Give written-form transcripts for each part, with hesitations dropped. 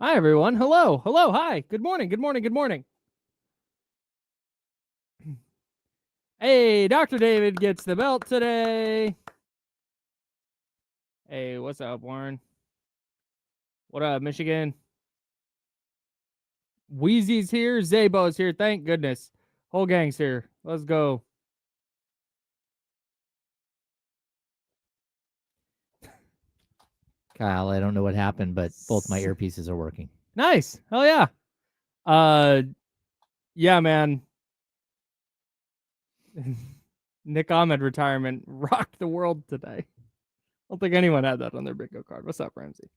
Hi, everyone. Hello. Hello. Hi. Good morning. Good morning. Good morning. Hey, Dr. David gets the belt today. Hey, what's up, Warren? What up, Michigan? Wheezy's here. Zabo's here. Thank goodness. Whole gang's here. Let's go. Kyle, I don't know what happened, but both my earpieces are working. Nice. Hell yeah. Yeah, man. Nick Ahmed retirement rocked the world today. I don't think anyone had that on their bingo card. What's up, Ramsey?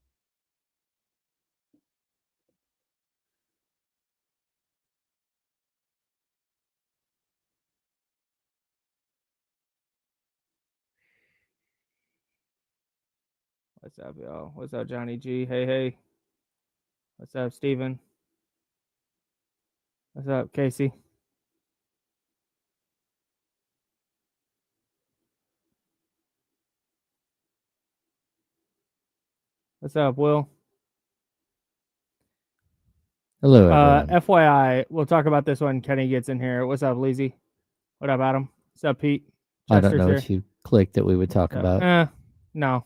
What's up, y'all? What's up, Johnny G? Hey, hey. What's up, Steven? What's up, Casey? What's up, Will? Hello, everyone. FYI, we'll talk about this when Kenny gets in here. What's up, Lazy? What up, Adam? What's up, Pete? I don't Chester's know here. if you clicked that we would talk about. No.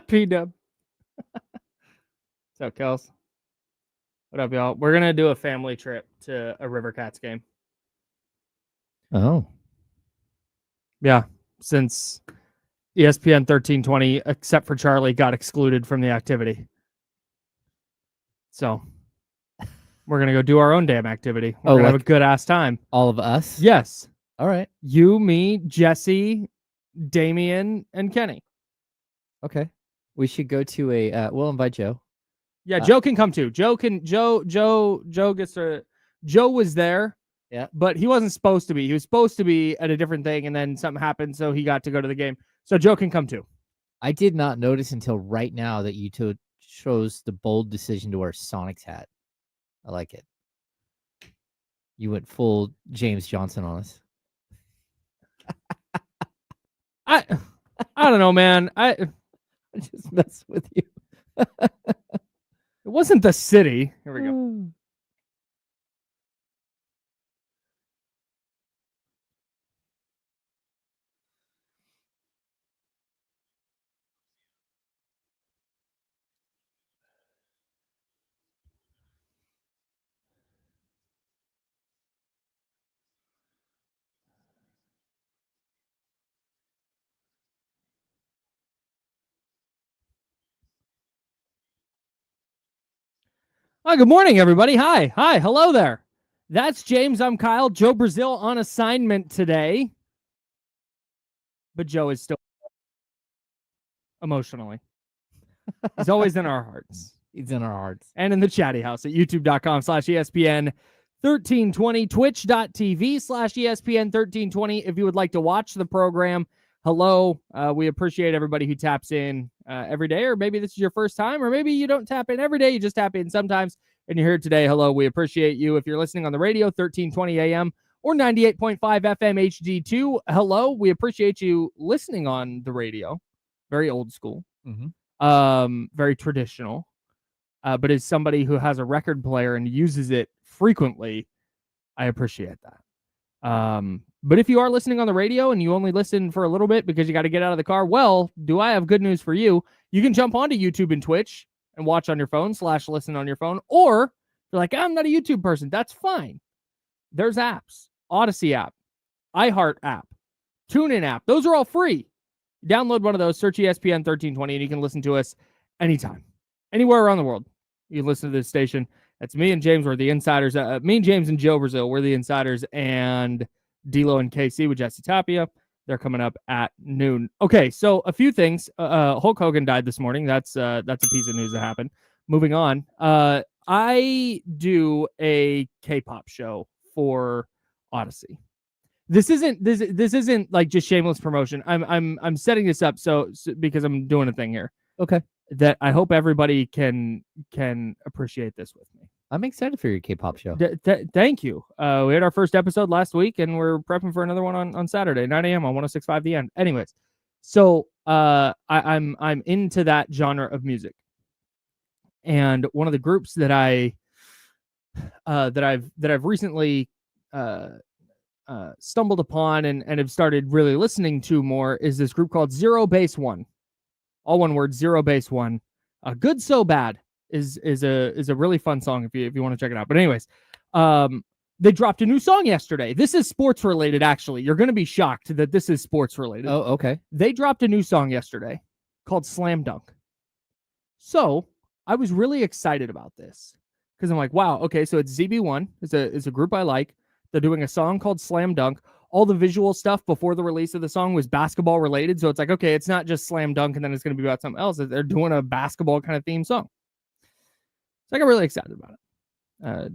P-Dub. What's up, Kels? What up, y'all? We're going to do a family trip to a River Cats game. Oh. Yeah, since ESPN 1320, except for Charlie, got excluded from the activity. So we're going to go do our own damn activity. We're going to have a good-ass time. All of us? Yes. All right. You, me, Jesse, Damien, and Kenny. Okay. We should go to a we'll invite Joe. Yeah, Joe can come too. Joe gets to Joe was there. Yeah. But he wasn't supposed to be. He was supposed to be at a different thing, and then something happened, so he got to go to the game. So Joe can come too. I did not notice until right now that you two chose the bold decision to wear Sonic's hat. I like it. You went full James Johnson on us. I don't know, man. I just mess with you. It wasn't the city. Here we go. Hi, good morning, everybody. Hi. Hello there. That's James. I'm Kyle. Joe Brazil on assignment today. But Joe is still emotionally. He's always in our hearts. He's in our hearts. And in the chatty house at youtube.com/ESPN 1320, twitch.tv/ESPN 1320. If you would like to watch the program, hello. We appreciate everybody who taps in every day, or maybe this is your first time, or maybe you don't tap in every day. You just tap in sometimes, and you're here today. Hello. We appreciate you. If you're listening on the radio, 1320 AM or 98.5 FM HD2, hello. We appreciate you listening on the radio. Very old school. Mm-hmm. Very traditional. But as somebody who has a record player and uses it frequently, I appreciate that. But if you are listening on the radio and you only listen for a little bit because you got to get out of the car, well, do I have good news for you? You can jump onto YouTube and Twitch and watch on your phone / listen on your phone. Or you're like, I'm not a YouTube person. That's fine. There's apps. Odyssey app, iHeart app, TuneIn app. Those are all free. Download one of those, search ESPN 1320, and you can listen to us anytime, anywhere around the world. You can listen to this station. That's me and James. We're the insiders. Me and James and Joe Brazil, we're the insiders. And D'Lo and KC with Jesse Tapia. They're coming up at noon. Okay, so a few things. Hulk Hogan died this morning. That's a piece of news that happened. Moving on. I do a K-pop show for Odyssey. This isn't like just shameless promotion. I'm setting this up so because I'm doing a thing here. Okay. That I hope everybody can appreciate this with me. I'm excited for your K-pop show. Thank you. We had our first episode last week, and we're prepping for another one on Saturday, 9 a.m. on 106.5 The End. Anyways, So I'm into that genre of music, and one of the groups that I've recently stumbled upon and have started really listening to more is this group called Zero Base One. All one word, Zero Base One. Good So Bad is a really fun song if you want to check it out. But anyways, they dropped a new song yesterday. This is sports related, actually. You're going to be shocked that this is sports related. Oh, okay. They dropped a new song yesterday called Slam Dunk. So I was really excited about this because I'm like, wow, okay, so it's ZB1. It's a group I like. They're doing a song called Slam Dunk. All the visual stuff before the release of the song was basketball related. So it's like, okay, it's not just Slam Dunk and then it's going to be about something else. They're doing a basketball kind of theme song. So I got really excited about it.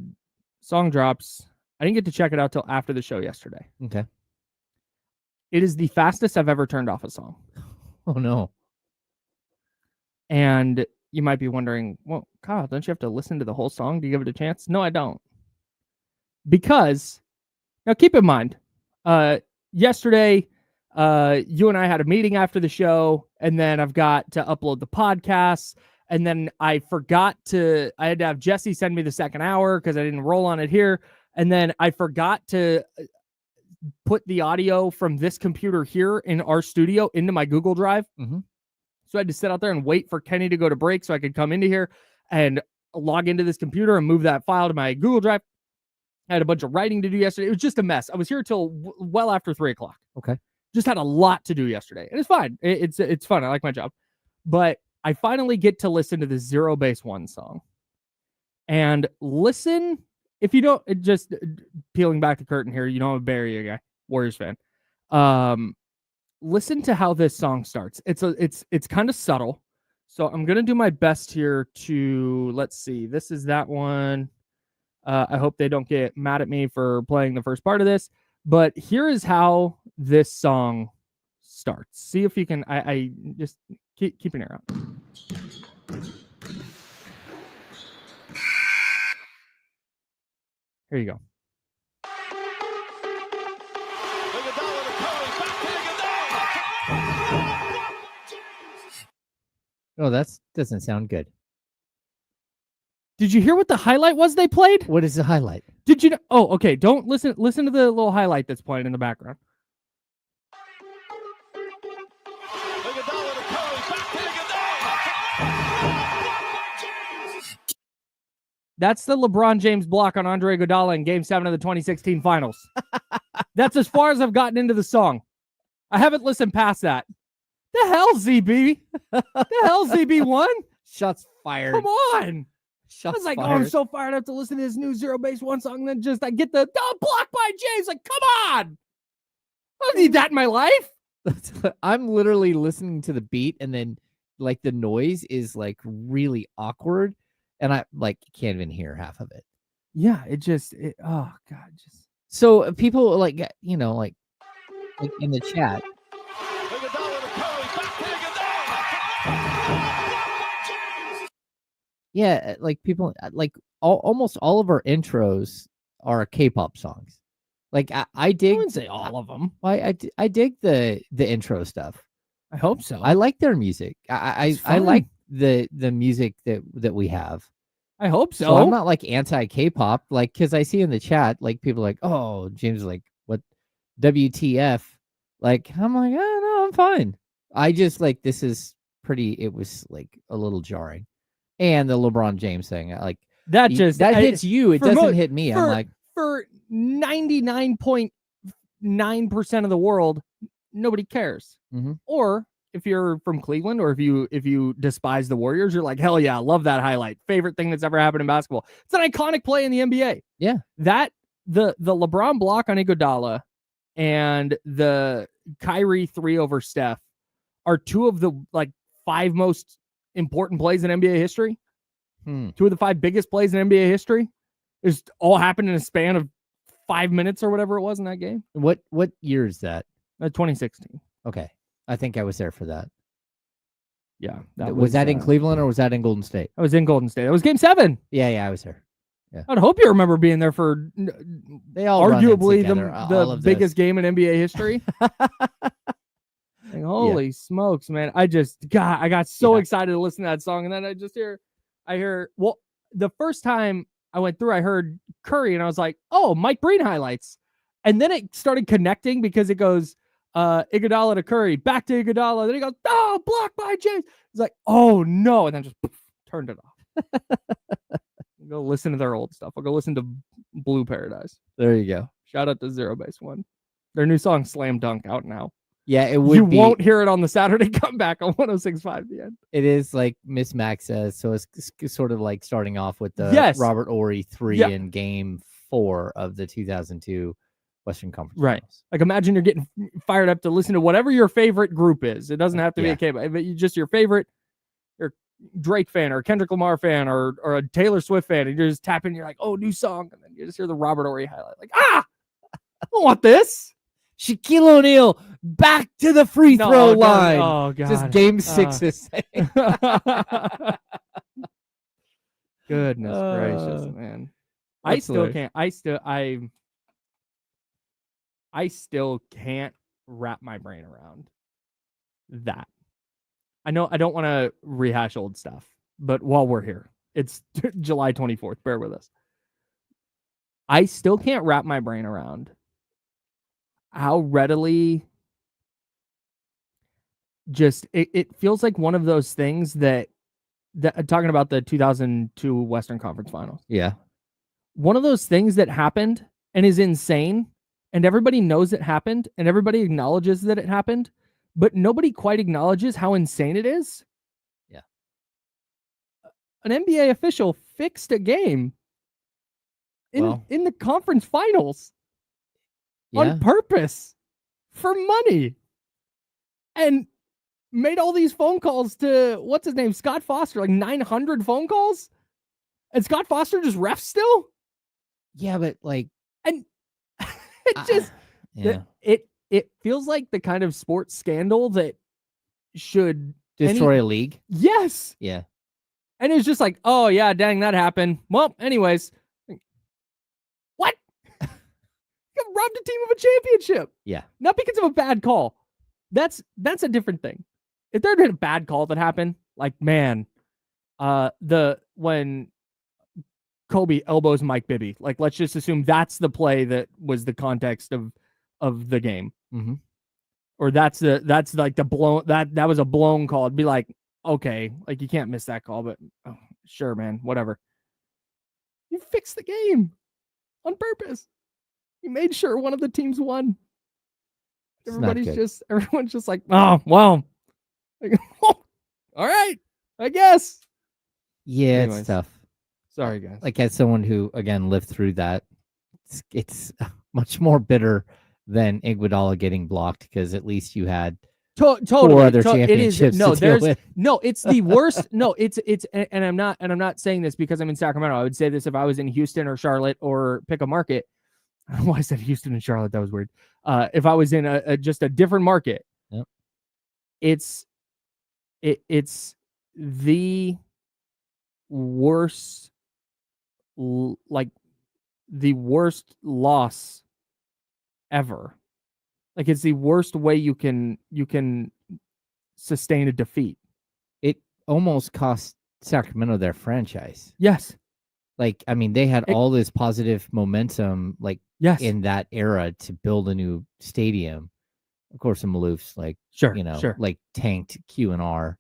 Song drops. I didn't get to check it out till after the show yesterday. Okay. It is the fastest I've ever turned off a song. Oh, no. And you might be wondering, well, Kyle, don't you have to listen to the whole song to give it a chance? No, I don't. Because, now keep in mind, yesterday, you and I had a meeting after the show, and then I've got to upload the podcast, and then I had to have Jesse send me the second hour because I didn't roll on it here, and then I forgot to put the audio from this computer here in our studio into my Google Drive. Mm-hmm. So I had to sit out there and wait for Kenny to go to break so I could come into here and log into this computer and move that file to my Google Drive. I had a bunch of writing to do yesterday. It was just a mess. I was here till well after 3:00. Okay. Just had a lot to do yesterday. And it's fine. It's fun. I like my job. But I finally get to listen to the Zero Base One song. And listen, if you don't, just peeling back the curtain here, you know I'm a Bay Area guy, Warriors fan. Listen to how this song starts. It's kind of subtle. So I'm going to do my best here to, let's see. This is that one. I hope they don't get mad at me for playing the first part of this, but here is how this song starts. See if you can, I just keep an ear out. Here you go. Oh, that doesn't sound good. Did you hear what the highlight was they played? What is the highlight? Did you know? Oh, okay. Don't listen to the little highlight that's playing in the background. That's the LeBron James block on Andre Iguodala in Game 7 of the 2016 Finals. That's as far as I've gotten into the song. I haven't listened past that. The hell, ZB? The hell, ZB1? Shots fired. Come on. Shots I was like, fired. oh, I'm so fired up to listen to this new Zero Base One song. And then just I get the block by James. Like, come on. I don't need that in my life. I'm literally listening to the beat, and then like the noise is like really awkward, and I like can't even hear half of it. Yeah, oh God, just so people like like in the chat. Yeah, like people like almost all of our intros are K-pop songs. Like I dig. I wouldn't say all of them. I dig the intro stuff. I hope so. I like their music. I like the music that we have. I hope so. So I'm not like anti K-pop, like because I see in the chat like people like, oh, James is like, what WTF? Like I'm like, oh no, I'm fine. I just like this is pretty. It was like a little jarring, and the LeBron James thing, like that hits you. It doesn't hit me. I'm like, for 99.9% of the world, nobody cares. Mm-hmm. Or if you're from Cleveland, or if you despise the Warriors, you're like, hell yeah, love that highlight. Favorite thing that's ever happened in basketball. It's an iconic play in the NBA. Yeah. That the LeBron block on Iguodala and the Kyrie 3 over Steph are two of the like 5 most important plays in NBA history. 2 of the 5 biggest plays in NBA history. It's all happened in a span of 5 minutes or whatever it was in that game. What year is that? 2016. Okay. I think I was there for that. Yeah. Was that in Cleveland or was that in Golden State? I was in Golden State. It was Game 7. Yeah, I was there. Yeah. I'd hope you remember being there for they all arguably the biggest game in NBA history. Like, holy smokes, man. I got so excited to listen to that song. And then I hear, well, the first time I went through, I heard Curry and I was like, oh, Mike Breen highlights. And then it started connecting because it goes Iguodala to Curry, back to Iguodala. Then he goes, oh, blocked by James. It's like, oh no. And then just turned it off. Go listen to their old stuff. I'll go listen to Blue Paradise. There you go. Shout out to Zero Base One. Their new song Slam Dunk out now. Yeah, it would. You won't hear it on the Saturday comeback on 106.5 The End. It is like Miss Mac says, so it's sort of like starting off with the Robert Horry 3 in Game 4 of the 2002 Western Conference. Right. Finals. Like imagine you're getting fired up to listen to whatever your favorite group is. It doesn't have to be a K-pop, but you just your favorite, your Drake fan or a Kendrick Lamar fan or a Taylor Swift fan, and you're just tapping. You're like, oh, new song, and then you just hear the Robert Horry highlight. Like, I don't want this. Shaquille O'Neal back to the free throw line. Oh god, just Game 6 this thing. Goodness gracious, man. I still can't wrap my brain around that. I know I don't want to rehash old stuff, but while we're here, it's July 24th. Bear with us. I still can't wrap my brain around how readily just it feels like one of those things that talking about the 2002 Western Conference Finals. Yeah. One of those things that happened and is insane, and everybody knows it happened, and everybody acknowledges that it happened, but nobody quite acknowledges how insane it is. Yeah. An NBA official fixed a game in the conference finals on purpose for money and made all these phone calls to, what's his name, Scott Foster, like 900 phone calls, and Scott Foster just refs still. Yeah, but like, and it just it feels like the kind of sports scandal that should destroy a league. Yes. Yeah. And it's just like, oh yeah, dang, that happened. Well, anyways, what? You robbed a team of a championship. Yeah. Not because of a bad call. That's a different thing. If there had been a bad call that happened, like, man, when Kobe elbows Mike Bibby, like, let's just assume that's the play that was the context of the game. Mm-hmm. Or that's like the blown, that was a blown call. It'd be like, okay, like you can't miss that call, but sure, man, whatever. You fixed the game on purpose. You made sure one of the teams won. Everyone's just like, oh, well, like, all right, I guess. Yeah, Anyways, it's tough. Sorry, guys. Like, as someone who, again, lived through that, it's much more bitter than Iguodala getting blocked, because at least you had totally 4 other championships. It's the worst. No, it's and I'm not saying this because I'm in Sacramento. I would say this if I was in Houston or Charlotte or pick a market. I don't know why I said Houston and Charlotte. That was weird. If I was in just a different market, yep. It's the worst, like the worst loss ever. Like, it's the worst way you can sustain a defeat. It almost cost Sacramento their franchise. Yes. Like, I mean, they had all this positive momentum, like, in that era to build a new stadium. Of course, the Maloofs, like, like tanked Q&R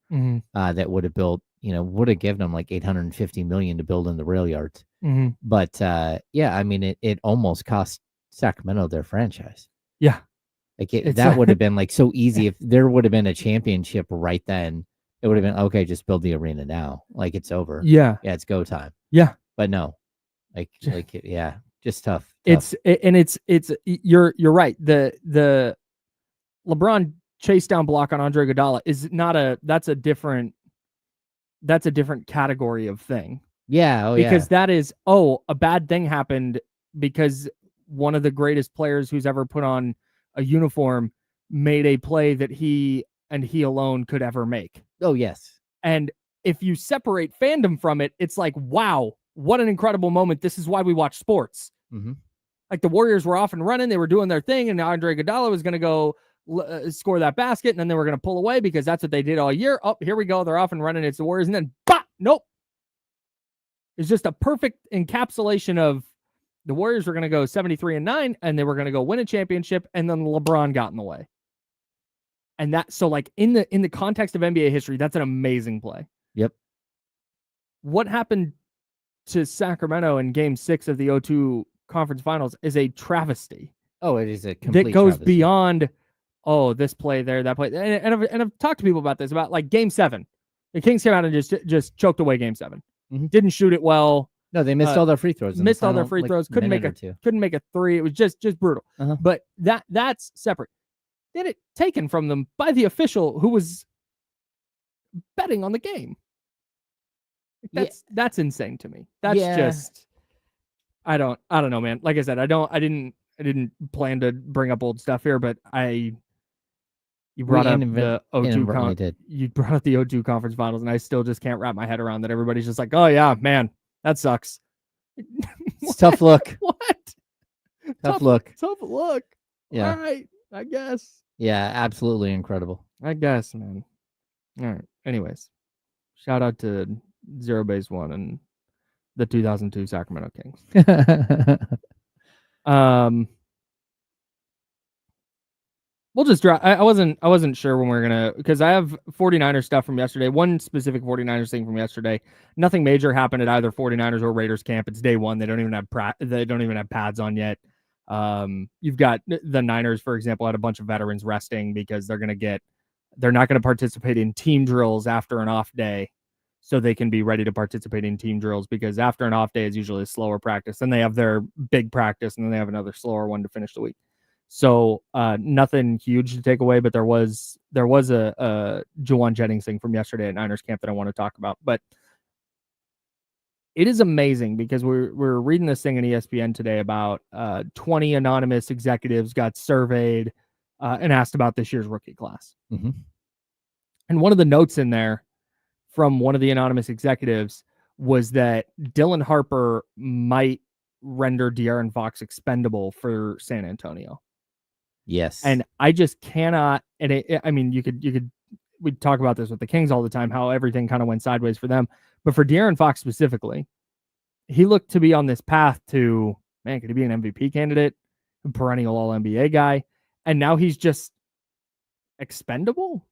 that would have built, would have given them like $850 million to build in the rail yards. Mm-hmm. But I mean, it almost cost Sacramento their franchise. Yeah. Like, that would have been like so easy. If there would have been a championship right then, it would have been, okay, just build the arena now. Like, it's over. Yeah. Yeah, it's go time. Yeah. But no, just tough. It's you're right. The LeBron chase down block on Andre Iguodala is not that's a different category of thing. Yeah. Because that is, a bad thing happened because one of the greatest players who's ever put on a uniform made a play that he alone could ever make. Oh, yes. And if you separate fandom from it, it's like, wow, what an incredible moment. This is why we watch sports. Mm-hmm. Like, the Warriors were off and running. They were doing their thing. And Andre Iguodala was going to go score that basket, and then they were going to pull away because that's what they did all year. Oh, here we go. They're off and running. It's the Warriors. And then, nope. It's just a perfect encapsulation of the Warriors were going to go 73-9, and they were going to go win a championship, and then LeBron got in the way. And that, so like in the context of NBA history, that's an amazing play. Yep. What happened to Sacramento in Game 6 of the 0-2 Conference Finals is a travesty. Oh, it is a complete that goes travesty. beyond, this play there, that play. And I've talked to people about this, about like Game 7. The Kings came out and just choked away Game 7. Mm-hmm. Didn't shoot it well. No, they missed all their free throws. Missed all their free throws. Couldn't make a three. It was just brutal. Uh-huh. But that's separate. They had it taken from them by the official who was betting on the game. That's insane to me. That's just, I don't know, man. Like I said, I didn't plan to bring up old stuff here, but you brought up the 0-2 you brought up the 0-2 Conference Finals, and I still just can't wrap my head around that. Everybody's just like, oh yeah, man, that sucks. It's tough look. What? Tough look. Tough look. Yeah. All right, I guess. Yeah, absolutely incredible. I guess, man. All right. Anyways, shout out to Zero Base One and the 2002 Sacramento Kings. We'll just drop. I wasn't sure when we were gonna, because I have 49ers stuff from yesterday. One specific 49ers thing from yesterday. Nothing major happened at either 49ers or Raiders camp. It's day one. They don't even have pads on yet. You've got the Niners, for example, had a bunch of veterans resting because they're not going to participate in team drills after an off day, so they can be ready to participate in team drills, because after an off day is usually a slower practice. Then they have their big practice, and then they have another slower one to finish the week. So nothing huge to take away, but there was a Jauan Jennings thing from yesterday at Niners camp that I want to talk about. But it is amazing because we're reading this thing in ESPN today about 20 anonymous executives got surveyed and asked about this year's rookie class. Mm-hmm. And one of the notes in there from one of the anonymous executives was that Dylan Harper might render De'Aaron Fox expendable for San Antonio. Yes. And I just cannot, and I mean, we talk about this with the Kings all the time, how everything kind of went sideways for them. But for De'Aaron Fox specifically, he looked to be on this path to, man, could he be an MVP candidate, a perennial All-NBA guy? And now he's just expendable?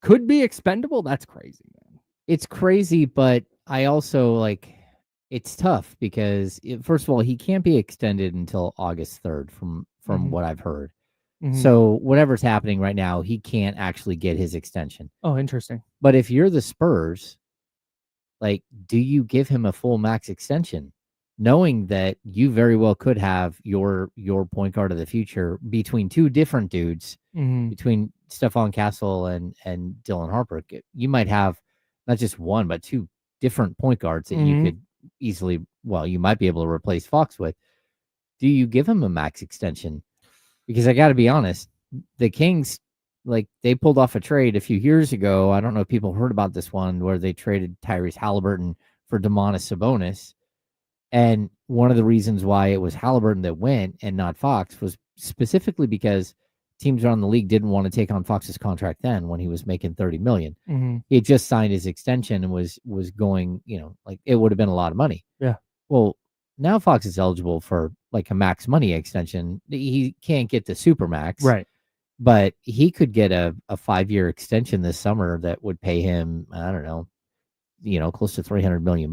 Could be expendable? That's crazy, man. It's crazy, but I also, it's tough because, first of all, he can't be extended until August 3rd from Mm-hmm. what I've heard. Mm-hmm. So whatever's happening right now, he can't actually get his extension. Oh, interesting. But if you're the Spurs, do you give him a full max extension, knowing that you very well could have your point guard of the future between two different dudes, mm-hmm. between Stephon Castle and Dylan Harper? You might have not just one, but two different point guards that mm-hmm. you could easily, you might be able to replace Fox with. Do you give him a max extension? Because I got to be honest, the Kings, they pulled off a trade a few years ago. I don't know if people heard about this one, where they traded Tyrese Halliburton for Domantas Sabonis. And one of the reasons why it was Halliburton that went and not Fox was specifically because teams around the league didn't want to take on Fox's contract then, when he was making $30 million. Mm-hmm. He had just signed his extension and was going, it would have been a lot of money. Yeah. Well, now Fox is eligible for a max money extension. He can't get the super max, right? But he could get a 5-year extension this summer that would pay him, I don't know, close to $300 million,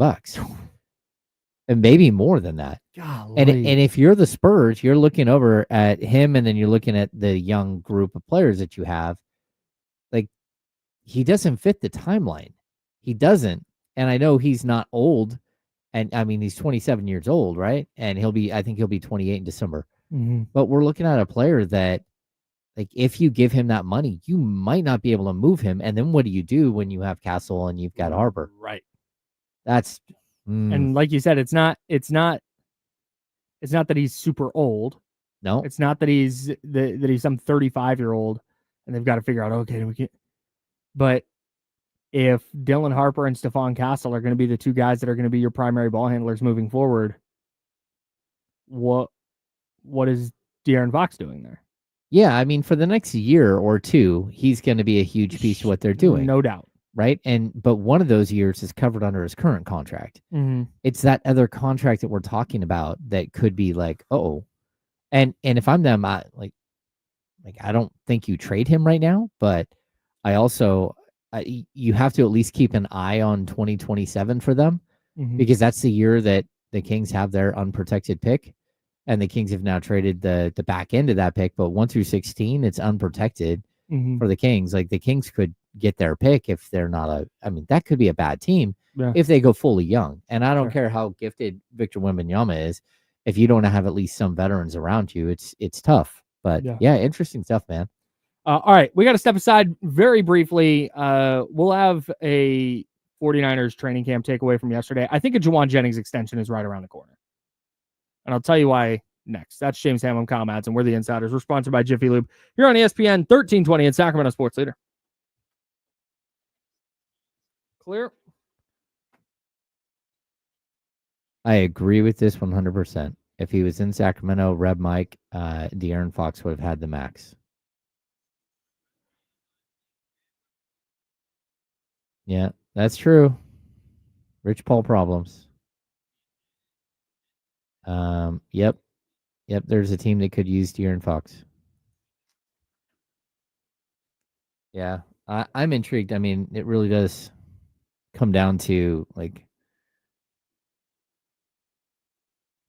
and maybe more than that. Golly. And if you're the Spurs, you're looking over at him, and then you're looking at the young group of players that you have. He doesn't fit the timeline. He doesn't, and I know he's not old. And I mean, he's 27 years old, right? And I think he'll be 28 in December. Mm-hmm. But we're looking at a player that, if you give him that money, you might not be able to move him. And then what do you do when you have Castle and you've got Harper? Right. That's and like you said, it's not that he's super old. No, it's not that he's some 35-year-old and they've got to figure out, okay, but if Dylan Harper and Stephon Castle are going to be the two guys that are going to be your primary ball handlers moving forward, what is De'Aaron Fox doing there? Yeah, I mean, for the next year or two, he's going to be a huge piece of what they're doing, No doubt. right? But one of those years is covered under his current contract. Mm-hmm. It's that other contract that we're talking about that could be like, oh, and if I'm them, I don't think you trade him right now, but I also you have to at least keep an eye on 2027 for them because that's the year that the Kings have their unprotected pick, and the Kings have now traded the back end of that pick. But 1 through 16, it's unprotected for the Kings. Like the Kings could get their pick if they're not a. I mean, that could be a bad team if they go fully young. And I don't care how gifted Victor Wembanyama is, if you don't have at least some veterans around you, it's tough. But yeah, interesting stuff, man. All right, we got to step aside very briefly. We'll have a 49ers training camp takeaway from yesterday. I think a Jauan Jennings extension is right around the corner. And I'll tell you why next. That's James Hamlin, Kyle Madsen. We're the Insiders. We're sponsored by Jiffy Lube. You're on ESPN 1320 in Sacramento Sports Leader. Clear? I agree with this 100%. If he was in Sacramento, Reb Mike, De'Aaron Fox would have had the max. Yeah, that's true. Rich Paul problems. Yep. There's a team that could use De'Aaron Fox. Yeah, I'm intrigued. I mean, it really does come down to like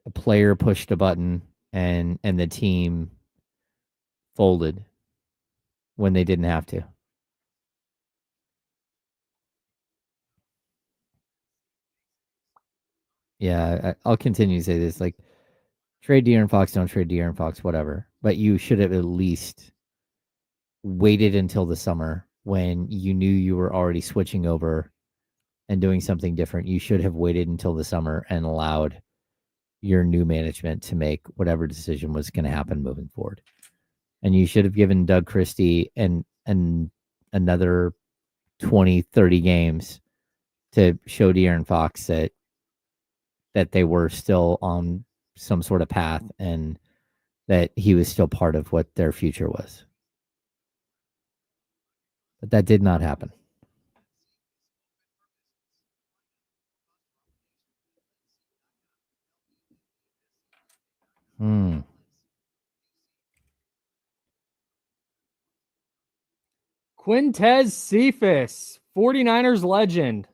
a player pushed a button and the team folded when they didn't have to. Yeah, I'll continue to say this. Like, trade De'Aaron Fox, don't trade De'Aaron Fox, whatever. But you should have at least waited until the summer when you knew you were already switching over and doing something different. You should have waited until the summer and allowed your new management to make whatever decision was going to happen moving forward. And you should have given Doug Christie and another 20, 30 games to show De'Aaron Fox that they were still on some sort of path and that he was still part of what their future was. But that did not happen. Quintez Cephas, 49ers legend.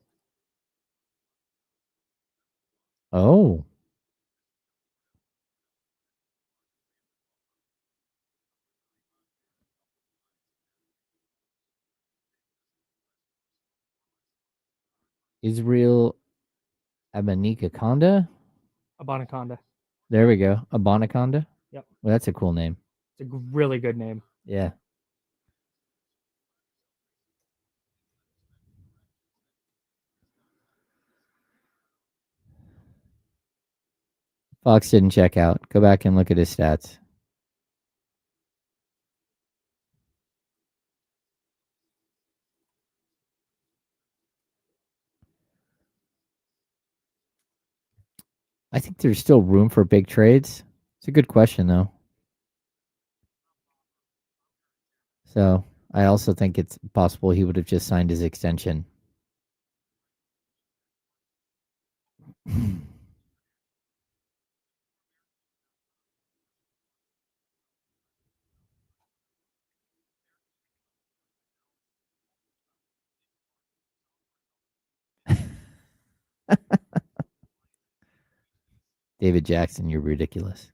Oh. Israel Abaniconda? Abanaconda. There we go. Abanaconda? Yep. Well, that's a cool name. It's a really good name. Yeah. Fox didn't check out. Go back and look at his stats. I think there's still room for big trades. It's a good question, though. So I also think it's possible he would have just signed his extension. David Jackson, you're ridiculous.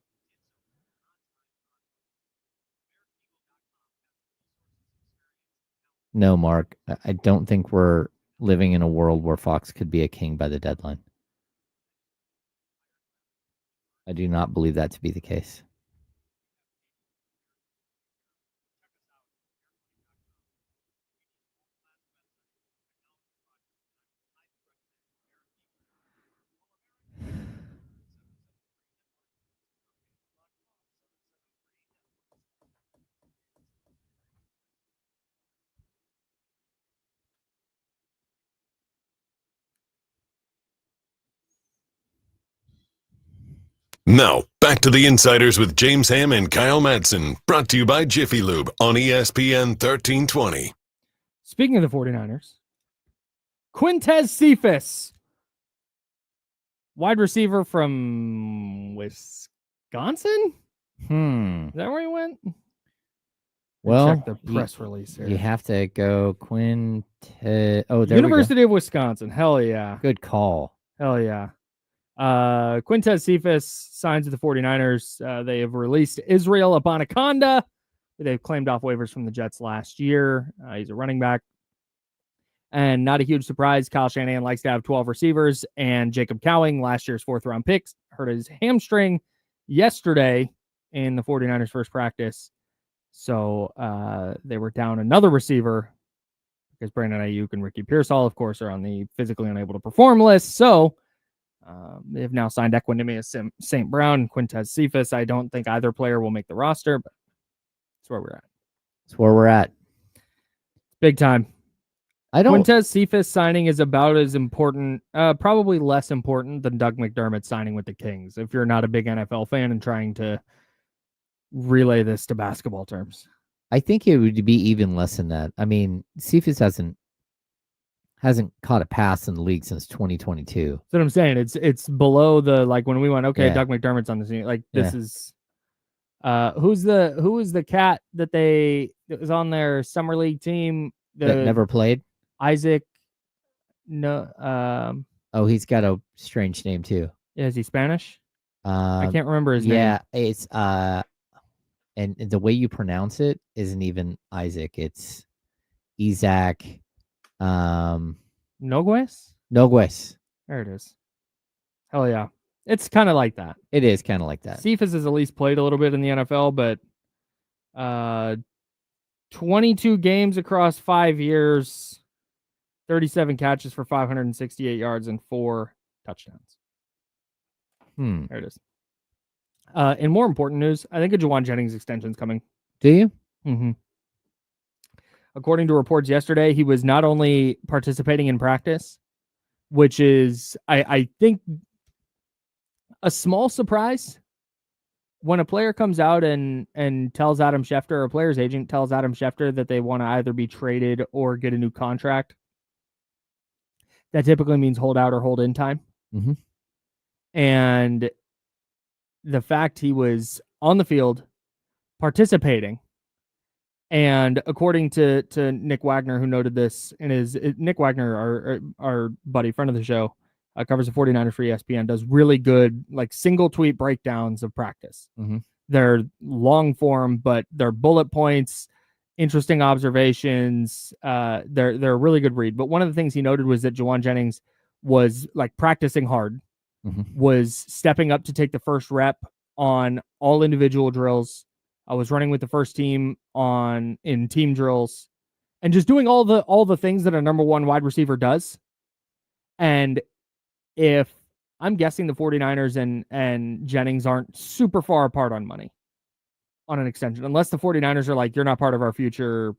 No, Mark. I don't think we're living in a world where Fox could be a king by the deadline. I do not believe that to be the case. Now, back to the Insiders with James Ham and Kyle Madsen, brought to you by Jiffy Lube on ESPN 1320. Speaking of the 49ers, Quintez Cephas, wide receiver from Wisconsin? Is that where he went? Well, check the press release here. You have to go Quintez. Oh, there University of Wisconsin. Hell yeah. Good call. Hell yeah. Quintez Cephas signs with the 49ers. They have released Israel Abanikanda. They've claimed off waivers from the Jets last year. He's a running back. And not a huge surprise, Kyle Shanahan likes to have 12 receivers, and Jacob Cowing, last year's 4th-round pick, hurt his hamstring yesterday in the 49ers' first practice. So they were down another receiver because Brandon Ayuk and Ricky Pearsall, of course, are on the physically unable to perform list. So they've now signed Equanimeous St. Brown and Quintez Cephas. I don't think either player will make the roster, but that's where we're at. That's where we're at. Big time. Quintez Cephas signing is about as important, probably less important than Doug McDermott signing with the Kings, if you're not a big NFL fan and trying to relay this to basketball terms. I think it would be even less than that. I mean, Cephas hasn't caught a pass in the league since 2022. That's what I'm saying. It's below the, like, when we went, okay, Doug McDermott's on the scene. Like, this is who was the cat that was on their summer league team that never played? Isaac. No. He's got a strange name too. Yeah, is he Spanish? I can't remember his name. Yeah, it's and the way you pronounce it isn't even Isaac. It's Isaac. Nogues? Nogues. There it is. Hell yeah. It's kind of like that. It is kind of like that. Cephas has at least played a little bit in the NFL, but 22 games across 5 years, 37 catches for 568 yards and 4 touchdowns. There it is. In more important news, I think a Jauan Jennings extension is coming. Do you? Mm-hmm. According to reports yesterday, he was not only participating in practice, which is, I think, a small surprise when a player comes out and tells Adam Schefter, or a player's agent tells Adam Schefter that they want to either be traded or get a new contract. That typically means hold out or hold in time. Mm-hmm. And the fact he was on the field participating, and according to Nick Wagner, who noted this in his, Nick Wagner, our buddy, friend of the show, covers the 49ers for ESPN, does really good, like, single tweet breakdowns of practice. Mm-hmm. They're long form, but they're bullet points, interesting observations. They're a really good read. But one of the things he noted was that Jauan Jennings was, like, practicing hard, was stepping up to take the first rep on all individual drills. I was running with the first team in team drills, and just doing all the things that a number one wide receiver does. And if I'm guessing the 49ers and Jennings aren't super far apart on money on an extension, unless the 49ers are like, you're not part of our future,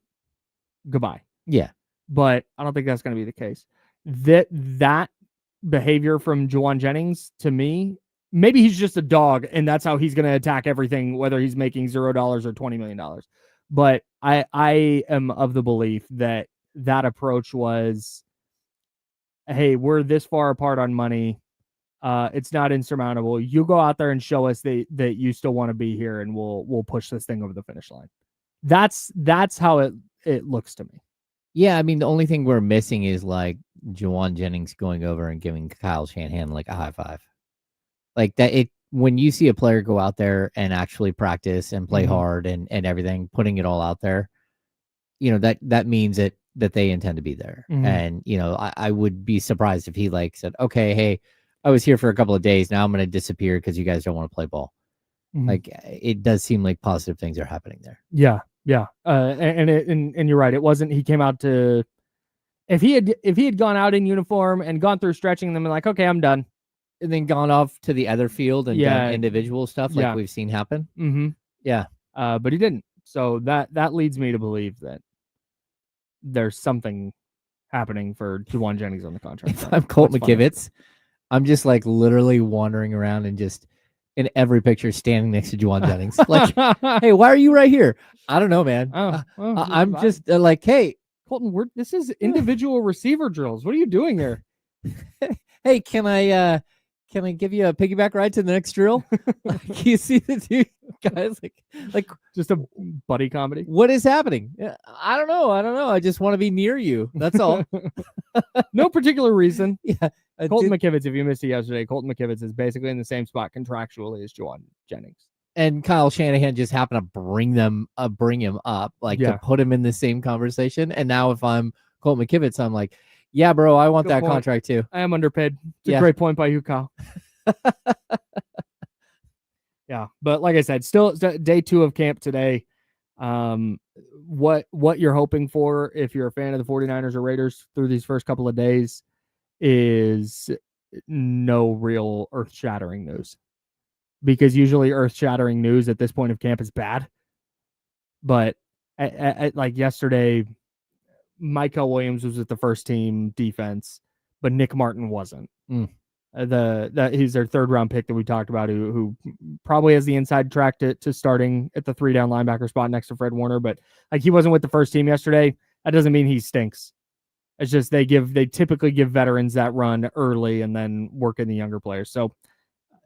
goodbye. Yeah. But I don't think that's going to be the case. That behavior from Jauan Jennings, to me, maybe he's just a dog and that's how he's going to attack everything, whether he's making $0 or $20 million. But I am of the belief that approach was, hey, we're this far apart on money. It's not insurmountable. You go out there and show us that you still want to be here, and we'll push this thing over the finish line. That's how it looks to me. Yeah, I mean, the only thing we're missing is, like, Jauan Jennings going over and giving Kyle Shanahan, like, a high five. Like that, when you see a player go out there and actually practice and play hard and everything, putting it all out there, that means that they intend to be there. And, I would be surprised if he, like, said, okay, hey, I was here for a couple of days. Now I'm going to disappear because you guys don't want to play ball. Like, it does seem like positive things are happening there. Yeah. Yeah. And you're right. It wasn't, he came out to, if he had gone out in uniform and gone through stretching them and like, okay, I'm done. And then gone off to the other field and done individual stuff like we've seen happen. Yeah. But he didn't. So that leads me to believe that there's something happening for Jauan Jennings on the contract. If I'm Colt McKivitz, I'm just, like, literally wandering around and just in every picture standing next to Jauan Jennings. Like, hey, why are you right here? I don't know, man. I'm just like, hey, Colton, this is individual receiver drills. What are you doing here? Hey, can I give you a piggyback ride to the next drill? Like, you see the two guys like Just a buddy comedy. what is happening? I don't know. I just want to be near you. That's all. No particular reason. Yeah. Colton McKivitz, if you missed it yesterday, Colton McKivitz is basically in the same spot contractually as Jauan Jennings. And Kyle Shanahan just happened to bring him up, like to put him in the same conversation. And now if I'm Colton McKivitz, I'm like, yeah, bro, I want that contract too. I am underpaid. It's a great point by you, Kyle. Yeah, but like I said, still day 2 of camp today. What you're hoping for if you're a fan of the 49ers or Raiders through these first couple of days is no real earth-shattering news. Because usually earth-shattering news at this point of camp is bad. But like yesterday, Michael Williams was with the first team defense, but Nick Martin wasn't. He's their 3rd round pick that we talked about, who probably has the inside track to starting at the 3-down linebacker spot next to Fred Warner, but like he wasn't with the first team yesterday. That doesn't mean he stinks. It's just they typically give veterans that run early and then work in the younger players. So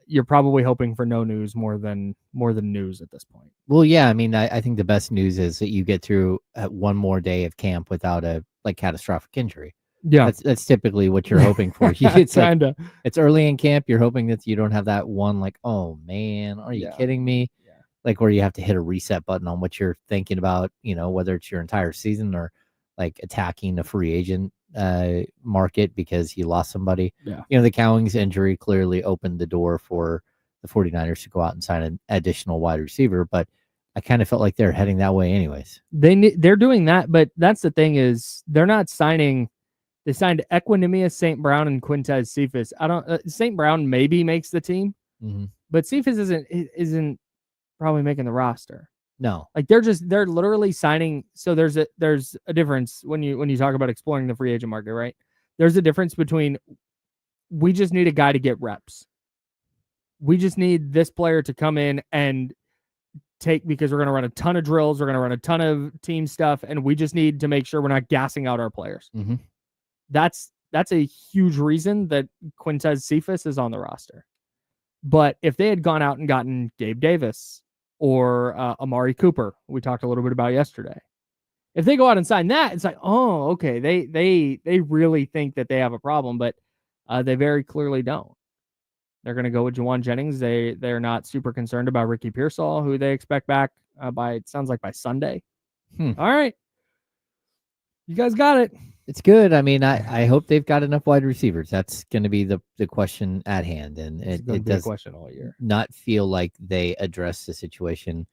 you're probably hoping for no news more than news at this point. Well, yeah, I mean, I think the best news is that you get through one more day of camp without a catastrophic injury. Yeah, that's typically what you're hoping for. It's kinda. It's early in camp. You're hoping that you don't have that one like, oh man, are you kidding me? Yeah. Like where you have to hit a reset button on what you're thinking about. Whether it's your entire season or like attacking a free agent market because you lost somebody. Yeah. The Cowings injury clearly opened the door for the 49ers to go out and sign an additional wide receiver, but I kind of felt like they're heading that way anyways. They're doing that, but that's the thing is they're not signing. They signed Equinemius St. Brown and Quintez Cephas. St. Brown maybe makes the team, but Cephas isn't probably making the roster. No, like they're literally signing. So there's a difference when you talk about exploring the free agent market, right? There's a difference between we just need a guy to get reps. We just need this player to come in and because we're going to run a ton of drills, we're going to run a ton of team stuff, and we just need to make sure we're not gassing out our players. Mm-hmm. That's a huge reason that Quintez Cephas is on the roster. But if they had gone out and gotten Gabe Davis or Amari Cooper, we talked a little bit about yesterday. If they go out and sign that, it's like, oh, okay, they really think that they have a problem, but they very clearly don't. They're going to go with Jauan Jennings. They're not super concerned about Ricky Pearsall, who they expect back by Sunday. All right. You guys got it. It's good. I mean, I hope they've got enough wide receivers. That's going to be the question at hand, and it does question all year. Not feel like they address the situation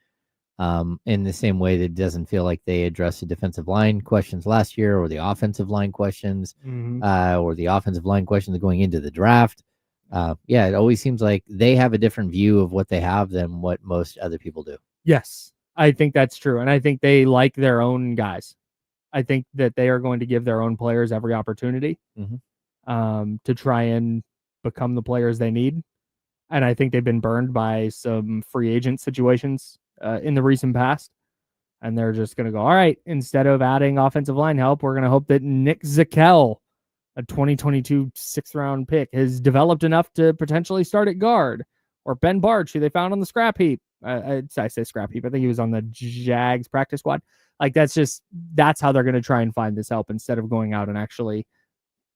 in the same way that it doesn't feel like they addressed the defensive line questions last year, or the offensive line questions, or the offensive line questions going into the draft. It always seems like they have a different view of what they have than what most other people do. Yes, I think that's true, and I think they like their own guys. I think that they are going to give their own players every opportunity to try and become the players they need. And I think they've been burned by some free agent situations in the recent past. And they're just going to go, all right, instead of adding offensive line help, we're going to hope that Nick Zakelj, a 2022 6th-round pick, has developed enough to potentially start at guard. Or Ben Barch, who they found on the scrap heap. I say scrap heap. I think he was on the Jags practice squad. Like, that's how they're going to try and find this help instead of going out and actually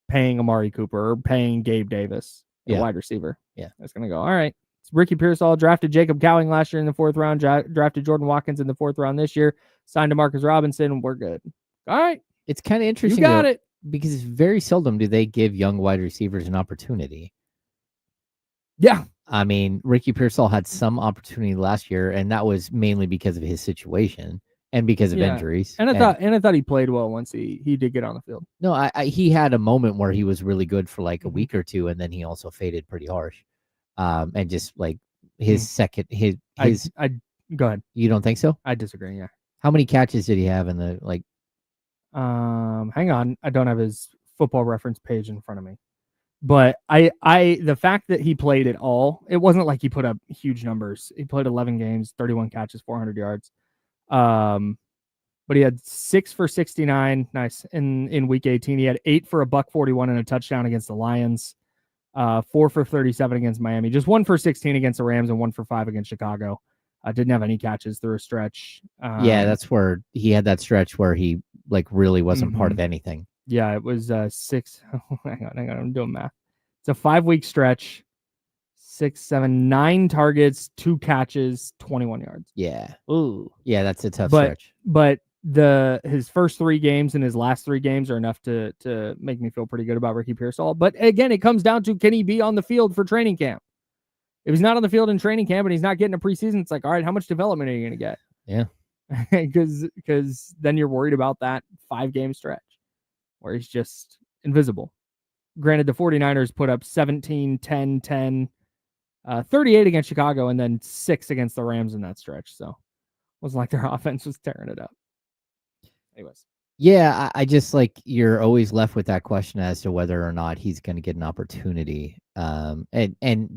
paying Amari Cooper or paying Gabe Davis, the wide receiver. Yeah. It's going to go, all right. It's Ricky Pearsall drafted Jacob Cowing last year in the 4th round, drafted Jordan Watkins in the 4th round this year, signed to Marcus Robinson. We're good. All right. It's kind of interesting. You got it. Because very seldom do they give young wide receivers an opportunity. Yeah. I mean, Ricky Pearsall had some opportunity last year, and that was mainly because of his situation. And because of injuries, and I thought he played well once he did get on the field. No, he had a moment where he was really good for like a week or two, and then he also faded pretty harsh. And just like his second, his. I go ahead. You don't think so? I disagree. Yeah. How many catches did he have in the like? Hang on, I don't have his Football Reference page in front of me, But the fact that he played at all, it wasn't like he put up huge numbers. He played 11 games, 31 catches, 400 yards. But he had 6 for 69, nice, in week 18. He had 8 for $141 and a touchdown against the Lions. 4 for 37 against Miami. Just 1 for 16 against the Rams and 1 for 5 against Chicago. Didn't have any catches through a stretch. Yeah, that's where he had that stretch where he like really wasn't part of anything. Yeah, it was 6. Hang on, I'm doing math. It's a 5-week stretch. 6, 7, 9 targets, 2 catches, 21 yards. Yeah. Ooh. Yeah, that's a tough stretch. But his first 3 games and his last 3 games are enough to make me feel pretty good about Ricky Pearsall. But again, it comes down to, can he be on the field for training camp? If he's not on the field in training camp and he's not getting a preseason, it's like, all right, how much development are you going to get? Yeah. Because then you're worried about that 5-game stretch where he's just invisible. Granted, the 49ers put up 17, 10, 10, 38 against Chicago, and then 6 against the Rams in that stretch. So it wasn't like their offense was tearing it up. Anyways. Yeah, I just like, you're always left with that question as to whether or not he's going to get an opportunity. And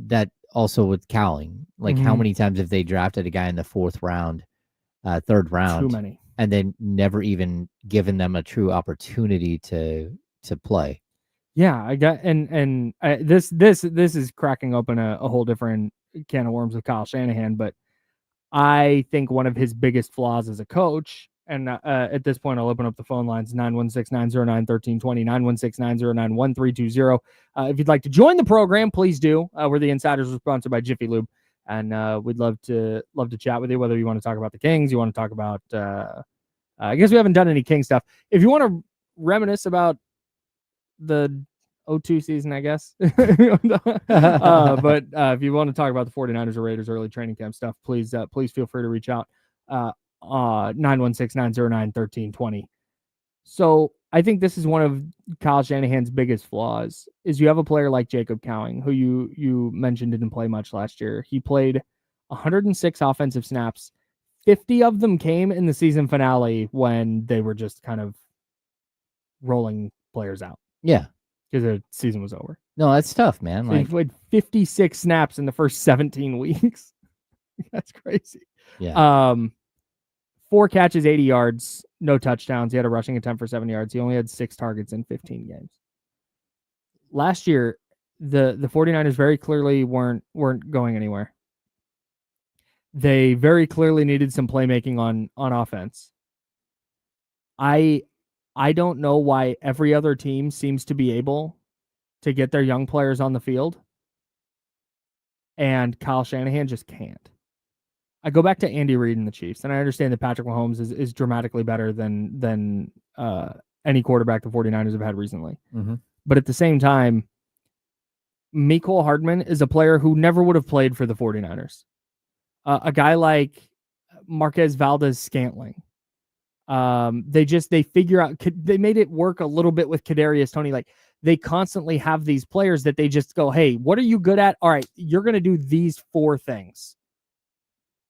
that also with Cowling, like how many times have they drafted a guy in the 4th round, 3rd round? Too many. And then never even given them a true opportunity to play. Yeah, I got this is cracking open a whole different can of worms with Kyle Shanahan, but I think one of his biggest flaws as a coach, and at this point I'll open up the phone lines 916-909-1320, 916-909-1320. If you'd like to join the program, please do. We're the Insiders, are sponsored by Jiffy Lube, and we'd love to chat with you, whether you want to talk about the Kings, you want to talk about I guess we haven't done any King stuff. If you want to reminisce about the 02 season, I guess. But if you want to talk about the 49ers or Raiders early training camp stuff, please feel free to reach out. 916-909-1320. So I think this is one of Kyle Shanahan's biggest flaws, is you have a player like Jacob Cowing, who you mentioned didn't play much last year. He played 106 offensive snaps. 50 of them came in the season finale when they were just kind of rolling players out. Yeah. Because the season was over. No, that's tough, man. He played 56 snaps in the first 17 weeks. That's crazy. Yeah. 4 catches, 80 yards, no touchdowns. He had a rushing attempt for 7 yards. He only had 6 targets in 15 games. Last year, the 49ers very clearly weren't going anywhere. They very clearly needed some playmaking on offense. I don't know why every other team seems to be able to get their young players on the field, and Kyle Shanahan just can't. I go back to Andy Reid and the Chiefs, and I understand that Patrick Mahomes is dramatically better than any quarterback the 49ers have had recently. Mm-hmm. But at the same time, Mecole Hardman is a player who never would have played for the 49ers. A guy like Marquez Valdez-Scantling. They figure out, they made it work a little bit with Kadarius Toney. Like, they constantly have these players that they just go, hey, what are you good at? All right, you're going to do these 4 things.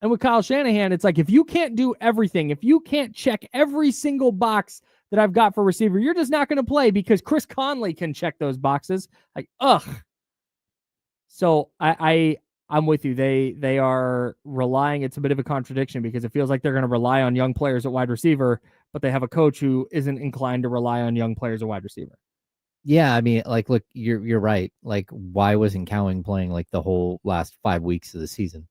And with Kyle Shanahan, it's like, if you can't do everything, if you can't check every single box that I've got for receiver, you're just not going to play, because Chris Conley can check those boxes. Like, ugh. So I'm with you. They are relying. It's a bit of a contradiction, because it feels like they're going to rely on young players at wide receiver, but they have a coach who isn't inclined to rely on young players at wide receiver. Yeah, I mean, like, look, you're right. Like, why wasn't Cowing playing like the whole last 5 weeks of the season?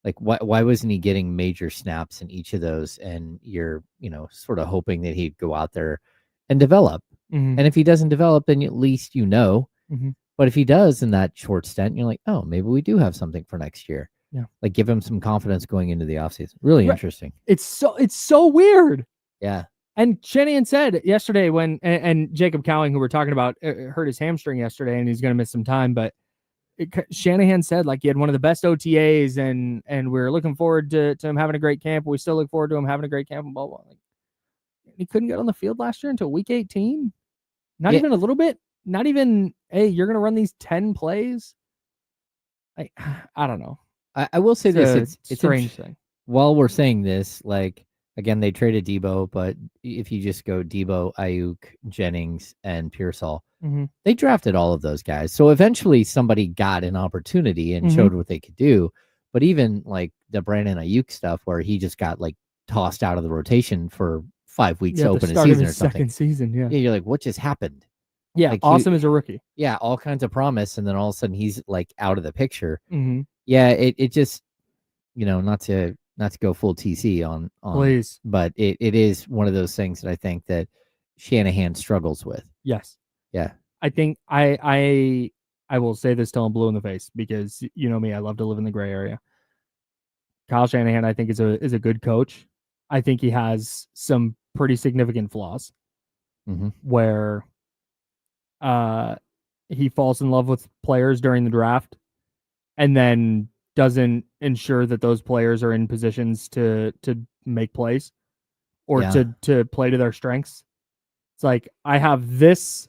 Like, why wasn't he getting major snaps in each of those? And you're, sort of hoping that he'd go out there and develop. Mm-hmm. And if he doesn't develop, then at least Mm-hmm. But if he does in that short stint, you're like, oh, maybe we do have something for next year. Yeah. Like, give him some confidence going into the offseason. Really interesting. It's so weird. Yeah. And Shanahan said yesterday and Jacob Cowing, who we're talking about, hurt his hamstring yesterday, and he's going to miss some time. But Shanahan said, like, he had one of the best OTAs, and we're looking forward to him having a great camp. We still look forward to him having a great camp. And blah, blah. Like, he couldn't get on the field last year until week 18. Not even a little bit. Not even, hey, you're going to run these 10 plays. Like, I don't know. I will say this. It's strange thing. While we're saying this, like, Again, they traded Debo, but if you just go Debo, Ayuk, Jennings, and Pearsall, they drafted all of those guys. So eventually somebody got an opportunity and showed what they could do. But even like the Brandon Ayuk stuff where he just got like tossed out of the rotation for 5 weeks to open a season or something. Second season, yeah. You're like, what just happened? Yeah, like awesome as a rookie. Yeah, all kinds of promise, and then all of a sudden he's like out of the picture. Yeah, it just, not to go full TC on please, but it is one of those things that I think that Shanahan struggles with. Yes. Yeah. I think I will say this till I'm blue in the face because you know me, I love to live in the gray area. Kyle Shanahan, I think, is a good coach. I think he has some pretty significant flaws where he falls in love with players during the draft and then doesn't ensure that those players are in positions to make plays or to play to their strengths. It's like I have this.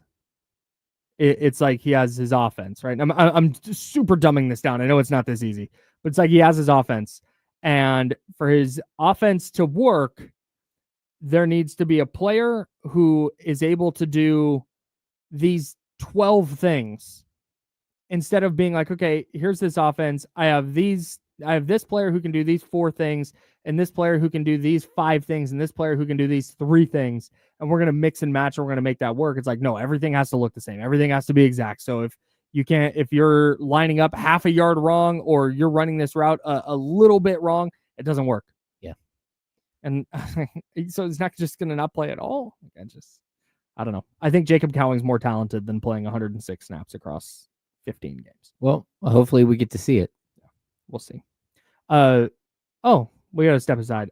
It's like he has his offense, right? I'm super dumbing this down. I know it's not this easy, but it's like he has his offense, and for his offense to work, there needs to be a player who is able to do these 12 things instead of being like, okay, here's this offense. I have this player who can do these 4 things, and this player who can do these 5 things, and this player who can do these 3 things, and we're going to mix and match, and we're going to make that work. It's like, no, everything has to look the same. Everything has to be exact. So if you're lining up half a yard wrong, or you're running this route a little bit wrong, it doesn't work. Yeah. And so it's not just going to not play at all. I don't know. I think Jacob Cowing's more talented than playing 106 snaps across 15 games. Well, hopefully we get to see it. Yeah, we'll see. We got to step aside.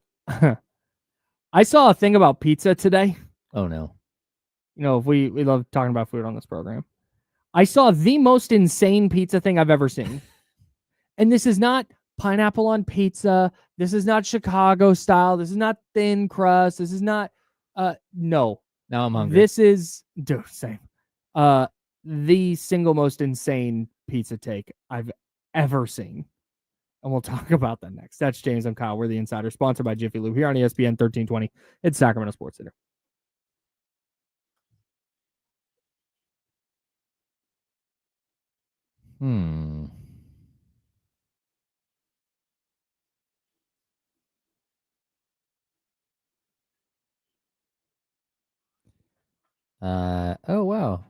I saw a thing about pizza today. Oh no. We love talking about food on this program. I saw the most insane pizza thing I've ever seen. And this is not pineapple on pizza. This is not Chicago style. This is not thin crust. This is not no. Now I'm hungry. This is same. The single most insane pizza take I've ever seen. And we'll talk about that next. That's James. I'm Kyle. We're the Insider, sponsored by Jiffy Lube here on ESPN 1320. It's Sacramento Sports Center. Oh wow.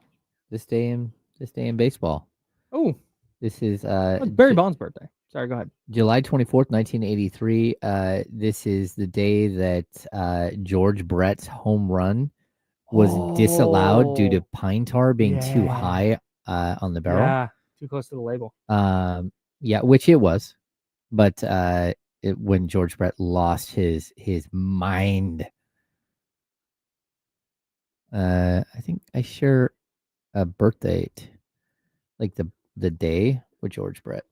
This day in baseball. Oh. This is it's Barry Bonds' birthday. Sorry, go ahead. July 24th, 1983. This is the day that George Brett's home run was disallowed due to pine tar being too high on the barrel. Yeah, too close to the label. Yeah, which it was. But when George Brett lost his mind. I think I share a birth date, like the day with George Brett.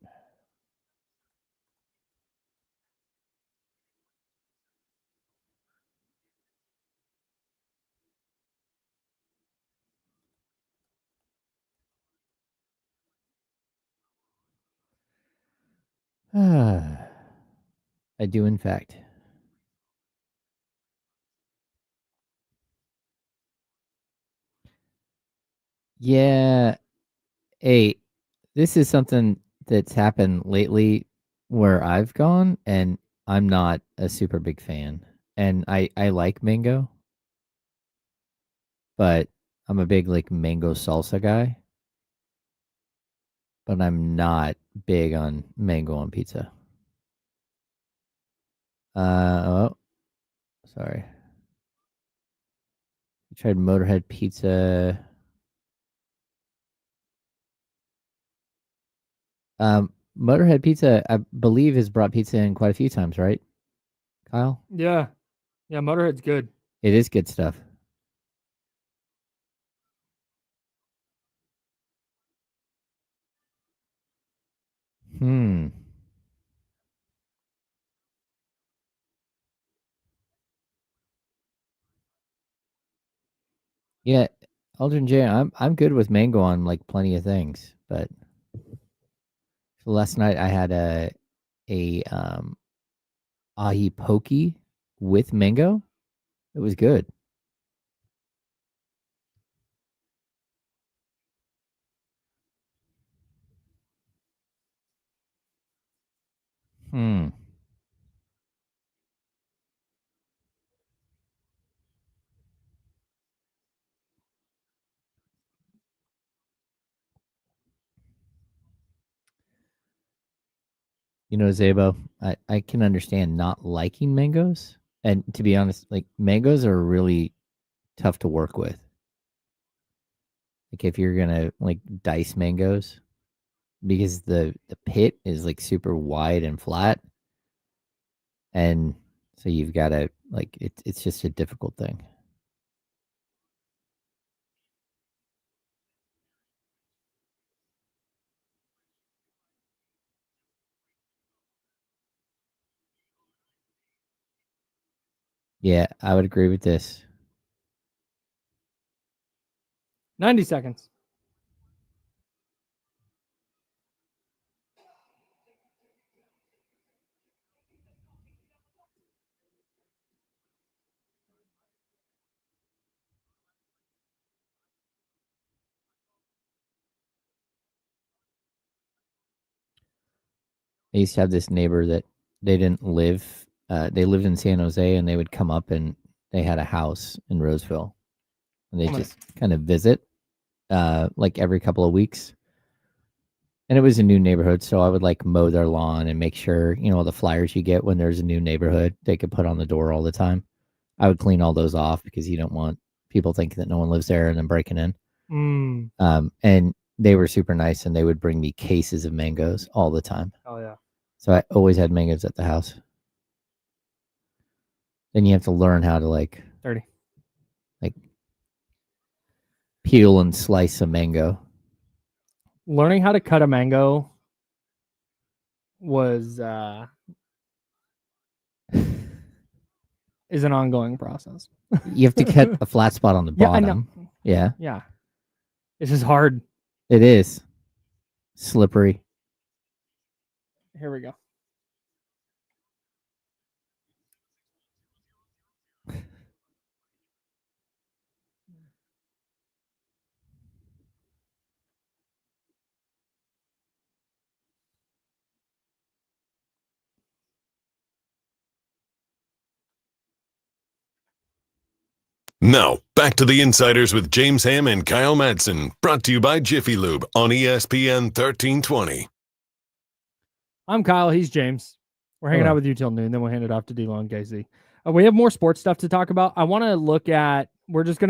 I do, in fact. Yeah. Hey, this is something that's happened lately where I've gone, and I'm not a super big fan. And I like mango, but I'm a big like mango salsa guy. But I'm not big on mango on pizza. Oh, sorry. I tried Motorhead Pizza. Motorhead Pizza, I believe, has brought pizza in quite a few times, right, Kyle? Yeah. Yeah, Motorhead's good. It is good stuff. Yeah, Aldrin J, I'm good with mango on like plenty of things, but last night I had a ahi poke with mango. It was good. Hmm. You know, Zabo, I can understand not liking mangoes. And to be honest, like mangoes are really tough to work with. Like if you're gonna like dice mangoes, because the pit is like super wide and flat, and so you've got to like it's just a difficult thing. Yeah, I would agree with this. 90 seconds. I used to have this neighbor that they didn't live. They lived in San Jose, and they would come up, and they had a house in Roseville, and they just kind of visit, like every couple of weeks. And it was a new neighborhood, so I would like mow their lawn and make sure, you know, all the flyers you get when there's a new neighborhood they could put on the door all the time. I would clean all those off because you don't want people thinking that no one lives there and then breaking in. And they were super nice, and they would bring me cases of mangoes all the time. Oh yeah. So I always had mangoes at the house. Then you have to learn how to like 30. like peel and slice a mango. Learning how to cut a mango was is an ongoing process. You have to cut a flat spot on the Yeah, I bottom. know. Yeah. Yeah. This is hard. It is. Slippery. Here we go. Now, back to the Insiders with James Ham and Kyle Madsen, brought to you by Jiffy Lube on ESPN 1320. I'm Kyle. He's James. We're hanging out with you till noon, then we'll hand it off to D-Lo and Casey. We have more sports stuff to talk about. I want to look at, we're going to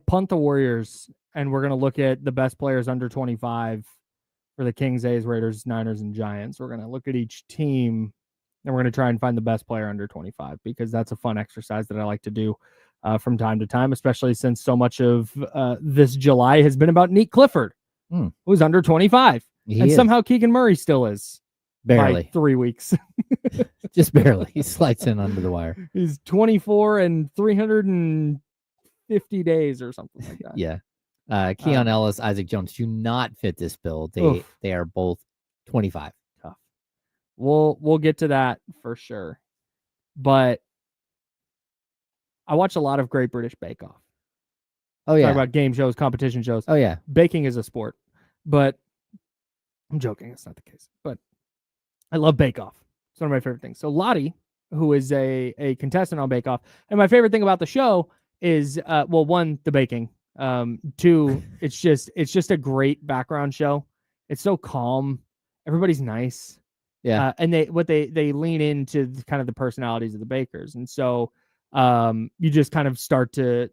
punt the Warriors, and we're going to look at the best players under 25 for the Kings, A's, Raiders, Niners, and Giants. We're going to look at each team, and we're going to try and find the best player under 25, because that's a fun exercise that I like to do from time to time, especially since so much of this July has been about Neat Clifford, who's under 25. Somehow Keegan Murray still is. Barely. By 3 weeks. Just barely. He slides in under the wire. He's 24 and 350 days or something like that. Yeah. Keon Ellis, Isaac Jones do not fit this bill. They are both 25. Tough. We'll get to that for sure. But I watch a lot of Great British Bake Off. Oh yeah. Talk about game shows, competition shows. Oh yeah. Baking is a sport. But I'm joking, it's not the case. But I love Bake Off. It's one of my favorite things. So Lottie, who is a contestant on Bake Off, and my favorite thing about the show is one, the baking. Two, it's just a great background show. It's so calm. Everybody's nice. Yeah. And they lean into kind of the personalities of the bakers. And so you just kind of start to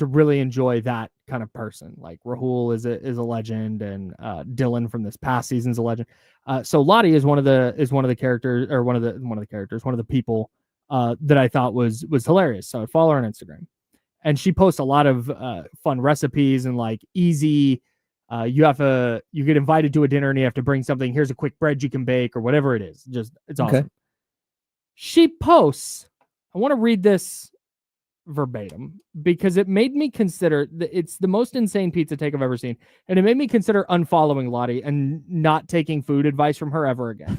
really enjoy that kind of person. Like Rahul is a legend, and Dylan from this past season's a legend. So Lottie is one of the characters, or one of the people that I thought was hilarious. So I follow her on Instagram, and she posts a lot of fun recipes and like easy. You get invited to a dinner and you have to bring something. Here's a quick bread you can bake or whatever it is. Just it's awesome. Okay. She posts. I want to read this verbatim because it made me consider it's the most insane pizza take I've ever seen. And it made me consider unfollowing Lottie and not taking food advice from her ever again.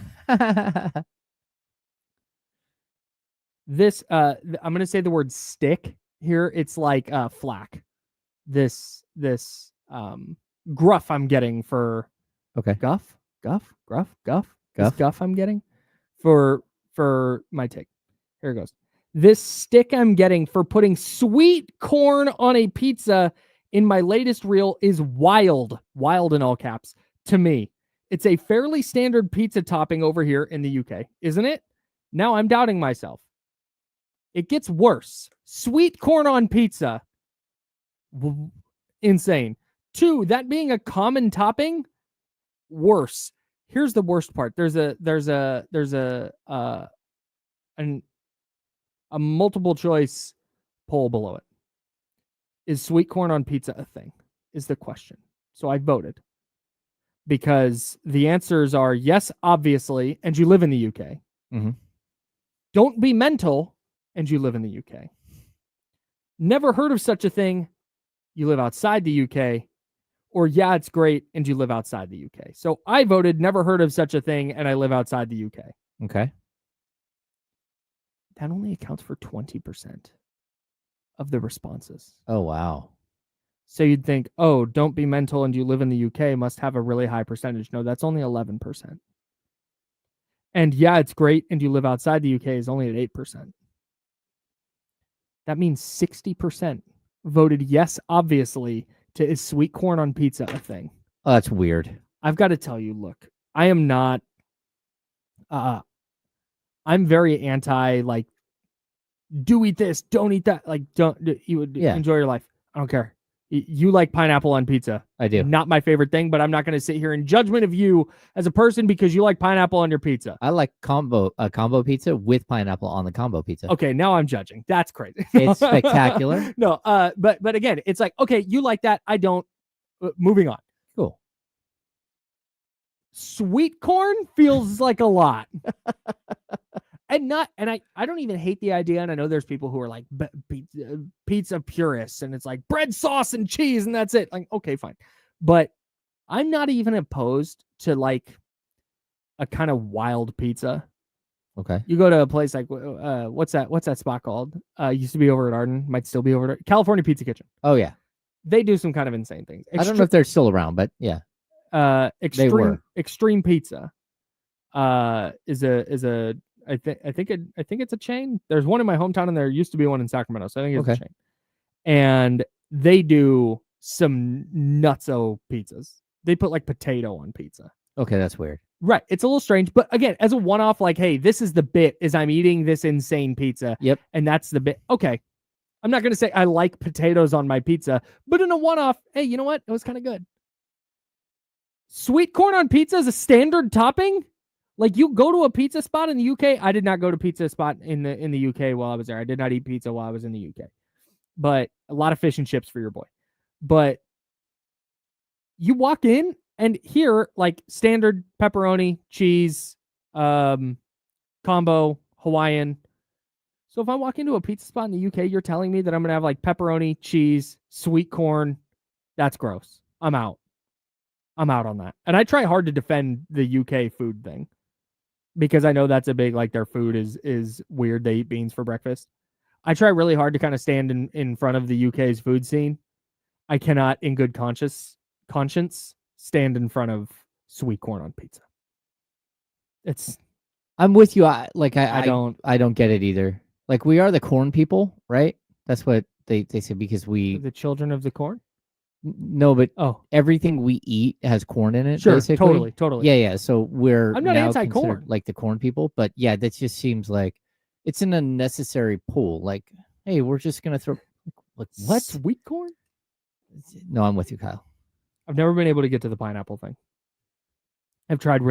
This, I'm going to say the word stick here. It's like flack. This gruff I'm getting for guff I'm getting for my take. Here it goes. This stick I'm getting for putting sweet corn on a pizza in my latest reel is wild in all caps to me. It's a fairly standard pizza topping over here in the UK, isn't it? Now I'm doubting myself. It gets worse. Sweet corn on pizza. Insane. 2, that being a common topping, worse. Here's the worst part. There's a multiple choice poll below it. Is sweet corn on pizza a thing? Is the question. So I voted because the answers are yes, obviously, and you live in the UK. Mm-hmm. Don't be mental, and you live in the UK. Never heard of such a thing. You live outside the UK. Or yeah, it's great, and you live outside the UK. So I voted never heard of such a thing, and I live outside the UK. Okay. That only accounts for 20% of the responses. Oh, wow. So you'd think, oh, don't be mental and you live in the UK must have a really high percentage. No, that's only 11%. And yeah, it's great and you live outside the UK is only at 8%. That means 60% voted yes, obviously, to is sweet corn on pizza a thing. Oh, that's weird. I've got to tell you, look, I am not... I'm very anti, like, do eat this, don't eat that. Like, you would enjoy your life. I don't care. You like pineapple on pizza. I do. Not my favorite thing, but I'm not going to sit here in judgment of you as a person because you like pineapple on your pizza. I like combo pizza with pineapple on the combo pizza. Okay, now I'm judging. That's crazy. It's spectacular. No, but again, it's like, okay, you like that. I don't. Moving on. Cool. Sweet corn feels like a lot. And I don't even hate the idea. And I know there's people who are like pizza purists and it's like bread, sauce, and cheese, and that's it. Like, okay, fine. But I'm not even opposed to like a kind of wild pizza. Okay. You go to a place like what's that spot called? Used to be over at Arden, might still be over at California Pizza Kitchen. Oh yeah. They do some kind of insane things. I don't know if they're still around, but yeah. Extreme Pizza is a I think it's a chain. There's one in my hometown and there used to be one in Sacramento, so I think it's a chain. And they do some nutso pizzas. They put like potato on pizza. Okay, that's weird. Right. It's a little strange, but again, as a one-off, like, hey, this is the bit is I'm eating this insane pizza. Yep. And that's the bit. Okay. I'm not going to say I like potatoes on my pizza, but in a one-off, hey, you know what? It was kind of good. Sweet corn on pizza is a standard topping. Like, you go to a pizza spot in the UK. I did not go to pizza spot in the UK while I was there. I did not eat pizza while I was in the UK. But a lot of fish and chips for your boy. But you walk in and here, like, standard pepperoni, cheese, combo, Hawaiian. So if I walk into a pizza spot in the UK, you're telling me that I'm going to have like pepperoni, cheese, sweet corn. That's gross. I'm out on that. And I try hard to defend the UK food thing because I know that's a big, like, their food is weird. They eat beans for breakfast. I try really hard to kind of stand in front of the UK's food scene. I cannot, in good conscience, stand in front of sweet corn on pizza. I'm with you. I don't get it either. Like, we are the corn people, right? That's what they say because the children of the corn. No, but everything we eat has corn in it. Sure, basically. totally. Yeah. So I'm not anti-corn, like the corn people, but yeah, that just seems like it's an unnecessary pull. Like, hey, we're just gonna throw like what sweet corn? No, I'm with you, Kyle. I've never been able to get to the pineapple thing. I've tried.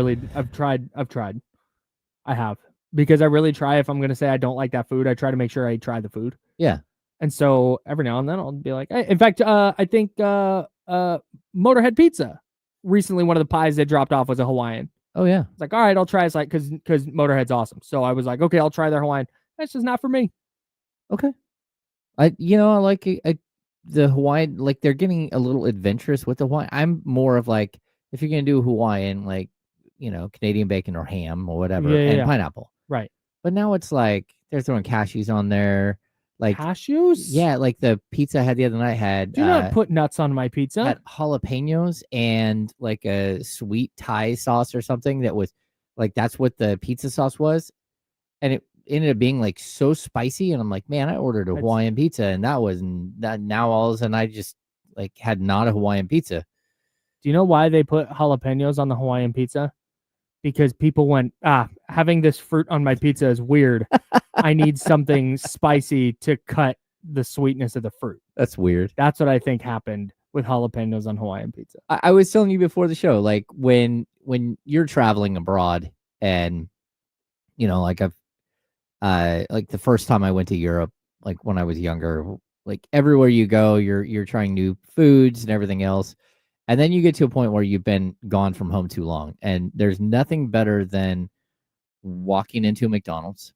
I have. Because I really try. If I'm going to say I don't like that food, I try to make sure I try the food. Yeah. And so every now and then I'll be like, in fact, I think Motorhead Pizza, recently one of the pies they dropped off was a Hawaiian. Oh, yeah. It's like, all right, I'll try. It's like, because Motorhead's awesome. So I was like, okay, I'll try their Hawaiian. That's just not for me. Okay. I like the Hawaiian, like they're getting a little adventurous with the Hawaiian. I'm more of like, if you're gonna do Hawaiian, like Canadian bacon or ham or whatever, Yeah, yeah, and yeah. pineapple. Right. But now it's like they're throwing cashews on there. Like Cashews? yeah, like the pizza I had the other night had Do not put nuts on my pizza. had jalapenos and like a sweet Thai sauce or something that was like that's what the pizza sauce was, and it ended up being like so spicy. And I'm like, man, I ordered a Hawaiian pizza, and that was that. Now all of a sudden, I just like had not a Hawaiian pizza. Do you know why they put jalapenos on the Hawaiian pizza? Because people went, having this fruit on my pizza is weird. I need something spicy to cut the sweetness of the fruit. That's weird. That's what I think happened with jalapenos on Hawaiian pizza. I was telling you before the show, like when you're traveling abroad, and like like the first time I went to Europe, like when I was younger, like everywhere you go, you're trying new foods and everything else. And then you get to a point where you've been gone from home too long, and there's nothing better than walking into a McDonald's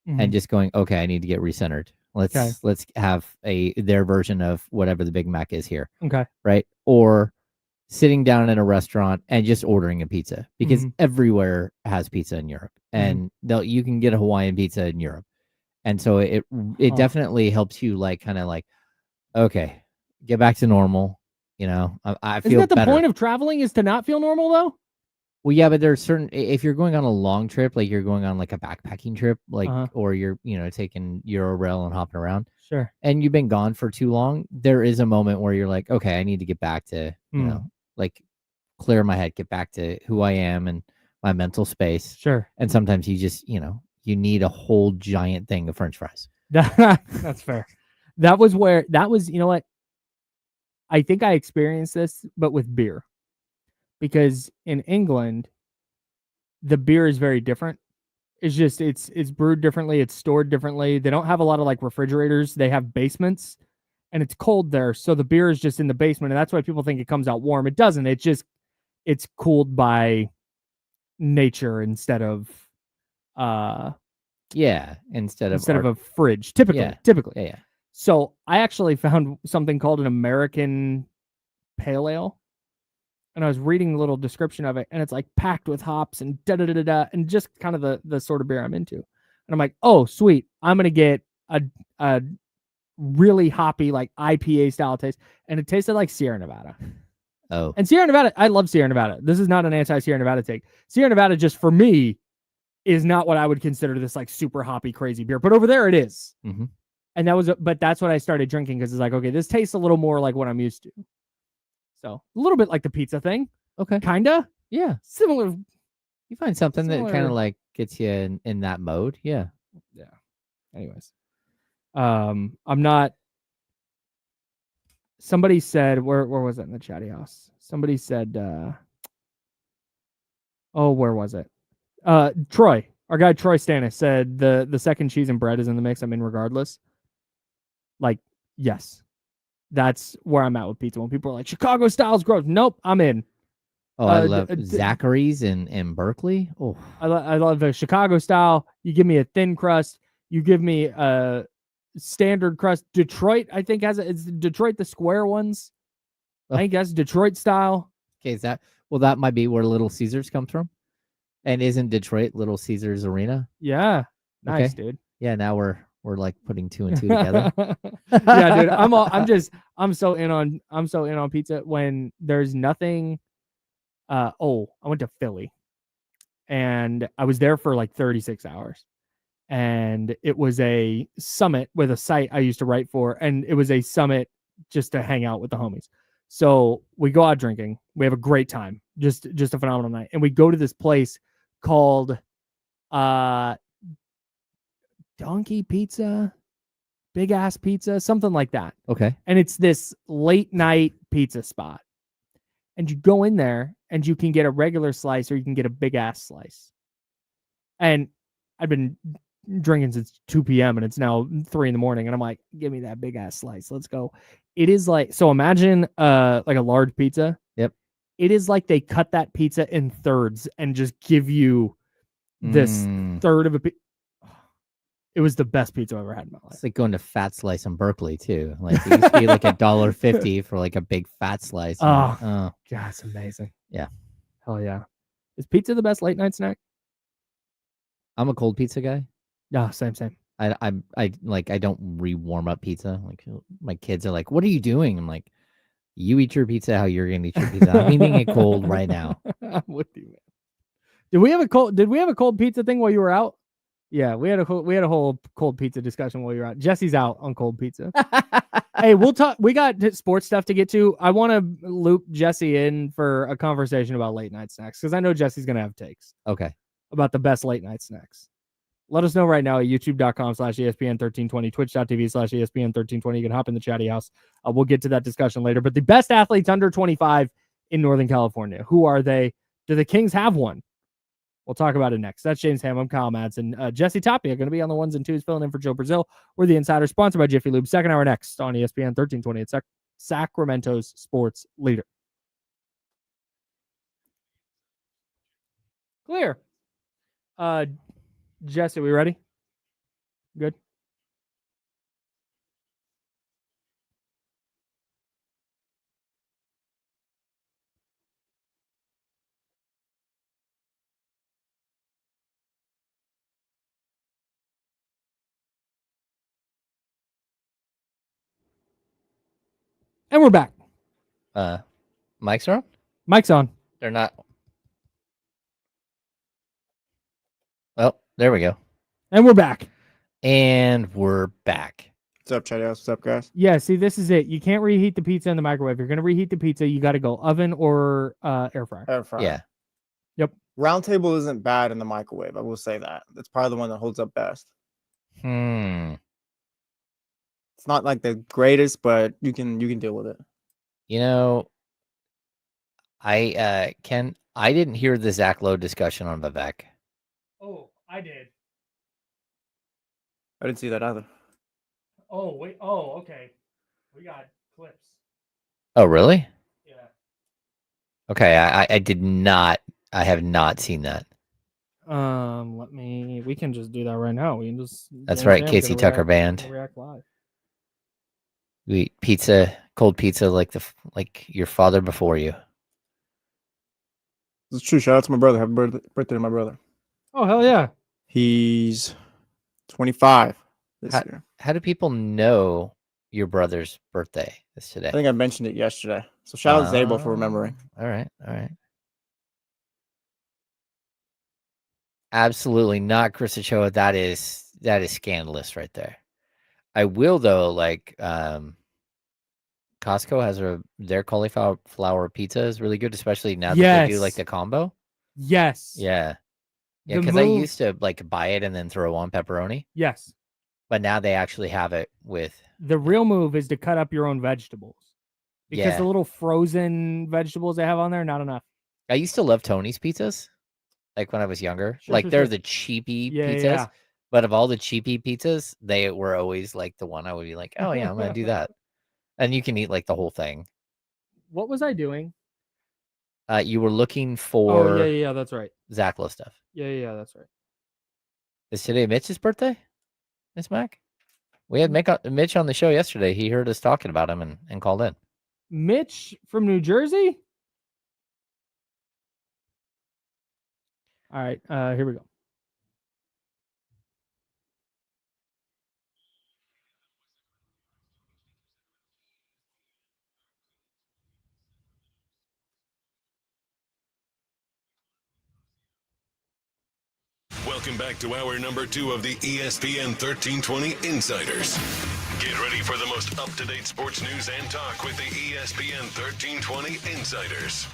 and just going, okay, I need to get recentered. Let's have their version of whatever the Big Mac is here. Okay. Right? Or sitting down in a restaurant and just ordering a pizza, because everywhere has pizza in Europe, and you can get a Hawaiian pizza in Europe. And so it definitely helps you like kind of like, okay, get back to normal. I feel Isn't that the better. point of traveling, is to not feel normal though? Well, yeah, but there's certain, if you're going on a long trip, like you're going on like a backpacking trip, like, or you're, taking Euro-Rail and hopping around. Sure. And you've been gone for too long. There is a moment where you're like, okay, I need to get back to, like clear my head, get back to who I am and my mental space. Sure. And sometimes you just, you need a whole giant thing of French fries. That's fair. That was, you know what? I think I experienced this, but with beer. Because in England, the beer is very different. It's just, it's brewed differently. It's stored differently. They don't have a lot of like refrigerators. They have basements, and it's cold there. So the beer is just in the basement. And that's why people think it comes out warm. It doesn't. It's cooled by nature instead of, instead of a fridge. Typically. Yeah. So I actually found something called an American Pale Ale. And I was reading the little description of it, and it's like packed with hops and da-da-da-da-da, and just kind of the sort of beer I'm into. And I'm like, oh, sweet. I'm going to get a really hoppy, like IPA style taste. And it tasted like Sierra Nevada. Oh. And Sierra Nevada, I love Sierra Nevada. This is not an anti-Sierra Nevada take. Sierra Nevada, just for me, is not what I would consider this like super hoppy, crazy beer. But over there it is. Mm-hmm. And but that's what I started drinking, because it's like, okay, this tastes a little more like what I'm used to. So a little bit like the pizza thing. Okay. Kinda. Yeah. Similar. You find something that kind of like gets you in that mode. Yeah. Yeah. Anyways. I'm not. Somebody said, where was it in the chatty house? Somebody said, where was it? Troy, our guy Troy Stannis said the second cheese and bread is in the mix. I'm in regardless. Like, yes. That's where I'm at with pizza. When people are like, Chicago style's gross. Nope, I'm in. Oh, I love Zachary's in Berkeley. Oh, I love the Chicago style. You give me a thin crust. You give me a standard crust. Detroit, I think, it's Detroit the square ones. I think that's Detroit style. Okay, that might be where Little Caesars comes from. And isn't Detroit Little Caesars Arena? Yeah. Nice, dude. Yeah, now we're like putting 2 and 2 together. Yeah, dude. I'm so in on pizza when there's nothing. I went to Philly, and I was there for like 36 hours, and it was a summit with a site I used to write for, and it was a summit just to hang out with the homies. So we go out drinking. We have a great time. Just a phenomenal night. And we go to this place called Donkey Pizza, Big Ass Pizza, something like that. Okay. And it's this late night pizza spot. And you go in there and you can get a regular slice or you can get a big ass slice. And I've been drinking since 2 p.m. and it's now 3 a.m. and I'm like, give me that big ass slice. Let's go. It is like, so imagine like a large pizza. Yep. It is like they cut that pizza in thirds and just give you this third of a pizza. It was the best pizza I've ever had in my life. It's like going to Fat Slice in Berkeley too. Like it used to be like $1.50 for like a big fat slice. Oh. Oh, God, it's amazing. Yeah. Hell yeah. Is pizza the best late night snack? I'm a cold pizza guy. Yeah, same. I don't re-warm up pizza. Like my kids are like, "What are you doing?" I'm like, "You eat your pizza how you're gonna eat your pizza. I'm eating it cold right now." I'm with you, man. Did we have a cold pizza thing while you were out? Yeah, we had a whole cold pizza discussion while you were out. Jesse's out on cold pizza. Hey, we'll talk. We got sports stuff to get to. I want to loop Jesse in for a conversation about late night snacks because I know Jesse's gonna have takes Okay. about the best late night snacks. Let us know right now at youtube.com/ESPN1320, twitch.tv/ESPN1320. You can hop in the chatty house. We'll get to that discussion later. But the best athletes under 25 in Northern California, who are they? Do the Kings have one? We'll talk about it next. That's James Ham. I'm Kyle Madsen. Jesse Tapia going to be on the ones and twos, filling in for Joe Brazil. We're the Insiders, sponsored by Jiffy Lube. Second hour next on ESPN 1320. It's Sacramento's sports leader. Clear. Jesse, we ready? Good. And we're back. Mics are on? Mic's on. They're not. Well, there we go. And we're back. And we're back. What's up, Chatty House? What's up, guys? Yeah, see, this is it. You can't reheat the pizza in the microwave. If you're going to reheat the pizza, you got to go oven or air fryer. Air fryer. Yeah. Yep. Round table isn't bad in the microwave. I will say that. That's probably the one that holds up best. It's not like the greatest, but you can deal with it. You know, I didn't hear the Zach Lowe discussion on Vivek. Oh, I did. I didn't see that either. Oh, wait. Oh, okay. We got clips. Oh, really? Yeah. Okay, I did not. I have not seen that. We can just do that right now. We can just. That's right, Casey Tucker Band. React live. We eat pizza, cold pizza, like your father before you. It's true. Shout out to my brother. Happy birthday to my brother. Oh, hell yeah. He's 25 this year. How do people know your brother's birthday is today? I think I mentioned it yesterday. So shout out to Zabel for remembering. All right. Absolutely not, Chris Ochoa. That is scandalous right there. I will though, like Costco has their cauliflower pizza is really good, especially now that they do like the combo. Yes. Yeah, because I used to like buy it and then throw on pepperoni. Yes. But now they actually have it with. The real move is to cut up your own vegetables. Because the little frozen vegetables they have on there, not enough. I used to love Tony's pizzas, like when I was younger. They're the cheapy pizzas. Yeah. But of all the cheapy pizzas, they were always like the one I would be like, oh yeah, I'm gonna do that. And you can eat like the whole thing. What was I doing? You were looking for. Oh yeah, that's right. Zach Lowe stuff. Yeah, that's right. Is today Mitch's birthday? Miss Mac? We had Mitch on the show yesterday. He heard us talking about him and called in. Mitch from New Jersey? All right, here we go. Welcome back to hour number 2 of the ESPN 1320 Insiders. Get ready for the most up-to-date sports news and talk with the ESPN 1320 Insiders.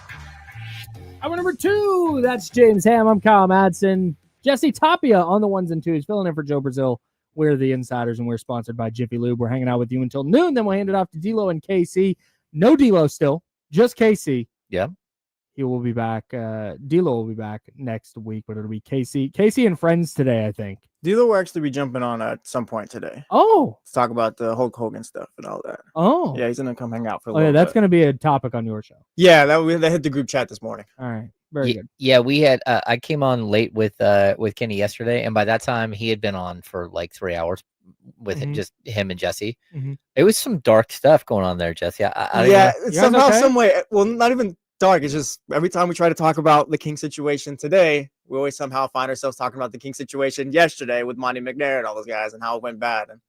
Hour number 2. That's James Ham. I'm Kyle Madsen. Jesse Tapia on the ones and twos, filling in for Joe Brazil. We're the Insiders, and we're sponsored by Jiffy Lube. We're hanging out with you until noon. Then we'll hand it off to D-Lo and KC. No D-Lo still, just KC. Yeah. He will be back. D-Lo will be back next week, but it'll be KC and friends today, I think. D-Lo will actually be jumping on at some point today. Oh. Let's talk about the Hulk Hogan stuff and all that. Oh. Yeah, he's going to come hang out for a little bit. That's going to be a topic on your show. Yeah, they hit the group chat this morning. All right. Very good. Yeah, we had. I came on late with Kenny yesterday, and by that time he had been on for like 3 hours with Mhm. just him and Jesse. Mhm. It was some dark stuff going on there, Jesse. I don't Yeah, even- it's You guys somehow, okay? some way. Well, not even dark. It's just every time we try to talk about the King situation today, we always somehow find ourselves talking about the King situation yesterday with Monty McNair and all those guys and how it went bad. And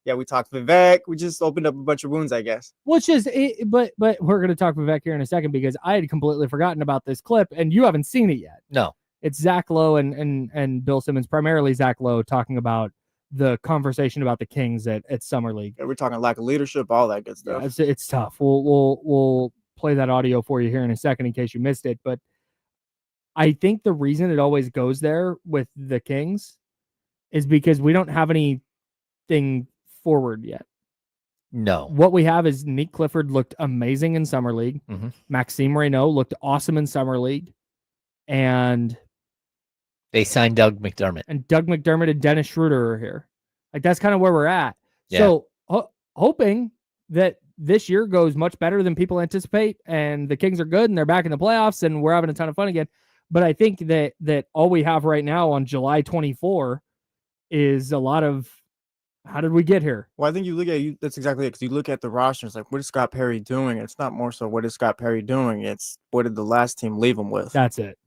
yeah, we talked Vivek. We just opened up a bunch of wounds, I guess. Which is, but we're going to talk Vivek here in a second because I had completely forgotten about this clip and you haven't seen it yet. No. It's Zach Lowe and Bill Simmons, primarily Zach Lowe, talking about the conversation about the Kings at Summer League. Yeah, we're talking lack of leadership, all that good Yeah, stuff. it's tough. We'll play that audio for you here in a second in case you missed it. But I think the reason it always goes there with the Kings is because we don't have anything forward yet. No. What we have is Nick Clifford looked amazing in Summer League. Mhm. Maxime Reynaud looked awesome in Summer League. And They signed Doug McDermott. Doug McDermott and Dennis Schroeder are here. Like, that's kind of where we're at. Yeah. So hoping that this year goes much better than people anticipate and the Kings are good and they're back in the playoffs and we're having a ton of fun again. But I think that all we have right now on July 24 is a lot of how did we get here? Well, I think you look at you. That's exactly it. Because you look at the roster, it's like, what is Scott Perry doing? It's not more so what is Scott Perry doing. It's what did the last team leave him with? That's it.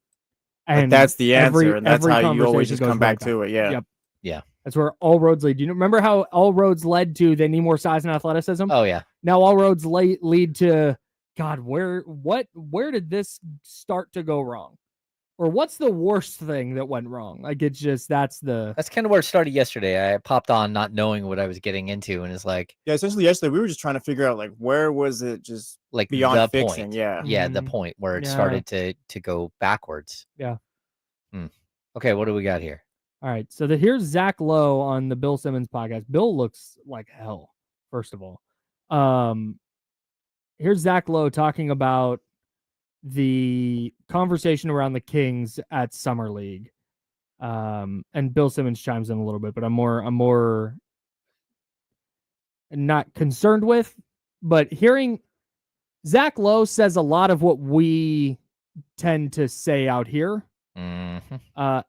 Like, And that's the answer, and that's every how you always conversation just goes come right back to it. Yeah. Yep. Yeah. That's where all roads lead. You know, remember how all roads led to they need more size and athleticism? Oh yeah. Now all roads lead to God, where did this start to go wrong? Or what's the worst thing that went wrong? Like, it's just That's kind of where it started yesterday. I popped on not knowing what I was getting into, and it's like, Yeah, essentially yesterday we were just trying to figure out like where was it just like beyond the fixing. point. Yeah. Yeah, the Mhm. point where it Yeah. started to go backwards. Yeah. Okay, what do we got here? All right. So here's Zach Lowe on the Bill Simmons podcast. Bill looks like hell, first of all. Here's Zach Lowe talking about the conversation around the Kings at Summer League. And Bill Simmons chimes in a little bit, but I'm more not concerned with, but hearing Zach Lowe says a lot of what we tend to say out here. Mhm.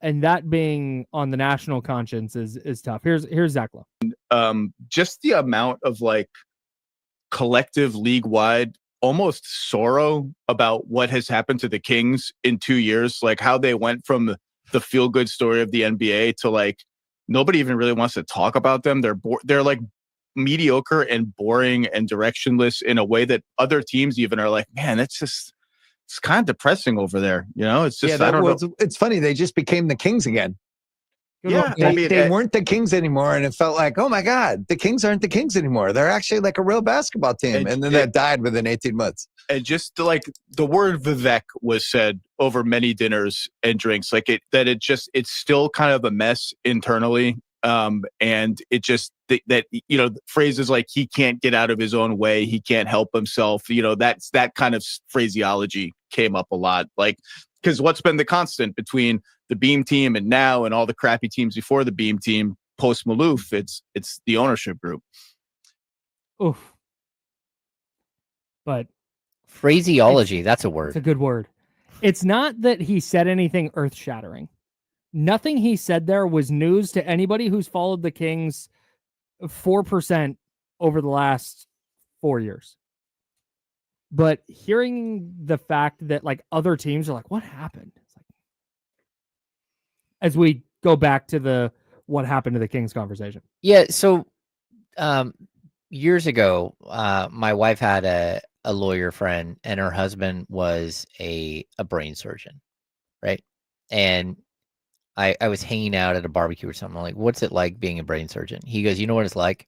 And that being on the national conscience is tough. Here's Zach Lowe. Just the amount of like collective league-wide almost sorrow about what has happened to the Kings in 2 years, like how they went from the feel-good story of the NBA to like nobody even really wants to talk about them. They're like mediocre and boring and directionless in a way that other teams even are like, man, it's kind of depressing over there. You know, it's just I don't know. It's funny. They just became the Kings again. Yeah, They, I mean, they weren't the Kings anymore, and it felt like, oh my God, the Kings aren't the Kings anymore. They're actually like a real basketball team. And then that died within 18 months. And just like the word Vivek was said over many dinners and drinks, like it's still kind of a mess internally. And it just that phrases like he can't get out of his own way, he can't help himself. That's that kind of phraseology came up a lot. Like, because what's been the constant between the Beam team and now and all the crappy teams before the Beam team post Maloof, it's the ownership group. Oof. But Phraseology, that's a it's word. a good word. It's not that he said anything earth-shattering. Nothing he said there was news to anybody who's followed the Kings 4% over the last 4 years. But hearing the fact that like other teams are like, what happened? It's like, as we go back to the what happened to the Kings conversation. Yeah, so years ago, my wife had a lawyer friend, and her husband was a brain surgeon, right? And I was hanging out at a barbecue or something. I'm like, what's it like being a brain surgeon? He goes, you know what it's like?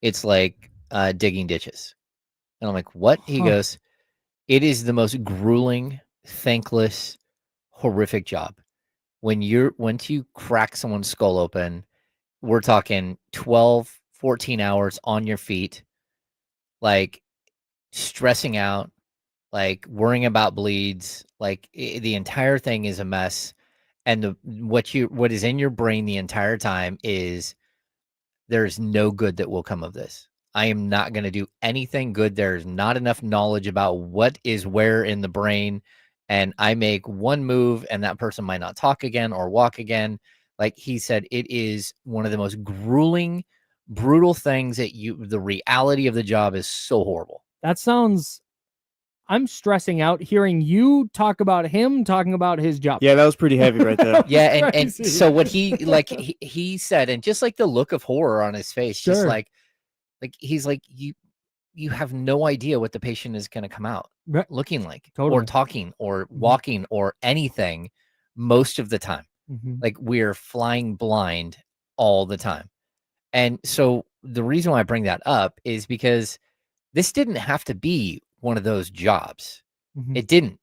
It's like digging ditches. And I'm like, what? He goes, it is the most grueling, thankless, horrific job. Once you crack someone's skull open, we're talking 12, 14 hours on your feet, like stressing out, like worrying about bleeds, like the entire thing is a mess. And what is in your brain the entire time is there's no good that will come of this. I am not going to do anything good. There's not enough knowledge about what is where in the brain. and I make one move and that person might not talk again or walk again. Like he said, it is one of the most grueling, brutal things that the reality of the job is so horrible. That sounds, I'm stressing out hearing you talk about him talking about his job. Yeah, that was pretty heavy right there. Yeah. And Crazy. so what he said, and just like the look of horror on his face, just Sure. like he's like, you have no idea what the patient is going to come out Right. looking like, Totally. or talking or walking or anything most of the time. Like we're flying blind all the time. And so the reason why I bring that up is because this didn't have to be one of those jobs. It didn't.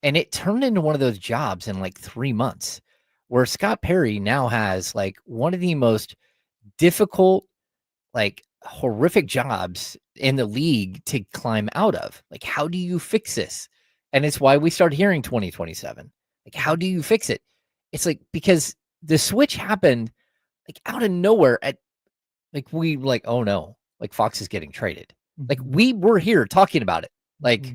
And it turned into one of those jobs in like 3 months, where Scott Perry now has like one of the most difficult, like horrific jobs in the league to climb out of. Like, how do you fix this? And it's why we start hearing 2027. Like, how do you fix it? It's like, because the switch happened like out of nowhere at like, we like, oh no, like Fox is getting traded. Like we were here talking about it. Like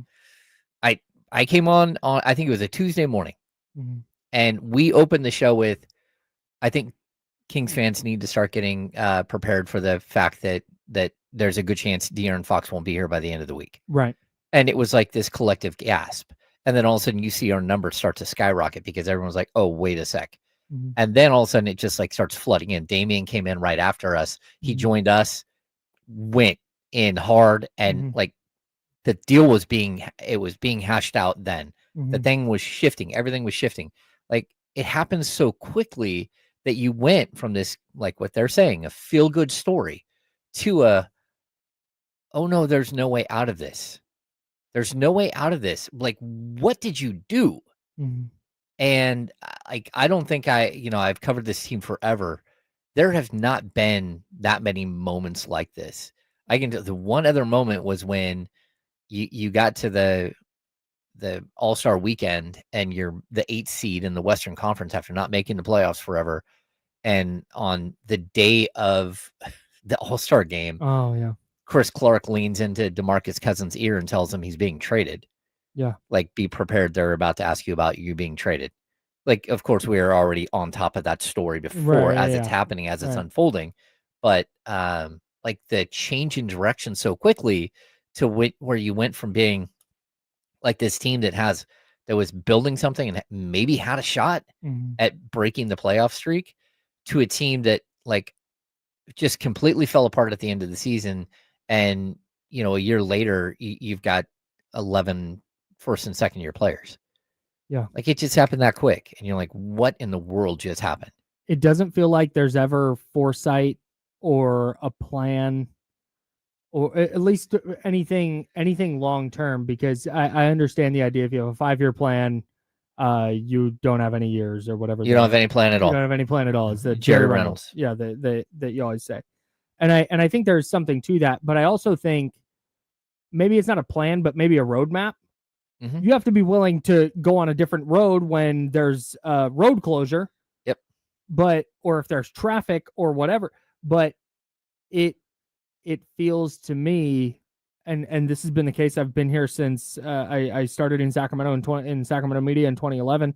I came on, I think it was a Tuesday morning, and we opened the show with, I think Kings fans need to start getting prepared for the fact that there's a good chance De'Aaron Fox won't be here by the end of the week. Right. And it was like this collective gasp. And then all of a sudden you see our numbers start to skyrocket because everyone's like, oh, wait a sec. And then all of a sudden it just like starts flooding in. Damian came in right after us. He joined us, went in hard, and like the deal was being hashed out then. The thing was shifting. Everything was shifting. Like it happened so quickly that you went from this, like what they're saying, a feel-good story to a, oh no, there's no way out of this. There's no way out of this. Like, what did you do? And like, I don't think I've covered this team forever. There have not been that many moments like this. The one other moment was when you got to the All-Star weekend and you're the 8th seed in the Western Conference after not making the playoffs forever. And on the day of the All-Star game, oh yeah, Chris Clark leans into DeMarcus Cousins' ear and tells him he's being traded. Yeah. Like, be prepared. They're about to ask you about you being traded. Like, of course, we are already on top of that story before it's happening, as it's unfolding. But like the change in direction so quickly to where you went from being like this team that was building something and maybe had a shot at breaking the playoff streak, to a team that like just completely fell apart at the end of the season. And, a year later, you've got 11 first and second year players. Yeah. Like it just happened that quick. And you're like, what in the world just happened? It doesn't feel like there's ever foresight or a plan, or at least anything long term, because I understand the idea. If you have a 5-year plan, you don't have any years or whatever. You don't have any plan at all. You don't have any plan at all. It's the Jerry Reynolds. Yeah, that you always say. And I think there's something to that, but I also think maybe it's not a plan, but maybe a roadmap. You have to be willing to go on a different road when there's a road closure. Yep. Or if there's traffic or whatever. But it feels to me, and this has been the case. I've been here since I started in Sacramento in Sacramento media in 2011,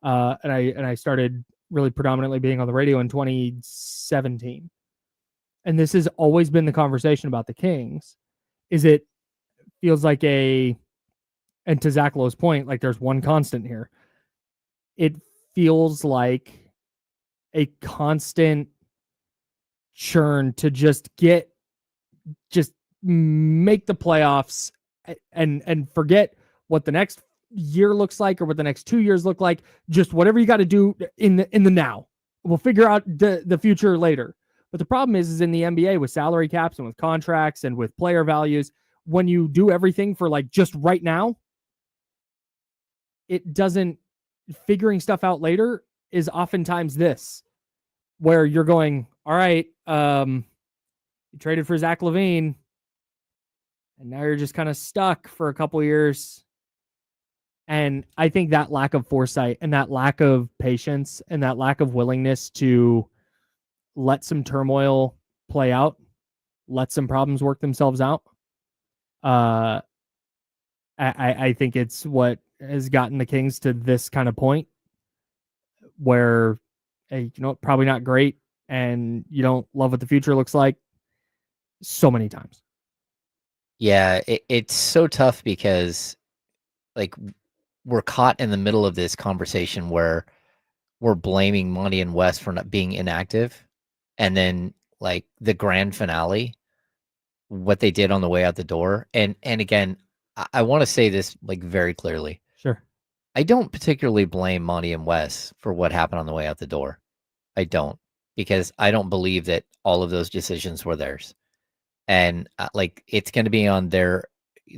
and I started really predominantly being on the radio in 2017. And this has always been the conversation about the Kings. Is it feels like and to Zach Lowe's point, like there's one constant here. It feels like a constant churn to just make the playoffs and forget what the next year looks like or what the next 2 years look like. Just whatever you got to do in the now. We'll figure out the future later. But the problem is in the NBA with salary caps and with contracts and with player values, when you do everything for like just right now, it doesn't, figuring stuff out later is oftentimes this, where you're going, all right, you traded for Zach LaVine, and now you're just kind of stuck for a couple years. And I think that lack of foresight and that lack of patience and that lack of willingness to let some turmoil play out, let some problems work themselves out, I think it's what has gotten the Kings to this kind of point where, hey, probably not great, and you don't love what the future looks like so many times. Yeah, it's so tough because like we're caught in the middle of this conversation where we're blaming Monty and West for not being inactive, and then like the grand finale, what they did on the way out the door. And again, I want to say this like very clearly. Sure. I don't particularly blame Monty and Wes for what happened on the way out the door. I don't, because I don't believe that all of those decisions were theirs. And like it's going to be on their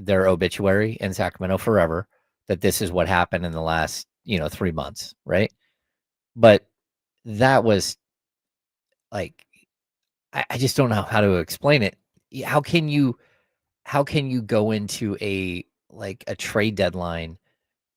obituary in Sacramento forever that this is what happened in the last 3 months, right? But that was like I just don't know how to explain it. How can you go into a trade deadline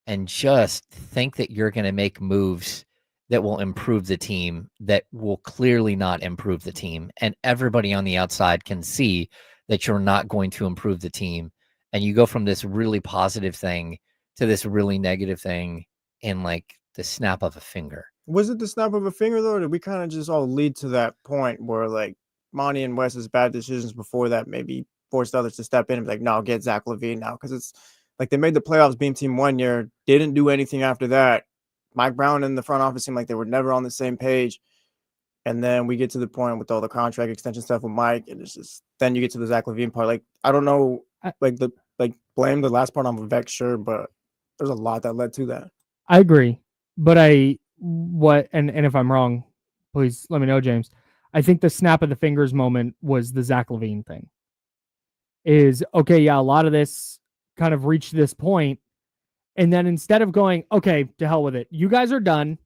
and just think that you're going to make moves that will improve the team that will clearly not improve the team, and everybody on the outside can see that you're not going to improve the team, and you go from this really positive thing to this really negative thing in like the snap of a finger? Was it the snap of a finger though, or did we kind of just all lead to that point where like Monty and Wes's bad decisions before that maybe forced others to step in and be like, no, get Zach LaVine now? Because it's like they made the playoffs beam team 1 year, didn't do anything after that. Mike Brown and the front office seemed like they were never on the same page. And then we get to the point with all the contract extension stuff with Mike, and it's just then you get to the Zach LaVine part. Like, I don't know, blame the last part on Vivek, sure, but there's a lot that led to that. I agree, but and if I'm wrong, please let me know, James. I think the snap of the fingers moment was the Zach LaVine thing. Is okay, yeah, a lot of this kind of reached this point, and then instead of going, okay, to hell with it, you guys are done.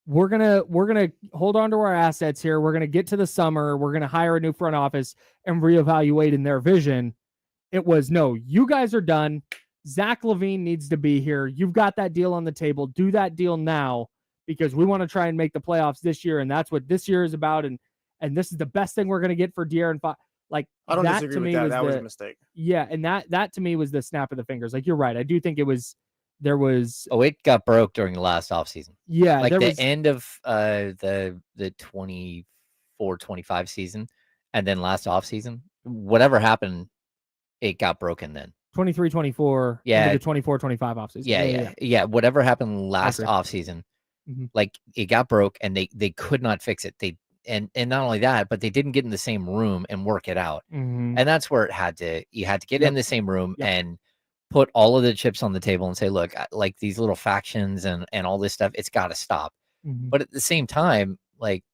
We're gonna hold on to our assets here. We're gonna get to the summer. We're gonna hire a new front office and reevaluate in their vision. It was, no, you guys are done. Zach LaVine needs to be here. You've got that deal on the table. Do that deal now, because we want to try and make the playoffs this year, and that's what this year is about. And this is the best thing we're gonna get for De'Aaron Fox. Like, I don't that disagree to with me that. That was a mistake. Yeah, and that to me was the snap of the fingers. Like, you're right. I do think it was. There was. Oh, it got broke during the last offseason. Yeah, like the end of the 24-25 season, and then last offseason, whatever happened, it got broken then. 23-24. Yeah, the 24-25 offseason. Yeah. Whatever happened last offseason, like it got broke, and they could not fix it. And not only that, but they didn't get in the same room and work it out. And that's where you had to get in the same room and put all of the chips on the table and say, look, like these little factions and all this stuff, it's got to stop. But at the same time, like,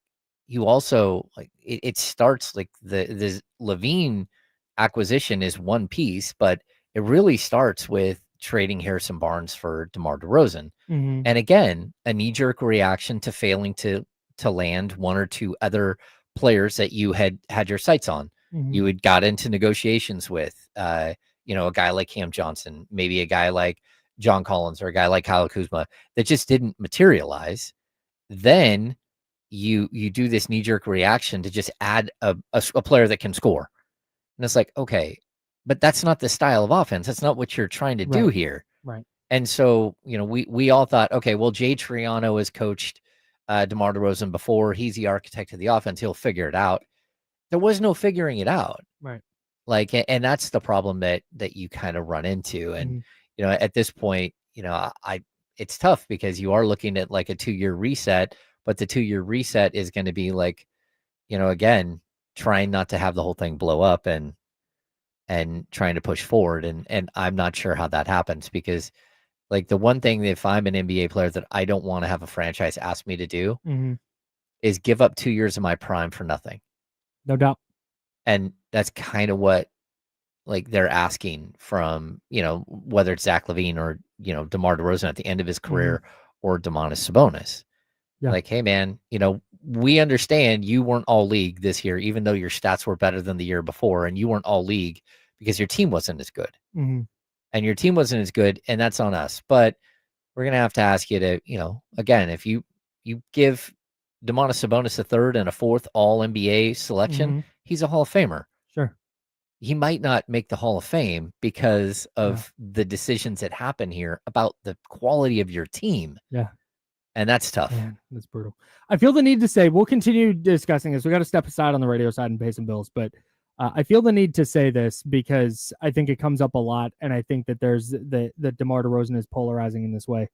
you also like it starts like the LaVine acquisition is one piece, but it really starts with trading Harrison Barnes for DeMar DeRozan. And again, a knee-jerk reaction to failing to land one or two other players that you had your sights on. You had got into negotiations with, a guy like Cam Johnson, maybe a guy like John Collins, or a guy like Kyle Kuzma, that just didn't materialize. Then you do this knee-jerk reaction to just add a player that can score. And it's like, okay, but that's not the style of offense. That's not what you're trying to do here. Right. And so, we all thought, okay, well, Jay Triano has coached DeMar DeRozan before. He's the architect of the offense. He'll figure it out. There was no figuring it out. Right. Like, and that's the problem that you kind of run into. And, at this point, it's tough because you are looking at like a 2-year reset, but the 2-year reset is going to be like, again, trying not to have the whole thing blow up and trying to push forward. And I'm not sure how that happens, because like the one thing that if I'm an NBA player that I don't want to have a franchise ask me to do is give up 2 years of my prime for nothing. No doubt. And that's kind of what like they're asking from, whether it's Zach LaVine or, DeMar DeRozan at the end of his career or Domantas Sabonis. Yeah. Like, hey man, we understand you weren't all league this year, even though your stats were better than the year before, and you weren't all league because your team wasn't as good. And your team wasn't as good, and that's on us. But we're going to have to ask you to, again, if you give Domantas Sabonis a third and a fourth all NBA selection, he's a Hall of Famer. Sure. he might not make the Hall of Fame because of the decisions that happen here about the quality of your team. Yeah. And that's tough. Man, that's brutal. I feel the need to say, we'll continue discussing this. We got to step aside on the radio side and pay some bills, but I feel the need to say this because I think it comes up a lot, and I think that there's that DeMar DeRozan is polarizing in this way.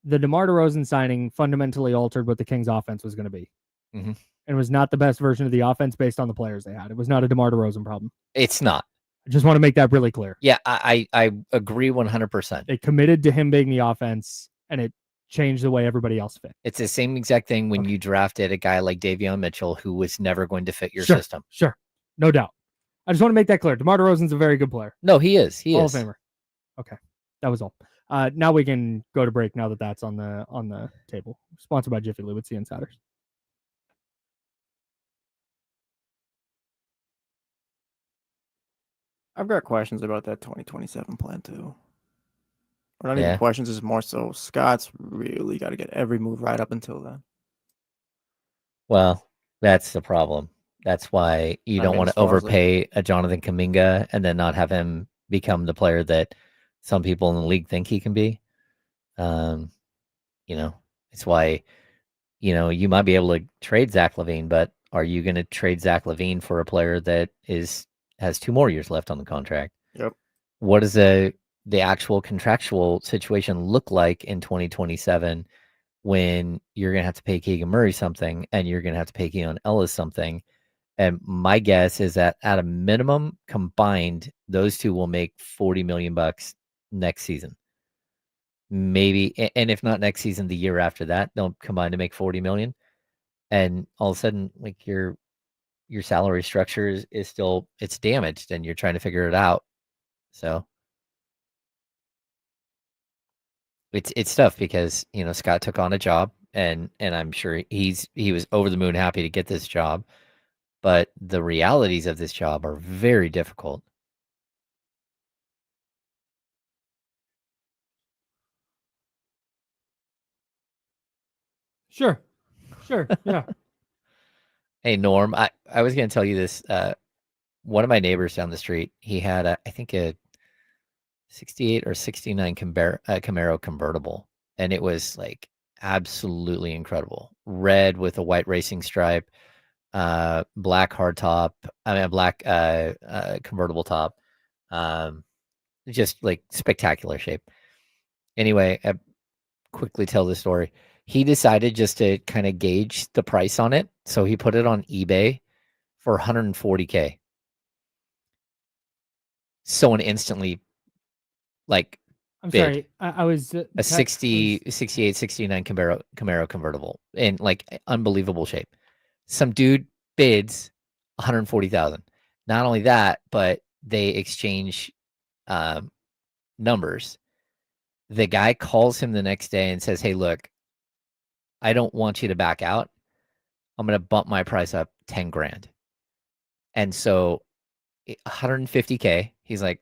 The DeMar DeRozan signing fundamentally altered what the Kings' offense was going to be. Mhm. And was not the best version of the offense based on the players they had. It was not a DeMar DeRozan problem. It's not. I just want to make that really clear. Yeah, I agree 100%. They committed to him being the offense, and it changed the way everybody else fit. It's the same exact thing when you drafted a guy like Davion Mitchell who was never going to fit your Sure, system. Sure. No doubt. I just want to make that clear. DeMar DeRozan's a very good player. No, he is. He Hall is. of Famer. Okay. That was all. Now we can go to break now that that's on the table. Sponsored by Jiffy Lube. It's the Insiders. I've got questions about that 2027 plan too. Or not Yeah. even questions, it's more so Scott's really got to get every move right up until then. Well, that's the problem. That's why you I don't mean, want as to far as, like- overpay a Jonathan Kuminga and then not have him become the player that some people in the league think he can be. It's why, you might be able to trade Zach LaVine, but are you going to trade Zach LaVine for a player that has 2 more years left on the contract? Yep. What does the actual contractual situation look like in 2027 when you're going to have to pay Keegan Murray something and you're going to have to pay Keon Ellis something? And my guess is that at a minimum combined, those two will make $40 million next season. Maybe, and if not next season, the year after that, they'll combine to make 40 million. And all of a sudden, like your salary structure is still, it's damaged and you're trying to figure it out. So it's tough because, Scott took on a job and I'm sure he was over the moon happy to get this job, but the realities of this job are very difficult. Sure. Yeah. Hey, Norm, I was going to tell you this. One of my neighbors down the street, he had I think a 68 or 69 Camaro convertible, and it was like absolutely incredible. Red with a white racing stripe, black hardtop. I mean, a black convertible top. Just like spectacular shape. Anyway, I quickly tell the story. He decided just to kind of gauge the price on it, so he put it on eBay for $140K. Someone instantly, like, I'm bid. sorry. I was A 68, 69 Camaro convertible in like unbelievable shape. Some dude bids 140,000. Not only that, but they exchange numbers. The guy calls him the next day and says, "Hey, look, I don't want you to back out. I'm going to bump my price up 10 grand." And so 150K, he's like,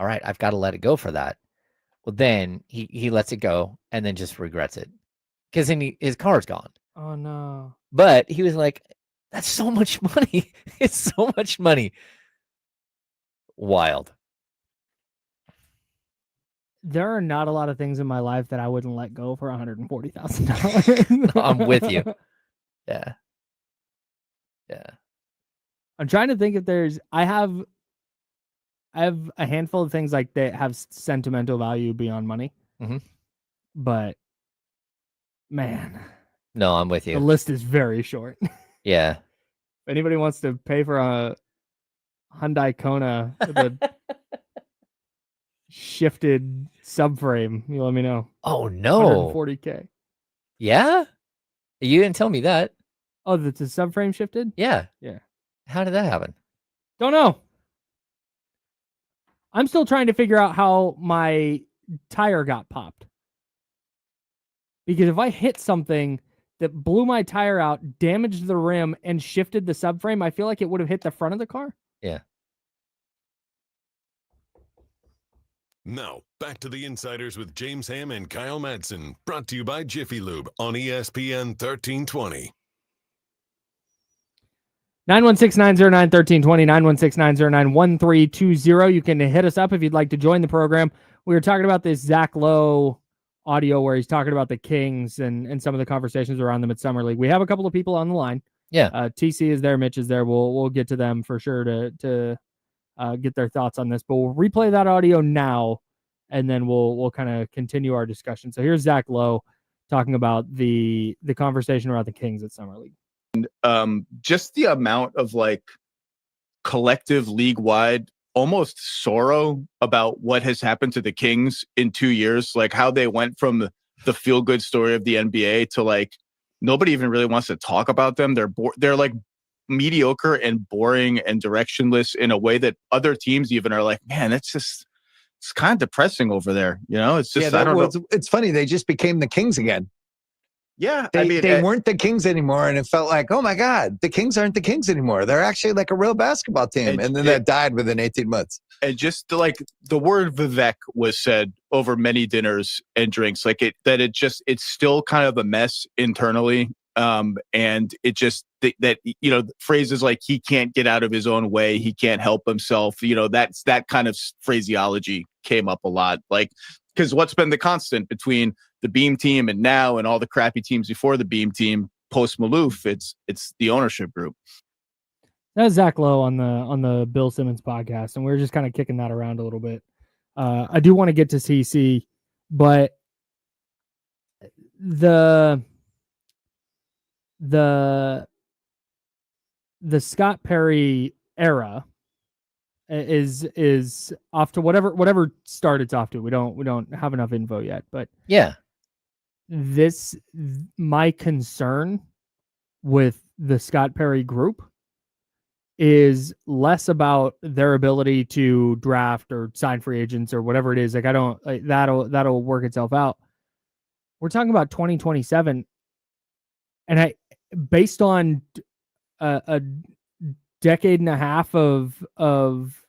all right, I've got to let it go for that. Well, then he lets it go and then just regrets it because then his car's gone. Oh, no. But he was like, that's so much money. It's so much money. Wild. There are not a lot of things in my life that I wouldn't let go for $140,000. I'm with you. Yeah. I'm trying to think if there's. I have a handful of things like that have sentimental value beyond money. Mhm. But man, No, I'm with the you. list is very short. If Yeah. anybody wants to pay for a Hyundai Kona with a shifted subframe, you let me know. Oh, no. 140K. Yeah? You didn't tell me that. Oh, that's a subframe shifted? Yeah. Yeah. How did that happen? Don't know. I'm still trying to figure out how my tire got popped. Because if I hit something that blew my tire out, damaged the rim, and shifted the subframe, I feel like it would have hit the front of the car. Yeah. Now, back to the Insiders with James Ham and Kyle Madsen, brought to you by Jiffy Lube on ESPN 1320. 916-909-1320, 916-909-1320. You can hit us up if you'd like to join the program. We were talking about this Zach Lowe audio where he's talking about the Kings and some of the conversations around them at Summer League. We have a couple of people on the line. Yeah. TC is there. Mitch is there. We'll get to them for sure to get their thoughts on this. But we'll replay that audio now, and then we'll kind of continue our discussion. So here's Zach Lowe talking about the conversation about the Kings at Summer League. Just the amount of like collective league-wide almost sorrow about what has happened to the Kings in 2 years, like how they went from the feel-good story of the NBA to like nobody even really wants to talk about them. They're like mediocre and boring and directionless in a way that other teams even are like, man, it's kind of depressing over there. You know, it's just, I don't know. It's funny. They just became the Kings again. Yeah. They weren't the Kings anymore. And it felt like, oh my God, the Kings aren't the Kings anymore. They're actually like a real basketball team. And then that died within 18 months. And just like the word Vivek was said over many dinners and drinks, like it's still kind of a mess internally. And it just that, you know, phrases like he can't get out of his own way. He can't help himself. You know, that kind of phraseology came up a lot. Like, because what's been the constant between the Beam team and now and all the crappy teams before the Beam team post Maloof, it's the ownership group. That's Zach Lowe on the Bill Simmons podcast, and we were just kind of kicking that around a little bit. I do want to get to CC, but the Scott Perry era is off to whatever start it's off to. We don't have enough info yet, but yeah, my concern with the Scott Perry group is less about their ability to draft or sign free agents or whatever it is. Like, I don't like that'll work itself out. We're talking about 2027, and based on a decade and a half of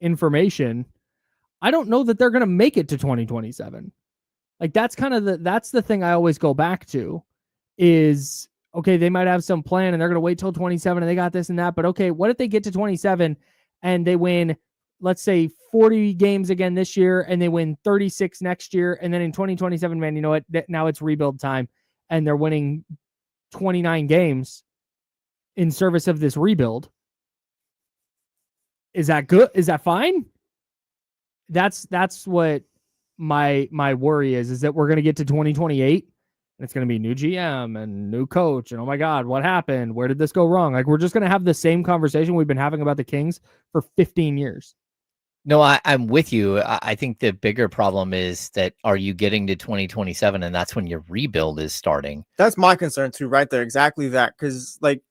information, I don't know that they're going to make it to 2027. Like, that's kind of that's the thing I always go back to is, okay, they might have some plan and they're going to wait till 27 and they got this and that. But okay, what if they get to 27 and they win, let's say 40 games again this year and they win 36 next year. And then in 2027, man, you know what? Now it's rebuild time and they're winning 29 games in service of this rebuild. Is that good? Is that fine? That's what my worry is that we're going to get to 2028 and it's going to be new GM and new coach. And oh my God, what happened? Where did this go wrong? Like, we're just going to have the same conversation we've been having about the Kings for 15 years. No, I'm with you. I think the bigger problem is that are you getting to 2027 and that's when your rebuild is starting? That's my concern too, right there. Exactly that. Because like,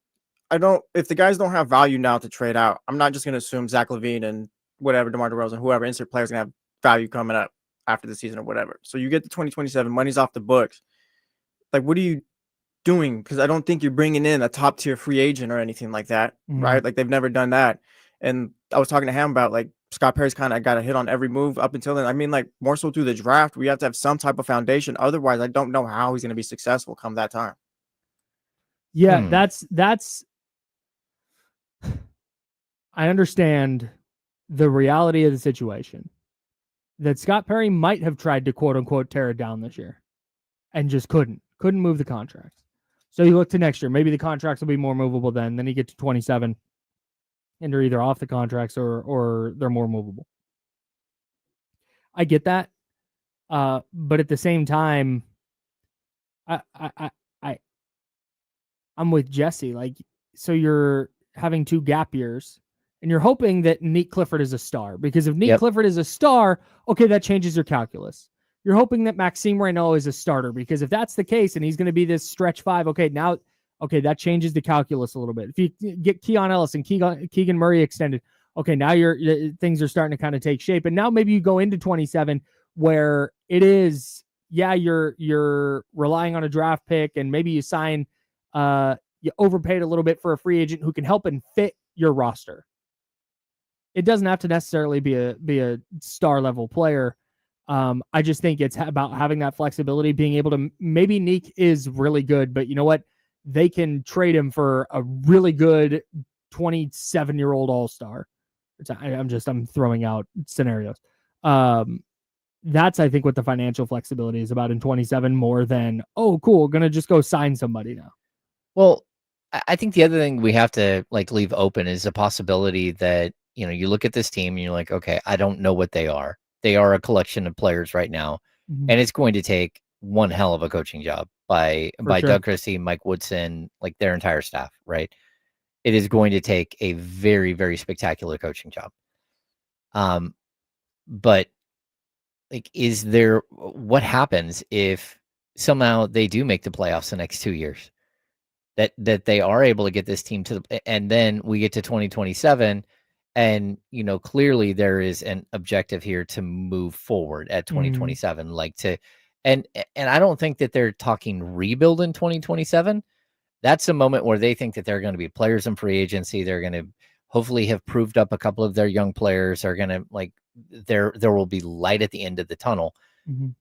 if the guys don't have value now to trade out, I'm not just going to assume Zach LaVine and whatever, DeMar DeRozan, whoever insert players going to have value coming up after the season or whatever. So you get to 2027, money's off the books. Like, what are you doing? Because I don't think you're bringing in a top tier free agent or anything like that, right? Like, they've never done that. And I was talking to him about like Scott Perry's kind of got a hit on every move up until then. I mean, like, more so through the draft, we have to have some type of foundation. Otherwise, I don't know how he's going to be successful come that time. Yeah, that's. I understand the reality of the situation. That Scott Perry might have tried to quote unquote tear it down this year and just couldn't move the contracts. So you look to next year, maybe the contracts will be more movable then you get to 27 and they're either off the contracts or they're more movable. I get that. But at the same time, I'm with Jesse. Like, so you're having 2 gap years. And you're hoping that Nick Clifford is a star, because if Nick Clifford is a star, okay, that changes your calculus. You're hoping that Maxime Reynaud is a starter, because if that's the case and he's going to be this stretch 5, that changes the calculus a little bit. If you get Keon Ellis and Keegan Murray extended, okay, now things are starting to kind of take shape. And now maybe you go into 27 where it is, you're relying on a draft pick and maybe you sign, you overpaid a little bit for a free agent who can help and fit your roster. It doesn't have to necessarily be a star level player. I just think it's about having that flexibility, being able to, maybe Neek is really good, but you know what? They can trade him for a really good 27-year-old all-star. I'm throwing out scenarios. That's, I think, what the financial flexibility is about in 27 more than, oh, cool, going to just go sign somebody now. Well, I think the other thing we have to like leave open is the possibility that, you know, you look at this team and you're like, okay, I don't know what they are. They are a collection of players right now, and it's going to take one hell of a coaching job by sure. Doug Christie, Mike Woodson, like their entire staff, right? It is going to take a very, very spectacular coaching job. But like, what happens if somehow they do make the playoffs the next 2 years? That they are able to get this team and then we get to 2027, and you know, clearly there is an objective here to move forward at 2027, and I don't think that they're talking rebuild in 2027. That's a moment where they think that they're going to be players in free agency. They're going to hopefully have proved up a couple of their young players. Are going to there will be light at the end of the tunnel.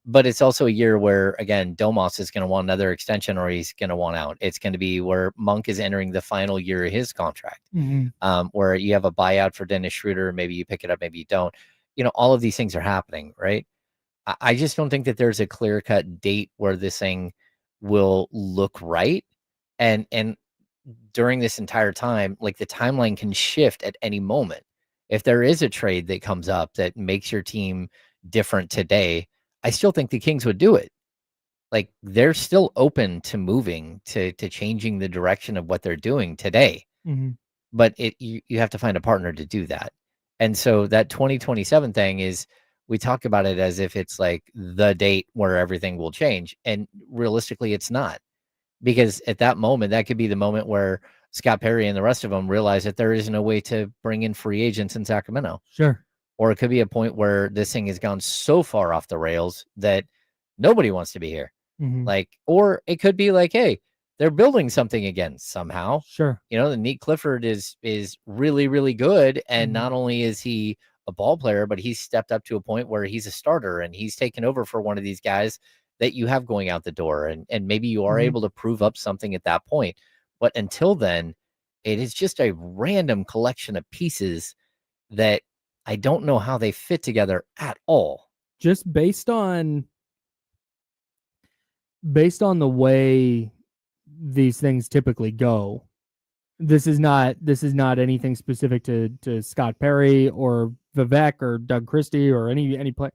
But it's also a year where, again, Domas is going to want another extension or he's going to want out. It's going to be where Monk is entering the final year of his contract, where you have a buyout for Dennis Schroeder. Maybe you pick it up, maybe you don't. You know, all of these things are happening, right? I just don't think that there's a clear-cut date where this thing will look right. And during this entire time, like the timeline can shift at any moment. If there is a trade that comes up that makes your team different today, I still think the Kings would do it. Like, they're still open to moving, to changing the direction of what they're doing today. But you have to find a partner to do that. And so that 2027 thing is, we talk about it as if it's like the date where everything will change. And realistically, it's not. Because at that moment, that could be the moment where Scott Perry and the rest of them realize that there is no way to bring in free agents in Sacramento. Sure. Or it could be a point where this thing has gone so far off the rails that nobody wants to be here. Like, or it could be like, hey, they're building something again somehow. Sure. You know, the Nate Clifford is really, really good. And not only is he a ball player, but he's stepped up to a point where he's a starter and he's taken over for one of these guys that you have going out the door. And maybe you are able to prove up something at that point. But until then, it is just a random collection of pieces that I don't know how they fit together at all. Just based on the way these things typically go. This is not anything specific to Scott Perry or Vivek or Doug Christie or any player.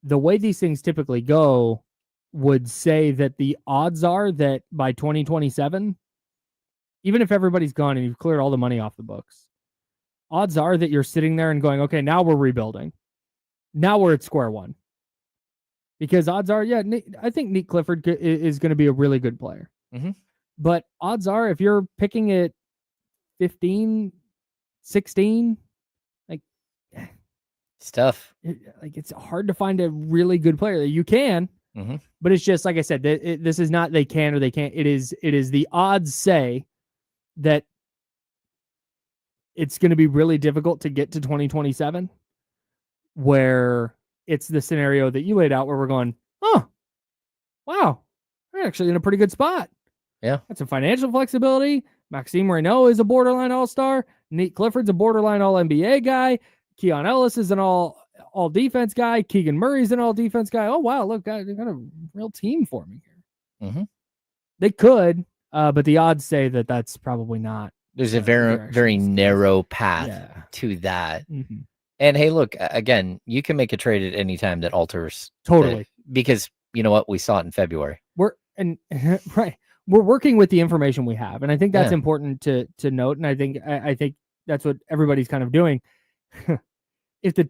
The way these things typically go would say that the odds are that by 2027, even if everybody's gone and you've cleared all the money off the books, odds are that you're sitting there and going, okay, now we're rebuilding. Now we're at square one. Because odds are, I think Nate Clifford is going to be a really good player. But odds are, if you're picking at 15, 16, like, it's tough. It's hard to find a really good player. You can, but it's just, like I said, this is not they can or they can't. It is the odds say that it's going to be really difficult to get to 2027, where it's the scenario that you laid out where we're going, oh, wow, we're actually in a pretty good spot. Yeah. That's some financial flexibility. Maxime Renault is a borderline all-star. Nate Clifford's a borderline all-NBA guy. Keon Ellis is an all-defense guy. Keegan Murray's an all-defense guy. Oh, wow, look, they've got a real team forming here. They could, but the odds say that that's probably not. There's a very narrow path to that. And hey, look, again, you can make a trade at any time that alters totally, because you know what, we saw it in February. We're working with the information we have, and I think that's important to note. And I think that's what everybody's kind of doing. If the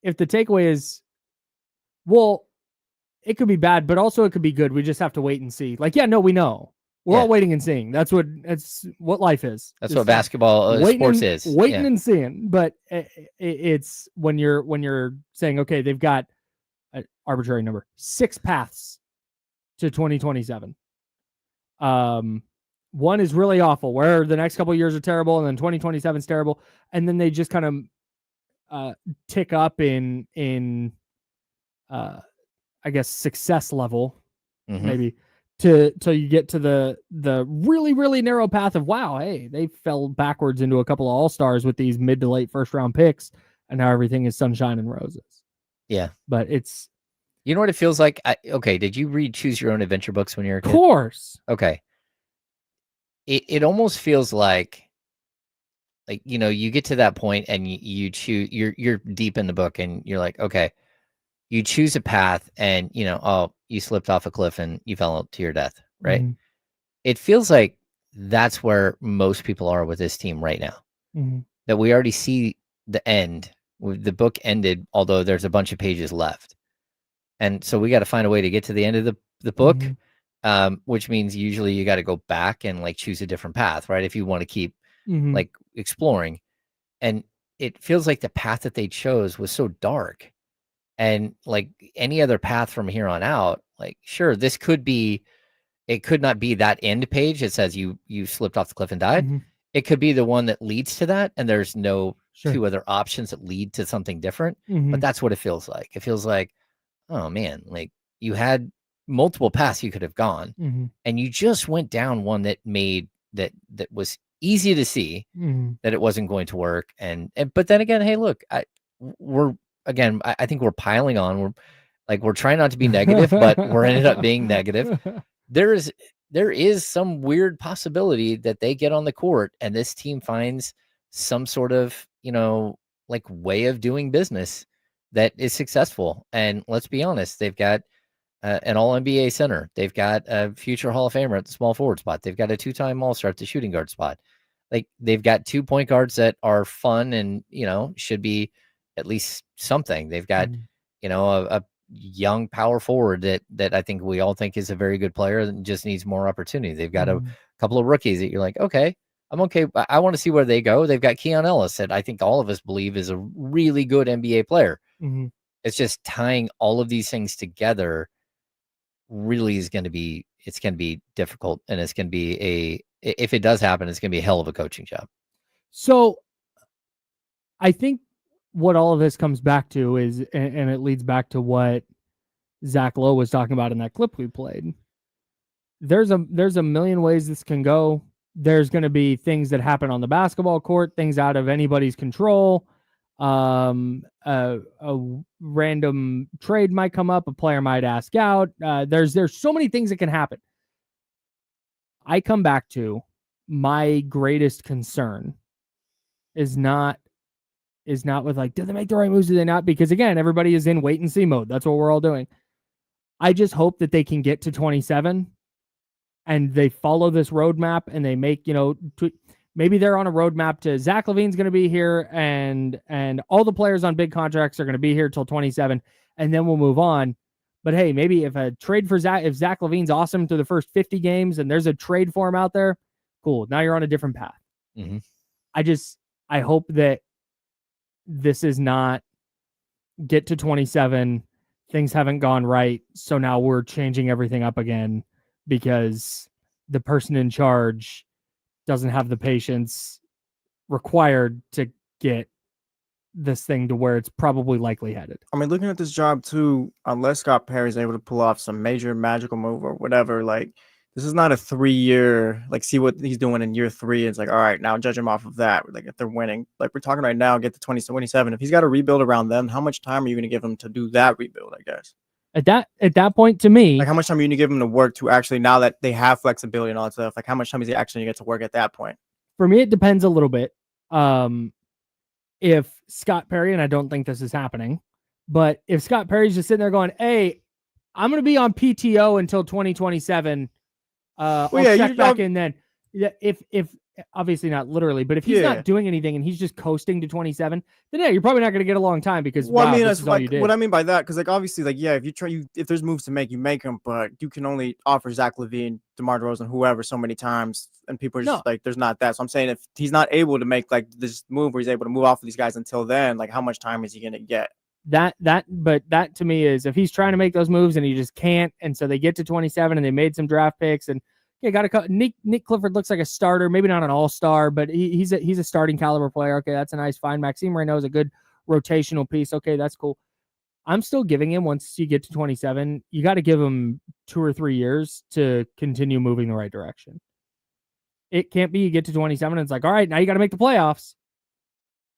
takeaway is, well, it could be bad, but also it could be good. We just have to wait and see. Like, we know. We're all waiting and seeing. That's what life is. That's what basketball sports is. Waiting and seeing. But it's when you're saying, okay, they've got an arbitrary number, 6 paths to 2027. One is really awful, where the next couple of years are terrible, and then 2027 is terrible, and then they just kind of tick up in I guess success level, maybe till you get to the really, really narrow path of, wow, hey, they fell backwards into a couple of all-stars with these mid to late first round picks, and now everything is sunshine and roses. Yeah. But it's, You know what it feels like? Okay, did you read Choose Your Own Adventure books when you were a of kid? course. Okay. It almost feels like you get to that point and you choose, you're deep in the book and you're like, okay, you choose a path and you slipped off a cliff and you fell to your death, right? Mhm. It feels like that's where most people are with this team right now. Mhm. That we already see the end. The book ended, although there's a bunch of pages left. And so we got to find a way to get to the end of the book, which means usually you got to go back and like choose a different path, right? If you want to keep Mhm. like exploring. And it feels like the path that they chose was so dark. And like any other path from here on out, like, sure, this could be, it could not be that end page. It says you slipped off the cliff and died. Mhm. It could be the one that leads to that. And there's no Sure. two other options that lead to something different. Mhm. But that's what it feels like. It feels like, oh man, like you had multiple paths you could have gone Mhm. and you just went down one that made that was easy to see Mhm. that it wasn't going to work. And but then again, hey, look, I think we're piling on. We're trying not to be negative, but we're ended up being negative. There is some weird possibility that they get on the court and this team finds some sort of, like way of doing business that is successful. And let's be honest, they've got an all NBA center. They've got a future Hall of Famer at the small forward spot. They've got a 2-time All-Star at the shooting guard spot. Like they've got 2 point guards that are fun and, should be at least something. They've got, a young power forward that I think we all think is a very good player and just needs more opportunity. They've got a couple of rookies that you're like, okay, I'm okay. I want to see where they go. They've got Keon Ellis that I think all of us believe is a really good NBA player. Mhm. It's just tying all of these things together really is going to be, it's going to be difficult. And it's going to be if it does happen, it's going to be a hell of a coaching job. So I think what all of this comes back to is, and it leads back to what Zach Lowe was talking about in that clip we played. There's a million ways this can go. There's going to be things that happen on the basketball court, things out of anybody's control. A random trade might come up, a player might ask out. There's so many things that can happen. I come back to my greatest concern is not with like, did they make the right moves? Did they not? Because again, everybody is in wait and see mode. That's what we're all doing. I just hope that they can get to 27 and they follow this roadmap and they make, maybe they're on a roadmap to Zach LaVine's going to be here and all the players on big contracts are going to be here till 27 and then we'll move on. But hey, maybe if a trade for if Zach LaVine's awesome through the first 50 games and there's a trade for him out there, cool. Now you're on a different path. Mm-hmm. I hope that this is not get to 27. Things haven't gone right. So now we're changing everything up again because the person in charge doesn't have the patience required to get this thing to where it's probably likely headed. I mean, looking at this job too, unless Scott Perry's able to pull off some major magical move or whatever, like this is not a 3-year, like see what he's doing in year 3. It's like, all right, now judge him off of that. Like if they're winning, like we're talking right now, get to 2027. If he's got to rebuild around them, how much time are you going to give him to do that rebuild, I guess? At that point, to me, like how much time are you going to give him to work to actually, now that they have flexibility and all that stuff, like how much time is he actually going to get to work at that point? For me, it depends a little bit. If Scott Perry, and I don't think this is happening, but if Scott Perry's just sitting there going, hey, I'm going to be on PTO until 2027. I'll check back in then. If obviously not literally, but if he's not doing anything and he's just coasting to 27, then yeah, you're probably not going to get a long time because I mean, this that's is all you did. What I mean by that, because like obviously, like if there's moves to make, you make them, but you can only offer Zach LaVine, DeMar DeRozan, whoever, so many times, and people are just like, there's not that. So I'm saying if he's not able to make like this move where he's able to move off of these guys until then, like how much time is he going to get? But that to me is if he's trying to make those moves and he just can't, and so they get to 27 and they made some draft picks and got a Nick Clifford looks like a starter, maybe not an all-star, but he's a starting caliber player. Okay, that's a nice find. Maxime Reynaud is a good rotational piece. Okay, that's cool. I'm still giving him, once you get to 27, you got to give him 2 or 3 years to continue moving the right direction. It can't be you get to 27 and it's like, all right, now you got to make the playoffs.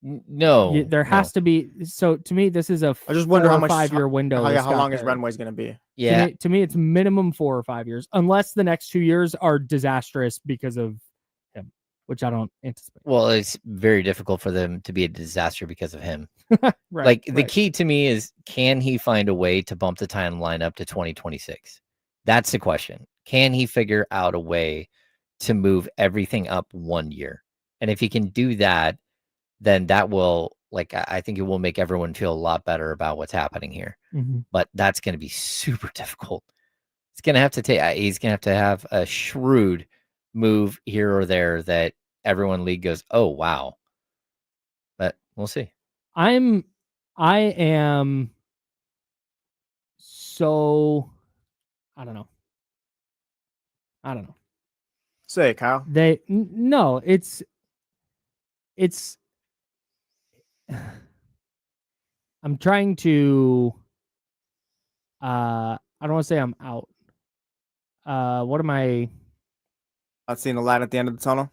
No, There has to be. So to me, this is a I just wonder how 4 or much 5-year window. how long his runway is going to be. Yeah, To me, it's minimum 4 or 5 years, unless the next 2 years are disastrous because of him, which I don't anticipate. well, it's very difficult for them to be a disaster because of him. Right. Like the key to me is, can he find a way to bump the timeline up to 2026? That's the question. Can he figure out a way to move everything up 1 year? And if he can do that, then that will, like, I think it will make everyone feel a lot better about what's happening here. Mm-hmm. But that's going to be super difficult. It's going to have to take, he's going to have a shrewd move here or there that everyone league goes, oh, wow. But we'll see. I am so, I don't know. Say, Kyle. No, it's I'm trying to I don't want to say I'm out. What am I? Not seeing the light at the end of the tunnel.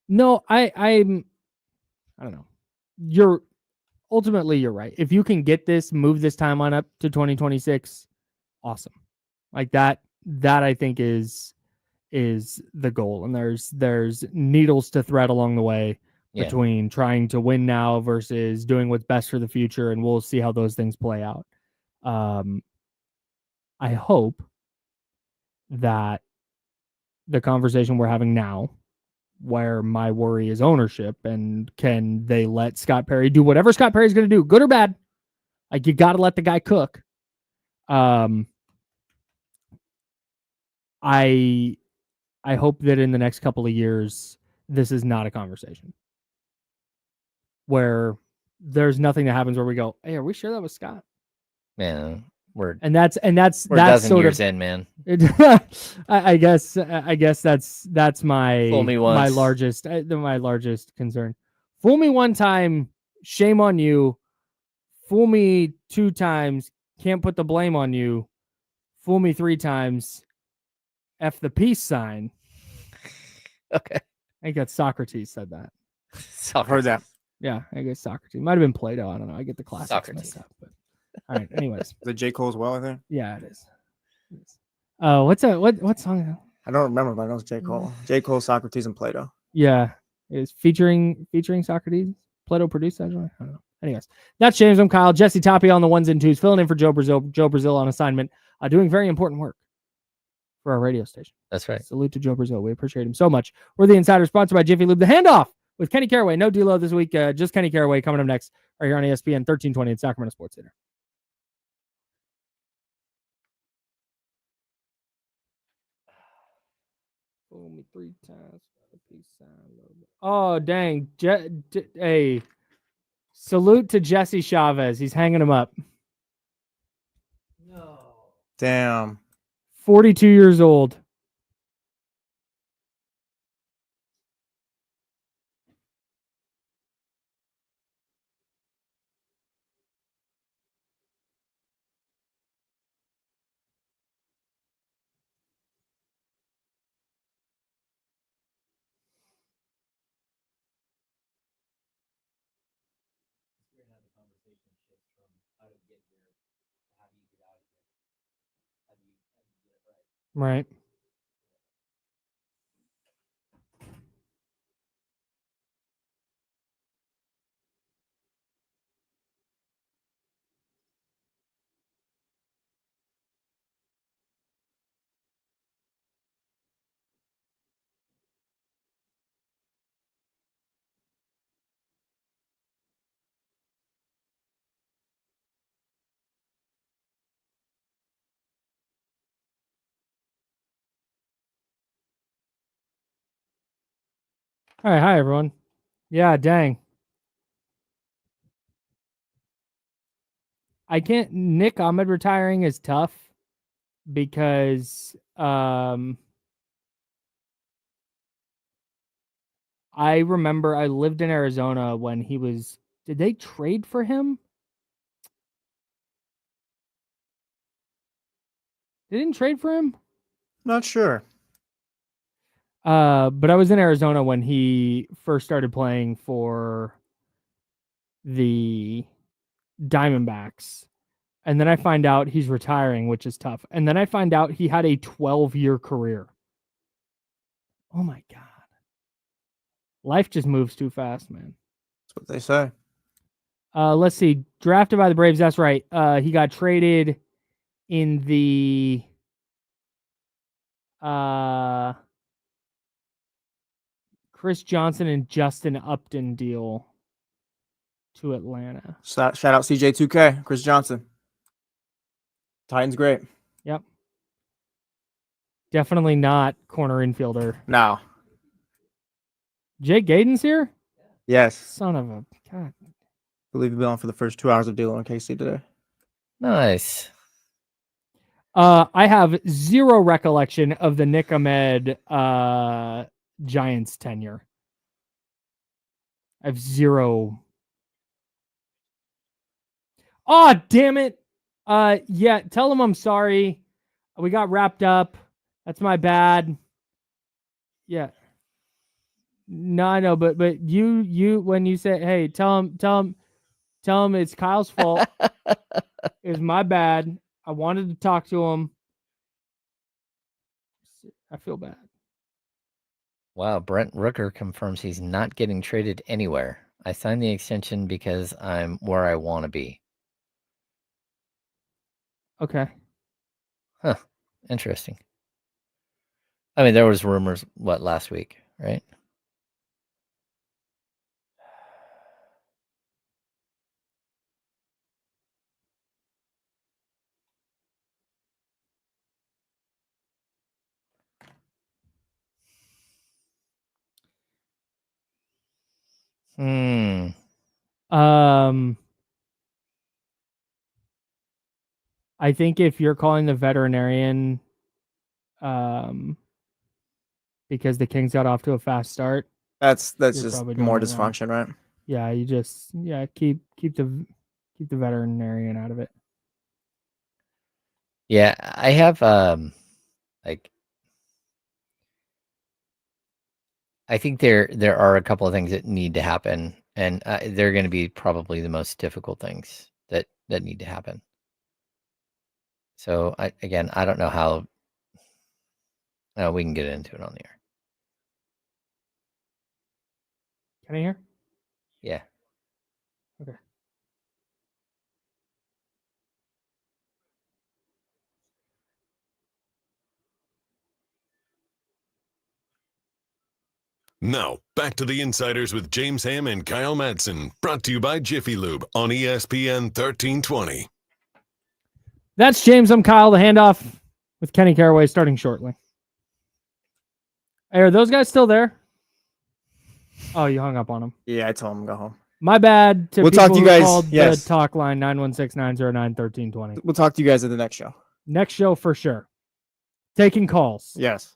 No, I don't know. You're right. If you can get this, move this timeline up to 2026, awesome. Like that I think is the goal. And there's needles to thread along the way between trying to win now versus doing what's best for the future, and we'll see how those things play out. I hope that the conversation we're having now, where my worry is ownership, and can they let Scott Perry do whatever Scott Perry's going to do, good or bad? Like, you got to let the guy cook. I hope that in the next couple of years, this is not a conversation where there's nothing that happens where we go, hey, are we sure that was Scott? Man, we're that's a dozen sort years of, in, man. I guess that's my Fool me once. my largest concern. Fool me one time, shame on you. Fool me 2 times, can't put the blame on you. Fool me 3 times, F the peace sign. Okay. I think that's Socrates said that. I've heard that. Yeah, I guess Socrates. Might have been Plato. I don't know. I get the classics Socrates. messed up. But all right. Anyways, The J. Cole as well, I think. yeah, it is. What song is that? I don't remember, but I know it's J. Cole. J. Cole, Socrates, and Plato. Yeah, it's featuring Socrates. Plato produced that. I don't know. Anyways, that's James. I'm Kyle. Jesse Tapia on the 1s and 2s, filling in for Joe Brazil on assignment, doing very important work for our radio station. That's right. Salute to Joe Brazil. We appreciate him so much. We're the Insider, sponsored by Jiffy Lube. The Handoff with Kenny Caraway. No D-Lo this week. Just Kenny Caraway coming up next right here on ESPN 1320 at Sacramento Sports Center. Fool me 3 times. Oh, dang. Hey, salute to Jesse Chavez. He's hanging him up. No. Damn. 42 years old. Right. All right. Hi, everyone. Yeah, dang. I can't. Nick Ahmed retiring is tough because I remember I lived in Arizona when he was. Did they trade for him? They didn't trade for him? Not sure. But I was in Arizona when he first started playing for the Diamondbacks. And then I find out he's retiring, which is tough. And then I find out he had a 12-year career. Oh my God. Life just moves too fast, man. That's what they say. Let's see. Drafted by the Braves. That's right. He got traded in the Chris Johnson and Justin Upton deal to Atlanta. Shout out CJ2K, Chris Johnson. Titans great. Yep. Definitely not corner infielder. No. Jake Gadon's here? Yes. Son of a God. I believe he'll be on for the first 2 hours of dealing on KC today. Nice. I have zero recollection of the Nick Ahmed Giants tenure. I have zero. Oh, damn it. Yeah, tell him I'm sorry. We got wrapped up. That's my bad. Yeah. No, I know, but you when you say, hey, tell him it's Kyle's fault. It was my bad. I wanted to talk to him. I feel bad. Wow, Brent Rooker confirms he's not getting traded anywhere. I signed the extension because I'm where I want to be. Okay. Huh. Interesting. I mean, there was rumors, last week, right? I think if you're calling the veterinarian because the Kings got off to a fast start, That's You're just probably doing more it wrong. dysfunction, right? yeah, you just keep the veterinarian out of it. Yeah, I have like I think there are a couple of things that need to happen, and they're going to be probably the most difficult things that need to happen. So I don't know how we can get into it on the air. Can I hear? Yeah. Okay. Now, back to the Insiders with James Ham and Kyle Madsen, brought to you by Jiffy Lube on ESPN 1320. That's James. I'm Kyle. The Handoff with Kenny Caraway starting shortly. Hey, are those guys still there? Oh, you hung up on them. Yeah, I told him to go home. My bad to We'll people talk to you who guys, called yes. the talk line 916-909-1320. We'll talk to you guys at the next show. Next show for sure. Taking calls. Yes.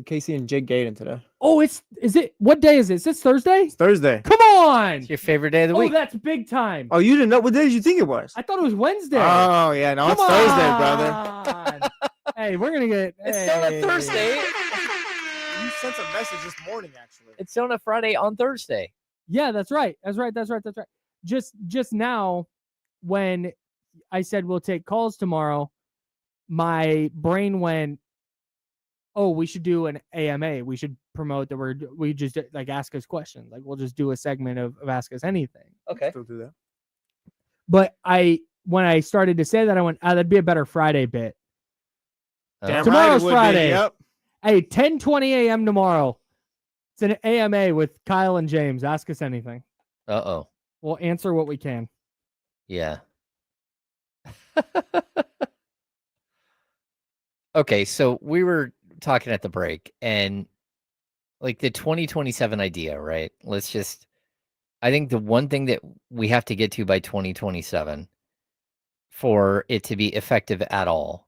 Casey and Jake Gadon today. Oh, what day is it? Is this Thursday? It's Thursday. Come on. It's your favorite day of the Oh, week. that's big time. Oh, you didn't know? What day did you think it was? I thought it was Wednesday. Oh, yeah. No, it's Come Thursday, brother. on. Hey, we're going to get... It's still a Thursday. You sent a message this morning, actually. It's on a Friday on Thursday. Yeah, that's right. That's right. Just now, when I said we'll take calls tomorrow, my brain went, oh, we should do an AMA. We should promote that we just like ask us questions. Like we'll just do a segment of Ask Us Anything. Okay. Still do that. But when I started to say that, I went, that'd be a better Friday bit. Damn Tomorrow's right it would be. Friday. Yep. Hey, 10:20 a.m. tomorrow. It's an AMA with Kyle and James. Ask Us Anything. Uh-oh. We'll answer what we can. Yeah. Okay, so we were talking at the break, and like the 2027 idea, right? I think the one thing that we have to get to by 2027 for it to be effective at all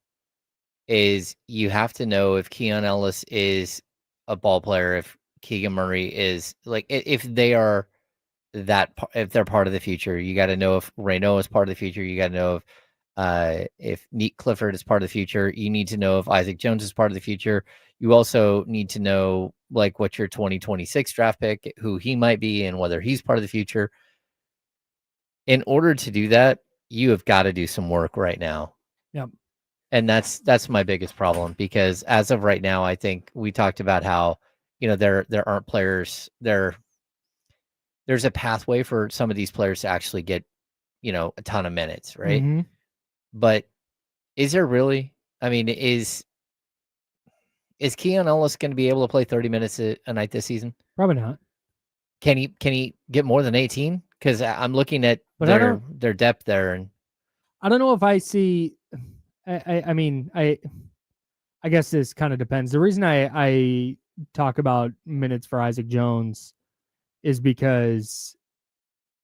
is you have to know if Keon Ellis is a ball player, if Keegan Murray is like, if they are if they're part of the future. You got to know if Reynaud is part of the future. You got to know if if Nick Clifford is part of the future. You need to know if Isaac Jones is part of the future. You also need to know like what your 2026 draft pick, who he might be, and whether he's part of the future. In order to do that, you have got to do some work right now. Yep. And that's my biggest problem, because as of right now, I think we talked about how, there aren't players there. There's a pathway for some of these players to actually get, a ton of minutes, right? Mm-hmm. But is there really? I mean, is Keon Ellis going to be able to play 30 minutes a night this season? Probably not. Can he get more than 18? Because I'm looking at their depth there, and I don't know if I see. I mean, I guess this kind of depends. The reason I talk about minutes for Isaac Jones is because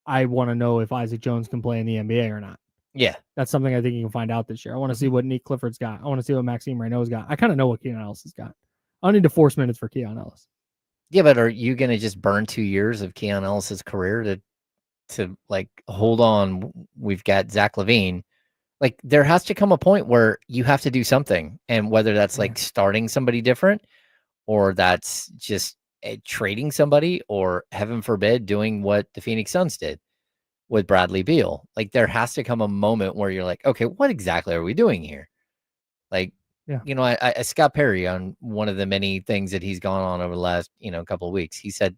I want to know if Isaac Jones can play in the NBA or not. Yeah, that's something I think you can find out this year. I want to see what Nick Clifford's got. I want to see what Maxime Reynaud's got. I kind of know what Keon Ellis has got. I don't need to force minutes for Keon Ellis. Yeah, but are you going to just burn 2 years of Keon Ellis's career to like, hold on, we've got Zach LaVine? Like, there has to come a point where you have to do something, and whether that's like starting somebody different, or that's just trading somebody, or heaven forbid doing what the Phoenix Suns did with Bradley Beal. Like, there has to come a moment where you're like, okay, what exactly are we doing here? Like, I Scott Perry, on one of the many things that he's gone on over the last, couple of weeks, he said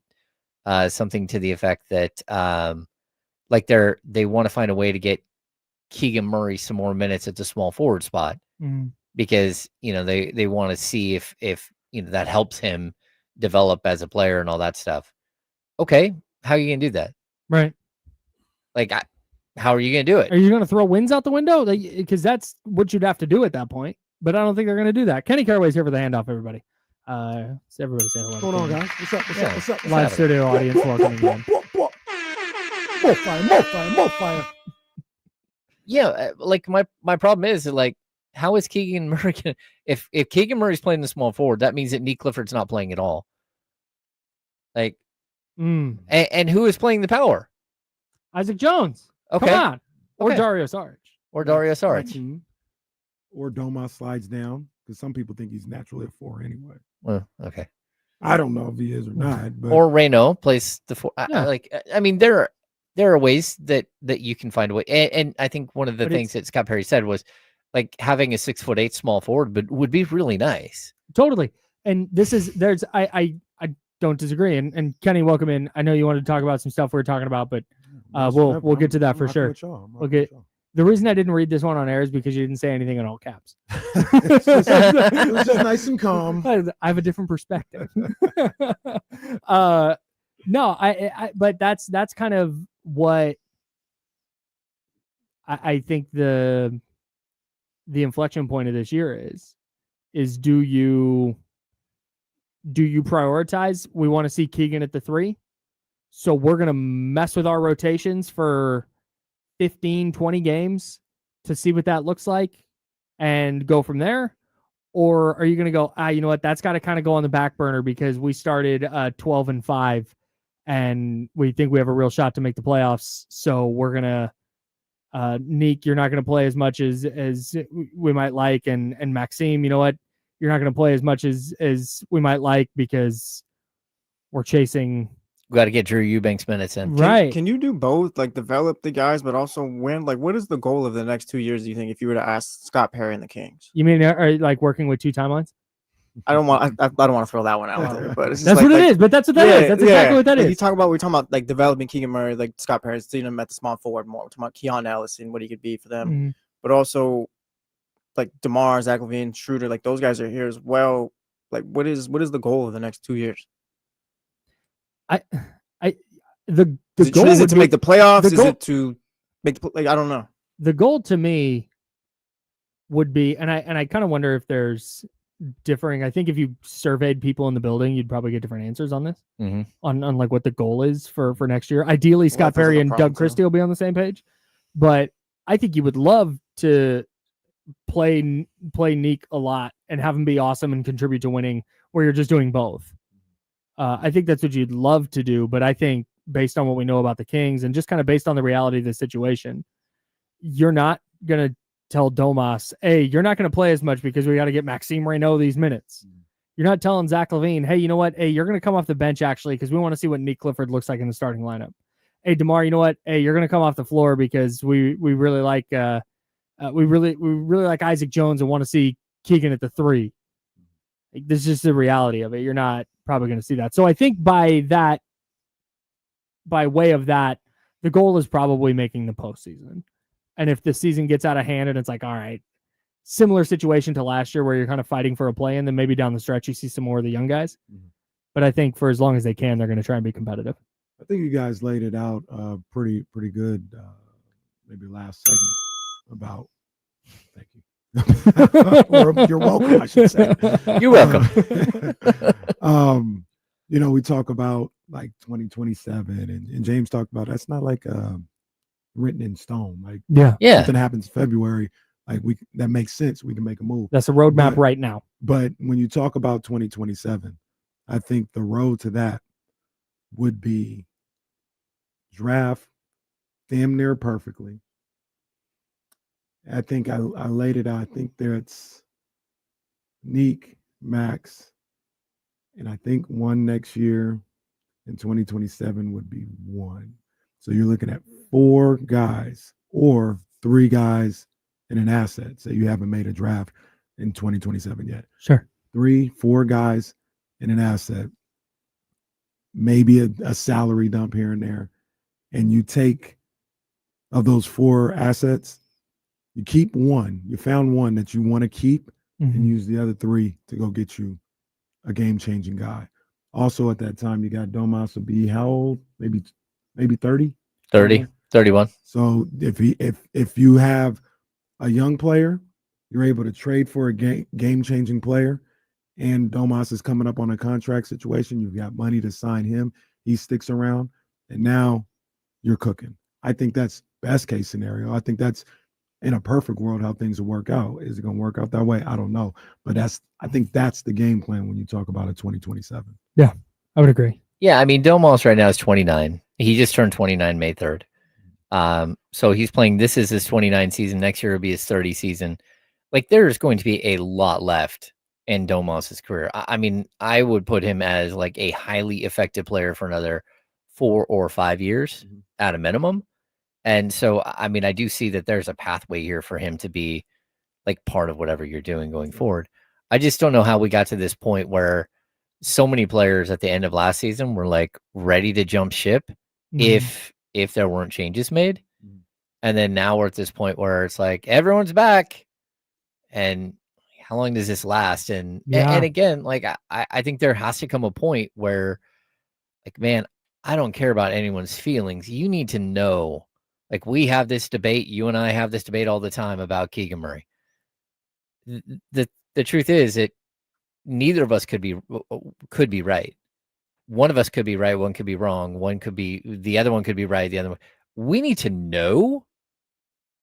something to the effect that like they want to find a way to get Keegan Murray some more minutes at the small forward spot, because, they want to see if that helps him develop as a player and all that stuff. Okay, how are you going to do that? Right. Like, how are you going to do it? Are you going to throw wins out the window? Because that's what you'd have to do at that point. But I don't think they're going to do that. Kenny Caraway's here for the handoff, everybody. So everybody say hello. What's going on, guys? What's up? What's up? Live studio audience welcoming in. More fire. Yeah, like my problem is, like, how is Keegan Murray gonna, if Keegan Murray's playing the small forward, that means that Nick Clifford's not playing at all. Like, and who is playing the power? Isaac Jones. Okay. Come on. Or Okay. Dario Saric. Or Dario Saric. Mm-hmm. Or Domas slides down, because some people think he's naturally a 4 anyway. Well, okay. I don't know if he is or not. But Or Reynaud plays the 4. Yeah. I mean, there are ways that you can find a way. And I think one of the things that Scott Perry said was, like, having a 6'8" small forward but would be really nice. Totally. And I don't disagree. And Kenny, welcome in. I know you wanted to talk about some stuff we were talking about, but we'll get to that for sure. The reason I didn't read this one on air is because you didn't say anything in all caps. It was just nice and calm. I have a different perspective. No, but that's kind of what I think the inflection point of this year is do you prioritize? We want to see Keegan at the 3. So we're going to mess with our rotations for 15, 20 games to see what that looks like and go from there? Or are you going to go, you know what, that's got to kind of go on the back burner because we started 12-5 and we think we have a real shot to make the playoffs. So we're going to, Neek, you're not going to play as much as we might like. And Maxime, you know what, you're not going to play as much as we might like because we're chasing. We got to get Drew Eubanks minutes in. Right. Can you do both, like develop the guys, but also win? Like, what is the goal of the next 2 years, do you think, if you were to ask Scott Perry and the Kings? You mean are you, like, working with 2 timelines? I don't want to throw that one out there, but it's just that's what it is. But that's what that is. That's exactly what that like is. we're talking about like developing Keegan Murray, like Scott Perry's seen him at the small forward more. We're talking about Keon Ellis and what he could be for them, but also like DeMar, Zach LaVine, Schroeder, like those guys are here as well. Like, what is the goal of the next 2 years? The goal is it to make the playoffs? Is goal, it to make the, like, I don't know. The goal to me would be, and I kind of wonder if there's differing. I think if you surveyed people in the building, you'd probably get different answers on this, on like what the goal is for next year. Ideally, Scott Perry and Doug Christie will be on the same page, but I think you would love to play Neek a lot and have him be awesome and contribute to winning, where you're just doing both. I think that's what you'd love to do, but I think based on what we know about the Kings and just kind of based on the reality of the situation, you're not going to tell Domas, hey, you're not going to play as much because we got to get Maxime Reynaud these minutes. You're not telling Zach LaVine, hey, you know what? Hey, you're going to come off the bench actually because we want to see what Nick Clifford looks like in the starting lineup. Hey, DeMar, you know what? Hey, you're going to come off the floor because we really like we really like Isaac Jones and want to see Keegan at the 3. Like, this is just the reality of it. You're not probably going to see that. So I think by way of that, the goal is probably making the postseason. And if the season gets out of hand and it's like, all right, similar situation to last year where you're kind of fighting for a play, and then maybe down the stretch you see some more of the young guys. But I think for as long as they can, they're going to try and be competitive. I think you guys laid it out pretty good. Maybe last segment about. Thank you. Or you're welcome, I should say. You're welcome. We talk about like 2027, and James talked about that's not like written in stone. Like something happens in February, like that makes sense. We can make a move. That's a roadmap right now. But when you talk about 2027, I think the road to that would be draft damn near perfectly. I think I laid it out. I think there's Neek, Max, and I think one next year in 2027 would be one. So you're looking at 4 guys or 3 guys in an asset. So you haven't made a draft in 2027 yet. Sure. 3-4 guys in an asset, maybe a salary dump here and there. And you take of those 4 assets, you keep one. You found one that you want to keep and use the other 3 to go get you a game-changing guy. Also at that time, you got Domas will be how old? Maybe 30? 30, 31. So if you have a young player, you're able to trade for a game-changing player, and Domas is coming up on a contract situation. You've got money to sign him. He sticks around, and now you're cooking. I think that's best case scenario. I think that's in a perfect world how things will work out. Is it going to work out that way? I don't know. But I think that's the game plan when you talk about a 2027. Yeah, I would agree. Yeah, I mean, Domas right now is 29. He just turned 29 May 3rd. So he's playing, this is his 29 season. Next year will be his 30 season. Like, there's going to be a lot left in Domas's career. I mean, I would put him as like a highly effective player for another 4 or 5 years at a minimum. And so, I mean, I do see that there's a pathway here for him to be like part of whatever you're doing going forward. I just don't know how we got to this point where so many players at the end of last season were like ready to jump ship if there weren't changes made. And then now we're at this point where it's like everyone's back, and how long does this last? And again, like I think there has to come a point where, like, man, I don't care about anyone's feelings. You need to know, like, we have this debate. You and I have this debate all the time about Keegan Murray. The truth is that neither of us could be right. One of us could be right. One could be wrong. The other one could be right. The other one. We need to know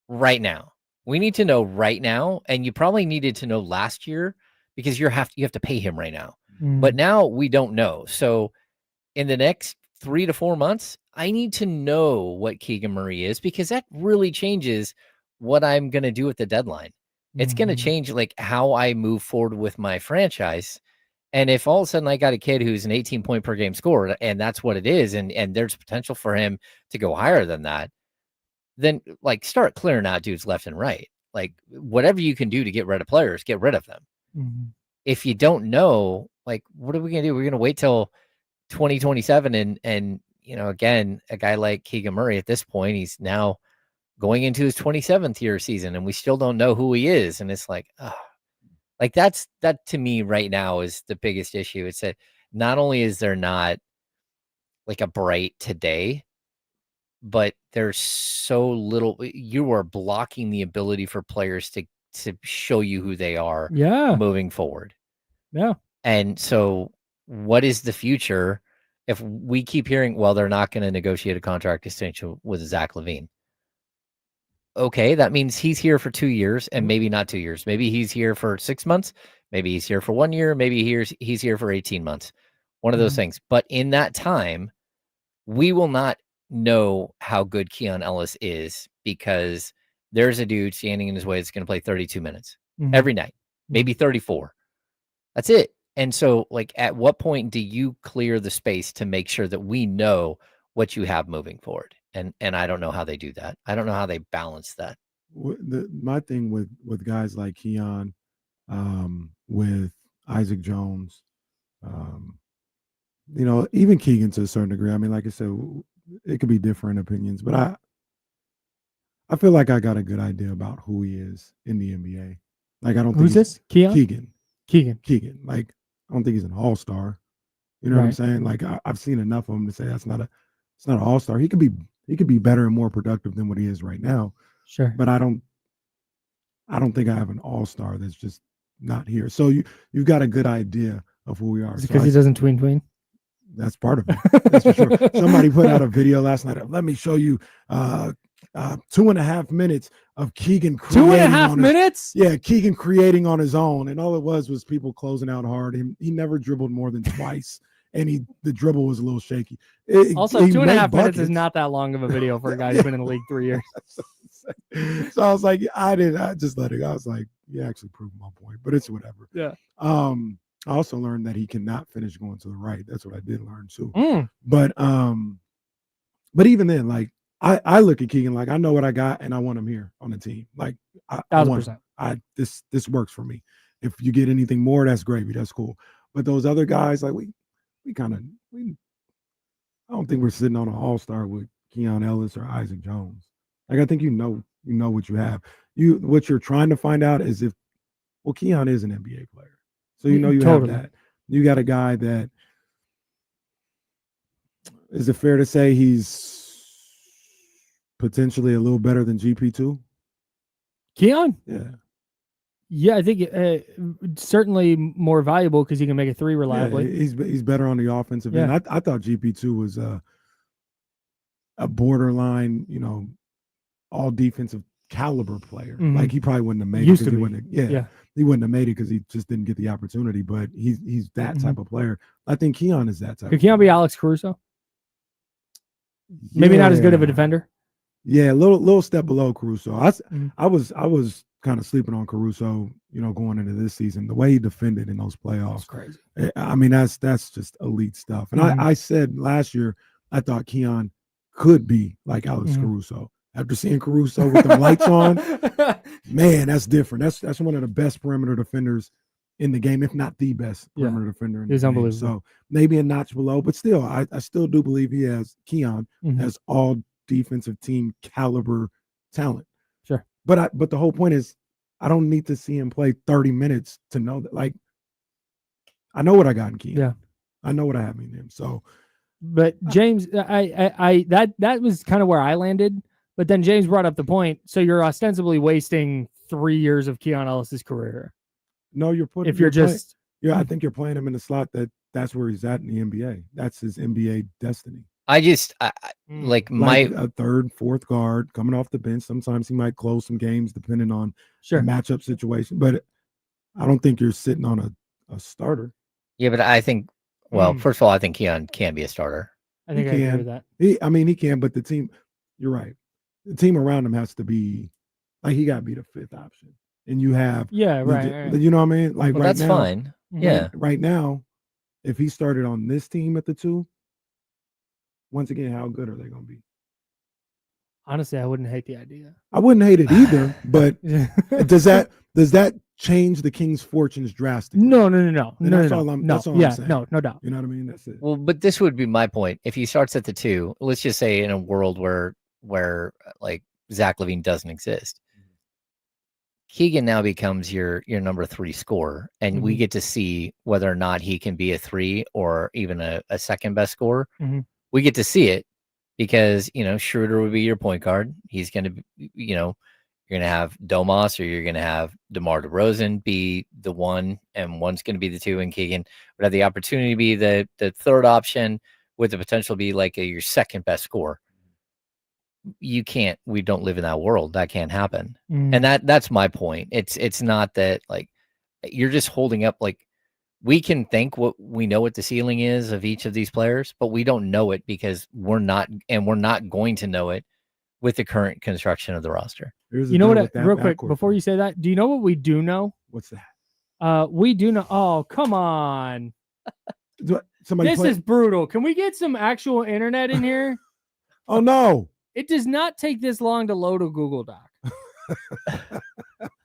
right now. We need to know right now. And you probably needed to know last year because you have to pay him right now. But now we don't know. So in the next 3 to 4 months, I need to know what Keegan Murray is, because that really changes what I'm going to do at the deadline. It's going to change like how I move forward with my franchise. And if all of a sudden I got a kid who's an 18 point per game scorer, and that's what it is, and there's potential for him to go higher than that, then like start clearing out dudes left and right. Like whatever you can do to get rid of players, get rid of them. If you don't know, like, what are we going to do? We're going to wait till 2027. And, you know, again, a guy like Keegan Murray at this point, he's now going into his 27th year season, and we still don't know who he is. And it's like, like that to me right now is the biggest issue. It's that not only is there not like a bright today, but there's so little, you are blocking the ability for players to show you who they are moving forward. Yeah. And so what is the future if we keep hearing, well, they're not going to negotiate a contract extension with Zach LaVine? Okay, that means he's here for 2 years, and maybe not 2 years. Maybe he's here for 6 months. Maybe he's here for 1 year. Maybe he's here for 18 months. One of those things. But in that time, we will not know how good Keon Ellis is, because there's a dude standing in his way that's going to play 32 minutes Mhm. every night, maybe 34. That's it. And so, like, at what point do you clear the space to make sure that we know what you have moving forward? And I don't know how they do that. I don't know how they balance that. My thing with guys like Keon, with Isaac Jones, even Keegan to a certain degree. I mean, like I said, it could be different opinions, but I feel like I got a good idea about who he is in the NBA. Like, I don't think Who's this? Keon? Keegan. Like, I don't think he's an all-star. You know what I'm Right. saying? Like, I've seen enough of him to say it's not an all-star. He could be better and more productive than what he is right now. Sure. But I don't think I have an all-star that's just not here. So you've got a good idea of who we are. Is it because he doesn't tween? That's part of it. That's for sure. Somebody put out a video last night of, let me show you 2.5 minutes of Keegan creating. 2.5 minutes? Yeah, Keegan creating on his own. And all it was people closing out hard. He never dribbled more than twice. And the dribble was a little shaky. Also, 2.5 minutes is not that long of a video for a guy who's been in the league 3 years. So I was like, I just let it go. I was like, you actually proved my point, but it's whatever. Yeah. I also learned that he cannot finish going to the right. That's what I did learn too. But even then, like, I look at Keegan like, I know what I got and I want him here on the team. Like, I want him. This works for me. If you get anything more, that's gravy. That's cool. But those other guys, like, I don't think we're sitting on an all-star with Keon Ellis or Isaac Jones. Like, I think you know what you have. What you're trying to find out is Keon is an NBA player. So you Totally. have that. You got a guy that, is it fair to say he's potentially a little better than GP2? Keon? Yeah. Yeah, I think certainly more valuable because he can make a three reliably. Yeah, he's better on the offensive end. I thought GP2 was a borderline, all defensive caliber player. Mhm. Like, he probably wouldn't have made Used it to because be. he wouldn't have made it because he just didn't get the opportunity. But he's that type of player. I think Keon is that type. Could Keon be Alex Caruso? Maybe not as good of a defender. Yeah, little step below Caruso. Mhm. I was kind of sleeping on Caruso, going into this season. The way he defended in those playoffs, That's crazy. I mean, that's just elite stuff. And Mhm. I said last year I thought Keon could be like Alex Mhm. Caruso. After seeing Caruso with the lights on, man, that's different. That's one of the best perimeter defenders in the game, if not the best perimeter defender in the He's game. unbelievable. So maybe a notch below, but still, I still do believe Keon Mhm. has all defensive team caliber talent. Sure. But the whole point is, I don't need to see him play 30 minutes to know that. Like, I know what I got in Keon. Yeah. I know what I have in him. So, but James, that was kind of where I landed. But then James brought up the point. So you're ostensibly wasting 3 years of Keon Ellis's career. No, you're putting. If you're just, I think you're playing him in the slot that's where he's at in the NBA. That's his NBA destiny. I like a third, fourth guard coming off the bench. Sometimes he might close some games depending on the matchup situation. But I don't think you're sitting on a starter. Yeah, but I think, first of all, I think Keon can be a starter. I think I agree with that. He can, but the team, you're right. The team around him has to be, like, he got to be the fifth option. And you have, right. You know what I mean? Like, that's now, fine. Yeah. Right now, if he started on this team at the 2, once again, how good are they going to be? Honestly, I wouldn't hate the idea. I wouldn't hate it either, but does that change the Kings' fortunes drastically? No. That's all I'm saying. No doubt. You know what I mean? That's it. Well, but this would be my point. If he starts at the 2, let's just say in a world where like Zach LaVine doesn't exist, Keegan now becomes your number 3 scorer, and we get to see whether or not he can be a 3 or even a second best scorer. Mm-hmm. We get to see it because Schroeder would be your point guard. He's going to you're going to have Domas, or you're going to have DeMar DeRozan be the 1, and one's going to be the 2, and Keegan would have the opportunity to be the third option with the potential to be like your second best scorer. We don't live in that world. That can't happen. And that's my point. It's not that, like, you're just holding up, like, we can think we know what the ceiling is of each of these players, but we don't know it because we're not going to know it with the current construction of the roster. Here's the You know deal what? with that Real quick, backcourt, before you though. say that, do you know what we do know? What's that? We do know. Oh, come on. Somebody This is brutal. Can we get some actual internet in here? Oh no. It does not take this long to load a Google Doc.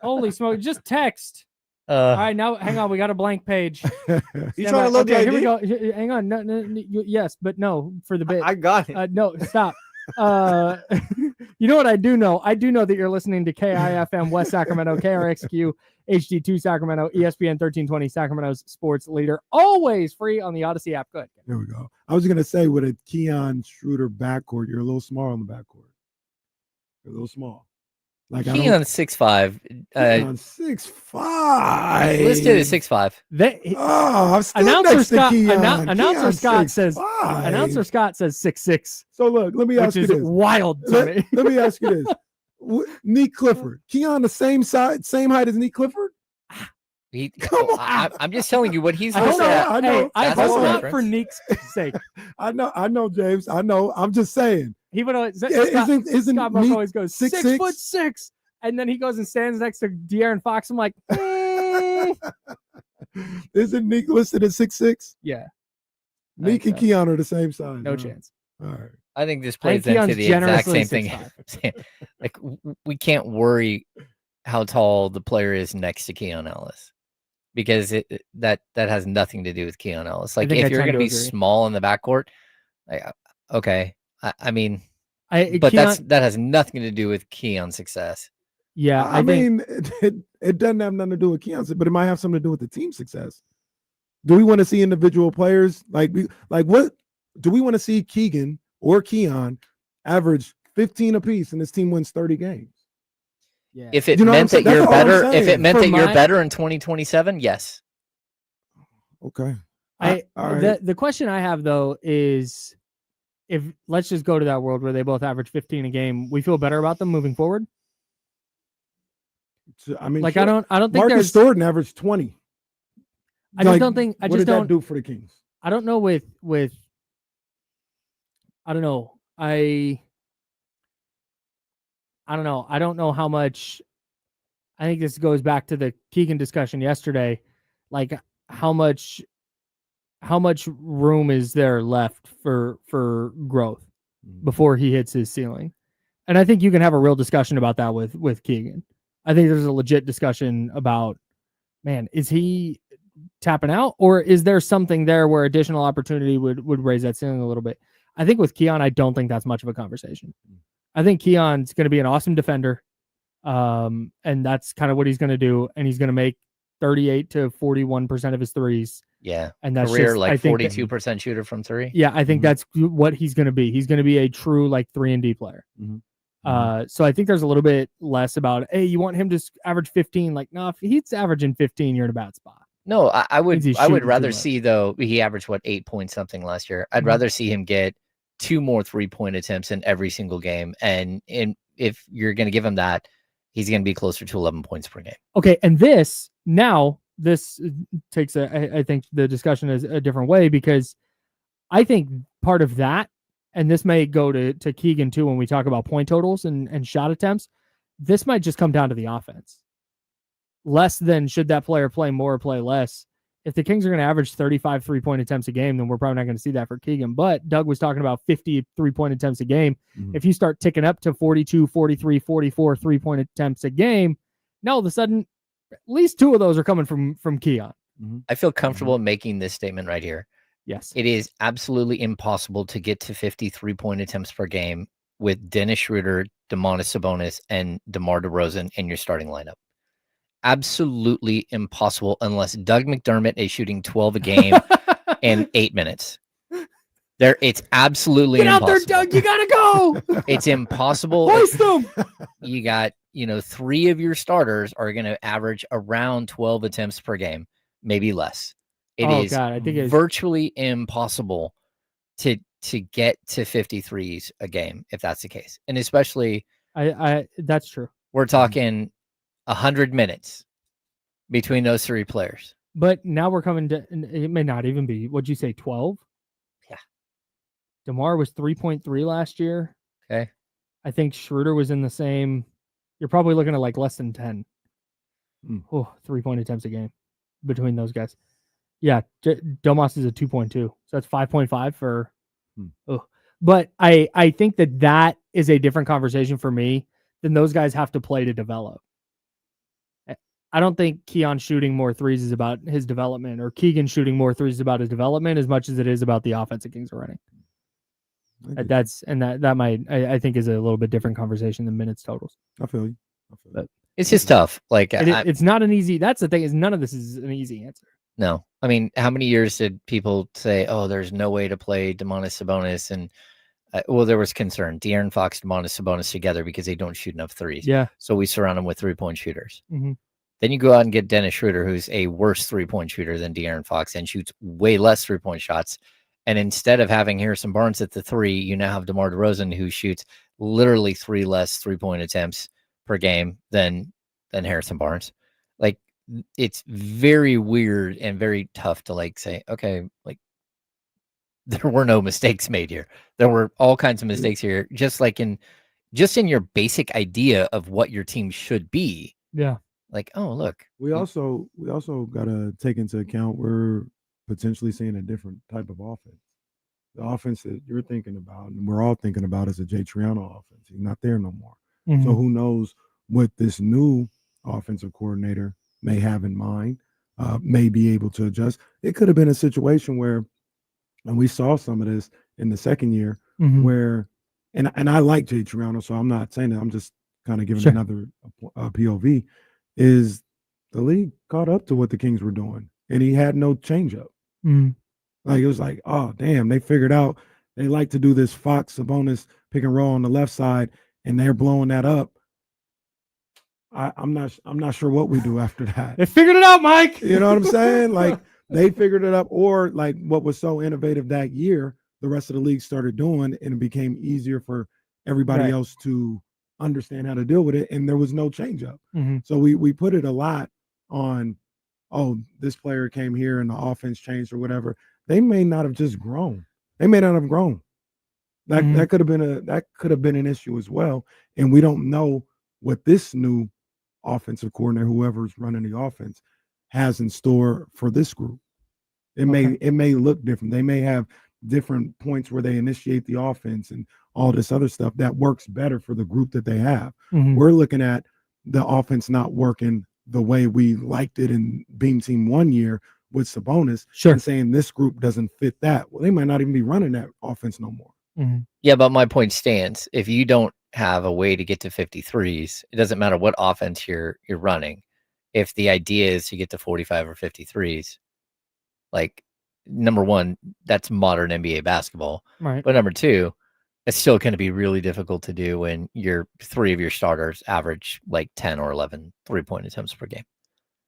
Holy smoke. Just text. All right, now hang on. We got a blank page. You Stand trying by. to load the Here we ID? go. Hang on. No, yes, but no for the bit. I got it. No, stop. You know what I do know? I do know that you're listening to KIFM West Sacramento, KRXQ, HD2 Sacramento, ESPN 1320, Sacramento's sports leader. Always free on the Odyssey app. Good. There we go. I was gonna say with a Keon Schroeder backcourt, you're a little small on the backcourt. You're a little small. Like Keon 6'5". Keon 6'5". Listed at 6'5". I'm still Announcer next to Scott. Keon. Announcer Keon Scott says. 6'5". Announcer Scott says 6'6", So look, let me which ask you is this. wild to me. Let me ask you this. Neek Clifford. Keon the same height as Neek Clifford? Come on. I'm just telling you what he's I hope listed at. I know. I That's hope the not reference. for Neek's sake. I know, James. I know. I'm just saying. He would always. Isn't Scott Buck Neek always goes 6'6"? 6'6", and then he goes and stands next to De'Aaron Fox. I'm like, Isn't Neek listed at 6'6"? yeah, Neek and so. Keon are the same size. no huh? chance. All right. I think this I think plays into Keon's the exact generously same thing. Like we can't worry how tall the player is next to Keon Ellis because that has nothing to do with Keon Ellis. Like think if I you're tend going to to be agree. small in the backcourt, okay. I mean, but Keon, that has nothing to do with Keon's success. yeah. I think mean, it doesn't have nothing to do with Keon, but it might have something to do with the team success. Do we want to see individual players like what? Do we want to see Keegan or Keon average 15 apiece and this team wins 30 games? yeah. If it You know what I'm meant saying? that you're That's all I'm better, if it saying. meant For that you're my- better in 2027, yes. Okay. All right. the question I have though is, if let's just go to that world where they both average 15 a game, we feel better about them moving forward. So, I mean, Like sure. I don't think Marcus there's. Thornton averaged 20. I just don't think. I what just did don't. that do for the Kings? I don't know with. I don't know. I don't know. I don't know how much. I think this goes back to the Keegan discussion yesterday. Like how much room is there left for growth before he hits his ceiling? And I think you can have a real discussion about that with Keegan. I think there's a legit discussion about, man, is he tapping out, or is there something there where additional opportunity would raise that ceiling a little bit? I think with Keon, I don't think that's much of a conversation. I think Keon's going to be an awesome defender. And that's kind of what he's going to do. And he's going to make 38 to 41% of his threes. Yeah. And that's Career just, like I think 42% shooter from three. Yeah, I think that's what he's going to be. He's going to be a true like 3-and-D player. So I think there's a little bit less about, hey, you want him to average 15? Like, no, if he's averaging 15, you're in a bad spot. No, I would He's I would shooting rather too much. see though he averaged 8 point something last year. I'd rather see him get 2 more 3-point attempts in every single game, and if you're going to give him that, he's going to be closer to 11 points per game. Okay, and this takes I think the discussion is a different way, because I think part of that, and this may go to Keegan too when we talk about point totals and shot attempts, this might just come down to the offense. Less than should that player play more or play less. If the Kings are going to average 35 3-point attempts a game, then we're probably not going to see that for Keegan. But Doug was talking about 50 3-point attempts a game. If you start ticking up to 42, 43, 44 3-point attempts a game, now all of a sudden, at least 2 of those are coming from Keon. I feel comfortable making this statement right here. Yes. It is absolutely impossible to get to 53 point attempts per game with Dennis Schroeder, Domantas Sabonis, and DeMar DeRozan in your starting lineup. Absolutely impossible unless Doug McDermott is shooting 12 a game in 8 minutes. It's absolutely Get out impossible. there, Doug. You got to go. It's impossible. Hoist them. You got, 3 of your starters are going to average around 12 attempts per game, maybe less. It is God, I think it's virtually impossible to get to 53s a game if that's the case. And especially I that's true. we're talking 100 minutes between those 3 players. But now we're coming to, it may not even be, what'd you say, 12? Yeah. DeMar was 3.3 last year. Okay. I think Schroeder was in the same. You're probably looking at like less than 10. Oh, 3-point attempts a game between those guys. Yeah, Domas is a 2.2, so that's 5.5 for. Oh, but I think that is a different conversation for me than those guys have to play to develop. I don't think Keon shooting more threes is about his development, or Keegan shooting more threes is about his development as much as it is about the offense the Kings are running. That might I think is a little bit different conversation than minutes totals. I feel you. But It's just tough. Like it's not an easy. That's the thing, is none of this is an easy answer. No, I mean, how many years did people say, "Oh, there's no way to play Domantas Sabonis"? And well, there was concern. De'Aaron Fox, Domantas Sabonis together because they don't shoot enough threes. Yeah. So we surround them with 3-point shooters. Mm-hmm. Then you go out and get Dennis Schroeder, who's a worse 3-point shooter than De'Aaron Fox and shoots way less 3-point shots. And instead of having Harrison Barnes at the 3, you now have DeMar DeRozan, who shoots literally 3 less 3-point attempts per game than Harrison Barnes. Like, it's very weird and very tough to like say, okay, like there were no mistakes made here. There were all kinds of mistakes here, just in your basic idea of what your team should be. Yeah. Like, oh, look. We also got to take into account we're potentially seeing a different type of offense. The offense that you're thinking about, and we're all thinking about, is a Jay Triano offense. He's not there no more. Mm-hmm. So who knows what this new offensive coordinator may have in mind, may be able to adjust. It could have been a situation where, and we saw some of this in the second year, where, and I like Jay Triano, so I'm not saying that, I'm just kind of giving another POV, is the league caught up to what the Kings were doing, and he had no changeup. Like, it was like, oh, damn, they figured out they like to do this Fox Sabonis pick and roll on the left side, and they're blowing that up. I'm not sure what we do after that. They figured it out, Mike. You know what I'm saying? Like, they figured it up, or like what was so innovative that year, the rest of the league started doing, and it became easier for everybody else to understand how to deal with it, and there was no change up. So we put it a lot on, oh, this player came here and the offense changed or whatever. They may not have just grown. They may not have grown. That could have been an issue as well. And we don't know what this new offensive coordinator, whoever's running the offense, has in store for this group. It may look different. They may have different points where they initiate the offense and all this other stuff that works better for the group that they have. We're looking at the offense not working the way we liked it in Beam Team 1 year with Sabonis, and saying this group doesn't fit that. Well, they might not even be running that offense no more. Yeah, but my point stands. If you don't have a way to get to 53s, it doesn't matter what offense you're running. If the idea is to get to 45 or 53s, like, number one, that's modern NBA basketball. Right. But number two, it's still going to be really difficult to do when your 3 of your starters average like 10 or 11 3-point attempts per game.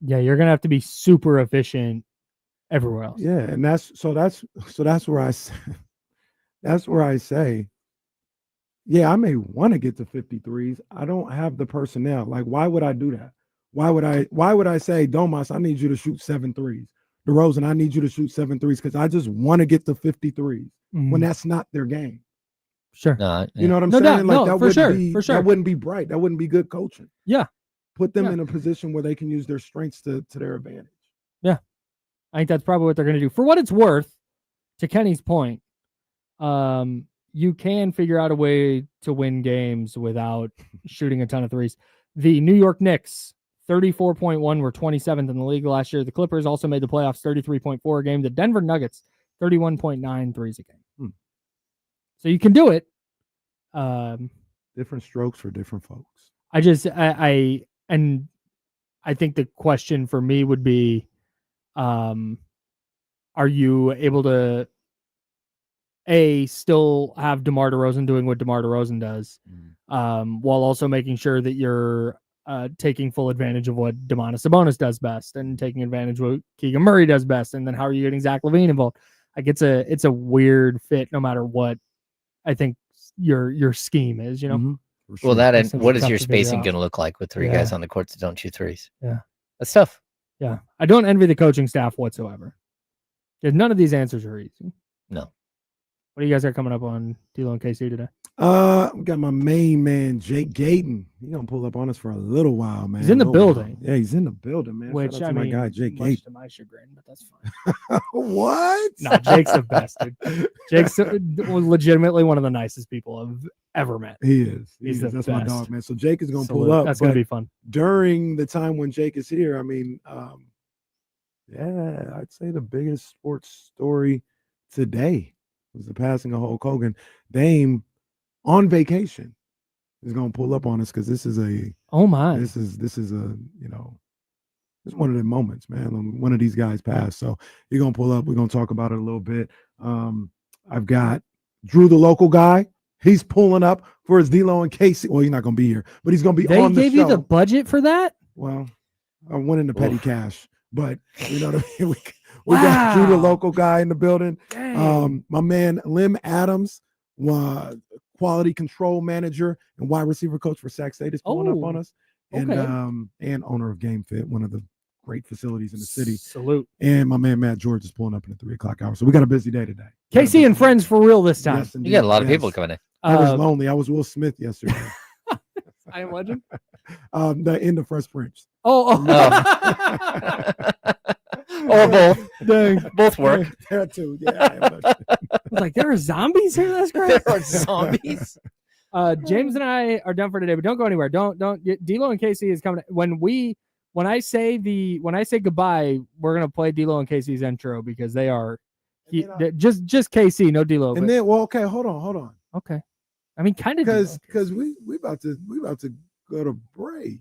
Yeah, you're going to have to be super efficient everywhere else. Yeah, and that's where I say, yeah, I may want to get to 53s. I don't have the personnel. Like, why would I do that? Why would I say, Domas, I need you to shoot 7 threes. DeRozan, I need you to shoot 7 threes, because I just want to get to 53s when that's not their game. Sure. No, you know what I'm saying? Doubt. Like, no, that for wouldn't sure, be, for sure. That wouldn't be bright. That wouldn't be good coaching. Yeah. Put them in a position where they can use their strengths to their advantage. Yeah. I think that's probably what they're going to do. For what it's worth, to Kenny's point, you can figure out a way to win games without shooting a ton of threes. The New York Knicks, 34.1, were 27th in the league last year. The Clippers also made the playoffs, 33.4 a game. The Denver Nuggets, 31.9 threes a game. So you can do it. Different strokes for different folks. I think the question for me would be, are you able to still have DeMar DeRozan doing what DeMar DeRozan does, while also making sure that you're taking full advantage of what Domantas Sabonis does best, and taking advantage of what Keegan Murray does best, and then how are you getting Zach LaVine involved? Like, it's a weird fit no matter what I think your scheme is, you know. Sure. Well, that, and what is tough your to figure spacing out. going to look like with 3 guys on the court that don't shoot threes? Yeah, that's tough. Yeah, I don't envy the coaching staff whatsoever, because none of these answers are easy. No. What do you guys got coming up on D'Lo and KC today? We got my main man, Jake Gadon. He's gonna pull up on us for a little while, man. He's in the A little building. while. Yeah, he's in the building, man. Which Shout out I to mean, my guy, Jake much Gadon. to my chagrin, but that's fine. What? No, Jake's the best, dude. Jake's legitimately one of the nicest people I've ever met. He is. He's the That's my best. dog, man. So Jake is gonna Salute. pull up. That's gonna but be fun. during the time when Jake is here, I mean, yeah, I'd say the biggest sports story today was the passing of Hulk Hogan. Dame on vacation is gonna pull up on us because this is a Oh my. this is a it's one of the moments, man. One of these guys passed, so you're gonna pull up. We're gonna talk about it a little bit. I've got Drew, the local guy. He's pulling up for his D-Lo and Casey. Well, he's not gonna be here, but he's gonna be They on the gave show. you the budget for that? Well, I went into petty Oof. cash, but you know what I mean. We got Drew, the Wow. local guy, in the building. Dang. My man Lem Adams, quality control manager and wide receiver coach for Sac State, is pulling up on us, and okay. and owner of Game Fit, one of the great facilities in the city. Salute. And my man Matt George is pulling up in the 3:00 hour. So we got a busy day today. KC and friends for real this time. Yes, You got a lot of indeed. people Yes. coming in. I was lonely. I was Will Smith yesterday. I am legend. The end of Fresh Prince. Oh. Or both. Dang. Both work. There too. Yeah. I am Legend. I was like, there are zombies here? That's great. There are zombies. James and I are done for today, but don't go anywhere. Don't D-Lo and Casey is coming. When I say goodbye, we're gonna play D-Lo and Casey's intro because they are just KC, no D-Lo. And then, well, okay, hold on. Okay. I mean, kind of Because we about to go to break.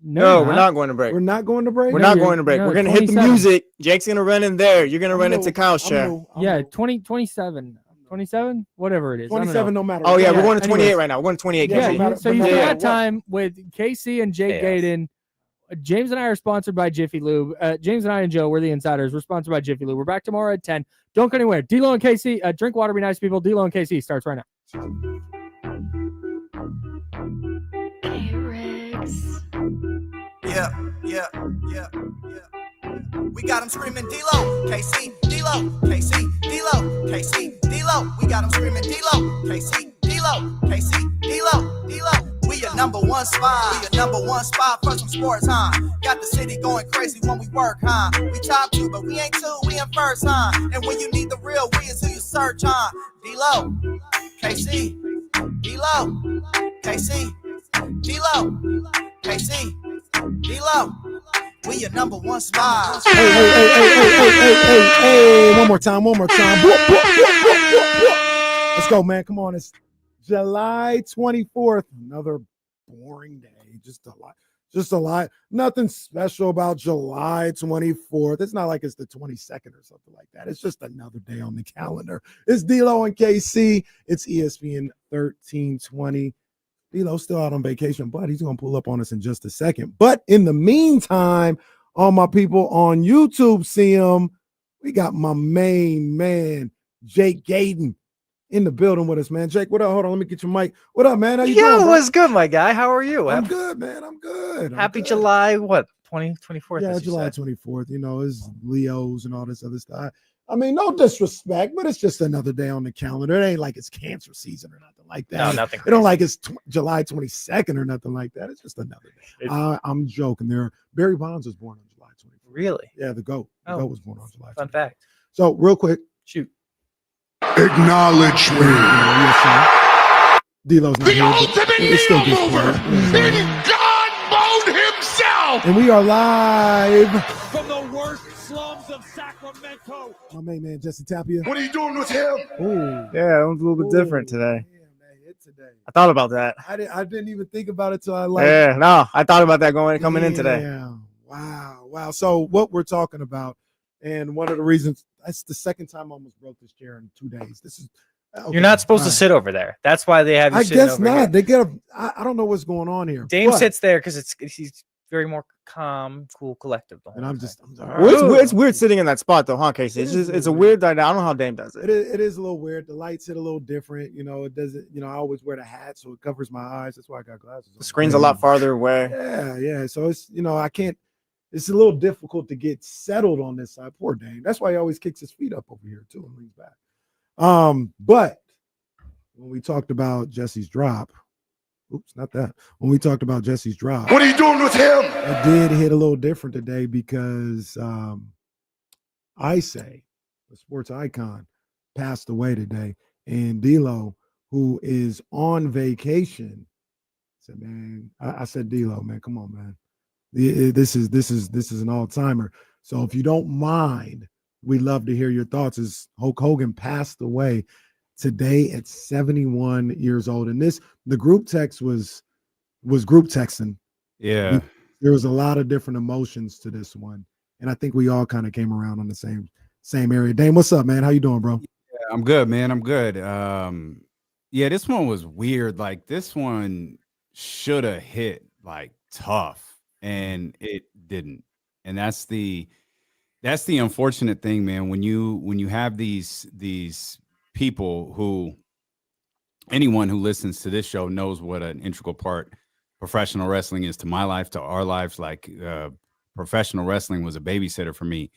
No, we're not going to break. We're not going to break. We're No, not you're- going to break. no, We're going to hit the 27. music. Jake's going to run in there. You're going to I'm run no- into Kyle's I'm chair. no- I'm Yeah, no- 27, whatever it is. I don't 27 know. no matter. Oh, yeah, what. we're going to 28 anyways. right now. We're going to 28, Yeah, Yeah, Casey. no matter- so you no still matter got what. time with Casey and Jake Chaos. Gadon. James and I are sponsored by Jiffy Lube. James and I and Joe, we're the insiders. We're sponsored by Jiffy Lube. We're back tomorrow at 10. Don't go anywhere. D-Lo and Casey, drink water, be nice people. D-Lo and Casey starts right now. Hey, Riggs. Yeah. We got them screaming D-Lo, KC, D-Lo, KC, D-Lo, KC, D-Lo. We got them screaming D-Lo, KC, D-Lo, KC, D-Lo, D-Lo. We your number one spot. We your number one spot for some sports, huh? Got the city going crazy when we work, huh? We top two, but we ain't two, we in first, huh? And when you need the real, we is who you search, huh? D-Lo, KC, D-Lo, KC, D-Lo, KC, D-Lo. We your number one spot. Hey, one more time. Let's go, man. Come on. It's July 24th. Another boring day. Just a lot. Nothing special about July 24th. It's not like it's the 22nd or something like that. It's just another day on the calendar. It's D-Lo and KC. It's ESPN 1320. D-Lo's still out on vacation, but he's going to pull up on us in just a second. But in the meantime, all my people on YouTube see him. We got my main man, Jake Gadon, in the building with us, man. Jake, what up? Hold on, let me get your mic. What up, man? How you doing, bro? What's good, my guy? How are you? I'm good, man. I'm good. Happy July, what, 24th? Yeah, as you July said? 24th. You know, it's Leos and all this other stuff. I mean, no disrespect, but it's just another day on the calendar. It ain't like it's cancer season or nothing like that. No, nothing. It don't like it's July 22nd or nothing like that. It's just another day. It- I'm joking. Barry Bonds was born on July 24th. Really? Yeah, the GOAT. The Oh. GOAT was born on July 24th. Fun fact. So, real quick. Shoot. Acknowledge me. Yes, sir. D-Lo's not The here, but ultimate it still gets needle mover played. in God mode himself. And we are live. From the worst slums of Sacramento. My main man, Jesse Tapia. What are you doing with him? Oh, Yeah, it was a little bit different today. Damn, that hit today. I thought about that. I didn't even think about it till I Yeah, no, I thought about that coming in today. Yeah. Wow. So what we're talking about, and one of the reasons, that's the second time I almost broke this chair in 2 days. This is okay, You're not supposed all to right. sit over there. That's why they have you I sitting guess over not. here. They get I don't know what's going on here. Dame but- sits there because he's very more calm, cool, collective. the and whole I'm time. just Well, it's weird sitting in that spot though, huh, Casey? It It's is just it's a weird. weird dynamic. I don't know how Dame does it. It is a little weird. The lights hit a little different. You know, it doesn't. You know, I always wear the hat, so it covers my eyes. That's why I got glasses. The screen's a lot farther away. Yeah. So it's I can't. It's a little difficult to get settled on this side. Poor Dame. That's why he always kicks his feet up over here too and leans back. But when we talked about Jesse's drop, oops, not that. When we talked about Jesse's drop, What are you doing with him? it did hit a little different today because I say the sports icon passed away today, and D'Lo, who is on vacation, said, "Man," I said, "D'Lo, man, come on, man. This is an all-timer. So if you don't mind, we'd love to hear your thoughts." As Hulk Hogan passed away today at 71 years old, and the group text was group texting. Yeah. There was a lot of different emotions to this one, and I think we all kind of came around on the same area. Dame, what's up, man? How you doing, bro? Yeah, I'm good, man. I'm good. Yeah, this one was weird. Like, this one should have hit like tough, and it didn't. And that's the unfortunate thing, man. When you have these people who, anyone who listens to this show knows what an integral part professional wrestling is to my life, to our lives. Like, professional wrestling was a babysitter for me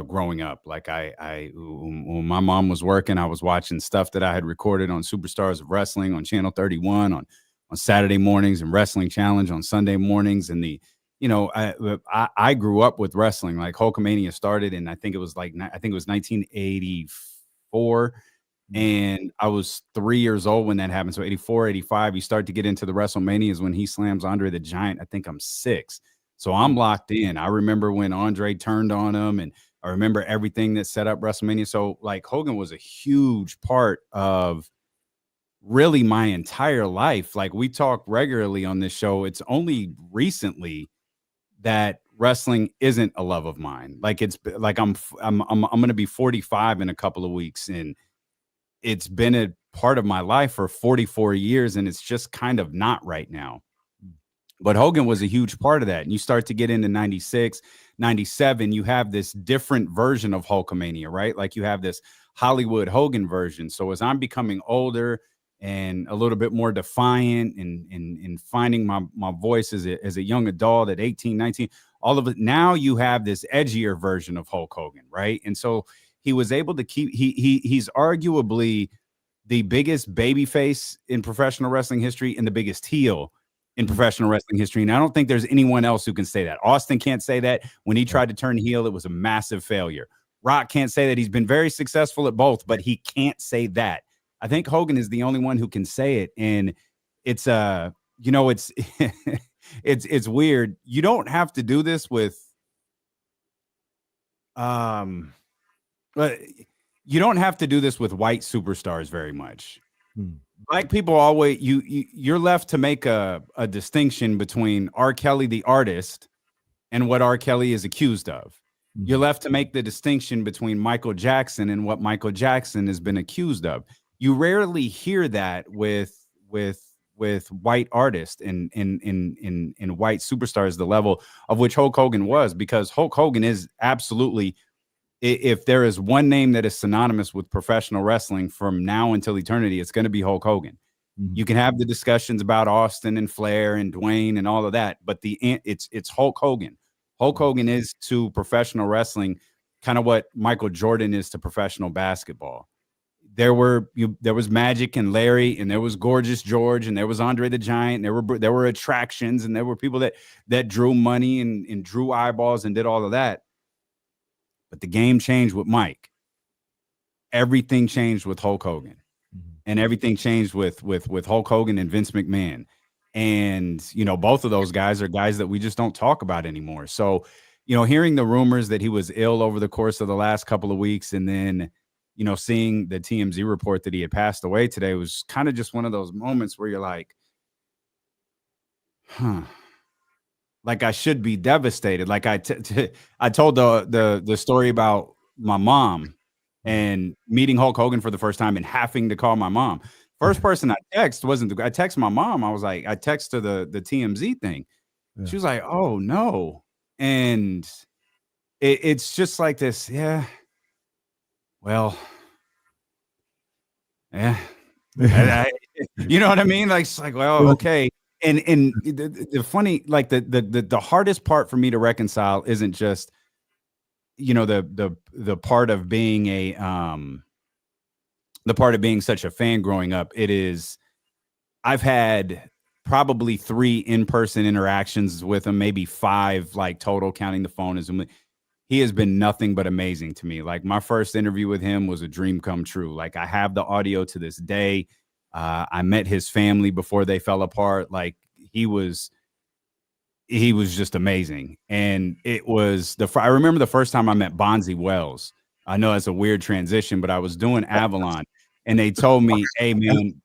growing up. Like, when my mom was working, I was watching stuff that I had recorded on Superstars of Wrestling on Channel 31 on Saturday mornings, and Wrestling Challenge on Sunday mornings. And I grew up with wrestling. Like, Hulkamania started, and I think it was 1984. And I was 3 years old when that happened. So 84, 85, you start to get into the WrestleManias when he slams Andre the Giant. I think I'm 6. So I'm locked in. I remember when Andre turned on him, and I remember everything that set up WrestleMania. So, like, Hogan was a huge part of really my entire life. Like, we talk regularly on this show. It's only recently that wrestling isn't a love of mine. Like, it's like I'm going to be 45 in a couple of weeks, and it's been a part of my life for 44 years, and it's just kind of not right now. But Hogan was a huge part of that. And you start to get into 96, 97, you have this different version of Hulkamania, right? Like, you have this Hollywood Hogan version. So as I'm becoming older and a little bit more defiant and finding my voice as a young adult at 18, 19, all of it, now you have this edgier version of Hulk Hogan, right? And so he was able to keep, he's arguably the biggest babyface in professional wrestling history and the biggest heel in professional wrestling history. And I don't think there's anyone else who can say that. Austin can't say that. When he tried to turn heel, it was a massive failure. Rock can't say that. He's been very successful at both, but he can't say that. I think Hogan is the only one who can say it. And it's it's it's weird. You don't have to do this with but you don't have to do this with white superstars very much. Black people always, you're left to make a distinction between R. Kelly the artist and what R. Kelly is accused of. You're left to make the distinction between Michael Jackson and what Michael Jackson has been accused of. You rarely hear that with white artists and white superstars, the level of which Hulk Hogan was, because Hulk Hogan is absolutely, if there is one name that is synonymous with professional wrestling from now until eternity, it's going to be Hulk Hogan. You can have the discussions about Austin and Flair and Dwayne and all of that, but it's Hulk Hogan. Hulk Hogan is to professional wrestling kind of what Michael Jordan is to professional basketball. There was Magic and Larry, and there was Gorgeous George, and there was Andre the Giant. And there were attractions, and there were people that drew money and drew eyeballs and did all of that. But the game changed with Mike. Everything changed with Hulk Hogan, and everything changed with Hulk Hogan and Vince McMahon. And, both of those guys are guys that we just don't talk about anymore. So, hearing the rumors that he was ill over the course of the last couple of weeks, and then, seeing the TMZ report that he had passed away today was kind of just one of those moments where you're like, like, I should be devastated. Like, I told the story about my mom and meeting Hulk Hogan for the first time and having to call my mom. First person I text I text my mom. I was like, I text her the TMZ thing. Yeah. She was like, oh no. And it's just like this. Yeah. Well, yeah. You know what I mean? Like, it's like, well, okay. And the funny, like the hardest part for me to reconcile isn't just, the part of being the part of being such a fan growing up, I've had probably 3 in-person interactions with him, maybe 5 like total, counting the phone as Zoom. He has been nothing but amazing to me. Like, my first interview with him was a dream come true. Like, I have the audio to this day. I met his family before they fell apart. Like, he was just amazing. And it was I remember the first time I met Bonzi Wells. I know that's a weird transition, but I was doing Avalon and they told me, hey man,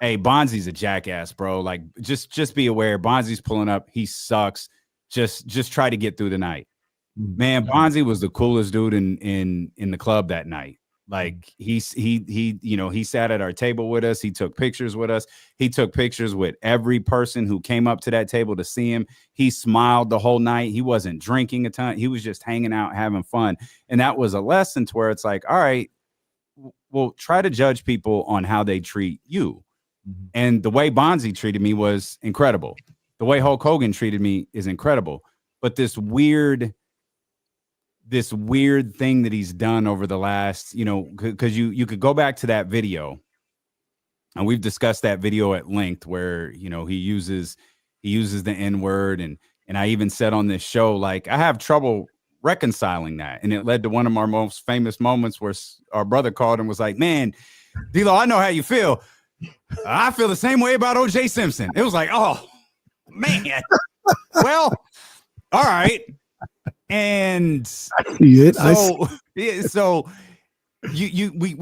hey, Bonzi's a jackass, bro. Like, just be aware. Bonzi's pulling up. He sucks. Just try to get through the night. Man, Bonzi was the coolest dude in the club that night. Like, he sat at our table with us. He took pictures with us. He took pictures with every person who came up to that table to see him. He smiled the whole night. He wasn't drinking a ton. He was just hanging out, having fun. And that was a lesson to where it's like, all right, well, try to judge people on how they treat you. And the way Bonzi treated me was incredible. The way Hulk Hogan treated me is incredible. But this weird thing that he's done over the last, because you could go back to that video, and we've discussed that video at length where, he uses the N-word, and I even said on this show, like, I have trouble reconciling that. And it led to one of our most famous moments where our brother called and was like, man, D-Lo, I know how you feel. I feel the same way about O.J. Simpson. It was like, oh man, well, all right. And we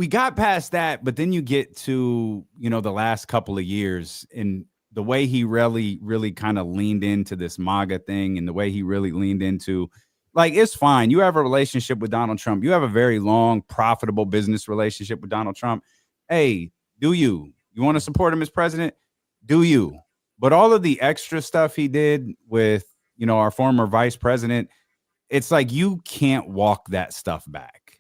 got past that, but then you get to, the last couple of years, and the way he really kind of leaned into this MAGA thing, and the way he really leaned into, like, it's fine. You have a relationship with Donald Trump. You have a very long, profitable business relationship with Donald Trump. Hey, do you want to support him as president? Do you? But all of the extra stuff he did with, our former vice president, it's like, you can't walk that stuff back.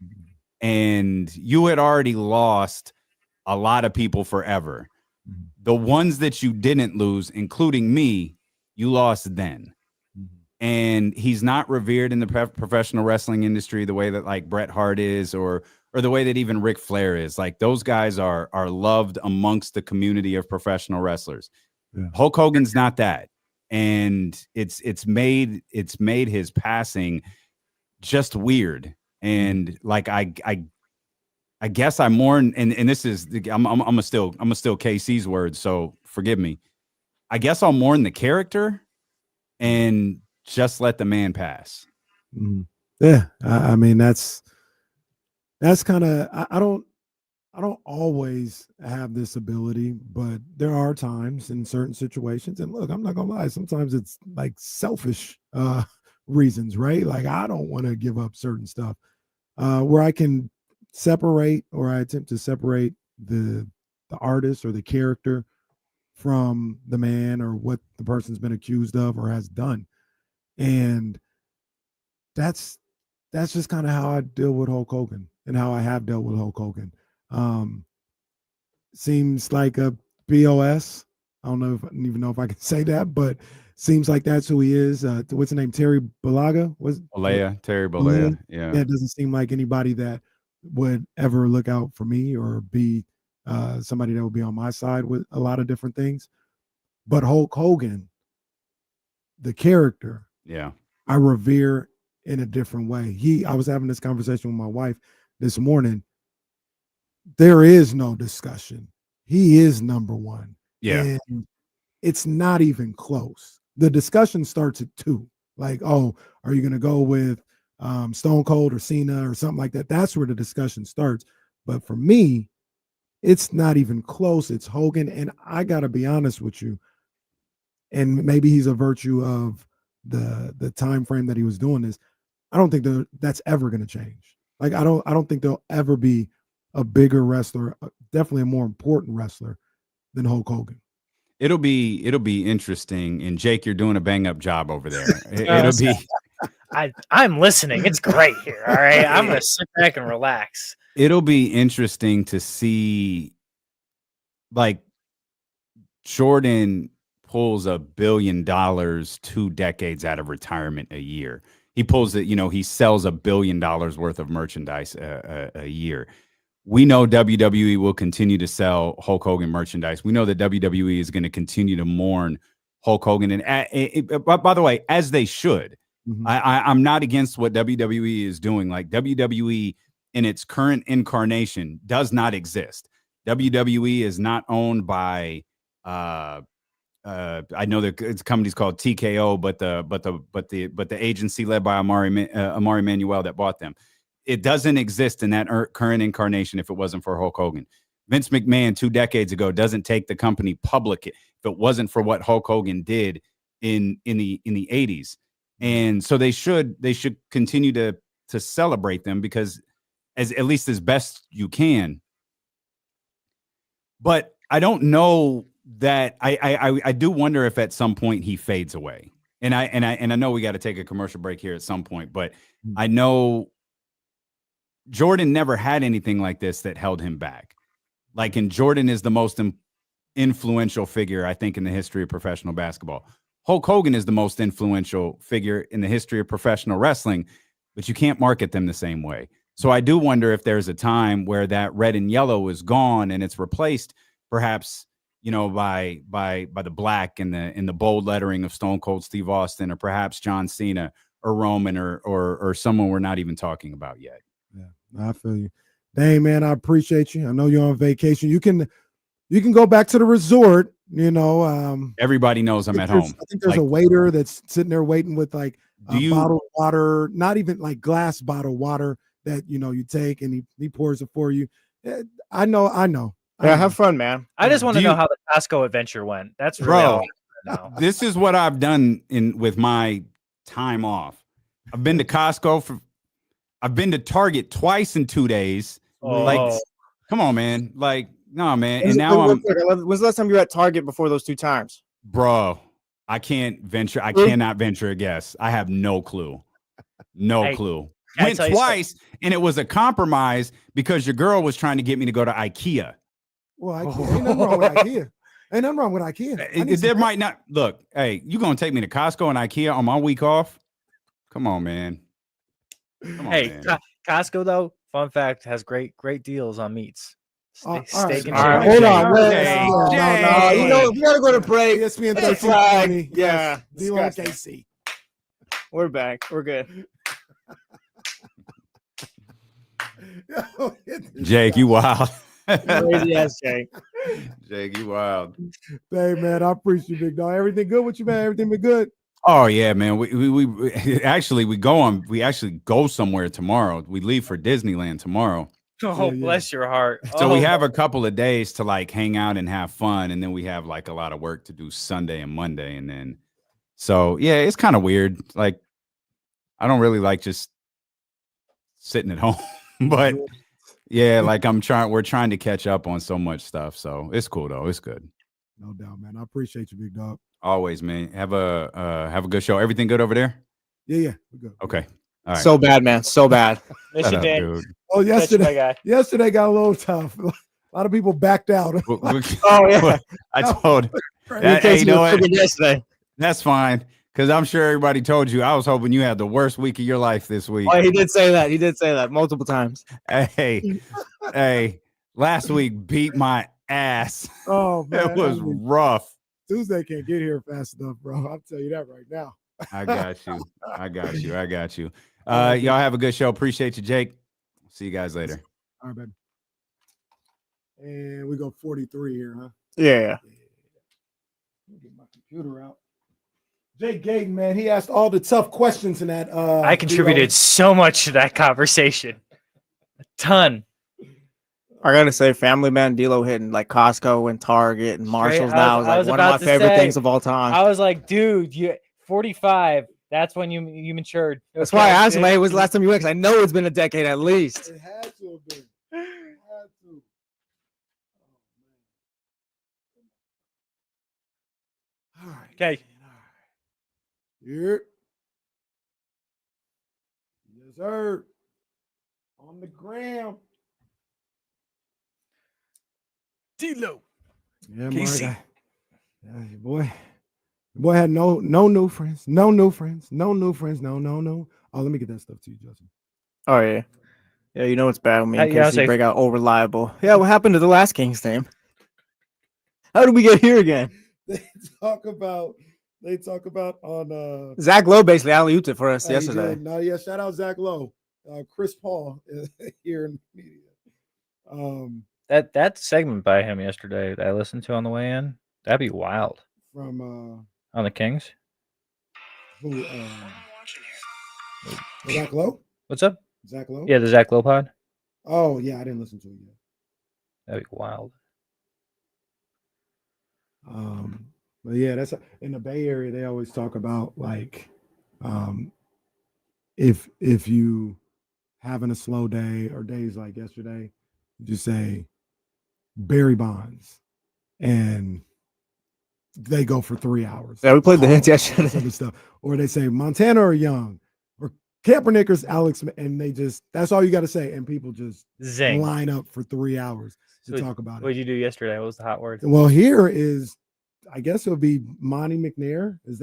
And you had already lost a lot of people forever. The ones that you didn't lose, including me, you lost then. And he's not revered in the professional wrestling industry the way that, like, Bret Hart is, or the way that even Ric Flair is. Like, those guys are loved amongst the community of professional wrestlers. Yeah. Hulk Hogan's not that. And it's made his passing just weird. And like, I guess I'm mourn, and this is, I'm gonna steal KC's words, so forgive me. I guess I'll mourn the character and just let the man pass. Yeah, I mean, that's kind of, I don't always have this ability, but there are times in certain situations, and look, I'm not gonna lie, sometimes it's like selfish reasons, right? Like, I don't want to give up certain stuff where I can separate, or I attempt to separate the artist or the character from the man or what the person's been accused of or has done. And that's just kind of how I deal with Hulk Hogan, and how I have dealt with Hulk Hogan. Seems like a BOS. I don't even know if I can say that, but seems like that's who he is. What's the name? Terry Bollea? Terry Bollea. Yeah. It doesn't seem like anybody that would ever look out for me or be somebody that would be on my side with a lot of different things. But Hulk Hogan, the character, yeah, I revere in a different way. I was having this conversation with my wife this morning. There is no discussion. He is number one. Yeah. And it's not even close. The discussion starts at 2. Like, oh, are you going to go with Stone Cold or Cena or something like that? That's where the discussion starts. But for me, it's not even close. It's Hogan. And I got to be honest with you, and maybe he's a virtue of the time frame that he was doing this. I don't think that's ever going to change. Like, I don't think there'll ever be a bigger wrestler, definitely a more important wrestler than Hulk Hogan. It'll be interesting. And Jake, you're doing a bang up job over there. It'll be. I'm listening. It's great here. All right. I'm going to sit back and relax. It'll be interesting to see, like, Jordan pulls $1 billion 2 decades out of retirement a year. He pulls it, he sells $1 billion worth of merchandise a year. we know WWE will continue to sell Hulk Hogan merchandise. We know that WWE is going to continue to mourn Hulk Hogan. And by the way, as they should. Mhm. I'm not against what WWE is doing. Like WWE in its current incarnation does not exist. WWE is not owned by I know that it's companies called TKO, but the agency led by Amari Manuel that bought them. It doesn't exist in that current incarnation if it wasn't for Hulk Hogan. Vince McMahon 2 decades ago doesn't take the company public if it wasn't for what Hulk Hogan did in the 80s. And so they should continue to celebrate them because at least as best you can. But I don't know that I do wonder if at some point he fades away. And I know we got to take a commercial break here at some point, but I know Jordan never had anything like this that held him back. And Jordan is the most influential figure, I think, in the history of professional basketball. Hulk Hogan is the most influential figure in the history of professional wrestling, but you can't market them the same way. So I do wonder if there's a time where that red and yellow is gone and it's replaced perhaps, by the black and the bold lettering of Stone Cold Steve Austin, or perhaps John Cena or Roman or someone we're not even talking about yet. Yeah, I feel you. Dang, man, I appreciate you. I know you're on vacation. You can go back to the resort. Everybody knows I'm at home. I think there's a waiter that's sitting there waiting with bottled water, not even like glass bottled water that you take, and he pours it for you. I know. Yeah, have fun, man. I just want to know how the Costco adventure went. That's really all I want to know. This is what I've done with my time off. I've been to Costco I've been to Target twice in 2 days. Come on, man. No, man. And now when's the last time you were at Target before those 2 times? Bro, I can't venture. I cannot venture a guess. I have no clue. No clue. Went twice, and it was a compromise because your girl was trying to get me to go to IKEA. Well, IKEA. Ain't nothing wrong with IKEA. Ain't nothing wrong with IKEA. There might not. Look, hey, you going to take me to Costco and IKEA on my week off? Come on, man. Man. Costco, though, fun fact, has great deals on meats. Steak and all right, hold on. No, we gotta go to break. ESPN 1320. Yeah. D1 KC. We're back. We're good. Jake, you wild. Crazy ass Jake. Jake, you wild. Hey, man, I appreciate you, big dog. Everything good with you, man? Everything been good? Oh yeah, man. We actually go somewhere tomorrow. We leave for Disneyland tomorrow. Oh, bless your heart. So we have a couple of days to hang out and have fun, and then we have a lot of work to do Sunday and Monday, and then it's kind of weird. I don't really like just sitting at home, but we're trying to catch up on so much stuff. So it's cool though. It's good. No doubt, man. I appreciate you, big dog. Always, man. Have a good show. Everything good over there? Yeah, we're good. Okay. All right. So bad, man. So bad. Miss you, Dan. Dude. Oh, yesterday got a little tough. A lot of people backed out. Oh yeah. I told that, hey, you know what? Yesterday. That's fine. Because I'm sure everybody told you. I was hoping you had the worst week of your life this week. Oh, he did say that. He did say that multiple times. Hey, last week beat my ass. Oh, man. It was rough. Tuesday can't get here fast enough, bro. I'll tell you that right now. I got you. Y'all have a good show. Appreciate you, Jake. See you guys later. All right, baby. And we go 43 here, huh? Yeah. Get my computer out. Jake Gadon, man, he asked all the tough questions in that. I contributed so much to that conversation. A ton. I gotta say, Family Man, D'Lo hitting Costco and Target and Marshalls now is one of my favorite things of all time. I was like, dude, you 45. That's when you matured. That's why I asked him, hey, when was the last time you went? Because I know it's been a decade at least. It had to have been. It had to. Oh, man. All right. Okay. Here. Yes, sir. On the gram. D'Lo. Yeah, Mark. Yeah, your boy had no new friends. No new friends. No. Oh, let me get that stuff to you, Justin. Oh, yeah. Yeah, you know it's bad when me and Yeah, I'll Casey say- break out all reliable. Yeah, what happened to the last Kings team? How did we get here again? They talk about on Zach Lowe basically alley-ooped it for us he yesterday. did. No, yeah, shout out Zach Lowe. Chris Paul here in the media. That segment by him yesterday that I listened to on the way in, that'd be wild From on the Kings. who Zach Lowe? What's up? Zach Lowe? Yeah, the Zach Lowe pod. Oh yeah, I didn't listen to it yet. That'd be wild. But yeah, that's in the Bay Area. They always talk about like, if you having a slow day or days like yesterday, you just say Barry Bonds, and they go for 3 hours. Yeah, we played the hits yesterday. Stuff. Or they say Montana or Young or Kaepernick or Alex, and they just that's all you got to say, and people just Zing. line up for 3 hours to So talk about What it. did you do yesterday? What was the hot word? Well, here is, I guess it would be Monty McNair. Is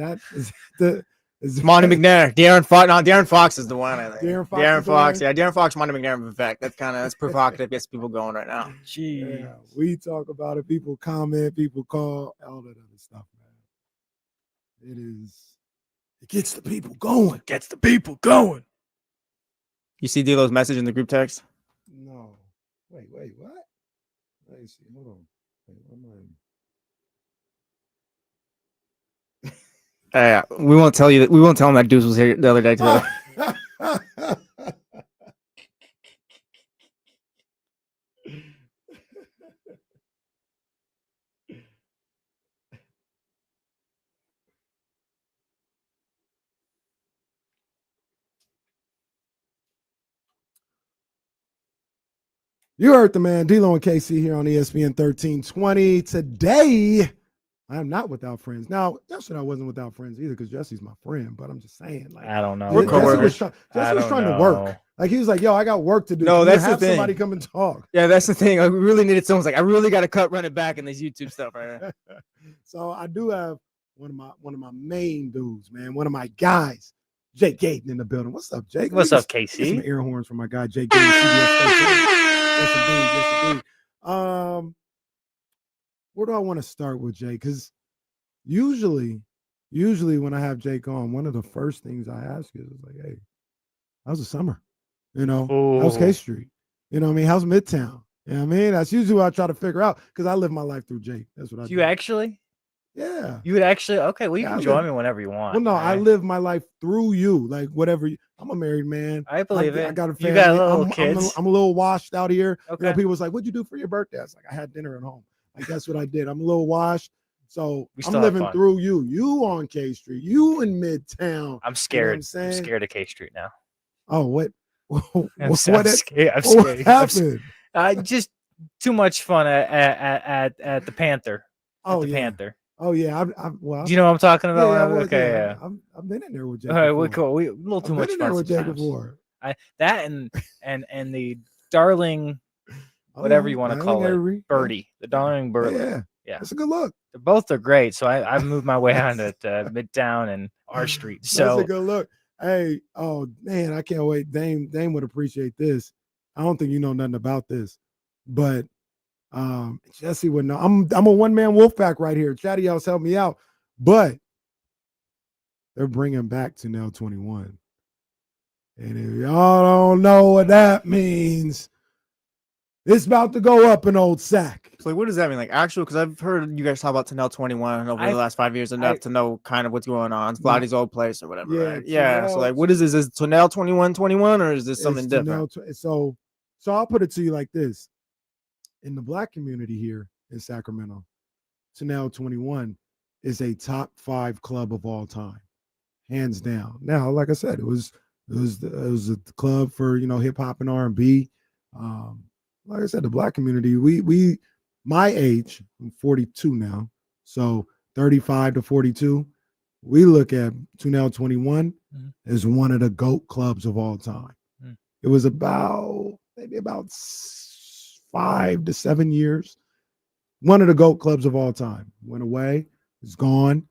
Monty McNair, Darren Fox is the one. I think. Darren Fox Fox, is the yeah, Darren Fox, Monty McNair, Vivek. That's provocative. Gets people going right now. Gee, Yeah, we talk about it. People comment, people call, all that other stuff, man. It gets the people going. gets the people going. You see D'Lo's message in the group text? No. Wait, what? Let me see. Hold on. Wait, what am I? We won't tell you that. We won't tell him that Deuce was here the other day. Too. You heard the man, D-Lo and KC here on ESPN 1320. Today, I am not without friends. Now, yesterday I wasn't without friends either because Jesse's my friend, but I'm just saying. Like, I don't know. We're Jesse coworkers. was trying to work. Like, he was like, yo, I got work to do. No, Can you that's the have thing. somebody come and talk. Yeah, that's the thing. Like, we really needed someone who's like, I really got to cut running back in this YouTube stuff right now. So I do have one of my main dudes, man. One of my guys, Jake Gadon in the building. What's up, Jake? What's up, Get some KC? air horns from my guy, Jake Gadon. Yes, indeed. Where do I want to start with Jake? Because usually when I have Jake on, one of the first things I ask is like, hey, how's the summer? How's K Street? You know what I mean? How's Midtown? You know what I mean? That's usually what I try to figure out because I live my life through Jake. That's what I do. You actually? Yeah. You would actually? Okay, well, you Yeah, can I join live- me whenever you want. Well, no, I right? live my life through you. Like whatever. I'm a married man. I believe it. I got a You family. got little I'm kids. a little washed out here. Okay. People was like, "What'd you do for your birthday?" I was like, "I had dinner at home." Like that's what I did. I'm a little washed. So We I'm still have living fun. through you. You on K Street. You in Midtown. I'm scared. I'm saying? I'm scared of K Street now. Oh, what? I'm what scared. I'm what scared. happened? Just too much fun at the Panther. Oh, the yeah. Panther. Oh yeah. Well, Do you know what I'm talking about? yeah, well, Okay, yeah. yeah. I've been in there with Jake. All right, we're before. cool. We a little too I've much been in there fun with Jake sometimes. before. That and the darling, Oh, whatever yeah, you want to Darling call it, Avery. birdie, the darling birdie. Yeah. Yeah. That's a good look. They both are great. So I've moved my way on to Midtown and R Street. That's So a good look. Hey, oh man, I can't wait. Dame would appreciate this. I don't think you know nothing about this, but Jesse would know. I'm a one-man wolf pack right here. Chatty House help me out, but they're bringing back Tunnel 21, and if y'all don't know what that means, it's about to go up an old sack. So like, what does that mean? Like actual? Because I've heard you guys talk about Tunnel 21 over the last 5 years enough to know kind of what's going on. It's Vladdy's old place or whatever. Yeah, right? Yeah. So Tunnel- like, what is this? Is Tunnel 21 or is this something It's different? Tunnel so I'll put it to you like this. In the Black community here in Sacramento, Tunnel 21 is a top 5 club of all time, hands down. Now, like I said, it was a club for hip hop and R&B. Like I said, the Black community, we my age, I'm 42 now, so 35 to 42, we look at Tunnel 21 as one of the GOAT clubs of all time. It was maybe about 5 to 7 years. One of the GOAT clubs of all time. Went away, is gone.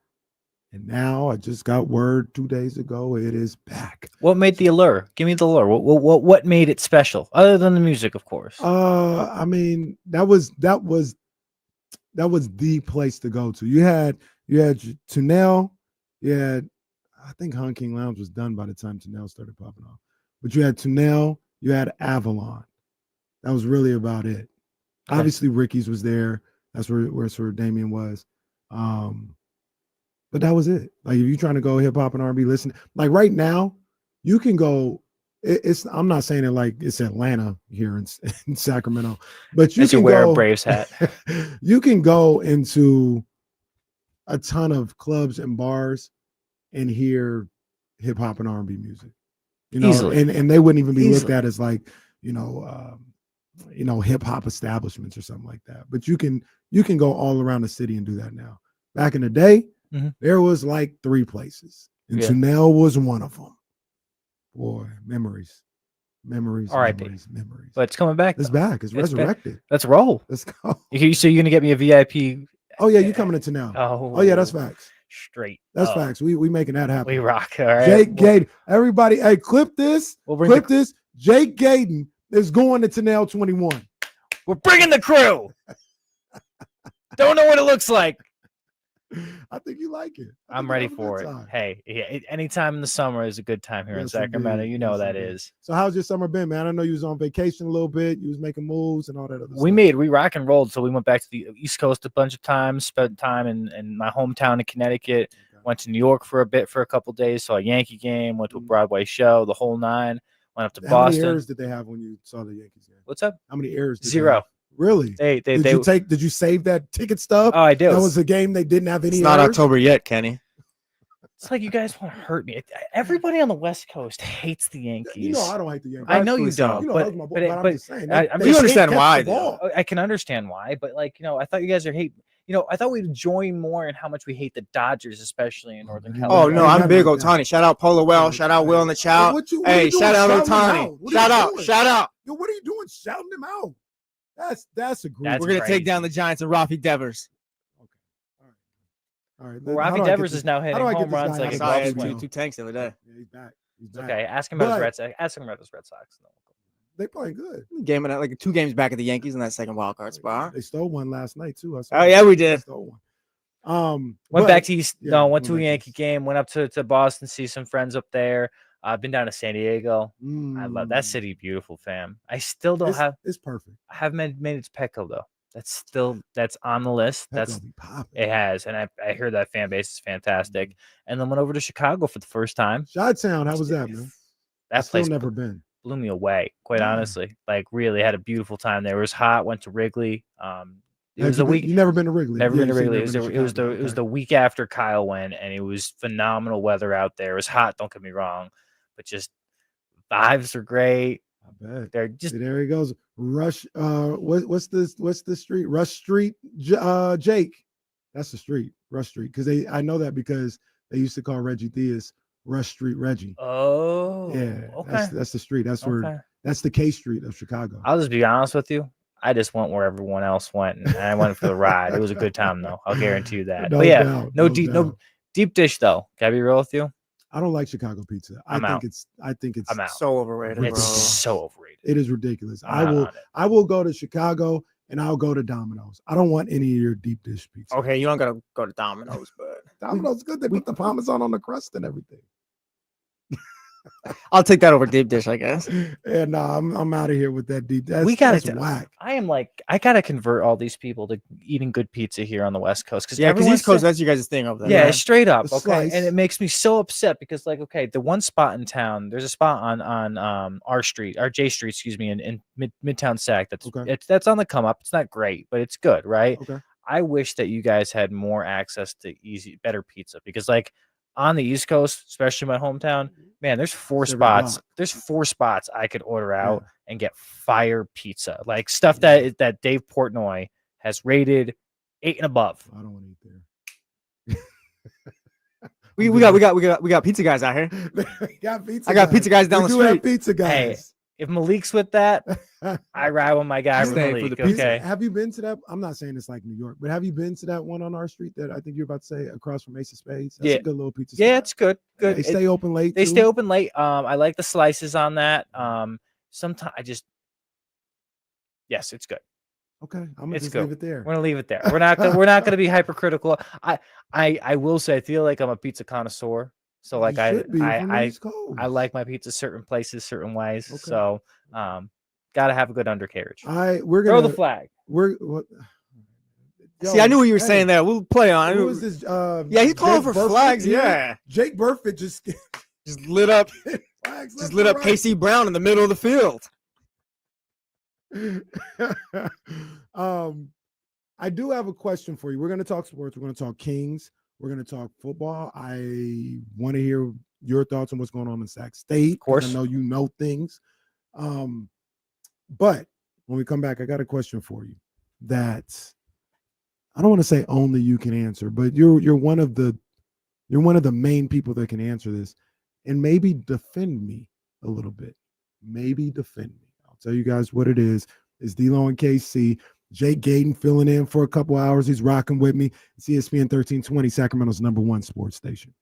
And now I just got word 2 days ago it is back. What made the allure? Give me the allure. What made it special, other than the music, of course? I mean, that was the place to go to. You had Tunnel, you had, I think Han King Lounge was done by the time Tunnel started popping off. But you had Tunnel, you had Avalon. That was really about it. Okay. Obviously, Ricky's was there. That's where Sir Damien was. But that was it. Like, if you're trying to go hip hop and R&B, listen. Like right now, you can go. I'm not saying it like it's Atlanta here in Sacramento, but you can wear go, a Braves hat. You can go into a ton of clubs and bars and hear hip hop and R&B music. You know, Easily. and they wouldn't even be looked at as like, hip hop establishments or something like that. But you can go all around the city and do that now. Back in the day, there was like 3 places, and Tunnel was one of them. Boy, memories. R.I.P. Memories. But it's coming back. It's back. It's resurrected. Let's roll. Let's go. So you're gonna get me a VIP? Oh yeah, you coming to Tunnel? Oh yeah, that's facts. Straight. That's facts. We making that happen. We rock. All right. Jake Gadon. Everybody, hey, clip this. Clip this. Jake Gadon is going to Tunnel 21. We're bringing the crew. Don't know what it looks like. I think you like it. I'm ready for it. Hey, anytime in the summer is a good time here in Sacramento. You know that is. So how's your summer been, man? I know you was on vacation a little bit. You was making moves and all that other stuff. We rock and rolled. So we went back to the East Coast a bunch of times, spent time in my hometown in Connecticut, went to New York for a couple days, saw a Yankee game, went to a Broadway show, the whole 9, went up to Boston. How many errors did they have when you saw the Yankees game? What's up? How many errors? 0. Really? Did you save that ticket stuff? Oh, I did. That was a game they didn't have any. It's not errors? October yet, Kenny. It's like you guys want to hurt me. Everybody on the West Coast hates the Yankees. You know I don't hate the Yankees. I know you don't. You know, but I'm just saying. You understand why, though. I can understand why, but I thought you guys are hate. I thought we'd join more in how much we hate the Dodgers, especially in Northern California. Oh no, I'm big Ohtani. Shout out Polo Well. Shout out Will in the chat. Hey, shout out Ohtani. Shout out. Yo, what are you doing? Shouting him out. That's a group. We're gonna take down the Giants and Rafi Devers. All right. Well, Rafi Devers is now hitting home runs like I saw two tanks the other day. Yeah, he's back. Okay, ask him about his Red Sox. Ask him about his Red Sox. They playing good. Game in like 2 games back at the Yankees in that second wild card spot. They stole one last night too. Oh yeah, we did. Stole one. Went back to East. Went to a Yankee game. Went up to Boston, see some friends up there. I've been down to San Diego. I love that city. Beautiful, fam. I still don't have. It's perfect. I haven't made it to Petco though. That's on the list. It has, and I hear that fan base is fantastic. And then went over to Chicago for the first time. Chi-Town, how was that, man? That place never been. Blew me away, quite honestly. Like really had a beautiful time there. It was hot. Went to Wrigley. It was a week. You never been to Wrigley? Never been to Wrigley. It was the week after Kyle went, and it was phenomenal weather out there. It was hot. Don't get me wrong, but just vibes are great. I bet they're just there. He goes. Rush. What's the street? Rush Street. Jake. That's the street. Rush Street. Because I know that because they used to call Reggie Theus Rush Street Reggie. Oh. Yeah. Okay. That's the street. That's where. That's the K Street of Chicago. I'll just be honest with you. I just went where everyone else went, and I went for the ride. It was a good time though. I'll guarantee you that. But yeah, no deep dish though. Can I be real with you? I don't like Chicago pizza. I think it's I'm out. So overrated. It's so overrated. It is ridiculous. I will go to Chicago and I'll go to Domino's. I don't want any of your deep dish pizza. Okay, you don't gotta go to Domino's, but Domino's is good. They put the Parmesan on the crust and everything. I'll take that over deep dish, I guess. Yeah, no, I'm out of here with that deep. That's whack. I gotta convert all these people to eating good pizza here on the West Coast because East Coast, that's you guys' thing over there. Yeah, straight up. The Okay, slice. and it makes me so upset because the one spot in town, there's a spot on our J Street, excuse me, in Midtown Sac that's on the come up. It's not great, but it's good, right? Okay. I wish that you guys had more access to better pizza because on the East Coast, especially my hometown, man, there's 4 spots. There's 4 spots I could order out and get fire pizza, like stuff that Dave Portnoy has rated 8 and above. I don't want to eat there. We got pizza guys out here. We got pizza. I got pizza guys down the street. Have pizza guys. Hey, if Malik's with that, I ride with my guy Stay for Malik. the pizza. Okay. Have you been to that? I'm not saying it's like New York, but have you been to that one on our street that I think you're about to say across from Ace of Spades? That's Yeah. a good little pizza. Yeah, spot. it's good. Good. They stay open late. They too? stay open late. I like the slices on that. Sometimes yes, it's good. Okay, I'm gonna It's just good. leave it there. We're gonna leave it there. We're not gonna be hypercritical. I will say I feel like I'm a pizza connoisseur. So like You should be from the East Coast. I like my pizza certain places, certain ways. Okay. So gotta have a good undercarriage. We're Throw gonna the flag. What? See, I knew what you were hey, saying there. We'll play on. Who is this? Yeah, he's calling for Burfitt flags. here? Yeah, Jake Burfitt just just lit up. flags Just left lit and up KC Brown in the middle of the field. right. I do have a question for you. We're going to talk sports. We're going to talk Kings. We're going to talk football. I want to hear your thoughts on what's going on in Sac State. Of course. I know you know things. But when we come back, I got a question for you that I don't want to say only you can answer, but you're one of the main people that can answer this, and maybe defend me a little bit. Maybe defend me. I'll tell you guys what it is. It's D-Lo and KC. Jake Gadon filling in for a couple hours. He's rocking with me. It's ESPN 1320, Sacramento's #1 sports station.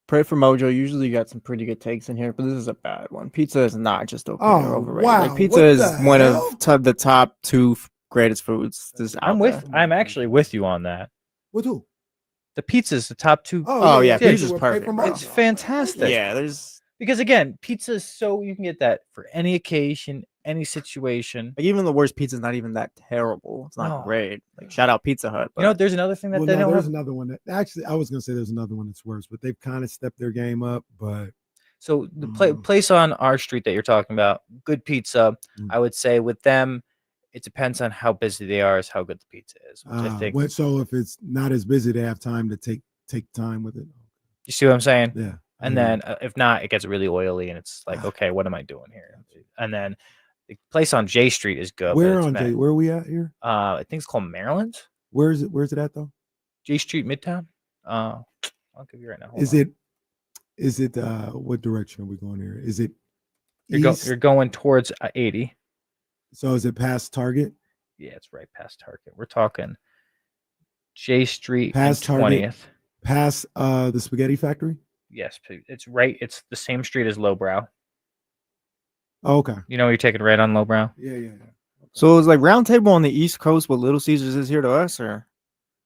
Pray for Mojo. Usually you got some pretty good takes in here, but this is a bad one. Pizza is not just okay or overrated. wow. Like, pizza What is the one hell? of the top 2 greatest foods. I'm actually with you on that. With who? The pizza's the top 2. Oh, yeah, yeah, pizza's Pray perfect. for bro. It's fantastic. Yeah, there's Because again, pizza is so you can get that for any occasion, any situation. like even the worst pizza is not even that terrible. It's not No. great. Like shout out Pizza Hut. You know, but- there's another thing that Well, they no, don't there's have. another one that actually I was gonna say there's another one that's worse, but they've kind of stepped their game up. But So the place on our street that you're talking about, good pizza. I would say with them, it depends on how busy they are, is how good the pizza is. Which I think so if it's not as busy, they have time to take time with it. you see what I'm saying. Yeah. And then if not, it gets really oily, and it's like, okay, what am I doing here? And then the place on J Street is good. but where it's on J? Where are we at here? I think it's called Maryland. Where's it at though? J Street Midtown. I'll give you right now. Hold Is on. it what direction are we going here? Is it You're going towards 80. So is it past Target? Yeah, it's right past Target. We're talking J Street Past and Target. 20th. Past the spaghetti factory? Yes, it's right. It's the same street as Lowbrow. Oh, okay. You know, you're taking right on Lowbrow. Yeah. So it's like Round Table on the East Coast, what Little Caesars is here to us, or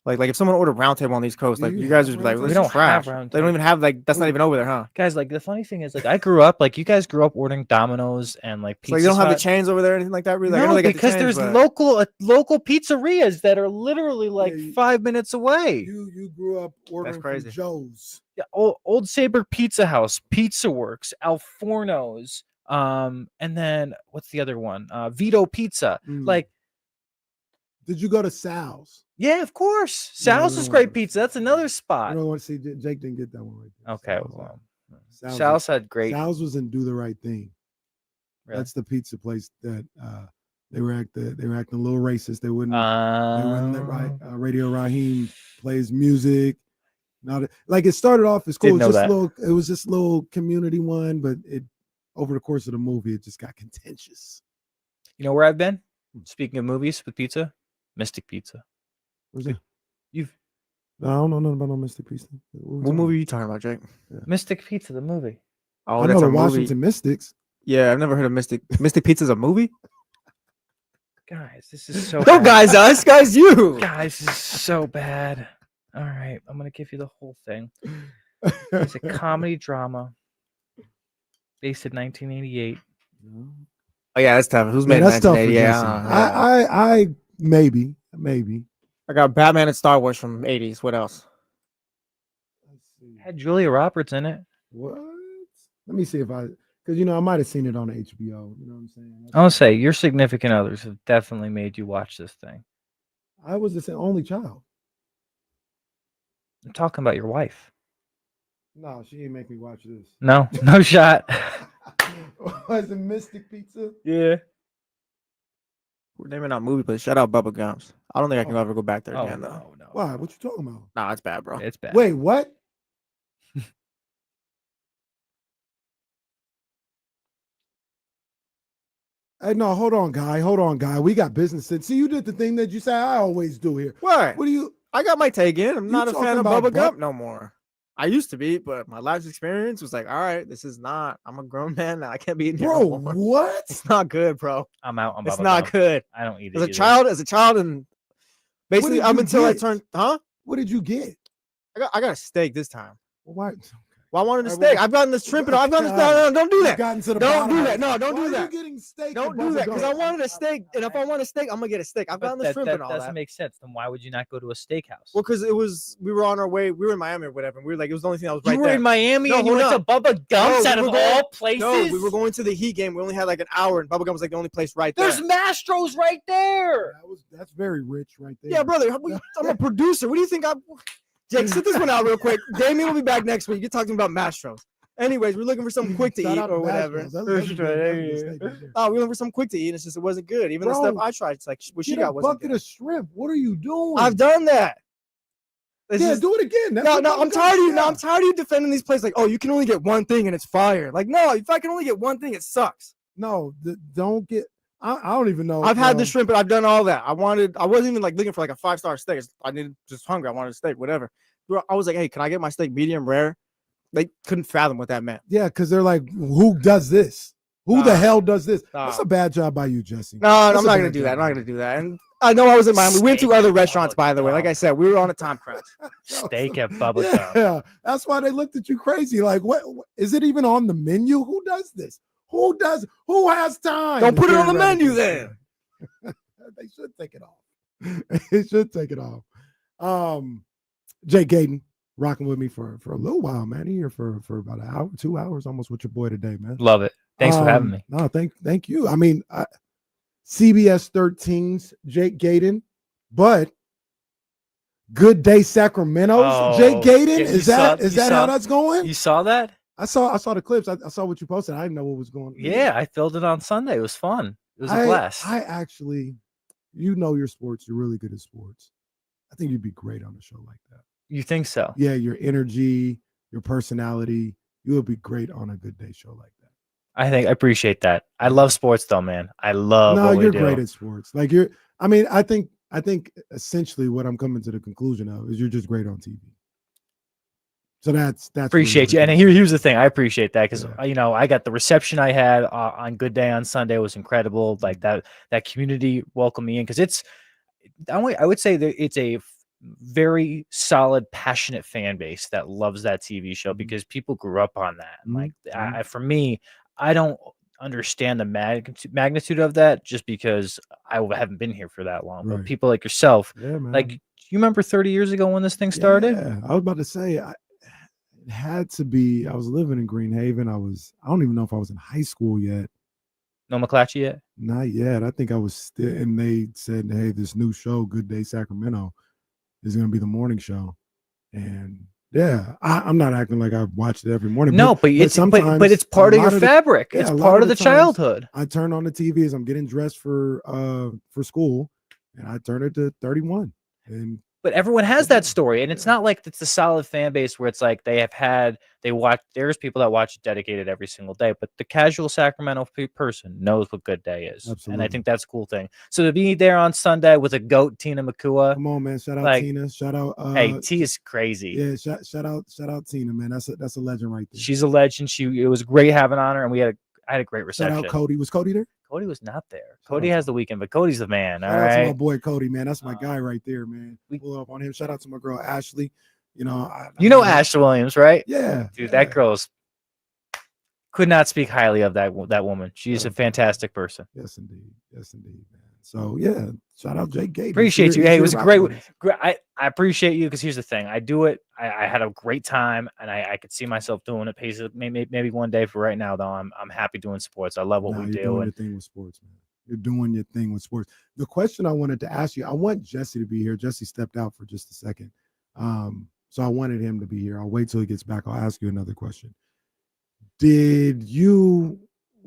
like if someone ordered Round Table on the East Coast, Do like you you guys have would be like, Round this Table? We is don't have trash. Round They don't even have like that's not even over there, huh? Guys, like the funny thing is, like I grew up, like you guys grew up ordering Domino's and like It's pizza. like you don't have the chains over there or anything like that, really. Like, I know No, they got the because chains, there's but- local pizzerias that are literally like Yeah, 5 minutes away. You grew up ordering from crazy. Joe's. Yeah, Old Saber Pizza House, Pizza Works, Al Forno's, and then what's the other one? Vito Pizza. Mm. Like, Did you go to Sal's? yeah, of course. No, Sal's no, is great no. pizza. That's another I spot. don't want to see Jake didn't get that one right there. Okay, Sal's, well, Sal's Sal's had great. Sal's was in Do the Right Thing. Really? That's the pizza place that they were acting a little racist. They wouldn't let Radio Raheem play his music. Not like it started off as cool. Didn't know that. It was just a little community one, but it over the course of the movie it just got contentious. You know where I've been? Speaking of movies with pizza, Mystic Pizza. Where's that? You've I don't know nothing about no Mystic Pizza. What movie are you talking about, Jake? Mystic Pizza, the movie. Oh, I that's know a the Washington movie. Mystics. Yeah, I've never heard of Mystic. Mystic Pizza's a movie? Guys, this is so. No, bad. guys, us, guys, you. Guys, this is so bad. All right, I'm gonna give you the whole thing. It's a comedy drama based in 1988. Oh yeah, that's tough. Who's made Yeah, that's tough for 1980? Jesse. Yeah, I maybe. I got Batman and Star Wars from 80s. What else? Had Julia Roberts in it. What? Let me see if because I might have seen it on HBO. You know what I'm saying? I'll say your significant others have definitely made you watch this thing. I was the only child. I'm talking about your wife. No, she didn't make me watch this. No, no shot. Was it Mystic Pizza? Yeah. We're naming out movie, but shout out Bubba Gumps. I don't think I can ever go back there Oh again, though. no. Why? What you talking about? Nah, it's bad, bro. It's bad. Wait, what? Hey, no, hold on, guy. We got business. See, you did the thing that you say I always do here. What? What do you? I got my take in. I'm You not a fan talking of about bubble butt- gum no more. I used to be, but my life's experience was like, all right, this is not. I'm a grown man now. I can't be in here. Bro, no more. what? It's not good, bro. I'm out on It's bubble not gum. good. I don't eat it As a either. child, and basically did up you until I get? turned, huh? What did you get? I got a steak this time. Why? Well, I wanted a All right, steak. well, I've gotten the shrimp and I've gotten no, don't do You've that. gotten to the Don't bottom do of that. it. No, don't Why do are that. you getting steak? Don't and do that because I bubble gum? wanted a steak, and if I want a steak, I'm gonna get a steak. I've gotten the shrimp and all doesn't that. make sense. Then why would you not go to a steakhouse? Well, because we were on our way. We were in Miami or whatever. And we were like, it was the only thing that was right you were there. in Miami No, and you hold went to on. Bubba Gump's No, out we of were going- all places. No, we were going to the Heat game. We only had like an hour, and Bubblegum was like the only place right there. There's Mastro's right there. That's very rich right there. Yeah, brother. I'm a producer. What do you think? Jake, sit this one out real quick. Damien will be back next week. You're talking about Mastros. Anyways, we're looking for something quick to Shout eat out to or whatever. Mastro's. That's a good steak right there. Oh, we're looking for something quick to eat. And it's just it wasn't good. Even the Bro, stuff I tried, it's like what she Get a got wasn't bucket good. of shrimp. What are you doing? I've done that. It's Yeah, just- do it again. That's No, what no, I'm Bubba tired of you. Gum- No, I'm tired of you defending these places like, oh, you can only get one thing and it's fire. Like, no, if I can only get one thing, it sucks. No, don't get. I don't even know. I've had the shrimp, but I've done all that. I wasn't even like looking for like a 5-star steak. I needed just hungry. I wanted a steak, whatever. Bro, I was like, hey, can I get my steak medium rare? They couldn't fathom what that meant. Yeah, because they're like, who does this? Who the hell does this? That's a bad job by you, Jesse. No, That's I'm a not bad gonna do that. job I'm not by gonna do that. And I know I was in Miami. We went to other restaurants, by the way. Like I said, we were on a time crunch. Steak at Bubba you. Gump. Yeah, that's why they looked at you crazy. Like, what is it even on the menu? Who does this? Who has time? Don't put it on the Right. menu then. They should take it off. They should take it off. Jake Gadon rocking with me for a little while, man. Here for about an hour, 2 hours, almost with your boy today, man. Love it. Thanks for having me. No, thank you. I mean, CBS 13's Jake Gadon, but Good Day Sacramento's Jake Gadon. Is that how that's going? You saw that? I saw the clips. I saw what you posted. I didn't know what was going on. Yeah, I filmed it on Sunday. It was fun. It was a blast. I actually, you know your sports. You're really good at sports. I think you'd be great on a show like that. You think so? Yeah, your energy, your personality, you would be great on a Good Day show like that. I appreciate that. I love sports though, man. I love what we do. You're great at sports. Like I think essentially what I'm coming to the conclusion of is you're just great on TV. So that's appreciate you. And here's the thing. I appreciate that because I got the reception I had on Good Day on Sunday was incredible. Like that community welcomed me in because I would say that it's a very solid, passionate fan base that loves that TV show because people grew up on that. And like for me, I don't understand the magnitude of that just because I haven't been here for that long. But people like yourself, like you remember 30 years ago when this thing started? Yeah, I was about to say it had to be. I was living in Green Haven. I don't even know if I was in high school yet. No McClatchy yet? Not yet. I think I was still, and they said, hey, this new show, Good Day Sacramento, is going to be the morning show. And yeah, I'm not acting like I watched it every morning. No, but it's part of your fabric. It's part of the childhood. I turn on the TV as I'm getting dressed for school, and I turn it to 31. But everyone has that story, and it's not like it's a solid fan base where it's like there's people that watch it dedicated every single day, but the casual Sacramento person knows what Good Day is. Absolutely. And I think that's a cool thing. So to be there on Sunday with a GOAT, Tina Makua. Come on, man. Shout out Tina. Shout out hey, T is crazy. Yeah, shout out Tina, man. That's a legend right there. She's a legend. It was great having on her, and I had a great Shout reception. out Cody. Was Cody there? Cody was not there. Cody has the weekend, but Cody's the man. All Shout out to right. my boy Cody, man. That's my guy right there, man. We pull up on him. Shout out to my girl Ashley. Ashley Williams, right? Yeah, dude, that girl's could not speak highly of that woman. She's a fantastic person. Yes, indeed, man. So yeah, shout out Jake Gadon. Appreciate you. Hey, it was great. I appreciate you because here's the thing. I do it. I had a great time, and I could see myself doing it. Maybe one day. For right now, though, I'm happy doing sports. I love what we do. You're doing your thing with sports, man. You're doing your thing with sports. The question I wanted to ask you, I want Jesse to be here. Jesse stepped out for just a second. So I wanted him to be here. I'll wait till he gets back. I'll ask you another question.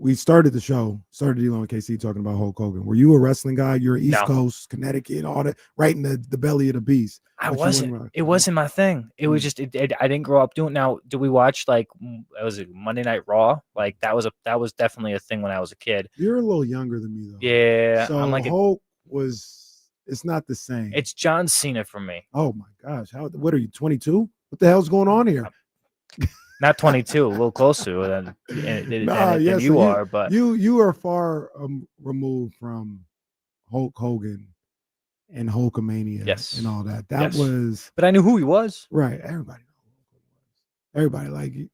we started the show, started D'Lo and KC talking about Hulk Hogan. Were you a wrestling guy? You're East No. Coast, Connecticut, all that, right in the belly of the beast. I But you wasn't. weren't- It wasn't my thing. It was just. I didn't grow up doing. Now, do we watch like? Was it Monday Night Raw? Like that was definitely a thing when I was a kid. You're a little younger than me though. Yeah, So I'm like Hulk it's not the same. it's John Cena for me. Oh my gosh. What are you, 22? What the hell's going on here? Not 22, a little closer than So you are, but you are far removed from Hulk Hogan and Hulkamania Yes. and all that. That Yes. was but I knew who he was. right. Everybody knows who Hulk Hogan was. Everybody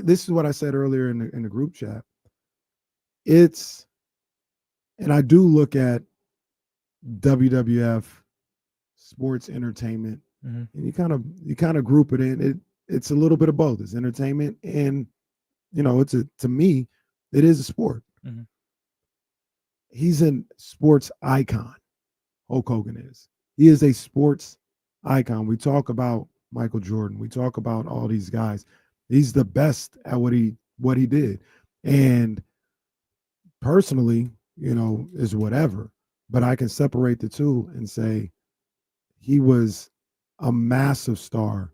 this is what I said earlier in the group chat. And I do look at WWF sports entertainment, Mhm. and you kind of group it in. It's a little bit of both. It's entertainment, and to me, it is a sport. Mhm. He's a sports icon. Hulk Hogan is. He is a sports icon. We talk about Michael Jordan. We talk about all these guys. He's the best at what he did, and personally, is whatever. But I can separate the two and say he was a massive star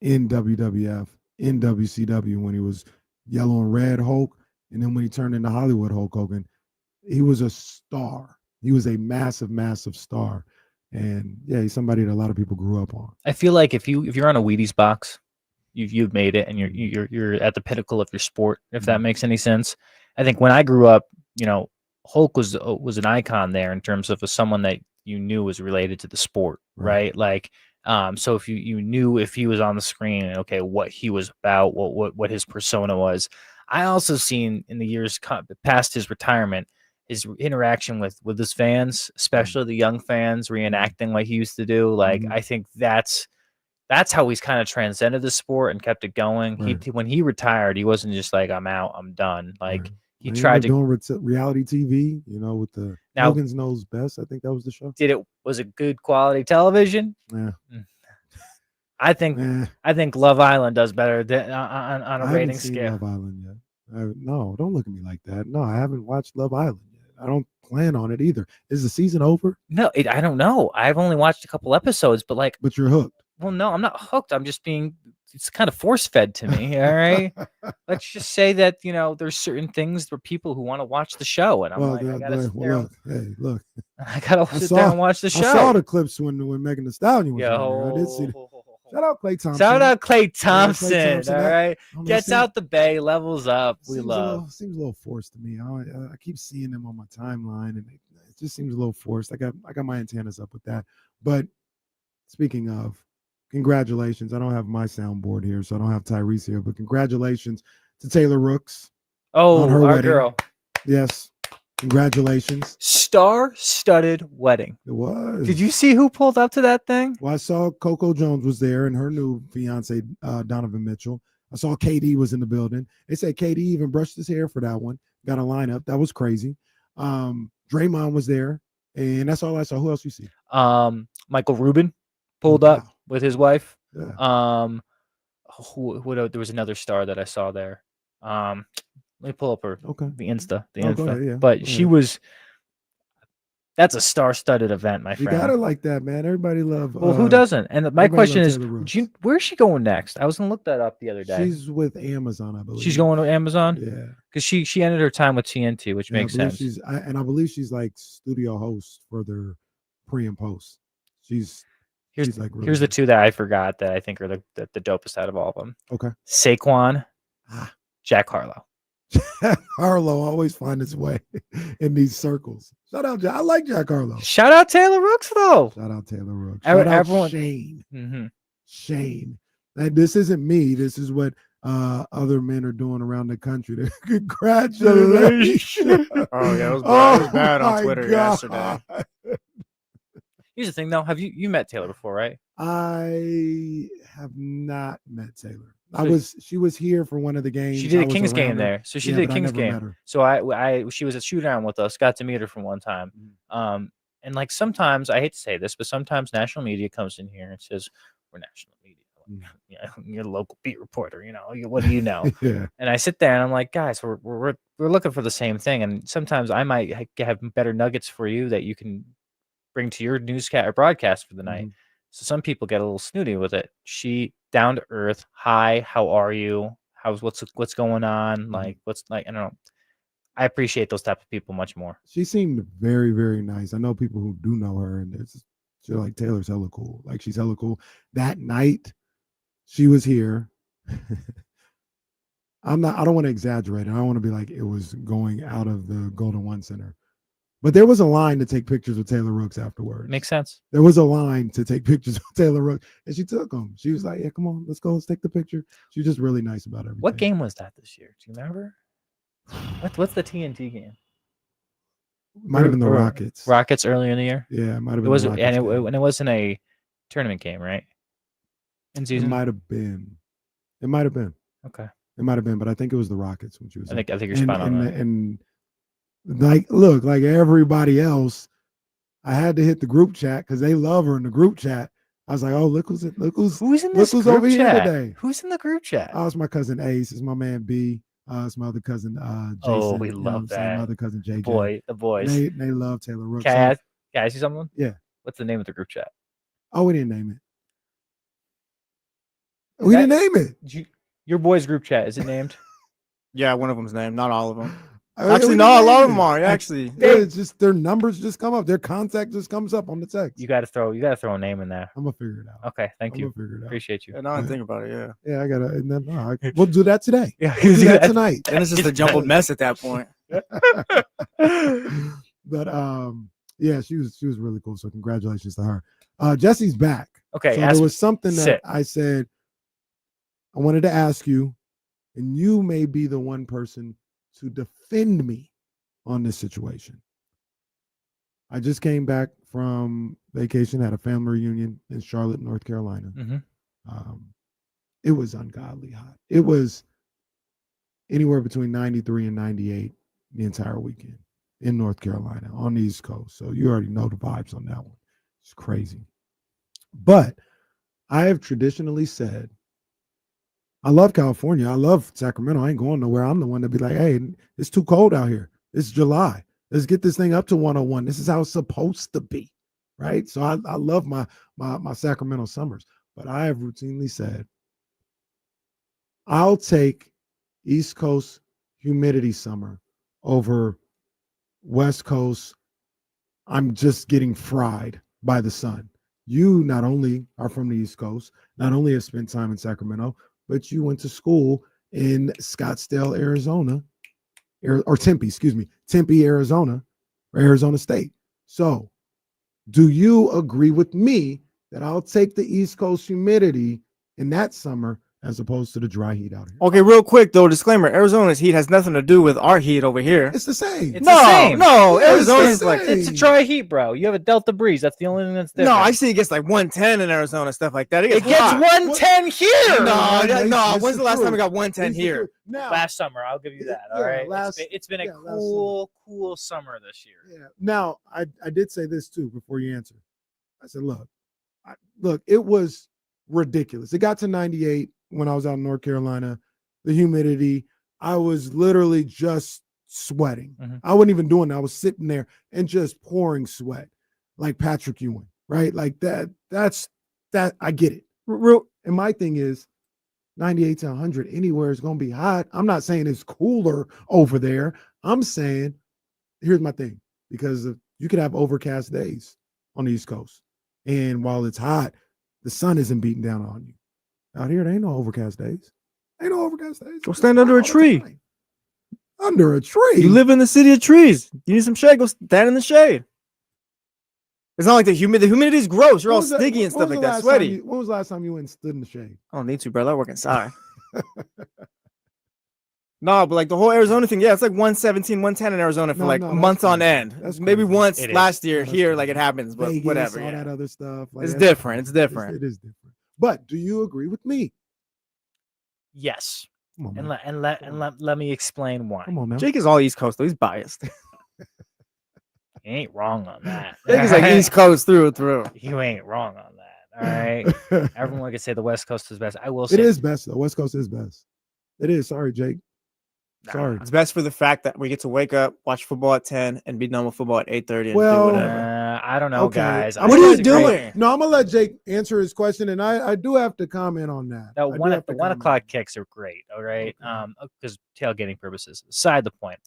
in WWF, in WCW when he was yellow and red Hulk. And then when he turned into Hollywood Hulk Hogan, he was a star. He was a massive, massive star. And yeah, he's somebody that a lot of people grew up on. I feel like if you're on a Wheaties box, you've made it, and you're at the pinnacle of your sport. If that makes any sense. I think when I grew up, Hulk was an icon there in terms of someone that you knew was related to the sport, right? Like, so if you knew if he was on the screen, okay, what he was about, what his persona was. I also seen in the years past his retirement, his interaction with his fans, especially the young fans, reenacting what he used to do. Like, I think that's how he's kind of transcended the sport and kept it going. Right. When he retired, he wasn't just like, I'm out, I'm done. Like, Right. he And tried to doing reality TV, with the Now- Hogan's Knows Best. I think that was the show. was it good quality television? Yeah. I think Love Island does better on I a haven't rating seen scale. Love Island yet. No, don't look at me like that. No, I haven't watched Love Island yet. I don't plan on it either. Is the season over? No, I don't know. I've only watched a couple episodes, but you're hooked. Well, no, I'm not hooked. I'm just it's kind of force fed to me. All right. Let's just say that, there's certain things for people who want to watch the show. And I'm I gotta sit there. Look. I gotta sit there and watch the show. I saw the clips when Megan Thee Stallion was on there. I did see that. Shout out Klay Thompson. Shout out Klay Klay Thompson. Thompson. All right. Gets seems- out the bay, levels up. We seems love. seems a little forced to me. I keep seeing them on my timeline, and it just seems a little forced. I got my antennas up with that. But speaking of, congratulations. I don't have my soundboard here, so I don't have Tyrese here. But congratulations to Taylor Rooks. Oh, on her our wedding. girl. Yes. Congratulations. Star-studded wedding. It was. Did you see who pulled up to that thing? Well, I saw Coco Jones was there and her new fiance, Donovan Mitchell. I saw KD was in the building. They said KD even brushed his hair for that one. Got a lineup. That was crazy. Draymond was there. And that's all I saw. Who else you see? Michael Rubin pulled up with his wife. Yeah. There was another star that I saw there. Let me pull up her the Insta. Go ahead, yeah. But Go she ahead. was. That's a star-studded event, my You friend. got it like that, man. Everybody love. Well, who doesn't? And my everybody question love is, Taylor Rooks. where's she going next? I was gonna look that up the other day. She's with Amazon, I believe. She's going to Amazon. Yeah. Because she ended her time with TNT, which Yeah, makes I believe sense. I believe she's like studio host for their pre and post. She's like really Here's the good. two that I forgot that I think are the dopest out of all of them. Okay. Saquon, Jack Harlow. Harlow always find his way in these circles. Shout out, I like Jack Harlow. Shout out Taylor Rooks though. Shout out Taylor Rooks. Every- Shout out everyone- Shane. Mm-hmm. Shane. And this isn't me. This is what other men are doing around the country. Congratulations. Oh yeah, it was bad on my Twitter God. yesterday. Here's the thing though. Have you met Taylor before, right? I have not met Taylor. So- She was here for one of the games. She did I a was Kings around game her. there. So she Yeah, did a but I Kings never met game. her. So she was at shoot around with us, got to meet her from one time. And like sometimes, I hate to say this, but sometimes national media comes in here and says, we're national media. you're a local beat reporter. What do you know? Yeah. And I sit there and I'm like, guys, we're looking for the same thing. And sometimes I might have better nuggets for you that you can bring to your newscast or broadcast for the night. So some people get a little snooty with it. She down to earth. Hi, how are you? What's going on? Like, I don't know. I appreciate those type of people much more. She seemed very, very nice. I know people who do know her, and she's like, Taylor's hella cool. Like, she's hella cool. That night, she was here. I don't want to exaggerate. I don't want to be like it was going out of the Golden One Center. But there was a line to take pictures with Taylor Rooks afterwards. Makes sense. There was a line to take pictures with Taylor Rooks, and she took them. She was like, yeah, come on, let's go. Let's take the picture. She was just really nice about everything. What game was that this year? Do you remember? What's the TNT game? Might have been the Rockets. Rockets earlier in the year? Yeah, it might have been. It was, the Rockets and it wasn't a tournament game, right? In season? It might have been. It might have been. Okay. It might have been, but I think it was the Rockets when she was. I think you're spot on that. And like, look, like everybody else, I had to hit the group chat because they love her in the group chat. I was like, oh, look who's in this group over here chat? today. Who's in the group chat? Oh, it's my cousin Ace. It's my man B. It's my other cousin Jason. Oh, we love that. My other cousin JJ. The boys. They love Taylor Rooks. Can I ask you something? Yeah. What's the name of the group chat? Oh, we didn't name it. We didn't name it. Your boys' group chat, is it named? Yeah, one of them's named. Not all of them. I Actually, no, a lot of them are. Actually, yeah, it's just their numbers just come up. Their contact just comes up on the text. You got to throw a name in there. I'm gonna figure it out. Okay, thank you. Figure it out. Appreciate you. And now I think about it. Yeah. Yeah, I gotta. We'll do that today. Yeah, we'll do that tonight. And it's just a jumbled mess at that point. But yeah, she was really cool. So congratulations to her. Jesse's back. Okay. So there was something that I said I wanted to ask you, and you may be the one person to defend me on this situation. I just came back from vacation, had a family reunion in Charlotte, North Carolina. It was ungodly hot. It was anywhere between 93 and 98 the entire weekend in North Carolina on the East Coast. So you already know the vibes on that one. It's crazy. But I have traditionally said, I love California. I love Sacramento. I ain't going nowhere. I'm the one to be like, hey, it's too cold out here. It's July. Let's get this thing up to 101. This is how it's supposed to be, right? So I love my Sacramento summers. But I have routinely said, I'll take East Coast humidity summer over West Coast. I'm just getting fried by the sun. You not only are from the East Coast, not only have spent time in Sacramento, but you went to school in Scottsdale, Arizona, or Tempe, Tempe, Arizona, or Arizona State. So do you agree with me that I'll take the East Coast humidity in that summer as opposed to the dry heat out here? Okay, real quick though, disclaimer: Arizona's heat has nothing to do with our heat over here. It's the same. It's the same. No, Yeah, Arizona's the like same. It's a dry heat, bro. You have a Delta breeze. That's the only thing that's different. no. I see it gets like 110 in Arizona, stuff like that. It gets hot. 110 here. No. This When's is the last true. time we got 110 This is here? true. Now, Last summer, I'll give you that. All Yeah, right. last- It's been a yeah, last cool summer this year. yeah. Now I did say this too before you answer. I said, look, it was ridiculous. It got to 98 when I was out in North Carolina. The humidity, I was literally just sweating. I wasn't even doing that. I was sitting there and just pouring sweat like Patrick Ewing, right? Like that. That's that. I get it. And my thing is 98 to 100 anywhere is going to be hot. I'm not saying it's cooler over there. I'm saying, here's my thing, because you could have overcast days on the East Coast. And while it's hot, the sun isn't beating down on you. Out here, there ain't no overcast days. Ain't no overcast days. Go stand under a tree. Under a tree. You live in the city of trees. You need some shade. Go stand in the shade. It's not like the humidity is gross. You're all sticky and stuff like that, sweaty. When was the last time you went and stood in the shade? I don't need to, brother. I work inside. No, but like the whole Arizona thing, yeah, it's like 117, 110 in Arizona for months on end. That's maybe crazy. once It is. last year That's here, crazy. like it happens, but Vegas, whatever. all Yeah. that other stuff. Like, It's that's- different. It's different. It is different. But do you agree with me? Yes. Come on, And man. let me explain why. Come on now. Jake is all East Coast, though. He's biased. You ain't wrong on that. Jake is like East Coast through and through. You ain't wrong on that. All right. Everyone can say the West Coast is best. I will say It is best though. West Coast is best. It is. Sorry, Jake. Sorry. It's best for the fact that we get to wake up, watch football at 10, and be done with football at 8:30 and Well, do whatever. I don't know, guys. I'm What gonna are let you Jake- doing? No, I'm gonna let Jake answer his question, and I do have to comment on that. No, I do one have the to 1 comment. o'clock kicks are great. All right, because tailgating purposes. Aside the point,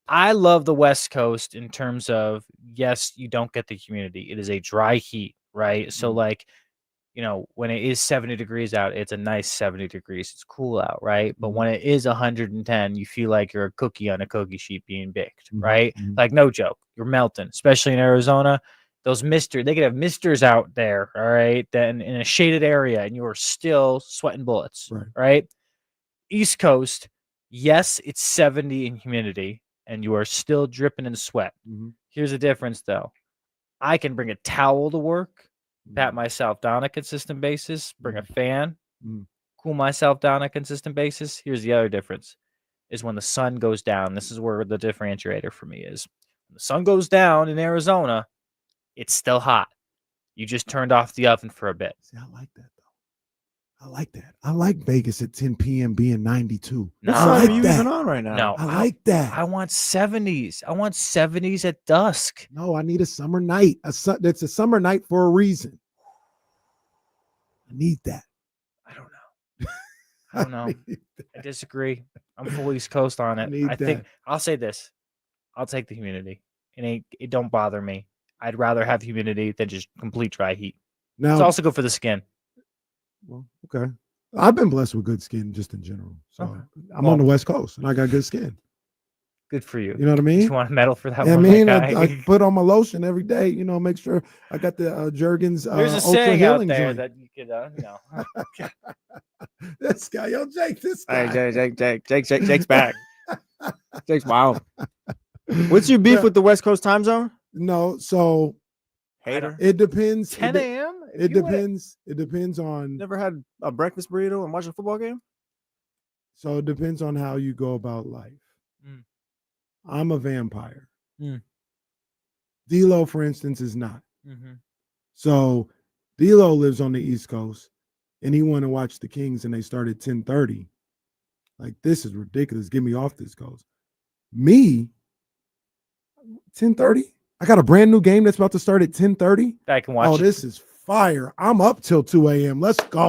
I love the West Coast in terms of yes, you don't get the humidity. It is a dry heat, right? So like, when it is 70 degrees out, it's a nice 70 degrees. It's cool out, right? But when it is 110, you feel like you're a cookie on a cookie sheet being baked, right? Like no joke, you're melting, especially in Arizona. Those they could have misters out there, all right, then in a shaded area, and you are still sweating bullets, right? East Coast, yes, it's 70 in humidity, and you are still dripping in sweat. Here's the difference, though. I can bring a towel to work, pat myself down on a consistent basis, bring a fan, cool myself down on a consistent basis. Here's the other difference, is when the sun goes down. This is where the differentiator for me is. When the sun goes down in Arizona, it's still hot. You just turned off the oven for a bit. See, I like that though. I like that. I like Vegas at 10 p.m. being 92. What I sun like are you that. even on right now? No, I like that. I want 70s. I want 70s at dusk. No, I need a summer night. That's a summer night for a reason. I need that. I don't know. I disagree. I'm full East Coast on it. need I think that. I'll say this. I'll take the humidity. It don't bother me. I'd rather have humidity than just complete dry heat. Now, It's also good for the skin. well, okay. I've been blessed with good skin just in general. So Okay. I'm on the West Coast and I got good skin. Good for you. You know what I mean? You want a medal for that Yeah, I one? mean, my guy? I put on my lotion every day, make sure I got the Jergens There's a Ultra saying out Healing there joint. that you could, This guy, Jake, this Hey, guy. Jake's back. Jake's wild. What's your beef with the West Coast time zone? No, so Hater. it depends. 10 a.m. It depends. It depends on. Never had a breakfast burrito and watched a football game? So it depends on how you go about life. Mm. I'm a vampire. Mm. D'Lo, for instance, is not. Mm-hmm. So D'Lo lives on the East Coast, and he wanted to watch the Kings, and they start at 10:30. Like, this is ridiculous. Get me off this coast. Me, 10:30. I got a brand new game that's about to start at 10:30. I can watch. Oh, this is fire. I'm up till 2 a.m. Let's go.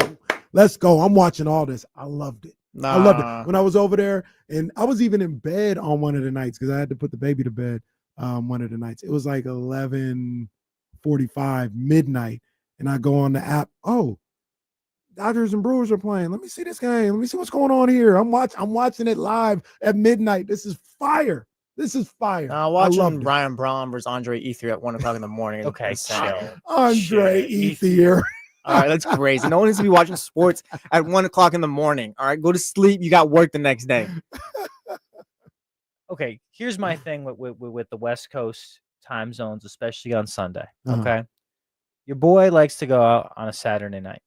Let's go. I'm watching all this. I loved it. I loved it. When I was over there, and I was even in bed on one of the nights because I had to put the baby to bed one of the nights. It was like 11:45, midnight, and I go on the app. Oh, Dodgers and Brewers are playing. Let me see this game. Let me see what's going on here. I'm watching it live at midnight. This is fire. This is fire. Watching Brian Braun versus Andre Ethier at 1 o'clock in the morning. Okay, chill. Andre Ethier. All right, that's crazy. No one needs to be watching sports at 1 o'clock in the morning. All right, go to sleep. You got work the next day. Okay, here's my thing with the West Coast time zones, especially on Sunday. Uh-huh. Okay, your boy likes to go out on a Saturday night.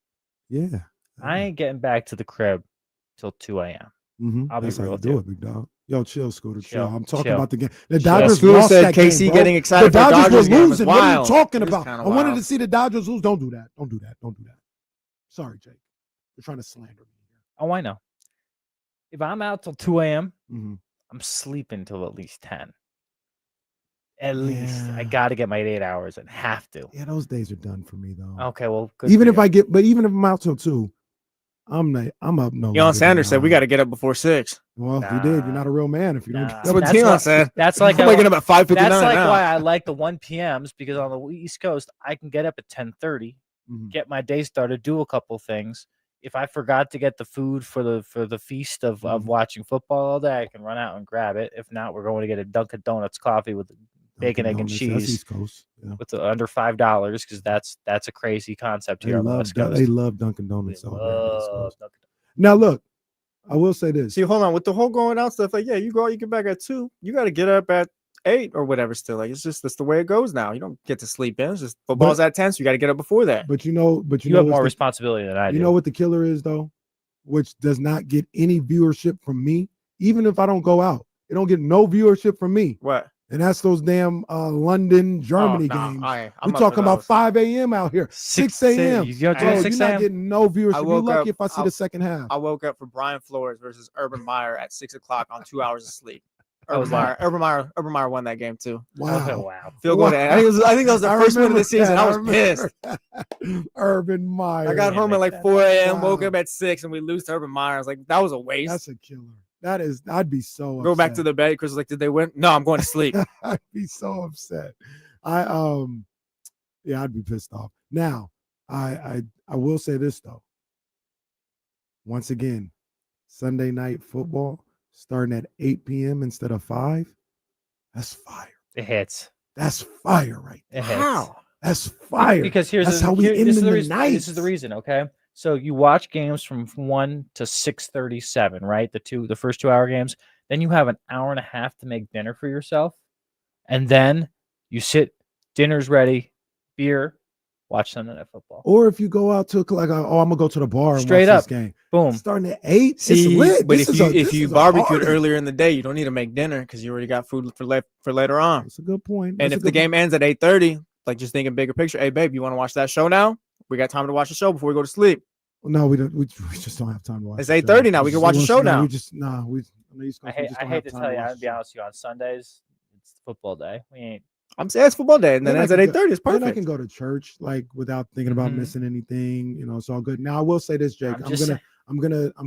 Yeah. I ain't getting back to the crib till 2 a.m. Mm-hmm. I'll be That's how real you with do you. it, big dog. Yo, chill, Scooter. Chill. Chill, I'm talking chill. about the game. The Chill. Dodgers Scooter lost said that KC game, bro. getting excited The for Dodgers Dodgers were game was losing. What are you wild. talking It was about? kinda I wanted wild. to see the Dodgers lose. Don't do that. Don't do that. Don't do that. Sorry, Jake. You're trying to slander me here. Oh, I know. If I'm out till 2 a.m., Mm-hmm. I'm sleeping till at least 10. At least. I Yeah. got to get my 8 hours and have to. Yeah, those days are done for me though. Okay, well, good Even for if you. even if I'm out till 2, I'm up no. Deion Sanders said we got to get up before 6. Well, if you did, you're not a real man if you don't. Nah. Get That's what That's Deion why- said. That's like I'm waking up at 5:59 That's like now. why I like the 1 p.m.s because on the East Coast I can get up at 10:30, Mhm. get my day started, do a couple things. If I forgot to get the food for the feast of watching football all day, I can run out and grab it. If not, we're going to get a Dunkin' Donuts coffee with bacon, Dunkin' egg, and Donuts, that's cheese East Coast. Yeah. with under $5 because that's a crazy concept They here on the love, West Coast. they love Dunkin' Donuts. They over there on the East love Coast. Dunkin' Now, look, I will say this. See, hold on. With the whole going out stuff, like, yeah, you go out, you get back at 2. You got to get up at 8 or whatever still. Like, that's the way it goes now. You don't get to sleep in. It's just football's at 10, so you got to get up before that. But you know You know have what's more the- responsibility than I do. You know what the killer is though, which does not get any viewership from me, even if I don't go out. It don't get no viewership from me. What? And that's those damn London, Germany nah, games. I'm We're up talking for about those. 5 a.m. out here. 6 a.m. You go Bro, to 6 you're not a.m. getting no viewership. I You're woke lucky up- if I see the second half. I woke up for Brian Flores versus Urban Meyer at 6 o'clock on 2 hours of sleep. How was that? Urban Meyer won that game too. Wow. Oh, wow. Field goal to end. I think that was the I first win of remember the season. that. I was remember pissed. that. Urban Meyer. I got Yeah, home at make like that 4 a.m. Wow. Woke up at 6, and we lose to Urban Meyer. I was like, that was a waste. That's a killer. That is, I'd be so Go back upset. to the bed. Chris was like, did they win? No, I'm going to sleep. I'd be so upset. Yeah, I'd be pissed off. Now, I will say this though. Once again, Sunday night football starting at 8 p.m. instead of 5. That's fire. It hits. That's fire right It there. hits. How? That's fire. Because here's That's the, how we here- end this is in the the reason. night. This is the reason. Okay, so you watch games from 1 to 6:37, right? The first 2 hour games. Then you have an hour and a half to make dinner for yourself, and then you sit. Dinner's ready, beer, watch Sunday Night Football. Or if you go out to like, I'm gonna go to the bar and Straight watch up. this game. Boom. Starting at 8. See, it's lit. but This if is you a- if this you is a barbecued party. earlier in the day, you don't need to make dinner because you already got food for later on. That's a good point. And That's a if the good game ends at 8:30, like just thinking bigger picture, hey babe, you want to watch that show now? We got time to watch the show before we go to sleep. point. No, we don't. We just don't have time to watch. It's the show. 8:30 now. We can watch the show no, now. We just nah. We. On the East Coast, we just I don't hate have to time tell you, watch I'll the be show. honest with you. On Sundays, it's football day. We ain't. I'm saying it's football day, and then Then I ends at can go- 8:30. It's Then I perfect. can go to church like without thinking about Mhm. missing anything. You know, it's all good. Now I will say this, Jake. I'm I'm just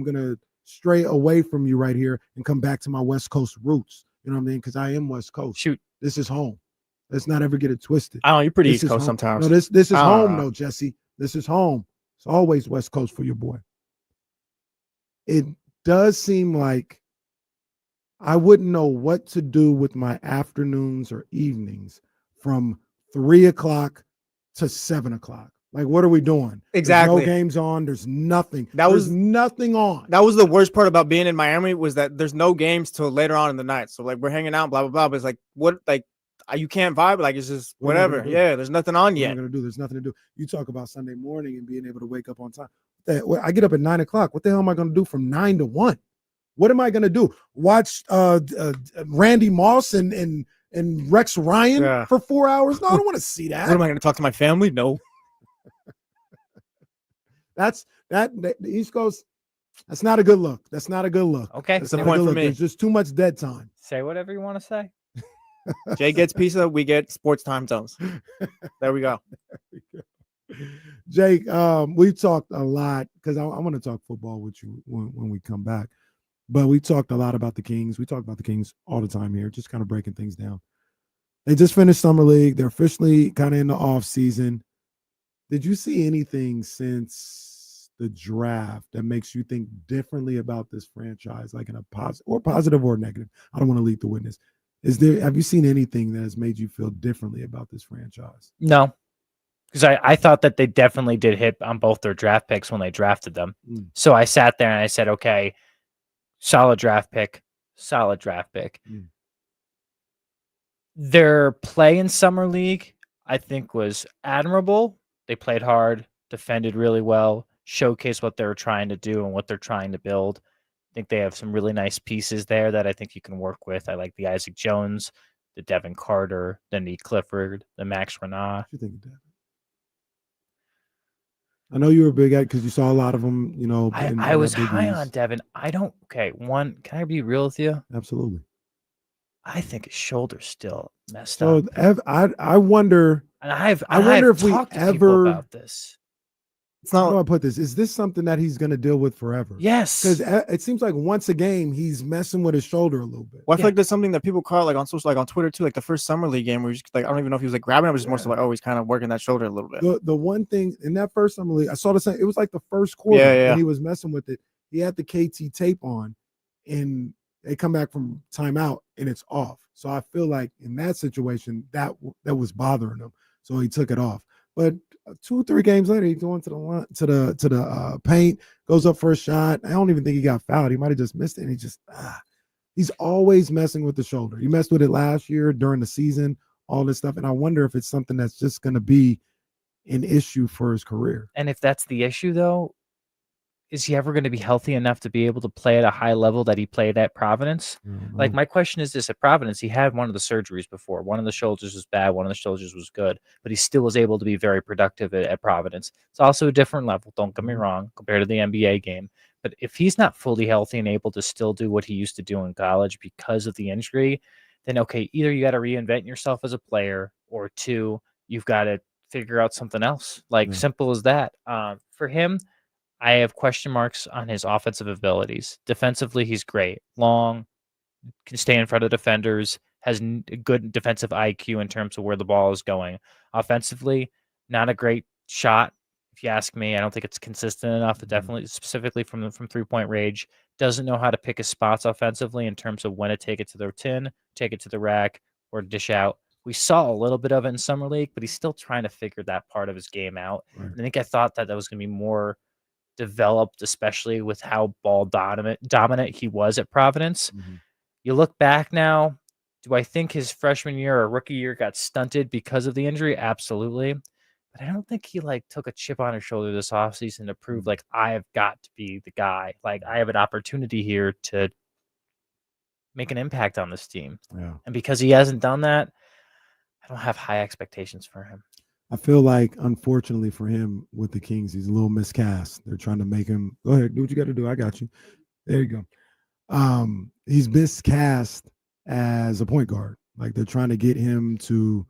gonna stray away from you right here and come back to my West Coast roots. You know what I mean? Because I am West Coast. Shoot. This is home. Let's not ever get it twisted. I don't know. You're pretty This East is Coast home. sometimes. No, this is I don't home, know. though, Jesse. This is home. It's always West Coast for your boy. It does seem like I wouldn't know what to do with my afternoons or evenings from 3 o'clock to 7 o'clock. Like, what are we doing? Exactly. There's no games on. There's nothing. That There's was- nothing on. That was the worst part about being in Miami was that there's no games till later on in the night. So like we're hanging out, blah blah blah. But it's like what you can't vibe. Like it's just What am I gonna whatever. do? Yeah, there's nothing on What am I yet. gonna do? There's nothing to do. You talk about Sunday morning and being able to wake up on time. I get up at 9 o'clock. What the hell am I gonna do from 9 to 1? What am I gonna do? Watch Randy Moss and Rex Ryan Yeah. for 4 hours? No, I don't want to see that. What am I going to talk to my family? No. That's the East Coast. That's not a good look. That's not a good look. Okay. That's the not a point good for look. me. There's just too much dead time. Say whatever you want to say. Jay gets pizza. We get sports time zones. There we go. Jake, we talked a lot because I want to talk football with you when we come back. But we talked a lot about the Kings. We talk about the Kings all the time here, just kind of breaking things down. They just finished Summer League. They're officially kind of in the off season. Did you see anything since the draft that makes you think differently about this franchise, like in a positive or negative? I don't want to lead the witness. Have you seen anything that has made you feel differently about this franchise? No, because I thought that they definitely did hit on both their draft picks when they drafted them. Mm. So I sat there and I said, okay, solid draft pick, solid draft pick. Mm. Their play in Summer League, I think, was admirable. They played hard, defended really well, showcased what they were trying to do and what they're trying to build. I think they have some really nice pieces there that I think you can work with. I like the Isaac Jones, the Devin Carter, the Nate Clifford, the Max Renard. What do you think of Devin? I know you were big at because you saw a lot of them, you know. I was high on Devin. Can I be real with you? Absolutely. I think his shoulder's still messed So up. I wonder. And I wonder if we talked to people ever about this. It's How do not. I put this? Is this something that he's going to deal with forever? Yes. Because it seems like once a game he's messing with his shoulder a little bit. Well, I feel like there's something that people call it, like on social, like on Twitter too, like the first Summer League game where he's like, I don't even know if he was like grabbing it, but just more so like, oh, he's kind of working that shoulder a little bit. The one thing in that first Summer League, I saw the same. It was like the first quarter Yeah. when he was messing with it. He had the KT tape on, and they come back from timeout and it's off. So I feel like in that situation that was bothering him, so he took it off. But 2 or 3 games later, he's going to the line, to the paint, goes up for a shot. I don't even think he got fouled. He might have just missed it. And he just he's always messing with the shoulder. He messed with it last year during the season, all this stuff. And I wonder if it's something that's just going to be an issue for his career. And if that's the issue, though, is he ever going to be healthy enough to be able to play at a high level that he played at Providence? Like, my question is this: at Providence, he had one of the surgeries before. One of the shoulders was bad, one of the shoulders was good, but he still was able to be very productive at Providence. It's also a different level, don't get me wrong, compared to the NBA game. But if he's not fully healthy and able to still do what he used to do in college because of the injury, then okay, either you got to reinvent yourself as a player, or two, you've got to figure out something else. Like, simple as that. For him, I have question marks on his offensive abilities. Defensively, he's great. Long, can stay in front of defenders, has good defensive IQ in terms of where the ball is going. Offensively, not a great shot, if you ask me. I don't think it's consistent enough. Definitely, specifically from 3-point range, doesn't know how to pick his spots offensively in terms of when to take it to the tin, take it to the rack, or dish out. We saw a little bit of it in Summer League, but he's still trying to figure that part of his game out. Right. And I thought that was going to be more developed, especially with how ball dominant he was at Providence. You look back now, do I think his freshman year or rookie year got stunted because of the injury? Absolutely. But I don't think he took a chip on his shoulder this offseason to prove I have got to be the guy. Like, I have an opportunity here to make an impact on this team. Yeah. And because he hasn't done that, I don't have high expectations for him. I feel like, unfortunately for him with the Kings, he's a little miscast. They're trying to make him, go ahead, do what you got to do. I got you. There you go. He's miscast as a point guard. Like, they're trying to get him to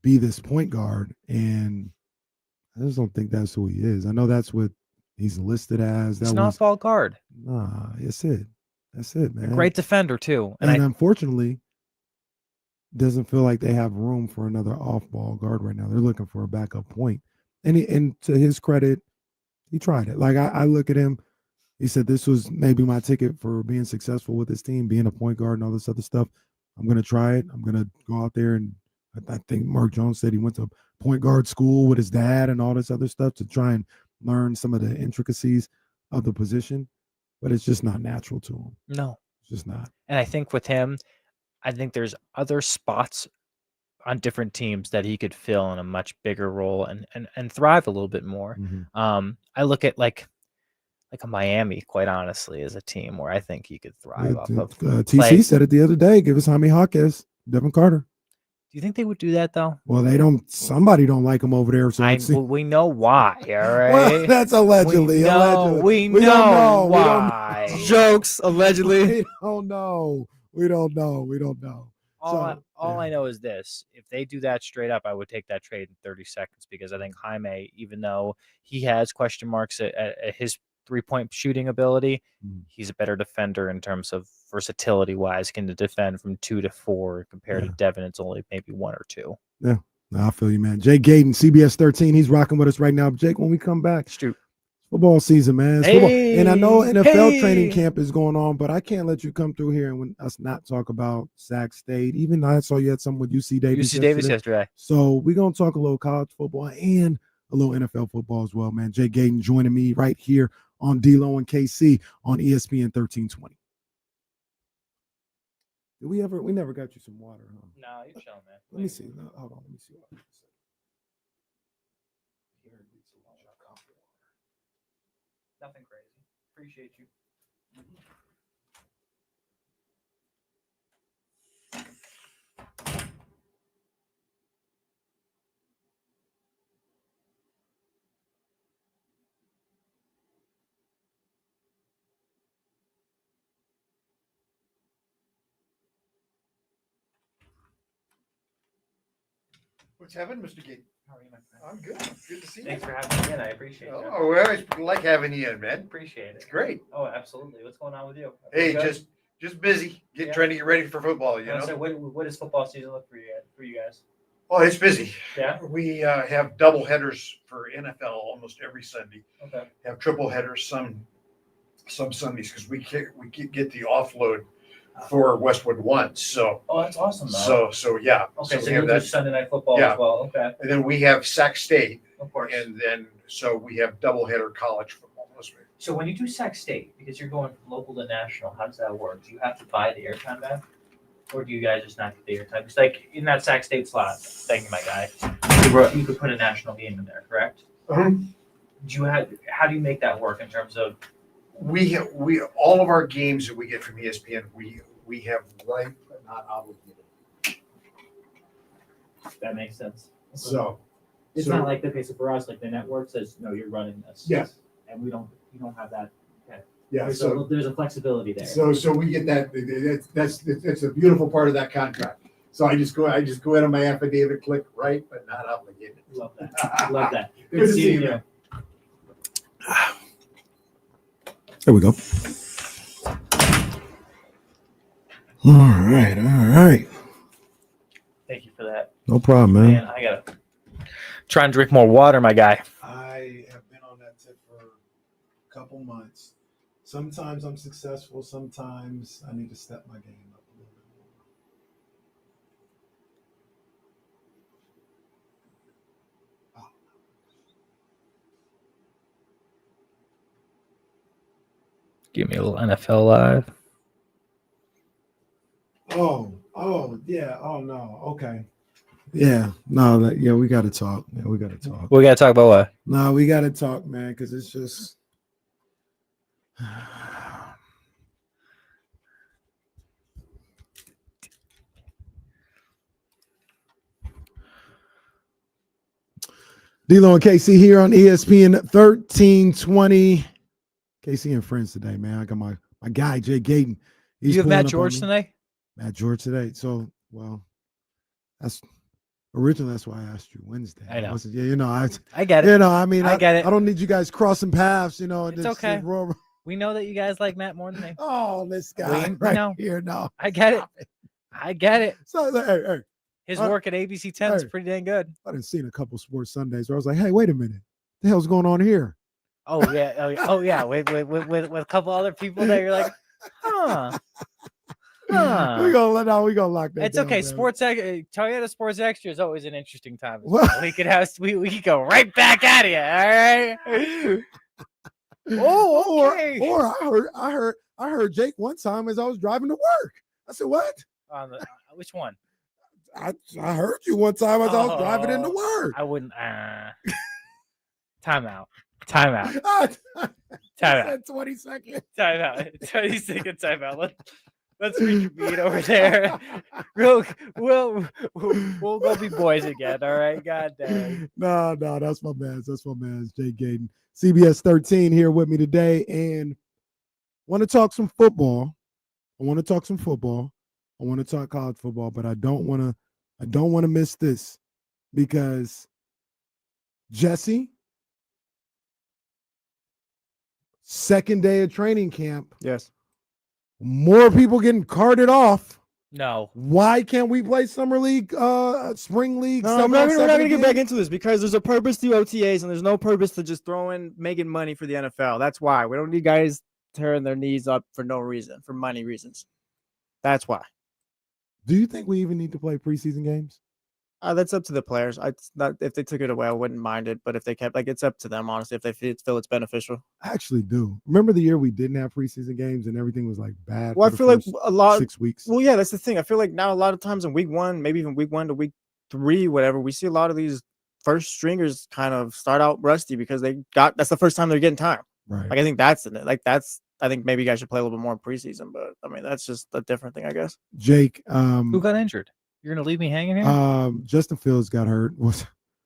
be this point guard, and I just don't think that's who he is. I know that's what he's listed as. He's not ball guard. Nah, that's it. That's it, man. A great defender, too. And unfortunately, doesn't feel like they have room for another off-ball guard right now. They're looking for a backup point. And to his credit, he tried it. Like, I look at him, he said, this was maybe my ticket for being successful with this team, being a point guard and all this other stuff. I'm going to try it. I'm going to go out there, and I think Mark Jones said he went to point guard school with his dad and all this other stuff to try and learn some of the intricacies of the position, but it's just not natural to him. No. It's just not. And I think with him, I think there's other spots on different teams that he could fill in a much bigger role and thrive a little bit more. I look at like a Miami, quite honestly, as a team where I think he could thrive off of. TC said it the other day. Give us Jaime Jaquez, Devin Carter. Do you think they would do that though? Well, they don't. Somebody don't like him over there. So we know why. All right. Well, that's allegedly. We know why. Jokes, allegedly. We don't know. We don't know. All I know is this: if they do that straight up, I would take that trade in 30 seconds, because I think Jaime, even though he has question marks at his 3-point shooting ability, he's a better defender in terms of versatility wise, can defend from 2 to 4 compared to Devin. It's only maybe 1 or 2. Yeah, I feel you, man. Jake Gadon, CBS 13. He's rocking with us right now. Jake, when we come back, football season, man. It's football. And I know NFL training camp is going on, but I can't let you come through here and us not talk about Sac State. Even I saw you had something with UC Davis. yesterday. So we're going to talk a little college football and a little NFL football as well, man. Jake Gadon joining me right here on D-Lo and KC on ESPN 1320. We never got you some water, huh? No, you're chilling, man. Let me see. No, hold on. Let me see. Nothing crazy. Appreciate you. What's happening, Mr. Gate? How are you, my friend? I'm good. Good to see you. Thanks for having me in. I appreciate it. Oh, we always like having you in, man. Appreciate it. It's great. Oh, absolutely. What's going on with you? Hey, Good? just busy. Trying to get ready for football, you know? So what does football season look for you guys? Oh, it's busy. Yeah. We have double headers for NFL almost every Sunday. Okay. Have triple headers some Sundays because we get the offload for Westwood once. So that's awesome, though. So yeah. Okay, so we have you'll do Sunday night football as well. Okay. And then we have Sac State. Of course. And then so we have doubleheader college football this week. So when you do Sac State, because you're going from local to national, how does that work? Do you have to buy the airtime back? Or do you guys just not get the airtime? Because like in that Sac State slot, thank you, my guy, you could put a national game in there, correct? How do you make that work in terms of? We all of our games that we get from ESPN, we have right but not obligated. That makes sense. So It's not like, okay, so for us, like the network says, no, you're running this. Yes. And you don't have that. Okay. Yeah. There's a flexibility there. So we get that. That's a beautiful part of that contract. So I just go in on my affidavit, click right but not obligated. Love that. Love that. Good to see you, man. There we go. All right. Thank you for that. No problem, man. Man, I gotta try and drink more water, my guy. I have been on that tip for a couple months. Sometimes I'm successful. Sometimes I need to step my game up a little bit more. Give me a little NFL live. Oh, yeah. Oh, no. Okay. Yeah. No, we got to talk. Yeah, we got to talk. We gotta talk about what? No, we got to talk, man, because it's just. D-Lo and KC here on ESPN 1320. KC and friends today, man. I got my guy, Jay Gadon. You have Matt George today? Matt George today. So, well, that's originally that's why I asked you Wednesday. I know. I get it. I get it. I don't need you guys crossing paths, It's okay. We know that you guys like Matt more than me. Oh, this guy here. No. I get it. I get it. So, hey. His work at ABC 10 is pretty dang good. I done seen a couple Sports Sundays where I was like, hey, wait a minute. What the hell's going on here? Oh yeah. With a couple other people that you're like, huh. We gonna lock that. It's down, okay. man. Toyota Sports Extra is always an interesting time. Well. We could go right back at you. All right. Okay. Or I heard Jake one time as I was driving to work. I said, what? Which one? I heard you one time as I was driving into work. I wouldn't. Time out. 20 seconds. Time out. 20 second time out. Let's reconvene over there. We'll go be boys again. All right. God dang. No, that's my man. That's my man, Jay Gadon. CBS 13 here with me today, and want to talk some football. I want to talk college football, but I don't want to miss this because Jesse, second day of training camp. Yes. More people getting carted off. No. Why can't we play summer league, spring league? No, we're not going to get back into this because there's a purpose to OTAs and there's no purpose to just making money for the NFL. That's why we don't need guys tearing their knees up for no reason, for money reasons. That's why. Do you think we even need to play preseason games? That's up to the players. If they took it away, I wouldn't mind it. But if they kept, it's up to them, honestly, if they feel it's beneficial. I actually do. Remember the year we didn't have preseason games and everything was bad? Well, I feel like a lot 6 weeks. Well, yeah, that's the thing. I feel like now a lot of times in week 1, maybe even week 1 to week 3, whatever, we see a lot of these first stringers kind of start out rusty because that's the first time they're getting time. Right. I think I think maybe you guys should play a little bit more in preseason, but I mean, that's just a different thing, I guess. Jake, who got injured? You're going to leave me hanging here? Justin Fields got hurt. Who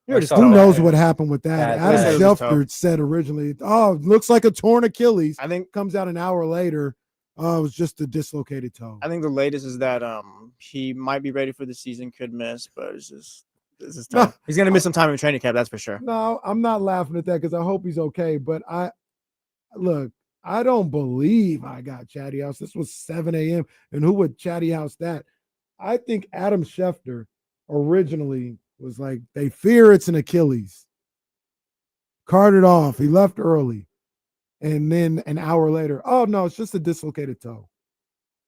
knows what happened with that? Adam Schefter said originally, looks like a torn Achilles. I think comes out an hour later. It was just a dislocated toe. I think the latest is that he might be ready for the season, could miss, but it's just tough. He's going to miss some time in training camp, that's for sure. No, I'm not laughing at that because I hope he's okay. But I don't believe I got Chatty House. This was 7 a.m. And who would Chatty House that? I think Adam Schefter originally was like, they fear it's an Achilles. Carted off. He left early. And then an hour later, oh, no, it's just a dislocated toe.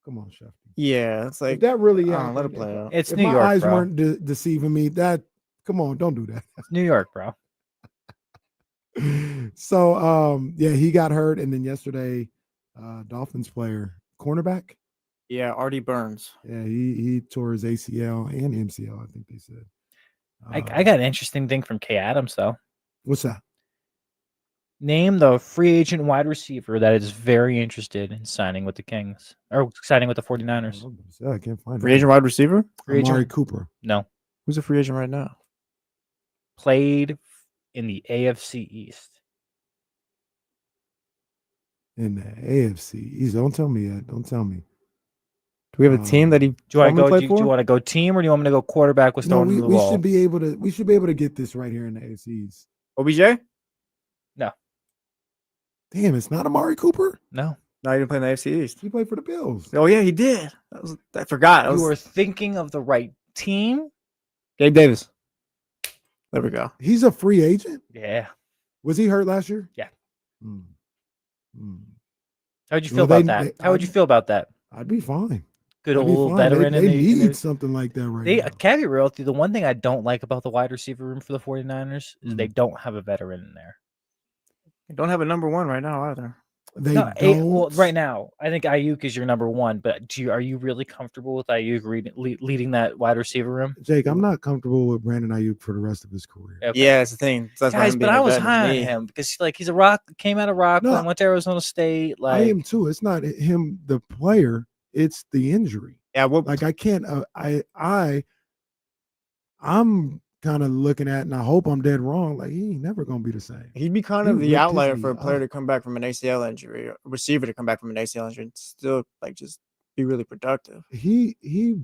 Come on, Schefter. Yeah, it's like, if that really happened, let it play out. It's if New my York, eyes bro. weren't deceiving me, come on, don't do that. It's New York, bro. So, he got hurt. And then yesterday, Dolphins player, cornerback. Yeah, Artie Burns. Yeah, he tore his ACL and MCL, I think they said. I got an interesting thing from K. Adams, though. What's that? Name the free agent wide receiver that is very interested in signing with the Kings or signing with the 49ers. I can't find Free agent wide receiver? Free agent- Amari Cooper. No. Who's a free agent right now? Played in the AFC East. In the AFC East. Don't tell me yet. Don't tell me. Do we have a team that he Do I go? formerly Do played you for? want to go team or do you want me to go quarterback with No, throwing we, to the we wall? should be able to. We should be able to get this right here in the AFC East. OBJ? No. Damn, it's not Amari Cooper. No. No, he didn't play in the AFC East. He played for the Bills. Oh yeah, he did. I forgot. You were thinking of the right team. Gabe Davis. There we go. He's a free agent. Yeah. Was he hurt last year? Yeah. Hmm. How'd you Well, feel about that? How would you feel about that? I'd be fine. Good I'd be old fine. veteran. They in the, need something like that right now. Caveat real with you, the one thing I don't like about the wide receiver room for the 49ers is they don't have a veteran in there. They don't have a number one right now either. They No, don't. well, right now, I think Ayuk is your number one, but are you really comfortable with Ayuk leading that wide receiver room? Jake, I'm not comfortable with Brandon Ayuk for the rest of his career. Okay. Yeah, that's the thing. That's why Guys, him but being I a was vet is high on me. him because he's a rock, came out of Rockland, went to Arizona State. I Like am too. It's not him, the player. It's the injury. Yeah, like I can't. I'm kind of looking at, and I hope I'm dead wrong. Like he ain't never gonna be the same. He'd be kind He of the ripped his outlier knee for a player up. to come back from an ACL injury, or a receiver to come back from an ACL injury, and still like just be really productive. He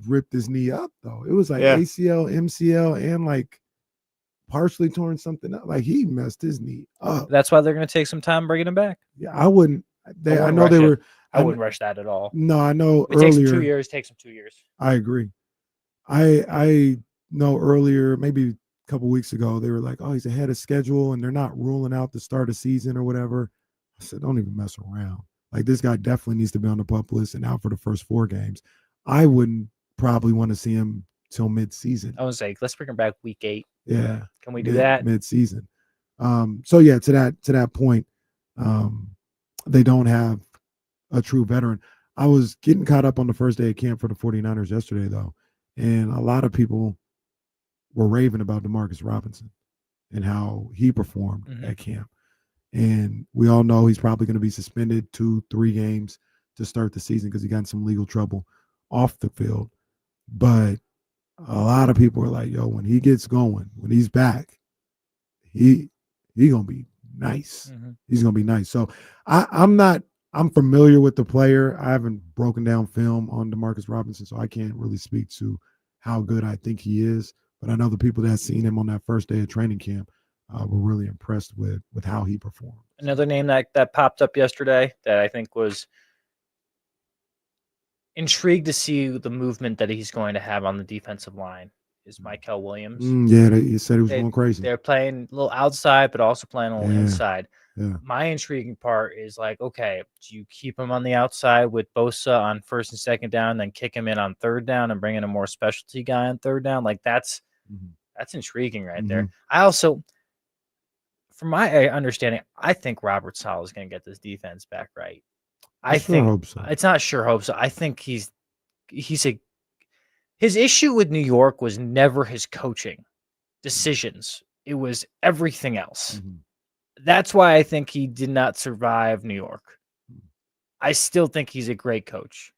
ripped his knee up though. It was like Yeah. ACL, MCL, and like partially torn something up. Like he messed his knee up. that's why they're going to take some time bringing him back. Yeah, I wouldn't. I wouldn't know rush they it. were. I wouldn't rush that at all. No, I know It takes him earlier. 2 years. Takes him 2 years. I agree. I know earlier, maybe a couple weeks ago, they were like, "Oh, he's ahead of schedule," and they're not ruling out the start of season or whatever. I said, "Don't even mess around. Like this guy definitely needs to be on the PUP list and out for the first 4 games." I wouldn't probably want to see him till mid-season. I was like, let's bring him back week 8. Yeah, Can we do that? mid-season? So yeah, to that point, they don't have a true veteran. I was getting caught up on the first day of camp for the 49ers yesterday, though, and a lot of people were raving about DeMarcus Robinson and how he performed at camp. And we all know he's probably going to be suspended 2-3 games to start the season because he got in some legal trouble off the field. But a lot of people are like, yo, when he gets going, when he's back, he gonna be nice. He's gonna be nice. So I'm familiar with the player. I haven't broken down film on DeMarcus Robinson, so I can't really speak to how good I think he is. But I know the people that seen him on that first day of training camp were really impressed with how he performed. Another name that popped up yesterday that I think was intrigued to see the movement that he's going to have on the defensive line is Michael Williams. Yeah, he said he was going crazy. They're playing a little outside, but also playing a little inside. Yeah. My intriguing part is like, okay, do you keep him on the outside with Bosa on first and second down, then kick him in on third down and bring in a more specialty guy on third down? Like that's intriguing right there. I also, from my understanding, I think Robert Saleh is going to get this defense back right. I think hope so. It's not sure hope so. I think his issue with New York was never his coaching decisions. It was everything else. That's why I think he did not survive New York. I still think he's a great coach,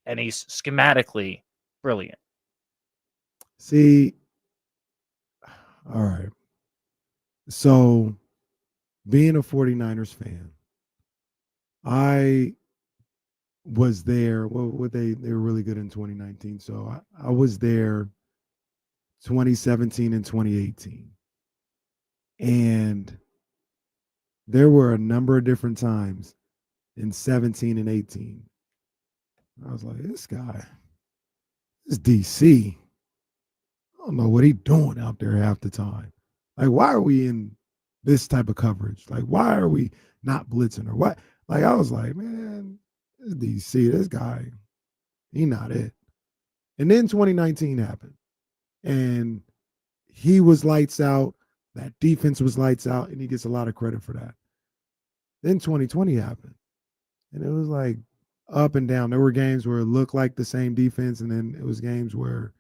and he's schematically brilliant. See, all right. So, being a 49ers fan, I was there. Well, they were really good in 2019. So I was there 2017 and 2018. And there were a number of different times in 17 and 18. I was like, this guy, this DC, I don't know what he's doing out there half the time. Like, why are we in this type of coverage? Like, why are we not blitzing or what? Like, I was like, man, this DC, this guy, he not it. And then 2019 happened. And he was lights out. That defense was lights out, and he gets a lot of credit for that. Then 2020 happened. And it was like up and down. There were games where it looked like the same defense, and then it was games where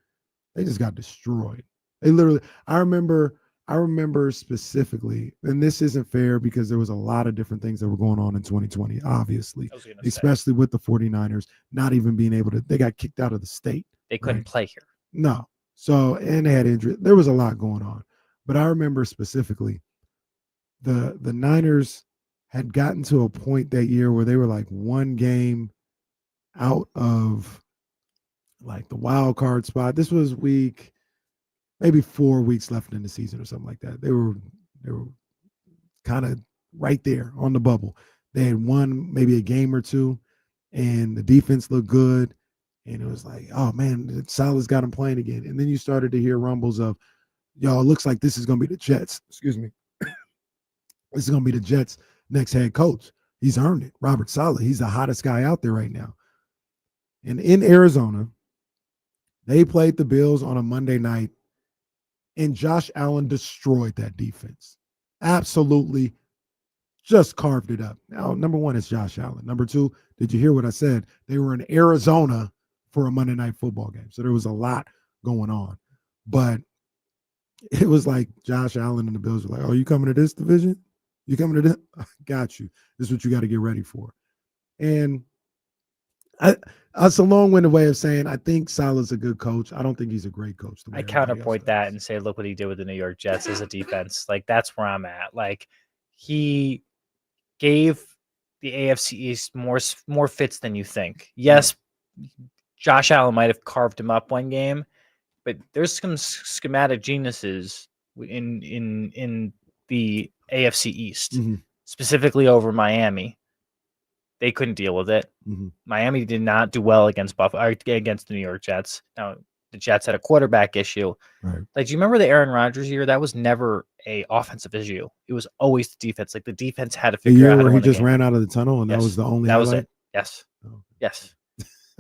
they just got destroyed. They literally, I remember I remember specifically, and this isn't fair because there was a lot of different things that were going on in 2020, obviously, especially with the 49ers not even being able to, they got kicked out of the state. They couldn't play here. No. So, and they had injury. There was a lot going on. But I remember specifically the Niners had gotten to a point that year where they were like one game out of like the wild card spot. This was maybe 4 weeks left in the season or something like that. They were kind of right there on the bubble. They had won maybe a game or two, and the defense looked good. And it was like, oh man, Salah's got him playing again. And then you started to hear rumbles of, yo, it looks like this is going to be the Jets. Excuse me. This is going to be the Jets' next head coach. He's earned it. Robert Saleh. He's the hottest guy out there right now. And in Arizona, they played the Bills on a Monday night, and Josh Allen destroyed that defense. Absolutely just carved it up. Now, number one is Josh Allen. Number two, did you hear what I said? They were in Arizona for a Monday night football game. So there was a lot going on. But it was like Josh Allen and the Bills were like, oh, you coming to this division? You coming to this? Got you. This is what you got to get ready for. And that's a long-winded way of saying I think Salah's a good coach. I don't think he's a great coach. I counterpoint that and say, look what he did with the New York Jets as a defense. Like, that's where I'm at. Like, he gave the AFC East more fits than you think. Yes, Josh Allen might have carved him up one game, but there's some schematic geniuses in the AFC East, specifically over Miami. They couldn't deal with it. Miami did not do well against against the New York Jets. Now, the Jets had a quarterback issue. Right. Like, do you remember the Aaron Rodgers year? That was never a offensive issue. It was always the defense. Like, the defense had to figure out how to win he just ran out of the tunnel, and that was the only. That was highlight? it. Yes. Oh. Yes.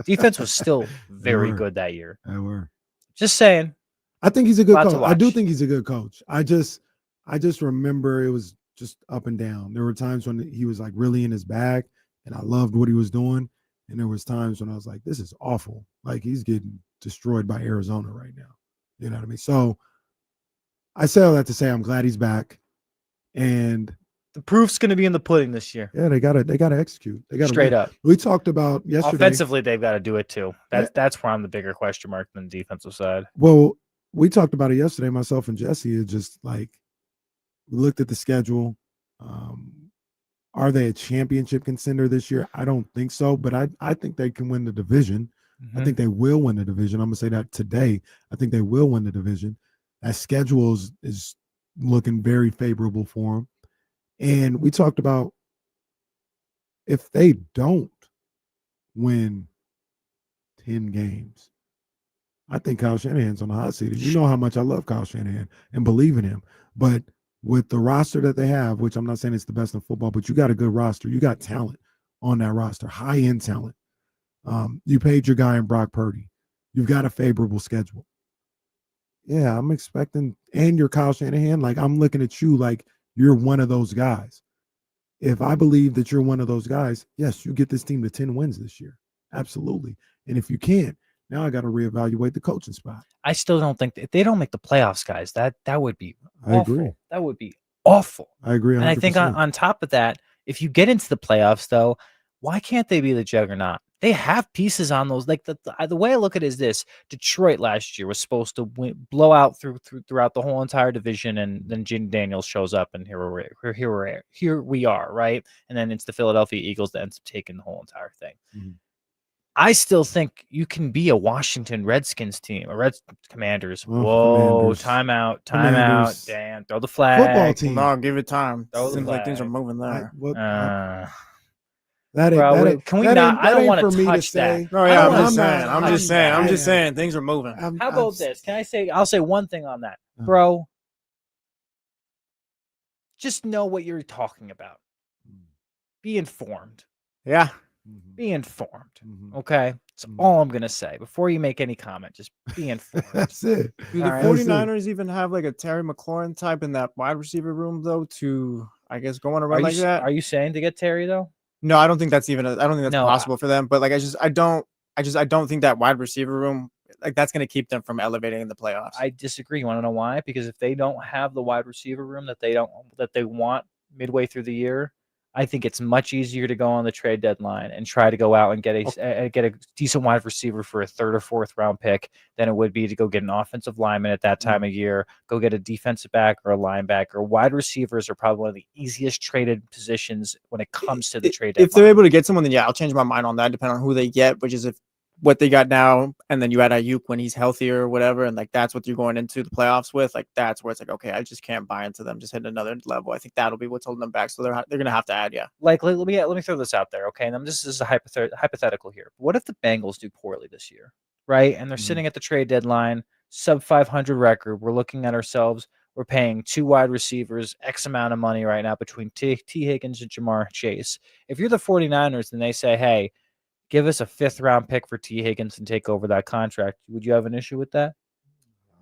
Defense was still very good that year. They were. Just saying. I think he's a good coach. I do think he's a good coach. I just remember it was just up and down. There were times when he was like really in his bag, and I loved what he was doing. And there was times when I was like, this is awful. Like, he's getting destroyed by Arizona right now. You know what I mean? So I say all that to say I'm glad he's back. And the proof's going to be in the pudding this year. Yeah, they gotta execute. They got straight up. We talked about yesterday. Offensively, they've got to do it too. That's where I'm the bigger question mark than the defensive side. Well, we talked about it yesterday. Myself and Jesse. It just like we looked at the schedule. Are they a championship contender this year? I don't think so, but I think they can win the division. I think they will win the division. I'm gonna say that today. I think they will win the division. That schedule is looking very favorable for them. And we talked about if they don't win 10 games, I think Kyle Shanahan's on the hot seat. You know how much I love Kyle Shanahan and believe in him. But with the roster that they have, which I'm not saying it's the best in football, but you got a good roster. You got talent on that roster, high-end talent. You paid your guy in Brock Purdy. You've got a favorable schedule. Yeah, I'm expecting, and you're Kyle Shanahan, like I'm looking at you like you're one of those guys. If I believe that you're one of those guys, yes, you get this team to 10 wins this year. Absolutely. And if you can't, now I got to reevaluate the coaching spot. I still don't think if they don't make the playoffs, guys, that would be awful. I agree. That would be awful. I agree. 100%. And I think on top of that, if you get into the playoffs, though, why can't they be the juggernaut? They have pieces on those. Like the way I look at it is this: Detroit last year was supposed to blow out throughout the whole entire division, and then Jim Daniels shows up, and here we are, right? And then it's the Philadelphia Eagles that ends up taking the whole entire thing. Mm-hmm. I still think you can be a Washington Redskins team, a Commanders. Oh, Whoa, Commanders. timeout. Damn, throw the flag. Football team. No, give it time. Seems like flag. things are moving there. Can we not? I don't want to touch that. No, yeah, I'm just saying things are moving. How about this? I'll say one thing on that, bro. Just know what you're talking about. Be informed. Yeah. Be informed. Okay. That's all I'm going to say. Before you make any comment, just be informed. That's it. Do the 49ers even have like a Terry McLaurin type in that wide receiver room, though, to, I guess, go on around like that? Are you saying to get Terry, though? No, I don't think that's possible for them. But like, I don't think that wide receiver room, like that's going to keep them from elevating in the playoffs. I disagree. You want to know why? Because if they don't have the wide receiver room that they want midway through the year, I think it's much easier to go on the trade deadline and try to go out and get a decent wide receiver for a 3rd or 4th round pick than it would be to go get an offensive lineman at that time of year, go get a defensive back or a linebacker. Wide receivers are probably one of the easiest traded positions when it comes to the trade deadline. If they're able to get someone, then yeah, I'll change my mind on that, depending on who they get, which is if what they got now, and then you add Ayuk when he's healthier or whatever, and like that's what you're going into the playoffs with. Like that's where it's like, okay, I just can't buy into them just hitting another level. I think that'll be what's holding them back. So they're gonna have to add, yeah. Like let me throw this out there, okay? And this is a hypothetical here. What if the Bengals do poorly this year, right? And they're sitting at the trade deadline, sub 500 record. We're looking at ourselves. We're paying 2 wide receivers X amount of money right now between T. Higgins and Jamar Chase. If you're the 49ers and they say, hey, give us a 5th round pick for T. Higgins and take over that contract, would you have an issue with that?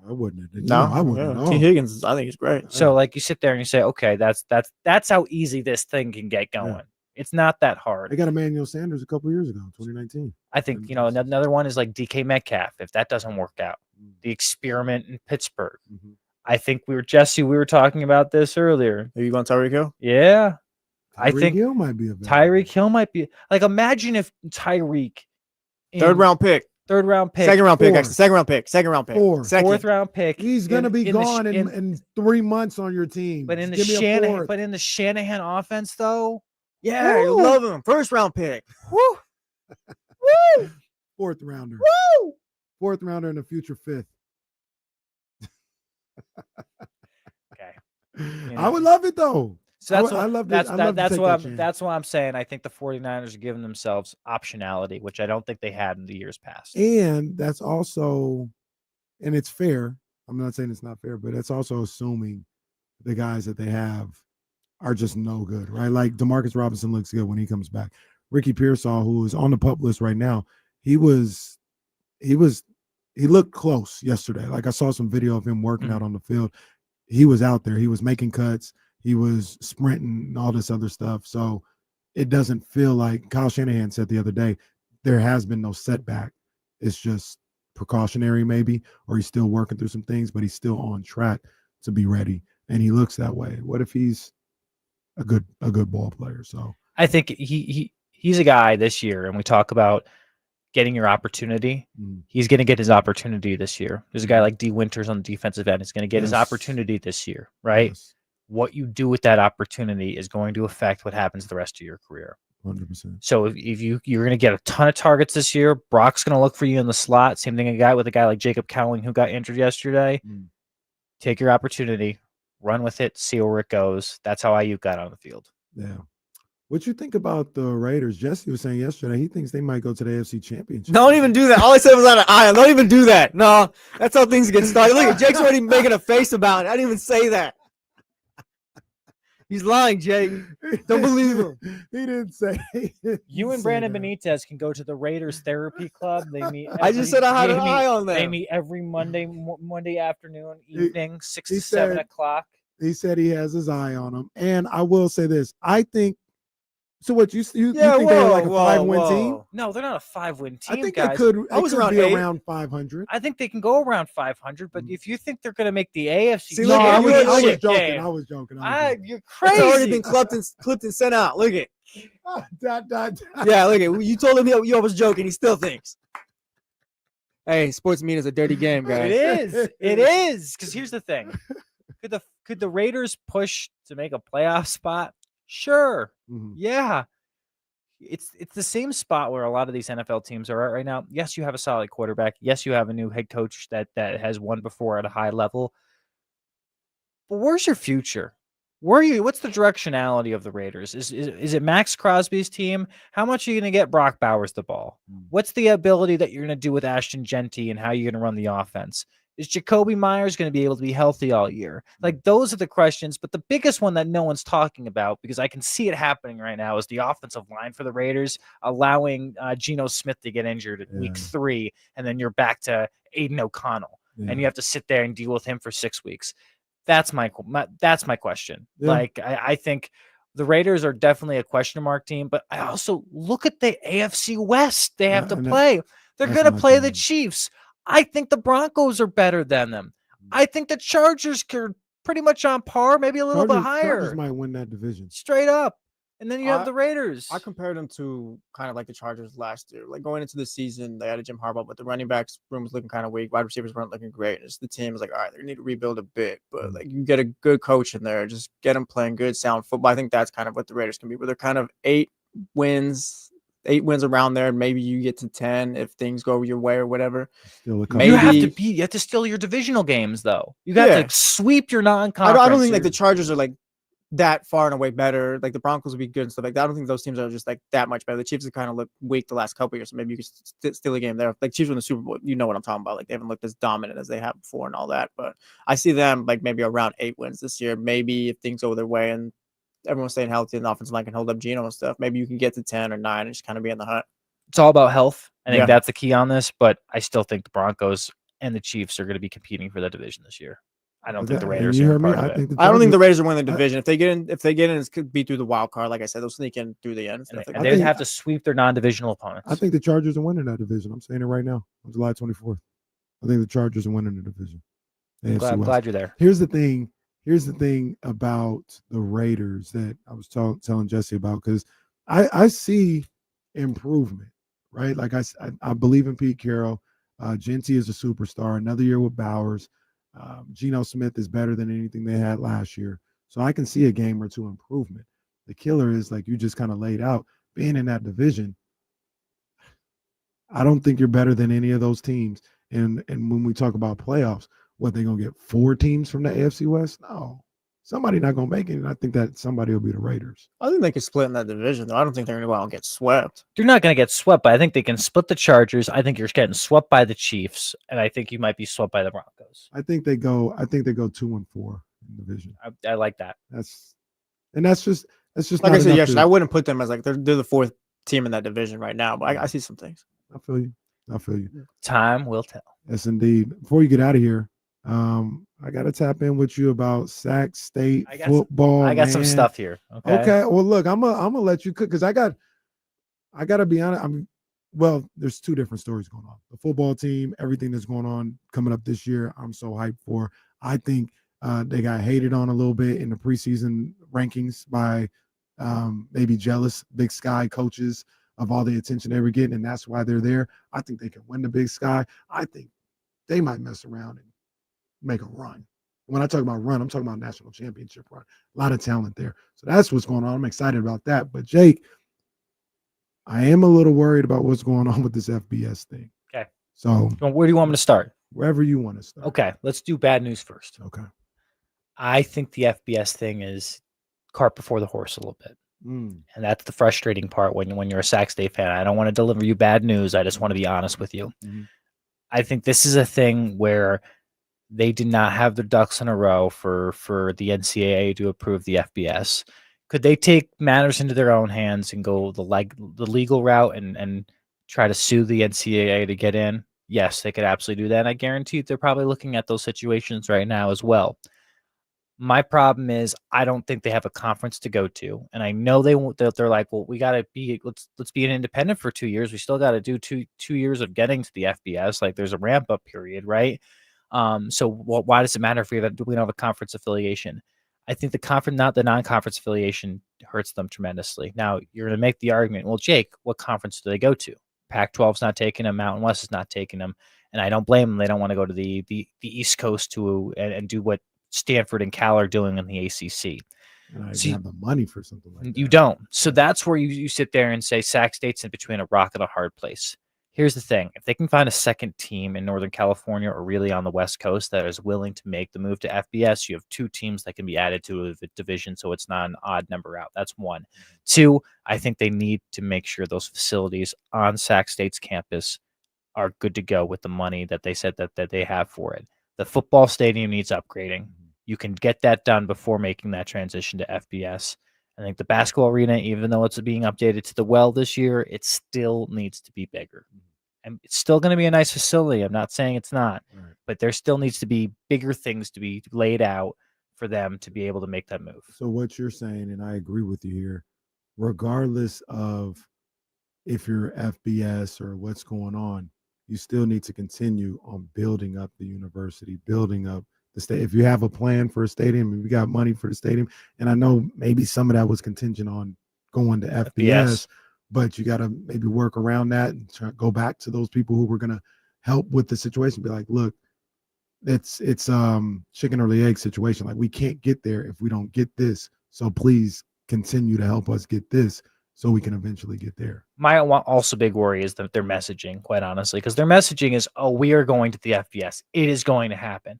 I wouldn't. No, I wouldn't. Yeah. T. Higgins, I think he's great. So like you sit there and you say, okay, that's how easy this thing can get going. Yeah. It's not that hard. They got Emmanuel Sanders a couple years ago, 2019. I think, another one is like DK Metcalf. If that doesn't work out, the experiment in Pittsburgh. Mm-hmm. I think we were talking about this earlier. Are you going Tyreek Hill? Yeah. I think Hill might be Tyreek Hill might be like, imagine if Tyreek 3rd round pick, 2nd round pick, actually 2nd round pick, 4th round pick. He's gonna be gone in 3 months on your team. But in the Shanahan offense, though, yeah, you love him. 1st round pick. Woo! Woo! 4th rounder. Woo! 4th rounder and a future 5th. Okay. I would love it though. So that's why I'm saying I think the 49ers are giving themselves optionality, which I don't think they had in the years past. And that's also, and it's fair. I'm not saying it's not fair, but it's also assuming the guys that they have are just no good, right? Like Demarcus Robinson looks good when he comes back. Ricky Pearsall, who is on the PUP list right now, he looked close yesterday. Like I saw some video of him working out on the field. He was out there. He was making cuts. He was sprinting and all this other stuff. So it doesn't feel like Kyle Shanahan said the other day, there has been no setback. It's just precautionary maybe, or he's still working through some things, but he's still on track to be ready. And he looks that way. What if he's a good ball player? So I think he's a guy this year, and we talk about getting your opportunity. He's going to get his opportunity this year. There's a guy like D. Winters on the defensive end. He's going to get his opportunity this year, right? Yes. What you do with that opportunity is going to affect what happens the rest of your career. 100%. So if you're going to get a ton of targets this year, Brock's going to look for you in the slot. Same thing with a guy like Jacob Cowling who got injured yesterday. Take your opportunity, run with it, see where it goes. That's how Ayuk got on the field. Yeah. What you think about the Raiders? Jesse was saying yesterday he thinks they might go to the AFC Championship. Don't even do that. All I said was out of eye. Don't even do that. No, that's how things get started. Look at Jake's already making a face about it. I didn't even say that. He's lying, Jake. Don't believe him. He didn't say. You and Brandon Benitez can go to the Raiders Therapy Club. They meet. I just said I had an eye on them. They meet every Monday afternoon, evening, 6 to 7 o'clock. He said he has his eye on them, and I will say this: I think. So what you think they're like a 5-win team? No, they're not a 5-win team. I think guys. they could. I was around around 500. I think they can go around 500. But if you think they're going to make the AFC, See, I was joking. You're crazy. It's already been clipped and sent out. Look at. Yeah, look at. You told him you was joking. He still thinks. Hey, sports media is a dirty game, guys. It is. Because here's the thing: could the Raiders push to make a playoff spot? Sure. Yeah. It's the same spot where a lot of these NFL teams are at right now. Yes, you have a solid quarterback. Yes, you have a new head coach that has won before at a high level. But where's your future? Where are you? What's the directionality of the Raiders? Is it Max Crosby's team? How much are you going to get Brock Bowers the ball? What's the ability that you're going to do with Ashton Genty and how you're going to run the offense? Is Jacoby Myers going to be able to be healthy all year? Like, those are the questions. But the biggest one that no one's talking about, because I can see it happening right now, is the offensive line for the Raiders, allowing Geno Smith to get injured in week 3, and then you're back to Aiden O'Connell, and you have to sit there and deal with him for 6 weeks. That's my question. Yeah. Like, I think the Raiders are definitely a question mark team, but I also look at the AFC West they have to play. They're going to play the Chiefs. I think the Broncos are better than them. I think the Chargers are pretty much on par, maybe a little bit higher. Chargers might win that division. Straight up. And then you have the Raiders. I compared them to kind of like the Chargers last year. Like going into the season, they had a Jim Harbaugh, but the running backs room was looking kind of weak. Wide receivers weren't looking great. It's the team was like, all right, they need to rebuild a bit, but like you get a good coach in there, just get them playing good, sound football. I think that's kind of what the Raiders can be. Where they're kind of 8 wins around there, and maybe you get to 10 if things go your way or whatever. Maybe you have to steal your divisional games though. You got to sweep your non-conference. I don't think like the Chargers are like that far and away better. Like the Broncos would be good and stuff like that. I don't think those teams are just like that much better. The Chiefs have kind of looked weak the last couple of years, so maybe you could steal a game there. Like Chiefs win the Super Bowl, you know what I'm talking about. Like they haven't looked as dominant as they have before and all that. But I see them like maybe around 8 wins this year. Maybe if things go their way and everyone's staying healthy and the offensive line can hold up Geno and stuff, maybe you can get to 10 or 9 and just kind of be in the hunt. It's all about health. I think that's the key on this, but I still think the Broncos and the Chiefs are going to be competing for that division this year. I don't think the Raiders are part of it. I don't think the Raiders are winning the division. If they get in, it could be through the wild card. Like I said, they'll sneak in through the end. And they would have to sweep their non-divisional opponents. I think the Chargers are winning that division. I'm saying it right now on July 24th. I think the Chargers are winning the division. I'm glad you're there. Here's the thing. Here's the thing about the Raiders that I was telling Jesse about, because I see improvement, right? Like I believe in Pete Carroll. Genty is a superstar. Another year with Bowers. Geno Smith is better than anything they had last year. So I can see a game or two improvement. The killer is, like you just kind of laid out, being in that division. I don't think you're better than any of those teams. And when we talk about playoffs, what, they're going to get 4 teams from the AFC West? No. Somebody not going to make it, and I think that somebody will be the Raiders. I think they could split in that division, though. I don't think they're going to go out and get swept. You're not going to get swept, but I think they can split the Chargers. I think you're getting swept by the Chiefs, and I think you might be swept by the Broncos. I think they go 2-4 in the division. I like that. That's just like I said yesterday. I wouldn't put them as like they're the 4th team in that division right now, but I see some things. I feel you. Time will tell. Yes, indeed. Before you get out of here, I got to tap in with you about Sac State football. I got some stuff here. Okay. Well, look, I'm gonna let you cook, because I got to be honest. Well, there's 2 different stories going on. The football team, everything that's going on coming up this year, I'm so hyped for. I think they got hated on a little bit in the preseason rankings by maybe jealous Big Sky coaches of all the attention they were getting, and that's why they're there. I think they can win the Big Sky. I think they might mess around and make a run. When I talk about run, I'm talking about national championship run. A lot of talent there. So that's what's going on. I'm excited about that. But Jake, I am a little worried about what's going on with this FBS thing. Okay. So where do you want me to start? Wherever you want to start. Okay. Let's do bad news first. Okay. I think the FBS thing is cart before the horse a little bit. And that's the frustrating part when you're a Sac State fan. I don't want to deliver you bad news. I just want to be honest with you. I think this is a thing where they did not have their ducks in a row for the NCAA to approve the FBS. Could they take matters into their own hands and go the legal route and try to sue the NCAA to get in? Yes, they could absolutely do that. And I guarantee they're probably looking at those situations right now as well. My problem is I don't think they have a conference to go to, and I know they won't. They're like, well, we got to be let's be an independent for 2 years. We still got to do two years of getting to the FBS. Like there's a ramp up period, right? So why does it matter if we don't have a conference affiliation? I think the non-conference affiliation hurts them tremendously. Now you're going to make the argument, well, Jake, what conference do they go to? Pac-12's not taking them. Mountain West is not taking them, and I don't blame them. They don't want to go to the East Coast and do what Stanford and Cal are doing in the ACC. And I have the money for something like that. You don't. So that's where you sit there and say Sac State's in between a rock and a hard place. Here's the thing. If they can find a second team in Northern California or really on the West Coast that is willing to make the move to FBS, you have 2 teams that can be added to a division so it's not an odd number out. That's 1. 2, I think they need to make sure those facilities on Sac State's campus are good to go with the money that they said that they have for it. The football stadium needs upgrading. You can get that done before making that transition to FBS. I think the basketball arena, even though it's being updated to the well this year, it still needs to be bigger. And it's still going to be a nice facility. I'm not saying it's not, but there still needs to be bigger things to be laid out for them to be able to make that move. So what you're saying, and I agree with you here, regardless of if you're FBS or what's going on, you still need to continue on building up the university, building up the state. If you have a plan for a stadium, if you got money for the stadium, and I know maybe some of that was contingent on going to FBS, but you got to maybe work around that and go back to those people who were going to help with the situation. Be like, look, it's chicken or the egg situation. Like, we can't get there if we don't get this. So please continue to help us get this so we can eventually get there. My also big worry is that their messaging, quite honestly, because their messaging is, oh, we are going to the FBS. It is going to happen.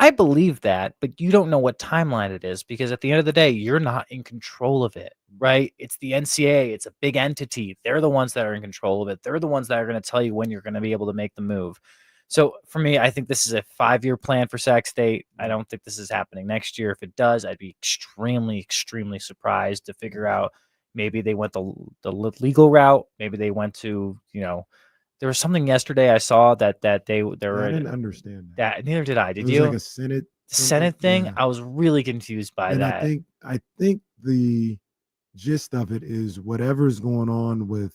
I believe that, but you don't know what timeline it is, because at the end of the day, you're not in control of it, right? It's the NCAA. It's a big entity. They're the ones that are in control of it. They're the ones that are going to tell you when you're going to be able to make the move. So for me, I think this is a 5-year plan for Sac State. I don't think this is happening next year. If it does, I'd be extremely, extremely surprised to figure out maybe they went the legal route. Maybe they went to, there was something yesterday I saw that they were. I didn't understand that. Neither did I. Did it was you? Like a Senate thing. Yeah. I was really confused by and that. I think the gist of it is whatever's going on with,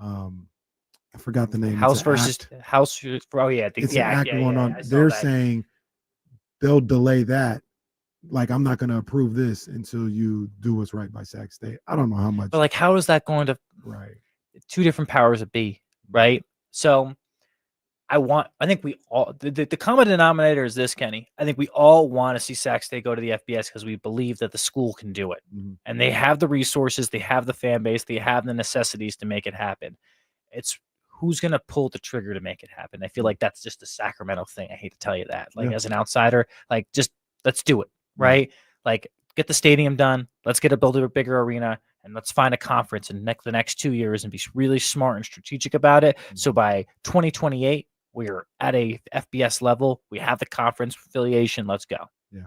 I forgot the name. House versus House. Oh yeah, it's an act going on. They're saying they'll delay that. Like, I'm not going to approve this until you do what's right by Sac State. I don't know how much. But like, how is that going to? Right. Two different powers that be. Right. So I think we all, the common denominator is this, Kenny. I think we all want to see Sac State go to the FBS because we believe that the school can do it. Mm-hmm. And they have the resources, they have the fan base, they have the necessities to make it happen. It's who's going to pull the trigger to make it happen. I feel like that's just a Sacramento thing. I hate to tell you that. Like, as an outsider, like, just let's do it. Right. Like, get the stadium done. Let's build a bigger arena. And let's find a conference in the next 2 years and be really smart and strategic about it. So by 2028, we're at a FBS level. We have the conference affiliation. Let's go. Yeah.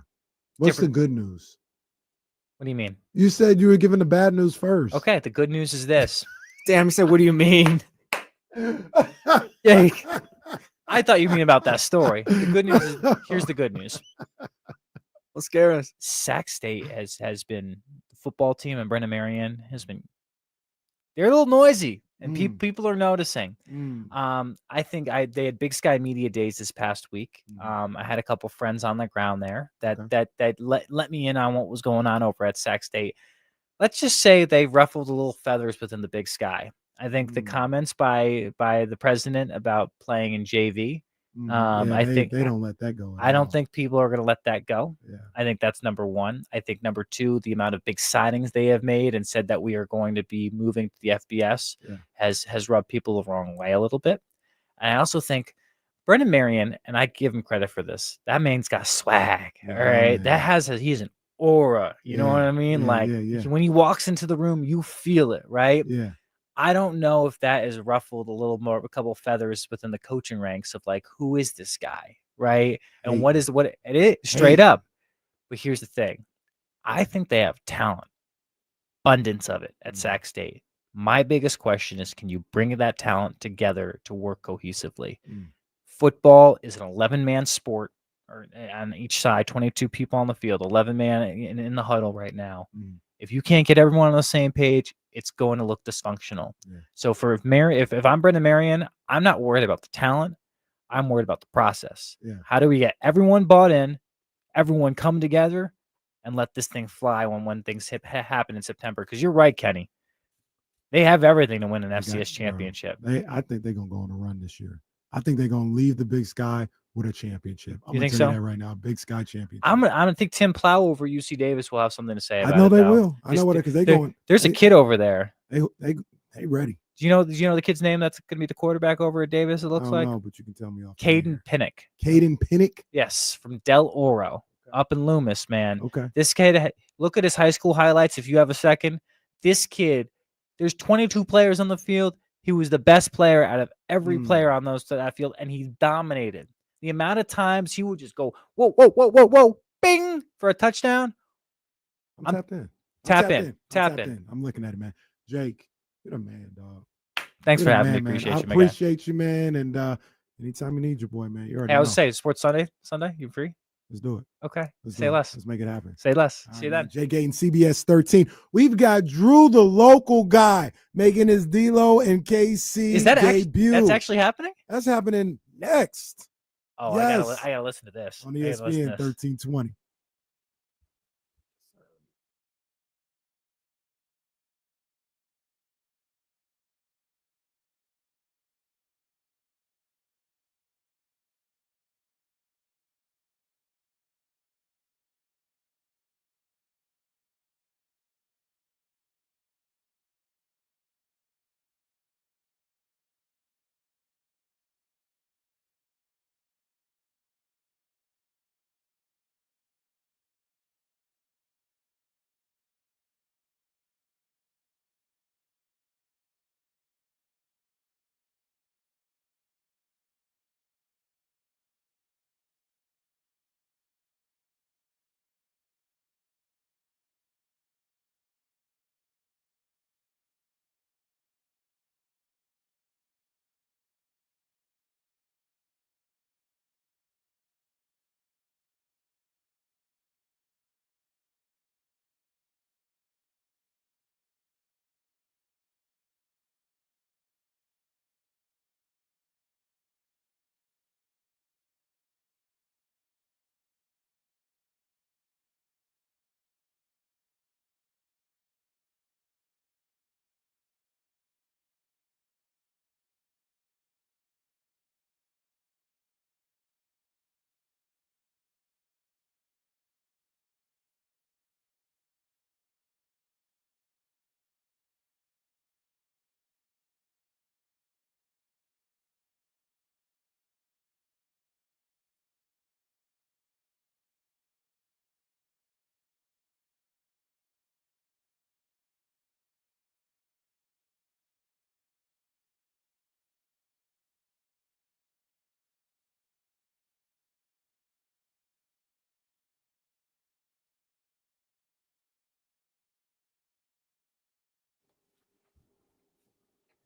What's the good news? What do you mean? You said you were giving the bad news first. Okay. The good news is this. Damn, you said, what do you mean? Yeah. I thought you mean about that story. The good news is, here's the good news. Let's scare us. Sac State has been, the football team, and Brendan Marion they're a little noisy, and people are noticing. I think they had Big Sky Media Days this past week. I had a couple friends on the ground there that let me in on what was going on over at Sac State. Let's just say they ruffled a little feathers within the Big Sky. I think the comments by the president about playing in JV. I think they don't let that go. I don't think people are going to let that go. Yeah. I think that's number one. I think number two, the amount of big signings they have made and said that we are going to be moving to the FBS has rubbed people the wrong way a little bit. And I also think Brendan Marion, and I give him credit for this, that man's got swag. All right. He's an aura. You know what I mean? When he walks into the room, you feel it, right? Yeah. I don't know if that has ruffled a couple of feathers within the coaching ranks of like, who is this guy, right? And what it is straight up. But here's the thing. I think they have talent, abundance of it at Sac State. My biggest question is, can you bring that talent together to work cohesively? Football is an 11-man sport, or on each side, 22 people on the field, 11-man in the huddle right now. If you can't get everyone on the same page, it's going to look dysfunctional. So if I'm Brendan Marion, I'm not worried about the talent. I'm worried about the process. How do we get everyone bought in, everyone come together, and let this thing fly when things happen in September? Because you're right, Kenny. They have everything to win an FCS championship. I think they're going to go on a run this year. I think they're going to leave the Big Sky with a championship. I'm You going think to tell so? you that right now. Big Sky championship. I'm gonna think Tim Plow over UC Davis will have something to say about it. I know they though. will. I know what, because There's a kid over there. They ready. Do you know the kid's name that's going to be the quarterback over at Davis? It looks like. No, but you can tell me off. Caden Pinnock. Caden Pinnock. Yes, from Del Oro, up in Loomis, man. Okay. This kid, look at his high school highlights if you have a second. This kid, there's 22 players on the field. He was the best player out of every player on that field, and he dominated. The amount of times he would just go, whoa, whoa, whoa, whoa, whoa, bing, for a touchdown. I'm tapped in. Tap in. I'm looking at it, man. Jake, you're the man, dog. Thanks for having me. Man. Appreciate I you, man. appreciate you, man. And anytime you need your boy, man. You already Hey, I was know. saying, Sports Sunday, you free? Let's do it. Okay. Let's Say do it. less. Let's make it happen. Say less. All See you right, then. Jay Gaten, CBS 13. We've got Drew, the local guy, making his D-Lo and KC Is that debut. that's actually happening? That's happening next. Oh, Yes. I gotta listen to this. On I gotta listen to ESPN this. 1320.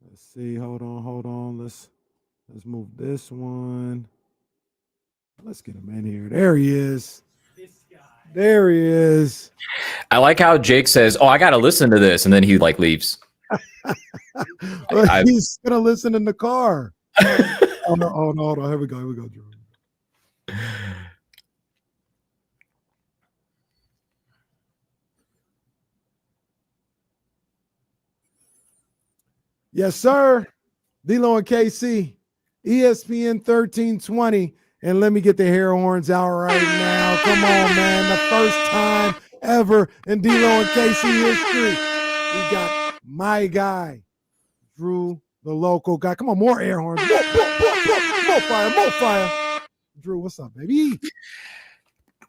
Let's see. Hold on. Let's move this one. Let's get him in here. There he is. There he is. I like how Jake says, "Oh, I got to listen to this," and then he like leaves. Well, he's gonna listen in the car. Oh no! Hold on. Here we go, Drew. Yes, sir. D-Lo and KC, ESPN 1320. And let me get the hair horns out right now. Come on, man. The first time ever in D-Lo and KC history. We got my guy, Drew, the local guy. Come on, more air horns. More fire. Drew, what's up, baby?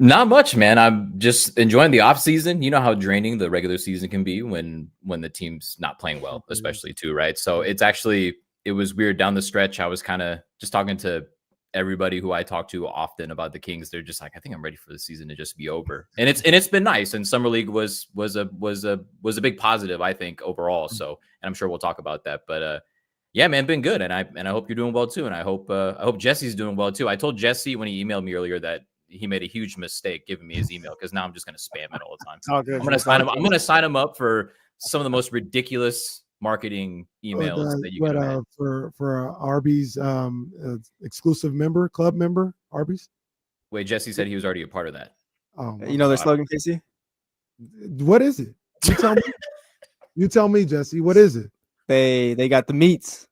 Not much, man. I'm just enjoying the off season. You know how draining the regular season can be when the team's not playing well, especially too, right? So it was weird down the stretch. I was kind of just talking to everybody who I talk to often about the Kings. They're just like, I think I'm ready for the season to just be over. And it's been nice. And Summer League was a big positive, I think, overall. So, and I'm sure we'll talk about that. But yeah, man, been good. And I hope you're doing well too. And I hope Jesse's doing well too. I told Jesse when he emailed me earlier that he made a huge mistake giving me his email because now I'm just going to spam it all the time. All good. I'm going to sign him up for some of the most ridiculous marketing emails that you can imagine. For Arby's exclusive club member, Arby's. Wait, Jesse said he was already a part of that. Oh, you know their slogan, Casey? What is it? You tell me. You tell me, Jesse. What is it? They got the meats.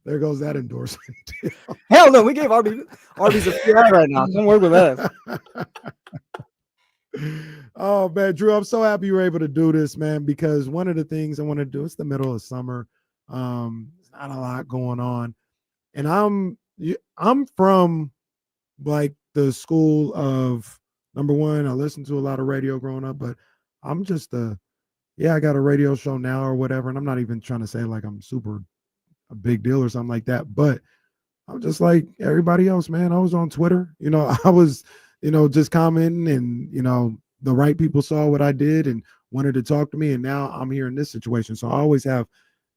There goes that endorsement. Hell no, we gave Arby's a free ad right now. Don't work with us. Oh man, Drew, I'm so happy you were able to do this, man, because one of the things I want to do, it's the middle of summer. There's not a lot going on. And I'm from like the school of, number one, I listened to a lot of radio growing up, but I'm just I got a radio show now or whatever. And I'm not even trying to say like I'm super a big deal or something like that, but I'm just like everybody else, man. I was on Twitter, I was, just commenting, and, the right people saw what I did and wanted to talk to me. And now I'm here in this situation. So I always have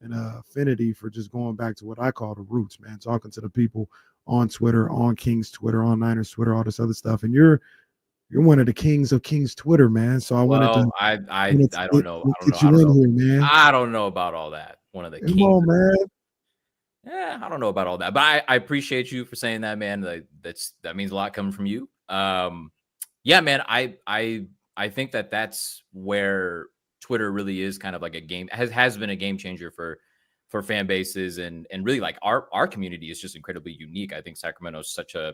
an affinity for just going back to what I call the roots, man, talking to the people on Twitter, on Kings Twitter, on Niners Twitter, all this other stuff. And you're one of the kings of Kings Twitter, man. So I wanted to. I don't know. Get you in here, man. I don't know about all that. One of the Come kings. on, man. I don't know about all that, but I appreciate you for saying that, man. That means a lot coming from you. Yeah, man. I think that's where Twitter really is kind of like a game has been a game changer for fan bases and really like our community is just incredibly unique. I think Sacramento is such a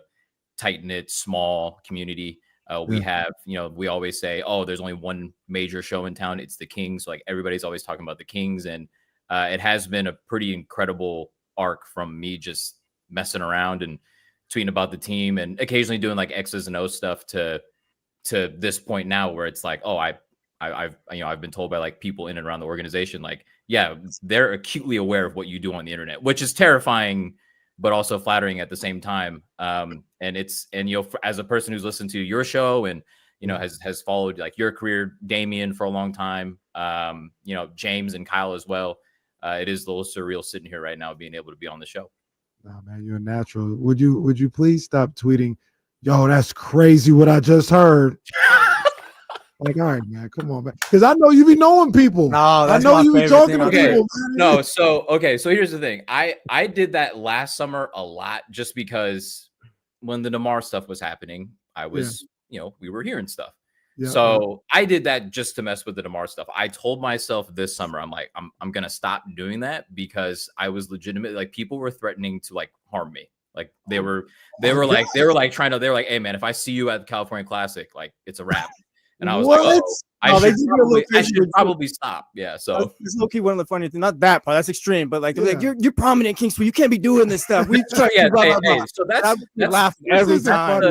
tight knit, small community. We have, we always say, oh, there's only one major show in town. It's the Kings. Like everybody's always talking about the Kings. And it has been a pretty incredible arc from me just messing around and tweeting about the team and occasionally doing like X's and O's stuff to this point now where it's like, oh, I've been told by like people in and around the organization, like, yeah, they're acutely aware of what you do on the internet, which is terrifying, but also flattering at the same time. And as a person who's listened to your show and, has followed like your career, Damian, for a long time, James and Kyle as well. It is a little surreal sitting here right now, being able to be on the show. Nah, man, you're a natural. Would you please stop tweeting, yo, that's crazy what I just heard. Like, all right, man, come on, man. Because I know you be knowing people. No, I know you be talking to people. Man. No, so here's the thing. I did that last summer a lot just because when the DeMar stuff was happening, I was, we were hearing stuff. Yeah, so I did that just to mess with the DeMar stuff. I told myself this summer, I'm like, I'm gonna stop doing that because I was legitimately like people were threatening to like harm me. Like they were like, hey man, if I see you at the California Classic, like it's a wrap. And I was like, I should probably stop. Yeah. So it's low key one of the funny things, not that part, that's extreme, but like, like you're prominent Kings, you can't be doing this stuff. We so that's laughing every time.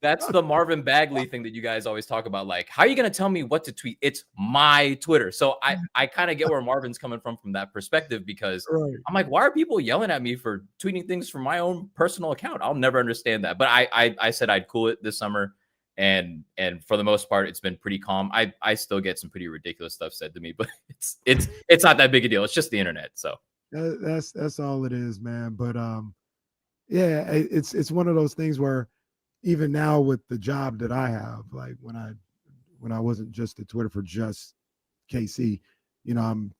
That's the Marvin Bagley thing that you guys always talk about. Like, how are you gonna tell me what to tweet? It's my Twitter. So I kind of get where Marvin's coming from that perspective because I'm like, why are people yelling at me for tweeting things from my own personal account? I'll never understand that. But I said I'd cool it this summer. And for the most part, it's been pretty calm. I still get some pretty ridiculous stuff said to me, but it's not that big a deal. It's just the internet. So that's all it is, man. But yeah, it's one of those things where even now with the job that I have, like when I wasn't just at Twitter for just KC, I'm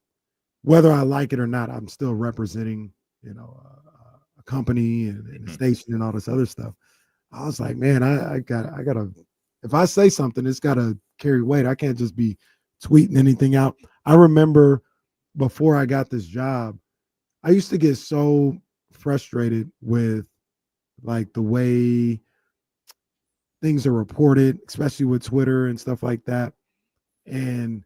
whether I like it or not, I'm still representing a company and a station and all this other stuff. I was like, man, I gotta, if I say something, it's gotta carry weight. I can't just be tweeting anything out. I remember before I got this job, I used to get so frustrated with like the way things are reported, especially with Twitter and stuff like that. And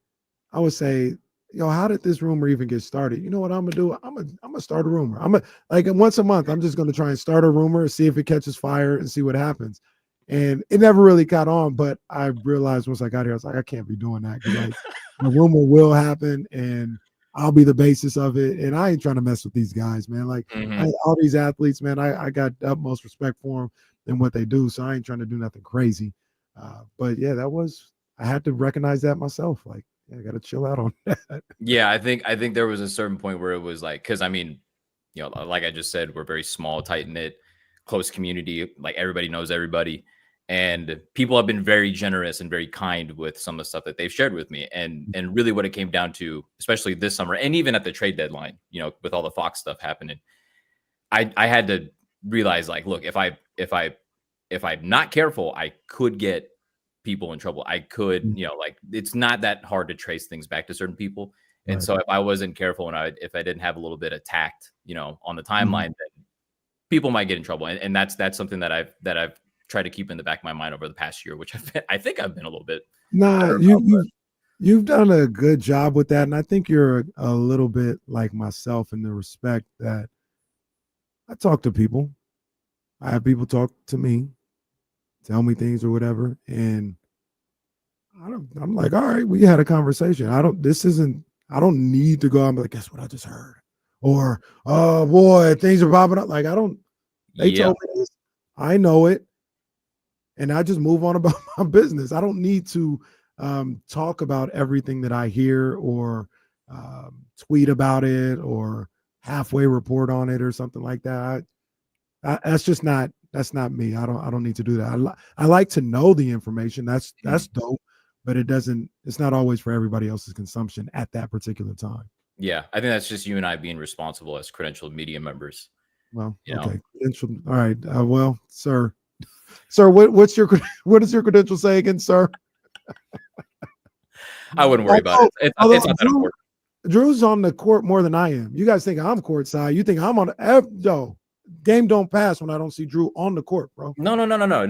I would say, how did this rumor even get started? You know what I'm gonna do? I'm gonna start a rumor. Like once a month, I'm just gonna try and start a rumor, see if it catches fire, and see what happens. And it never really caught on, but I realized once I got here, I was like, I can't be doing that. Like, the rumor will happen, and I'll be the basis of it. And I ain't trying to mess with these guys, man. Like all these athletes, man, I got the utmost respect for them and what they do. So I ain't trying to do nothing crazy. But yeah, I had to recognize that myself. Like, I got to chill out on that. Yeah, I think there was a certain point where it was like, because I mean, like I just said, we're very small, tight knit, close community. Like everybody knows everybody, and people have been very generous and very kind with some of the stuff that they've shared with me. And really, what it came down to, especially this summer, and even at the trade deadline, with all the Fox stuff happening, I had to realize, like, look, if I'm not careful, I could get people in trouble. I could, like it's not that hard to trace things back to certain people. And so if I wasn't careful and if I didn't have a little bit of tact, on the timeline, then people might get in trouble. And that's something that I've tried to keep in the back of my mind over the past year, which I think I've been a little bit. Nah, you've done a good job with that. And I think you're a little bit like myself in the respect that I talk to people. I have people talk to me, tell me things or whatever. And I'm like, all right, we had a conversation. I don't need to go. I'm like, guess what I just heard? Or, oh boy, things are popping up. Like, they told me this. I know it. And I just move on about my business. I don't need to talk about everything that I hear or tweet about it or halfway report on it or something like that. That's not me. I don't need to do that. I like to know the information. That's dope, but it's not always for everybody else's consumption at that particular time. Yeah, I think that's just you and I being responsible as credentialed media members. Well, You know? okay. Credential. All right. Well, sir, what does your credential say again, sir? I wouldn't worry about it. It's not that important. Drew's on the court more than I am. You guys think I'm courtside. You think I'm on the game don't pass when I don't see Drew on the court, bro. No.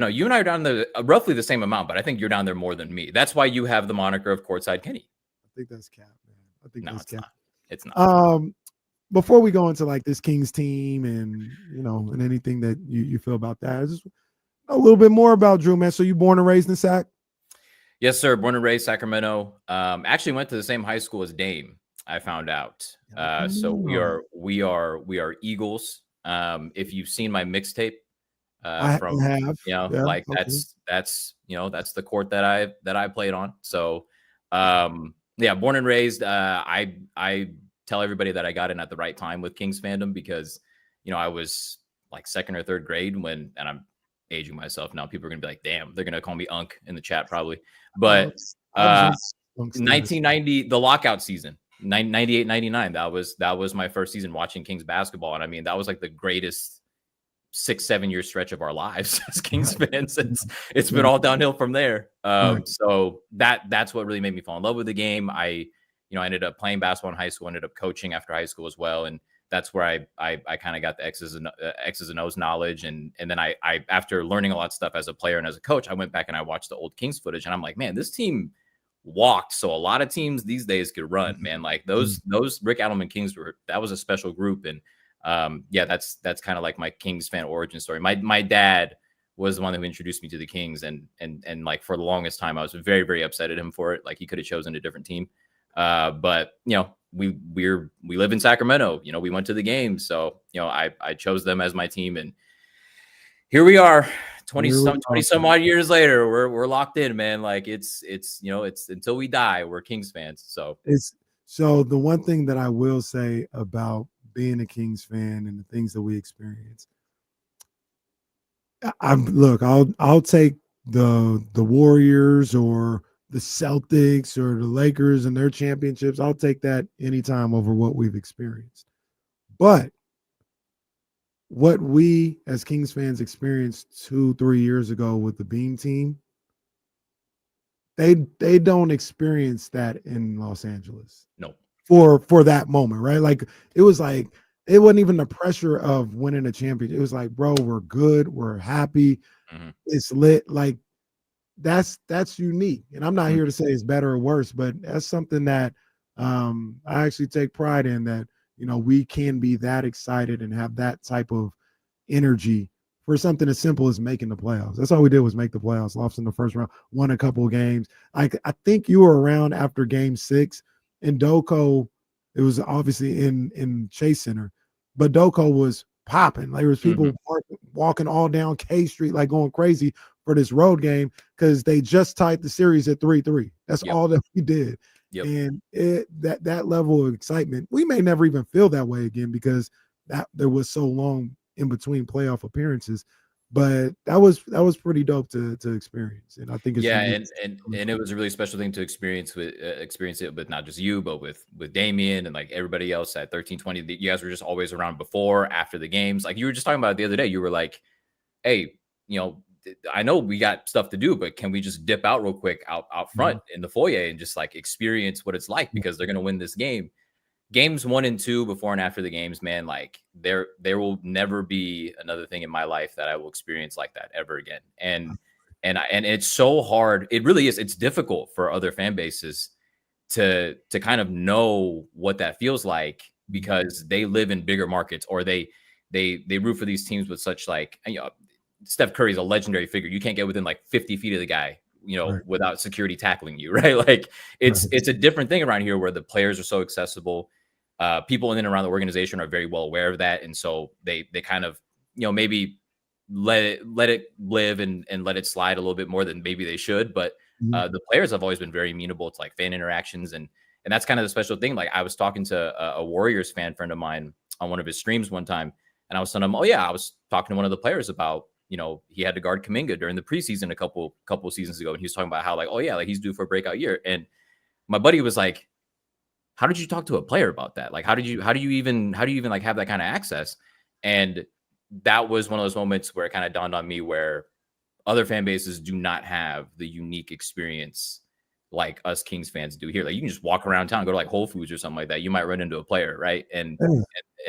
You and I are down there roughly the same amount, but I think you're down there more than me. That's why you have the moniker of Courtside Kenny. I think that's cap, man. I think that's cap. It's not. Before we go into like this Kings team and and anything that you feel about that, just a little bit more about Drew, man. So you born and raised in Sac? Yes, sir. Born and raised Sacramento. Actually went to the same high school as Dame. I found out. So we are Eagles. If you've seen my mixtape, I have. That's the court that I played on. So born and raised. I tell everybody that I got in at the right time with Kings fandom because I was like second or third grade and I'm aging myself now. People are gonna be like, damn, they're gonna call me Unk in the chat probably. But 1990, the lockout season, 98, 99, that was my first season watching Kings basketball. And I mean, that was like the greatest 6-7 year stretch of our lives as Kings fans. It's been all downhill from there. So that's what really made me fall in love with the game. I ended up playing basketball in high school, ended up coaching after high school as well. And that's where I kind of got the X's and O's knowledge. And then I after learning a lot of stuff as a player and as a coach, I went back and I watched the old Kings footage and I'm like, man, this team walked. So a lot of teams these days could run, man. Like those Rick Adelman Kings that was a special group. And that's kind of like my Kings fan origin story. My dad was the one who introduced me to the Kings. And like for the longest time, I was very, very upset at him for it. Like he could have chosen a different team. But we live in Sacramento, we went to the game. So, I chose them as my team and here we are 20 some odd years later, we're locked in, man. Like it's until we die, we're Kings fans. So the one thing that I will say about being a Kings fan and the things that we experience, I'll take the Warriors or the Celtics or the Lakers and their championships. I'll take that anytime over what we've experienced. But what we as Kings fans experienced 2-3 years ago with the Beam team, they don't experience that in Los Angeles. No. For that moment, right? Like it wasn't even the pressure of winning a championship. It was like, bro, we're good, we're happy, it's lit. Like that's unique. And I'm not here to say it's better or worse, but that's something that I actually take pride in, that we can be that excited and have that type of energy for something as simple as making the playoffs. That's all we did was make the playoffs. Lost in the first round, won a couple of games. I think you were around after game 6 in Doko. It was obviously in Chase Center, but Doko was popping. Like there was people walking all down K Street, like going crazy for this road game because they just tied the series at 3-3. That's all that we did. Yep. And that level of excitement, we may never even feel that way again because there was so long in between playoff appearances. But that was pretty dope to experience, and I think it's and it was a really special thing to experience it with not just you, but with Damian and like everybody else at 1320. You guys were just always around before, after the games. Like you were just talking about it the other day. You were like, "Hey, I know we got stuff to do, but can we just dip out real quick out front in the foyer and just like experience what it's like because they're gonna win this game." Games 1 and 2, before and after the games, man, like there will never be another thing in my life that I will experience like that ever again. And it's so hard. It really is. It's difficult for other fan bases to kind of know what that feels like because they live in bigger markets or they root for these teams with such like, Steph Curry's a legendary figure. You can't get within like 50 feet of the guy, without security tackling you, right? Like it's a different thing around here where the players are so accessible. People in and around the organization are very well aware of that. And so they kind of, maybe let it live and let it slide a little bit more than maybe they should. But the players have always been very amenable to like fan interactions. And that's kind of the special thing. Like I was talking to a Warriors fan friend of mine on one of his streams one time, and I was telling him, I was talking to one of the players about, he had to guard Kuminga during the preseason a couple of seasons ago. And he was talking about how like, like he's due for a breakout year. And my buddy was like, how did you talk to a player about that? Like, how do you even like have that kind of access? And that was one of those moments where it kind of dawned on me where other fan bases do not have the unique experience like us Kings fans do here. Like, you can just walk around town, go to like Whole Foods or something like that. You might run into a player, right? And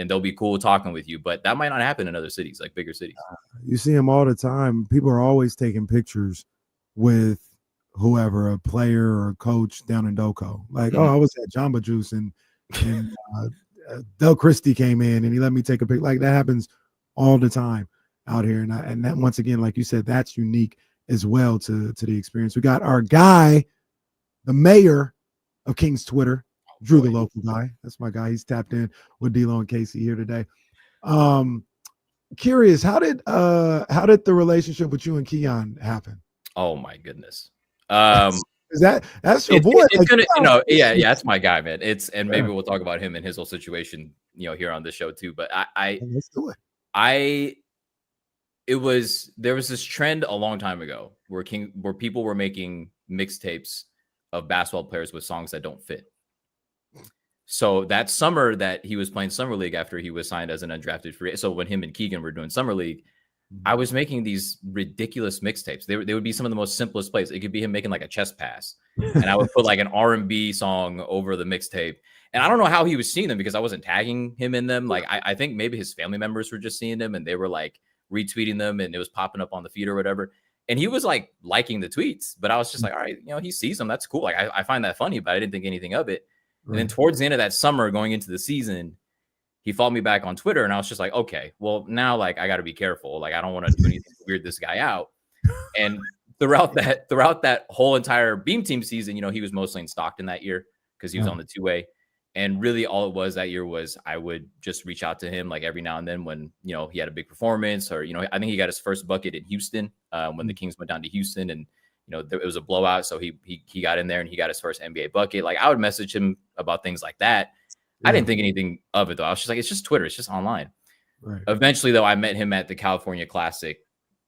they'll be cool talking with you, but that might not happen in other cities, like bigger cities. You see them all the time. People are always taking pictures with whoever, a player or a coach down in Doco. Like, oh, I was at Jamba Juice and Del Christie came in and he let me take a picture. Like, that happens all the time out here. And that, once again, like you said, that's unique as well to the experience. We got our guy, the mayor of King's Twitter, Drew, the local guy. That's my guy. He's tapped in with D-Lo and Casey here today. Curious, how did the relationship with you and Keon happen? Oh my goodness. Is that's your boy? It's gonna, yeah, that's my guy, man. And maybe we'll talk about him and his whole situation, here on this show too. But let's do it. There was this trend a long time ago where people were making mixtapes of basketball players with songs that don't fit. So that summer that he was playing Summer League after he was signed as an undrafted free, so when him and Keegan were doing Summer League, I was making these ridiculous mixtapes. They would be some of the most simplest plays. It could be him making like a chest pass, and I would put like an R&B song over the mixtape. And I don't know how he was seeing them because I wasn't tagging him in them. Like, I think maybe his family members were just seeing them and they were like retweeting them and it was popping up on the feed or whatever. And he was like liking the tweets, but I was just like, all right, he sees them. That's cool. Like, I find that funny, but I didn't think anything of it. Right. And then towards the end of that summer, going into the season, he followed me back on Twitter, and I was just like, okay, well, now, like, I got to be careful. Like, I don't want to do anything to weird this guy out. And throughout that whole entire Beam Team season, he was mostly in Stockton that year because he was on the two-way. And really all it was that year was I would just reach out to him like every now and then when, he had a big performance or, I think he got his first bucket in Houston when the Kings went down to Houston and, it was a blowout. So he got in there and he got his first NBA bucket. Like, I would message him about things like that. I didn't think anything of it though. I was just like, it's just Twitter. It's just online. Right. Eventually though, I met him at the California Classic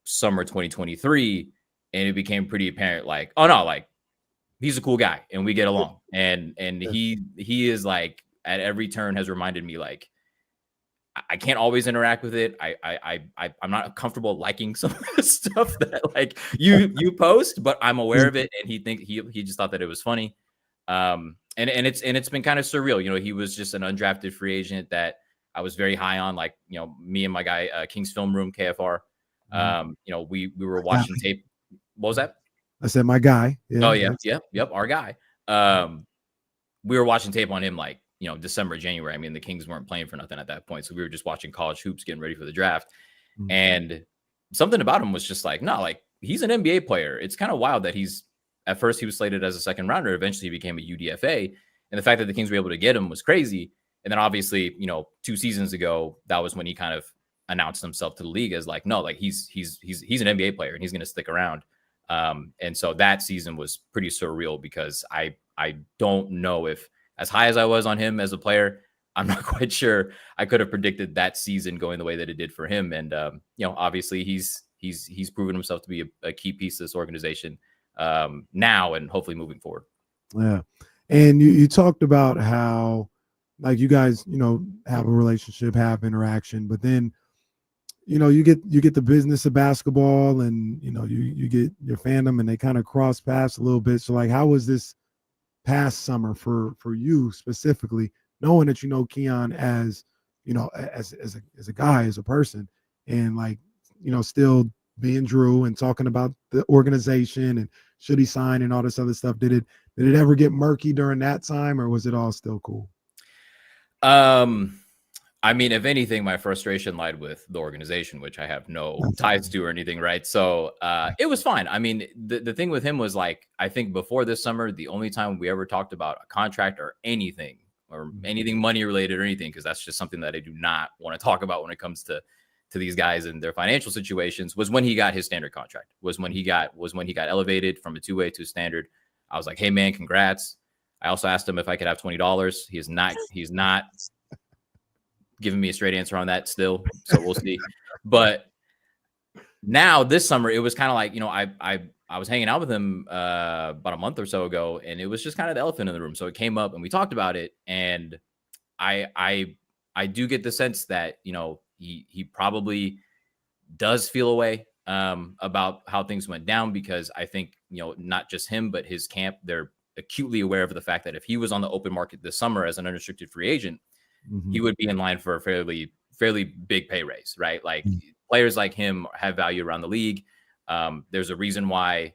summer 2023 and it became pretty apparent like, oh no, like he's a cool guy and we get along. And he is like at every turn has reminded me like, I can't always interact with it. I'm not comfortable liking some of the stuff that like you post, but I'm aware of it. And he just thought that it was funny. And it's been kind of surreal. He was just an undrafted free agent that I was very high on, like, me and my guy, King's Film Room, KFR. We were watching tape. What was that? I said, my guy. Yeah. Oh yeah. Yep. Our guy. We were watching tape on him like, December, January. I mean, the Kings weren't playing for nothing at that point. So we were just watching college hoops, getting ready for the draft. Mm-hmm. And something about him was just like, no, like he's an NBA player. It's kind of wild that at first he was slated as a second rounder. Eventually he became a UDFA. And the fact that the Kings were able to get him was crazy. And then obviously, 2 seasons ago, that was when he kind of announced himself to the league as like, no, like he's an NBA player and he's going to stick around. And so that season was pretty surreal because I don't know if, as high as I was on him as a player, I'm not quite sure I could have predicted that season going the way that it did for him. And, obviously he's proven himself to be a key piece of this organization now and hopefully moving forward. Yeah. And you talked about how like you guys, have a relationship, have interaction, but then, you get the business of basketball and, you get your fandom and they kind of cross paths a little bit. So like, how was this past summer for you specifically, knowing that Keon as as a guy, as a person, and like still being Drew and talking about the organization and should he sign and all this other stuff? Did it ever get murky during that time, or was it all still cool? I mean, if anything, my frustration lied with the organization, which I have no ties to or anything, right? So it was fine. I mean, the thing with him was like, I think before this summer, the only time we ever talked about a contract or anything money related or anything, because that's just something that I do not want to talk about when it comes to these guys and their financial situations, was when he got his standard contract, was when he got elevated from a two-way to a standard. I was like, hey man, congrats. I also asked him if I could have $20. He's not giving me a straight answer on that still. So we'll see. But now this summer, it was kind of like, I was hanging out with him about a month or so ago, and it was just kind of the elephant in the room. So it came up, and we talked about it, and I do get the sense that, you know, he probably does feel a way about how things went down, because I think, you know, not just him, but his camp, they're acutely aware of the fact that if he was on the open market this summer as an unrestricted free agent, he would be in line for a fairly big pay raise, right? Like players like him have value around the league. There's a reason why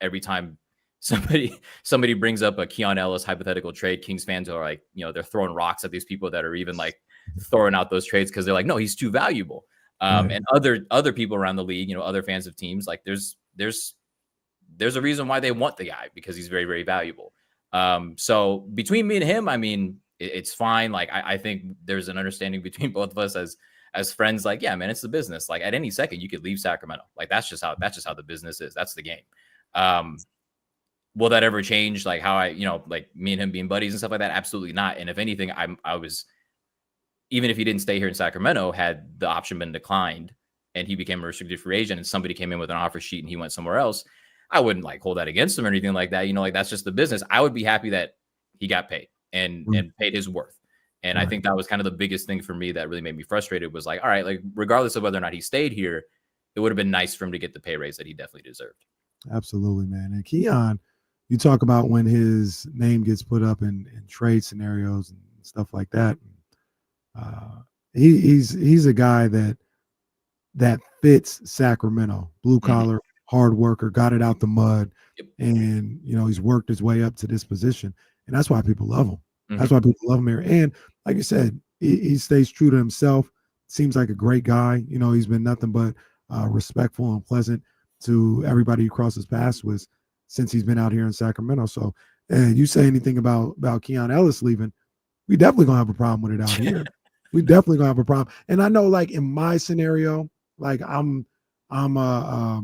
every time somebody brings up a Keon Ellis hypothetical trade, Kings fans are like, you know, they're throwing rocks at these people that are even like throwing out those trades, because they're like, no, he's too valuable. And other people around the league, you know, other fans of teams, like there's a reason why they want the guy, because he's very, very valuable. So between me and him, I mean, it's fine. Like I think there's an understanding between both of us as friends. Like, yeah, man, it's the business. Like at any second you could leave Sacramento. Like that's just how the business is. That's the game. Will that ever change? Like how like me and him being buddies and stuff like that? Absolutely not. And if anything, I was, even if he didn't stay here in Sacramento, had the option been declined and he became a restricted free agent and somebody came in with an offer sheet and he went somewhere else, I wouldn't like hold that against him or anything like that. You know, like that's just the business. I would be happy that he got paid and paid his worth. And I think that was kind of the biggest thing for me that really made me frustrated, was like, all right, like regardless of whether or not he stayed here, it would have been nice for him to get the pay raise that he definitely deserved. Absolutely, man. And Keon, you talk about when his name gets put up in trade scenarios and stuff like that. He's a guy that fits Sacramento, blue collar, hard worker, got it out the mud, and you know he's worked his way up to this position, and that's why people love him. That's why people love him here. And like you said, he stays true to himself. Seems like a great guy. You know, he's been nothing but respectful and pleasant to everybody he crosses paths with since he's been out here in Sacramento. So, you say anything about Keon Ellis leaving, we definitely gonna have a problem with it out here. We definitely gonna have a problem. And I know, like in my scenario, like I'm a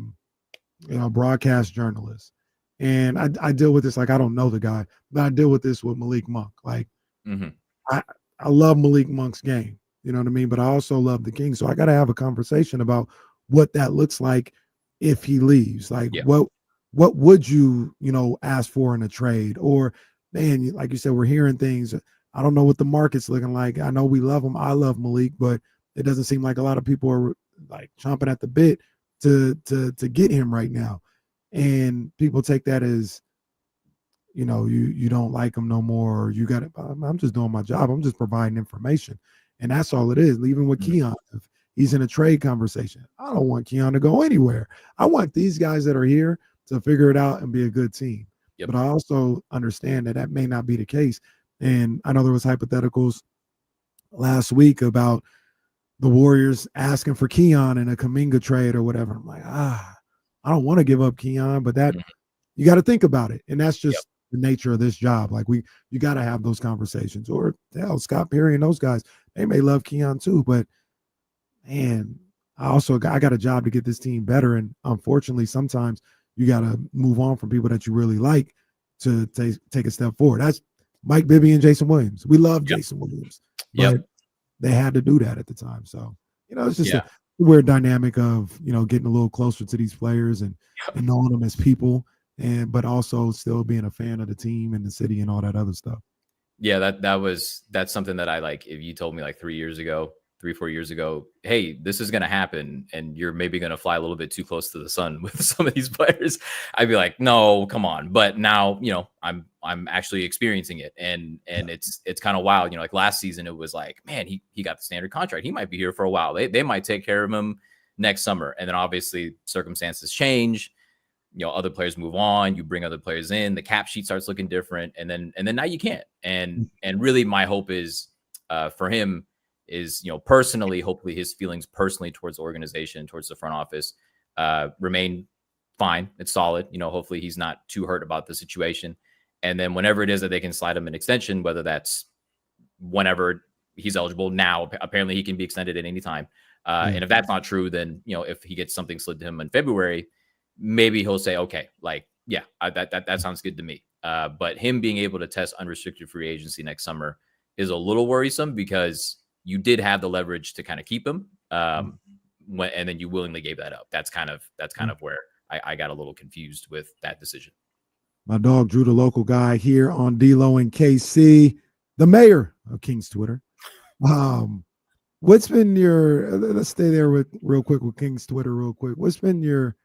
broadcast journalist, and I deal with this. Like I don't know the guy, but I deal with this with Malik Monk. Like I love Malik Monk's game, you know what I mean? But I also love the Kings, so I got to have a conversation about what that looks like if he leaves. Like what would you ask for in a trade? Or man, like you said, we're hearing things. I don't know what the market's looking like. I know we love him. I love Malik, but it doesn't seem like a lot of people are like chomping at the bit to get him right now. And people take that as, you don't like him no more. You got it. I'm just doing my job. I'm just providing information. And that's all it is. Even with Keon, if he's in a trade conversation, I don't want Keon to go anywhere. I want these guys that are here to figure it out and be a good team. But I also understand that may not be the case. And I know there was hypotheticals last week about the Warriors asking for Keon in a Kuminga trade or whatever. I'm like, I don't want to give up Keon, but that you got to think about it. And that's just the nature of this job. Like you got to have those conversations. Or hell, Scott Perry and those guys, they may love Keon too, but man, I got a job to get this team better. And unfortunately, sometimes you got to move on from people that you really like to take a step forward. That's Mike Bibby and Jason Williams. We love Jason Williams, but they had to do that at the time. So, it's just a weird dynamic of, getting a little closer to these players and knowing them as people, but also still being a fan of the team and the city and all that other stuff. Yeah, that's something that I like. If you told me like 3-4 years ago, hey, this is going to happen and you're maybe going to fly a little bit too close to the sun with some of these players, I'd be like, no, come on. But now, I'm actually experiencing it. And it's kind of wild. Like last season, it was like, man, he got the standard contract. He might be here for a while. They might take care of him next summer. And then obviously circumstances change. Other players move on, you bring other players in, the cap sheet starts looking different. And then now you can't. And really my hope is for him is, personally, hopefully his feelings personally towards the organization, towards the front office, remain fine. It's solid. Hopefully he's not too hurt about the situation. And then whenever it is that they can slide him an extension, whether that's whenever he's eligible now, apparently he can be extended at any time. And if that's not true, then, if he gets something slid to him in February, maybe he'll say, okay, like, yeah, that sounds good to me. But him being able to test unrestricted free agency next summer is a little worrisome, because you did have the leverage to kind of keep him, and then you willingly gave that up. That's kind of where I got a little confused with that decision. My dog Drew, the local guy here on D-Lo and KC, the mayor of King's Twitter. What's been your, let's stay there real quick with King's Twitter real quick. What's been your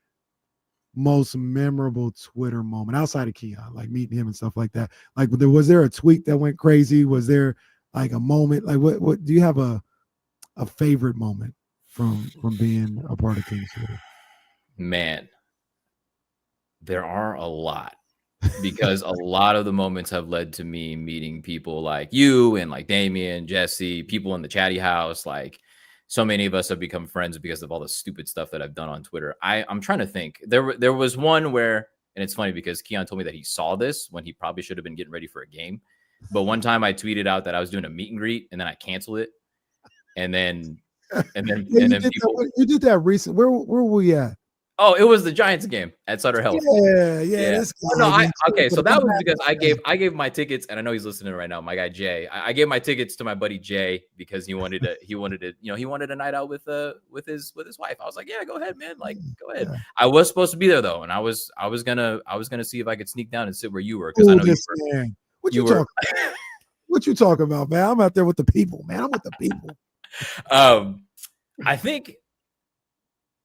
most memorable Twitter moment outside of Keon, like meeting him and stuff like that? Like, was there a tweet that went crazy? Was there like a moment? Like, what do you have a favorite moment from being a part of King's Twitter? Man, there are a lot. Because a lot of the moments have led to me meeting people like you and like Damian, Jesse, people in the chatty house. Like, so many of us have become friends because of all the stupid stuff that I've done on Twitter. I'm trying to think. There was one where, and it's funny because Keon told me that he saw this when he probably should have been getting ready for a game. But one time I tweeted out that I was doing a meet and greet, and then I canceled it. And then people, you did that recent. Where were we at? Oh, it was the Giants game at Sutter Health. Yeah. Okay, so that was because I gave my tickets, and I know he's listening right now. My guy Jay, I gave my tickets to my buddy Jay because he wanted a night out with his wife. I was like, yeah, go ahead, man. Like, go ahead. Yeah. I was supposed to be there though, and I was gonna see if I could sneak down and sit where you were because I know you were. What you talking about, man? I'm out there with the people, man. I'm with the people.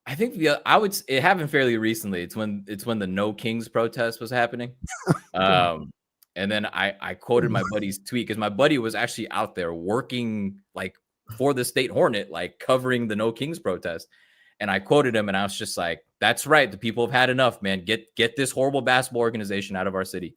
It happened fairly recently. It's when the No Kings protest was happening. And then I quoted my buddy's tweet because my buddy was actually out there working like for the State Hornet, like covering the No Kings protest. And I quoted him and I was just like, that's right. The people have had enough, man. Get this horrible basketball organization out of our city.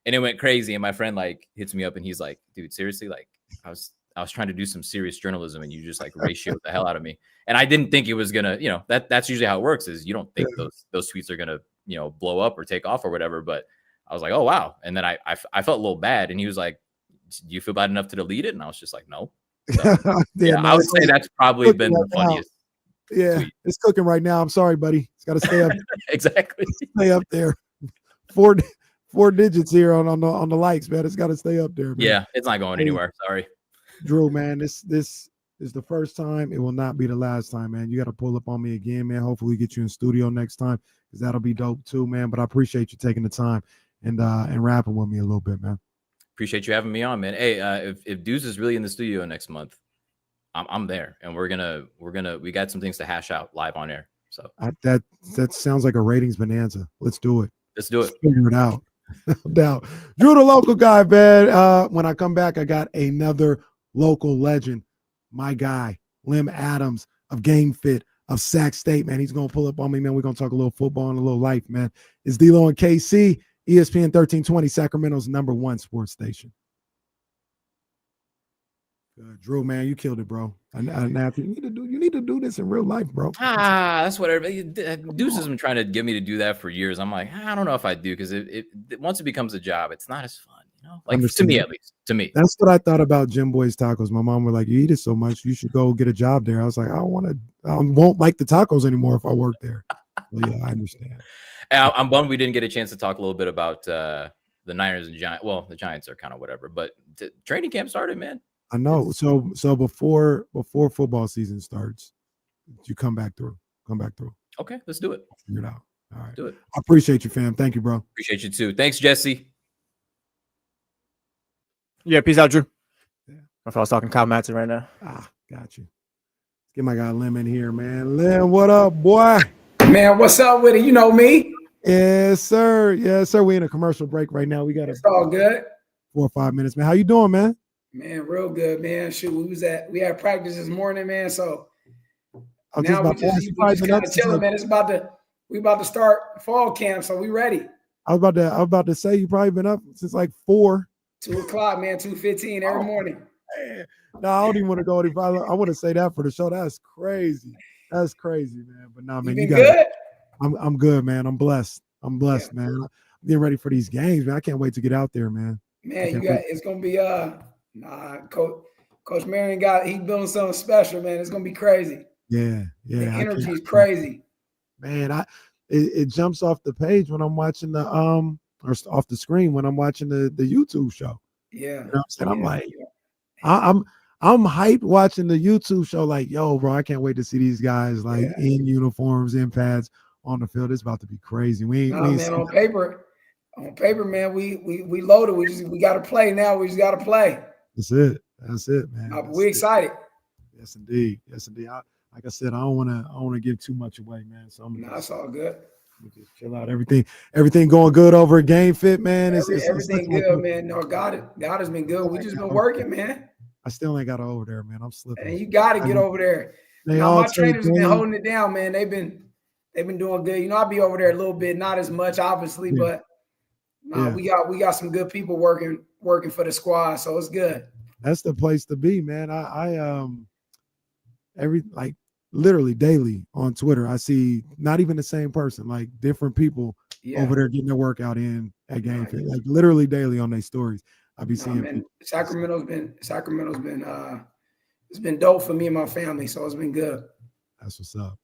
And it went crazy. And my friend like hits me up and he's like, dude, seriously? Like I was trying to do some serious journalism and you just like ratioed the hell out of me. And I didn't think it was gonna, that's usually how it works is you don't think those tweets are gonna, blow up or take off or whatever. But I was like, oh wow. And then I felt a little bad. And he was like, do you feel bad enough to delete it? And I was just like, no. So, I would say that's probably been the funniest. Yeah, tweet. It's cooking right now. I'm sorry, buddy. It's gotta stay up. Exactly. Stay up there. Four digits here on the likes, man. It's gotta stay up there, man. Yeah, it's not going anywhere. Sorry. Drew, man, this is the first time. It will not be the last time, man. You got to pull up on me again, man. Hopefully get you in studio next time because that'll be dope too, man. But I appreciate you taking the time and rapping with me a little bit, man. Appreciate you having me on, man. Hey, if Deuce is really in the studio next month, I'm there, and we got some things to hash out live on air. So that sounds like a ratings bonanza. Let's do it. Let's do it. Let's figure it out. No doubt. Drew, the local guy, man. When I come back, I got another local legend, my guy, Lem Adams of Game Fit of Sac State, man. He's going to pull up on me, man. We're going to talk a little football and a little life, man. It's D-Lo and KC, ESPN 1320, Sacramento's #1 sports station. Drew, man, you killed it, bro. Now you need to do this in real life, bro. That's what everybody. Deuce has been trying to get me to do that for years. I'm like, I don't know if I do because it once it becomes a job, it's not as fun. Like to me, at least. To me, that's what I thought about Jim Boy's Tacos. My mom was like, "You eat it so much, you should go get a job there." I was like, I won't like the tacos anymore if I work there. Well, yeah, I understand. I'm bummed we didn't get a chance to talk a little bit about the Niners and Giants. Well, the Giants are kind of whatever, but training camp started, man. I know. So before football season starts, you come back through. Okay, let's do it. Figure it out. All right. Do it. I appreciate you, fam. Thank you, bro. Appreciate you too. Thanks, Jesse. Yeah, peace out, Drew. Yeah. If I was talking Kyle Matson right now. Got you. Let's get my guy Lem in here, man. Lem, what up, boy? Man, what's up with it? You know me. Yes, sir. Yes, sir. We in a commercial break right now. We got it's all good. 4 or 5 minutes, man. How you doing, man? Man, real good, man. Shoot, we had practice this morning, man. So I'm now we just kind of chilling, man. We about to start fall camp, so we ready. I was about to say you probably been up since like 4. 2:00, man. 2:15 every morning. Man. No, I don't even want to go any farther. I want to say that for the show. That's crazy. That's crazy, man. But no, man, you got good. I'm good, man. I'm blessed, man. I'm getting ready for these games, man. I can't wait to get out there, man. Man, it's gonna be Coach Marion he's building something special, man. It's gonna be crazy. Yeah. The energy is crazy. Man, it jumps off the page when I'm watching the or off the screen when I'm watching the YouTube show. Yeah. You know what I'm saying? I'm like, I'm hyped watching the YouTube show, like, yo, bro, I can't wait to see these guys like in uniforms, in pads on the field, it's about to be crazy. We Nah, ain't man, seen on paper, man, we loaded. We got to play now. We just got to play. That's it. That's it, man. Nah, but we excited. Yes, indeed. Yes, indeed. Like I said, I don't want to give too much away, man. So I'm It's all good. Just chill out. Everything going good over at Game Fit, man. Everything good, man. No, God has been good. We just been working, man. I still ain't got over there, man. I'm slipping. And you got to get over there. My trainers have been holding it down, man. They've been doing good. You know, I'll be over there a little bit, not as much, obviously, but we got some good people working for the squad, so it's good. That's the place to be, man. I literally daily on Twitter, I see not even the same person, like different people over there getting their workout in at Game Fit, like literally daily on their stories. I be seeing. Man, Sacramento's been it's been dope for me and my family, so it's been good. That's what's up.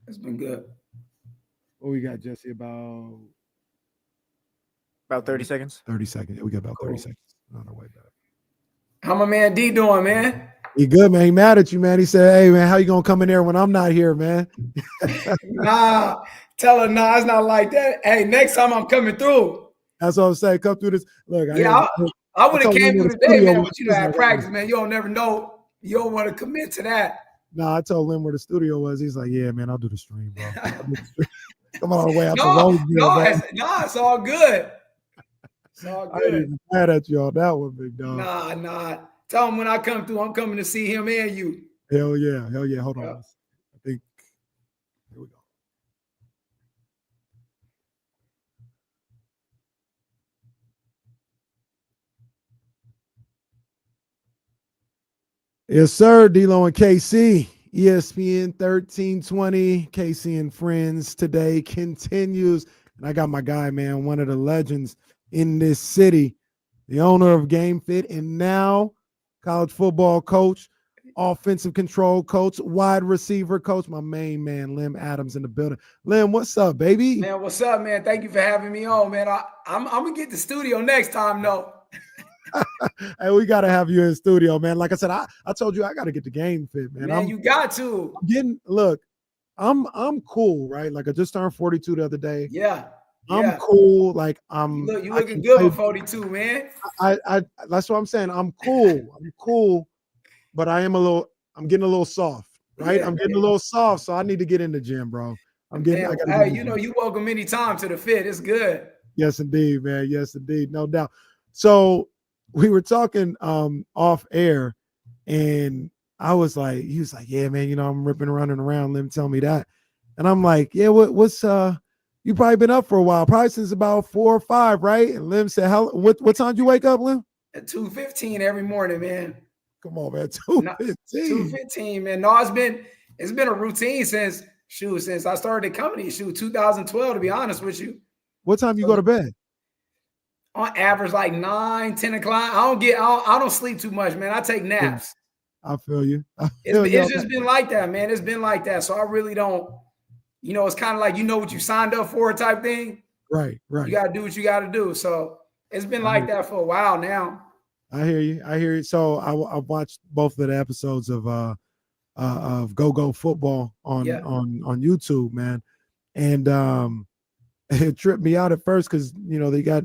It's been good. What we got, Jesse? About 30 seconds. 30 seconds. We got about 30 seconds on our way back. How my man D doing, man? He good, man. He mad at you, man. He said, "Hey, man, how you gonna come in there when I'm not here, man?" Nah, tell her, nah, it's not like that. Hey, next time I'm coming through. That's what I'm saying. Come through this. Look, I would have came through today, man, but you know, at practice, man, you don't never know. You don't want to commit to that. Nah, I told Lem where the studio was. He's like, "Yeah, man, I'll do the stream, bro. Come on the way out it's all good. It's all I ain't good. even mad at you on that one, big dog. Nah. Tell him when I come through, I'm coming to see him and you. Hell yeah. Hold on. I think here we go. Yes, sir. D-Lo and KC, ESPN 1320. KC and Friends today continues. And I got my guy, man, one of the legends in this city, the owner of Game Fit, and now college football coach, offensive control coach, wide receiver coach, my main man, Lem Adams in the building. Lem, what's up, baby? Man, what's up, man? Thank you for having me on, man. I'm going to get the studio next time, though. Hey, we got to have you in studio, man. Like I said, I told you I got to get the Game Fit, man. Man, you got to. I'm cool, right? Like I just turned 42 the other day. Yeah. I'm cool. Like you looking good for 42, man. I that's what I'm saying. I'm cool, but I'm getting a little soft, right? I'm getting a little soft, so I need to get in the gym, bro. You welcome anytime to the fit. It's good. Yes, indeed, man. Yes, indeed. No doubt. So we were talking off air, and he was like, yeah, man, I'm ripping running around. Lem tell me that. And I'm like, yeah, what's you probably been up for a while, probably since about 4 or 5, right? And Lem said, what time did you wake up, Lem? At 2:15 every morning, man. Come on, man. 2:15. 2:15, man. No, it's been a routine since I started the company, 2012, to be honest with you. What time you go to bed? On average, like 9, 10 o'clock. I don't sleep too much, man. I take naps. I feel you. It's just been like that, man. It's been like that. So I really don't, it's kind of like, what you signed up for type thing. Right. You got to do what you got to do. So it's been like that for a while now. I hear you. So I watched both of the episodes of Go Football on YouTube, man. And it tripped me out at first because, they got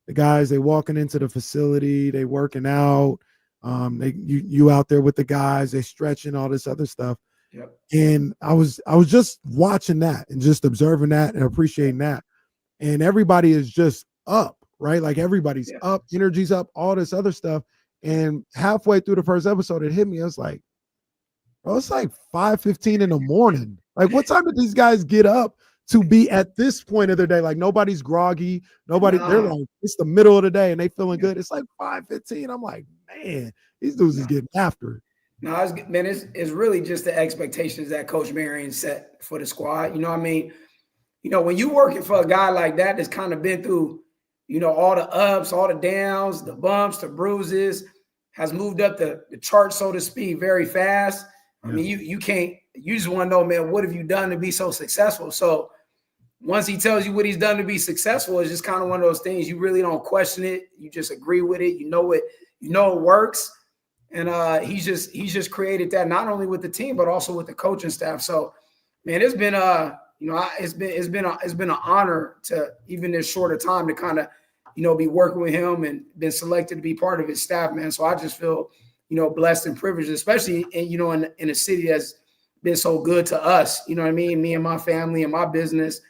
the guys, they walking into the facility, they working out. You out there with the guys, they stretching, all this other stuff. Yep. And I was just watching that and just observing that and appreciating that. And everybody is just up, right? Like everybody's up, energy's up, all this other stuff. And halfway through the first episode, it hit me. I was like, bro, it's like 5:15 in the morning. Like, what time did these guys get up to be at this point of their day? Like, nobody's groggy. They're like, it's the middle of the day and they feeling good. It's like 5:15. I'm like, man, these dudes is getting after it. No, it's really just the expectations that Coach Marion set for the squad. When you working for a guy like that that's kind of been through, all the ups, all the downs, the bumps, the bruises, has moved up the chart, so to speak, very fast. I mean, you just want to know, man, what have you done to be so successful? So once he tells you what he's done to be successful, it's just kind of one of those things. You really don't question it. You just agree with it. You know it works. And he's just created that not only with the team, but also with the coaching staff. So, man, it's been it's been an honor to even this shorter time to kind of, be working with him and been selected to be part of his staff, man. So I just feel, blessed and privileged, especially in a city that's been so good to us. You know what I mean? Me and my family and my business.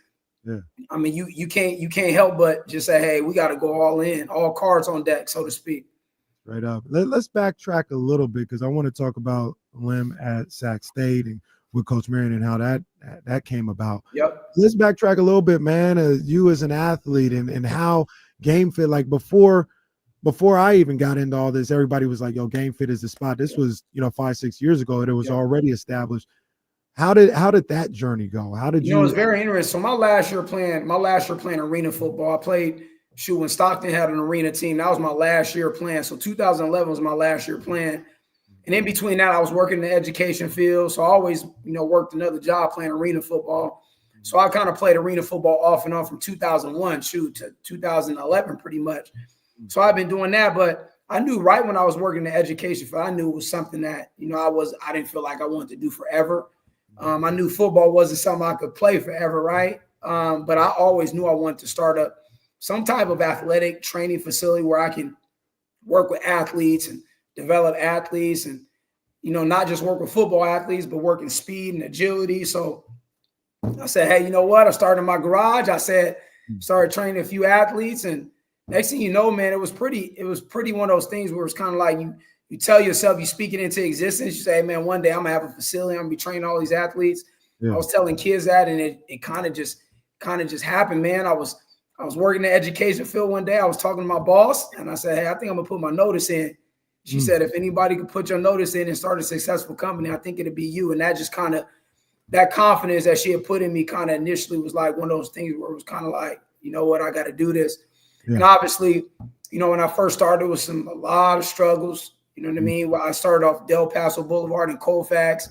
Yeah. I mean, you can't help but just say, hey, we got to go all in, all cards on deck, so to speak. Right up. Let's backtrack a little bit because I want to talk about Lem at Sac State and with Coach Marion and how that came about. Yep. Let's backtrack a little bit, man. You as an athlete and how game fit, like before I even got into all this, everybody was like, yo, game fit is the spot. This was, 5-6 years ago, and it was already established. How did that journey go? How did you? It was very interesting. So my last year playing arena football, I played when Stockton had an arena team. That was my last year playing. So 2011 was my last year playing. And in between that, I was working in the education field. So I always, worked another job playing arena football. So I kind of played arena football off and on from 2001 to 2011 pretty much. So I've been doing that, but I knew right when I was working in the education field, I knew it was something that, I didn't feel like I wanted to do forever. I knew football wasn't something I could play forever, right? But I always knew I wanted to start up some type of athletic training facility where I can work with athletes and develop athletes and, not just work with football athletes, but work in speed and agility. So I said, hey, you know what? I started in my garage. I started training a few athletes, and next thing you know, man, it was pretty one of those things where it's kind of like you tell yourself, you speak it into existence. You say, hey, man, one day I'm gonna have a facility. I'm gonna be training all these athletes. Yeah. I was telling kids that, and it kind of just happened, man. I was working in the education field one day. I was talking to my boss, and I said, hey, I think I'm gonna put my notice in. She said, if anybody could put your notice in and start a successful company, I think it'd be you. And that just kind of, that confidence that she had put in me kind of initially was like one of those things where it was kind of like, you know what, I got to do this. Yeah. And obviously, when I first started, it was a lot of struggles. You know what I mean? Well, I started off Del Paso Boulevard in Colfax,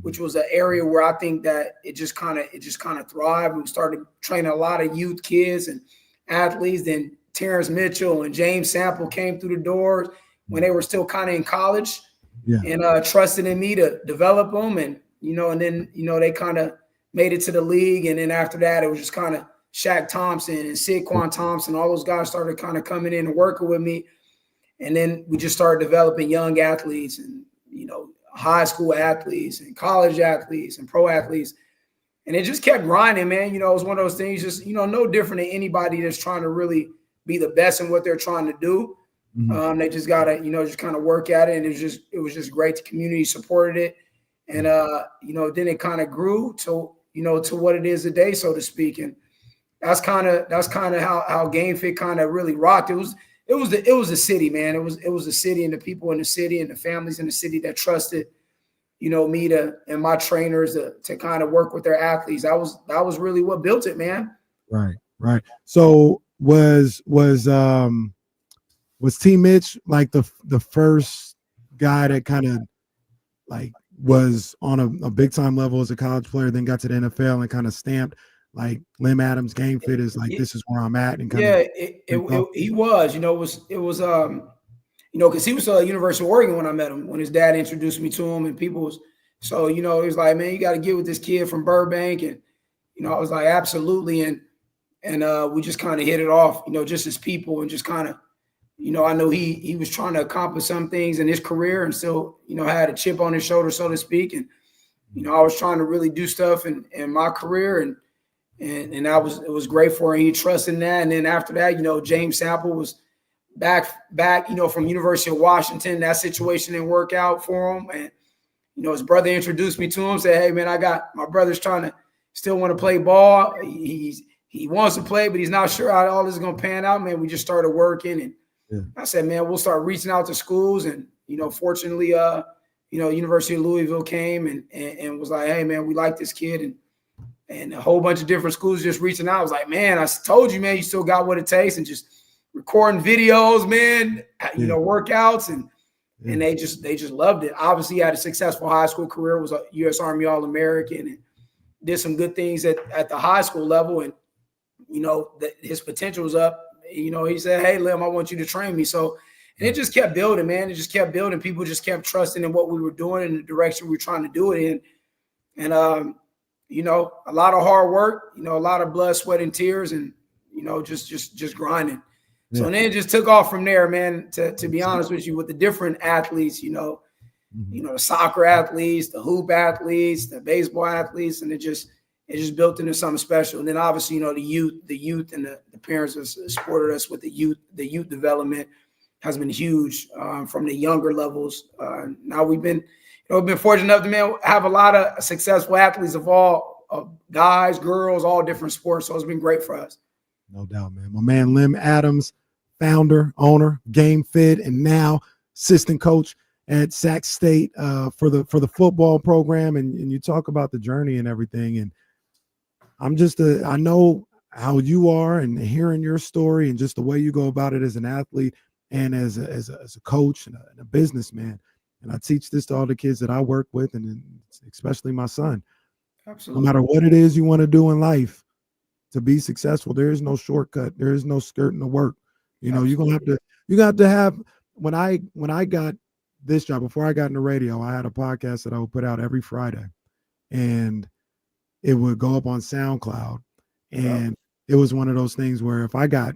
which was an area where I think that it just kind of thrived. We started training a lot of youth kids and athletes. Then Terrence Mitchell and James Sample came through the doors when they were still kind of in college, and trusted in me to develop them. And, and then, they kind of made it to the league. And then after that, it was just kind of Shaq Thompson and Saquon Thompson. All those guys started kind of coming in and working with me. And then we just started developing young athletes and, high school athletes and college athletes and pro athletes. And it just kept grinding, man. It was one of those things just, no different than anybody that's trying to really be the best in what they're trying to do. Mm-hmm. They just got to, just kind of work at it. And it was just great. The community supported it. And, then it kind of grew to, to what it is today, so to speak. And that's kind of how Game Fit kind of really rocked. It was the city, man. It was the city and the people in the city and the families in the city that trusted, me and my trainers to kind of work with their athletes. That was really what built it, man. Right. So was T Mitch like the first guy that kind of like was on a big time level as a college player, then got to the NFL and kind of stamped like Lem Adams Game Fit is like, this is where I'm at? And kind of he was, it was because he was at University of Oregon when I met him, when his dad introduced me to him, and people was, so, he was like, man, you got to get with this kid from Burbank. And, I was like, absolutely. And we just kind of hit it off, just as people, and just kind of, I know he was trying to accomplish some things in his career and still, had a chip on his shoulder, so to speak. And, I was trying to really do stuff in my career, and it was great for him. He trusted in that. And then after that, James Sample was back, from University of Washington. That situation didn't work out for him. And, his brother introduced me to him, said, hey, man, my brother's trying to still want to play ball. He wants to play, but he's not sure how all this is going to pan out, man. We just started working, and I said, man, we'll start reaching out to schools. And, fortunately, University of Louisville came and was like, hey, man, we like this kid. And a whole bunch of different schools just reaching out. I was like, man, I told you, man, you still got what it takes, and just recording videos, man, workouts. And they just loved it. Obviously, he had a successful high school career, was a U.S. Army All-American, and did some good things at the high school level. And, his potential was up. He said, hey, Lem, I want you to train me. So, and it just kept building, man. It just kept building. People just kept trusting in what we were doing and the direction we were trying to do it in. And you know, a lot of hard work, you know, a lot of blood, sweat, and tears, and, you know, just grinding. So and then it just took off from there, man, to be honest with you, with the different athletes, you know, the soccer athletes, the hoop athletes, the baseball athletes, and it just built into something special. And then obviously, you know, the youth and the parents have supported us with the youth development has been huge from the younger levels. Now we've been fortunate enough to have a lot of successful athletes of all guys, girls, all different sports. So it's been great for us. No doubt, man. My man Lem Adams, founder, owner, Game Fit, and now assistant coach at Sac State for the football program. And you talk about the journey and everything. And I know how you are, and hearing your story and just the way you go about it as an athlete and as a coach and a businessman. And I teach this to all the kids that I work with, and especially my son. Absolutely. No matter what it is you want to do in life to be successful, there is no shortcut. There is no skirting the work. You know, you're gonna have to have. When I got this job, before I got into radio, I had a podcast that I would put out every Friday, and it would go up on SoundCloud. And it was one of those things where if I got,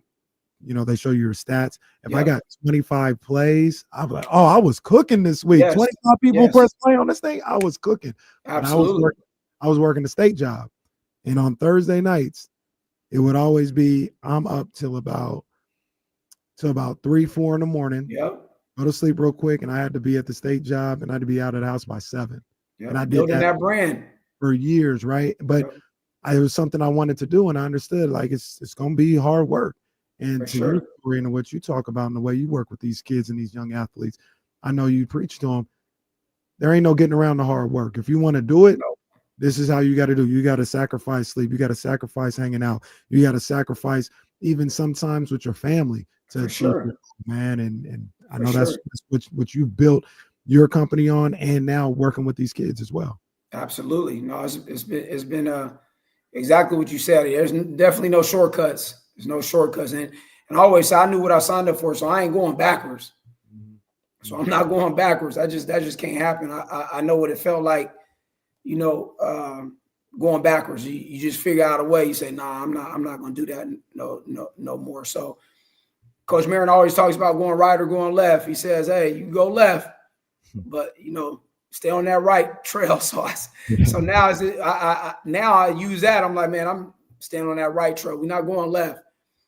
you know, they show you your stats. If I got 25 plays, I'm like, oh, I was cooking this week. 25 people press play on this thing. I was cooking. Absolutely. I was working the state job. And on Thursday nights, it would always be, I'm up till about 3, 4 in the morning. Yep. Go to sleep real quick. And I had to be at the state job, and I had to be out of the house by 7. Yep. And I did Building that brand for years. Right. But it was something I wanted to do, and I understood like it's going to be hard work. And For to sure. your story and what you talk about and the way you work with these kids and these young athletes, I know you preach to them. There ain't no getting around the hard work. If you want to do it, this is how you got to do. You got to sacrifice sleep. You got to sacrifice hanging out. You got to sacrifice even sometimes with your family to achieve your goal, man. And I know that's what you've built your company on, and now working with these kids as well. Absolutely. No, it's been exactly what you said. There's definitely no shortcuts. There's no shortcuts. And always I knew what I signed up for, so I ain't going backwards. So I'm not going backwards. That just can't happen. I know what it felt like, you know, going backwards. You just figure out a way. You say, nah, I'm not going to do that. No more. So Coach Marion always talks about going right or going left. He says, hey, you can go left, but, you know, stay on that right trail. So now I use that. I'm like, man, I'm staying on that right trail. We're not going left.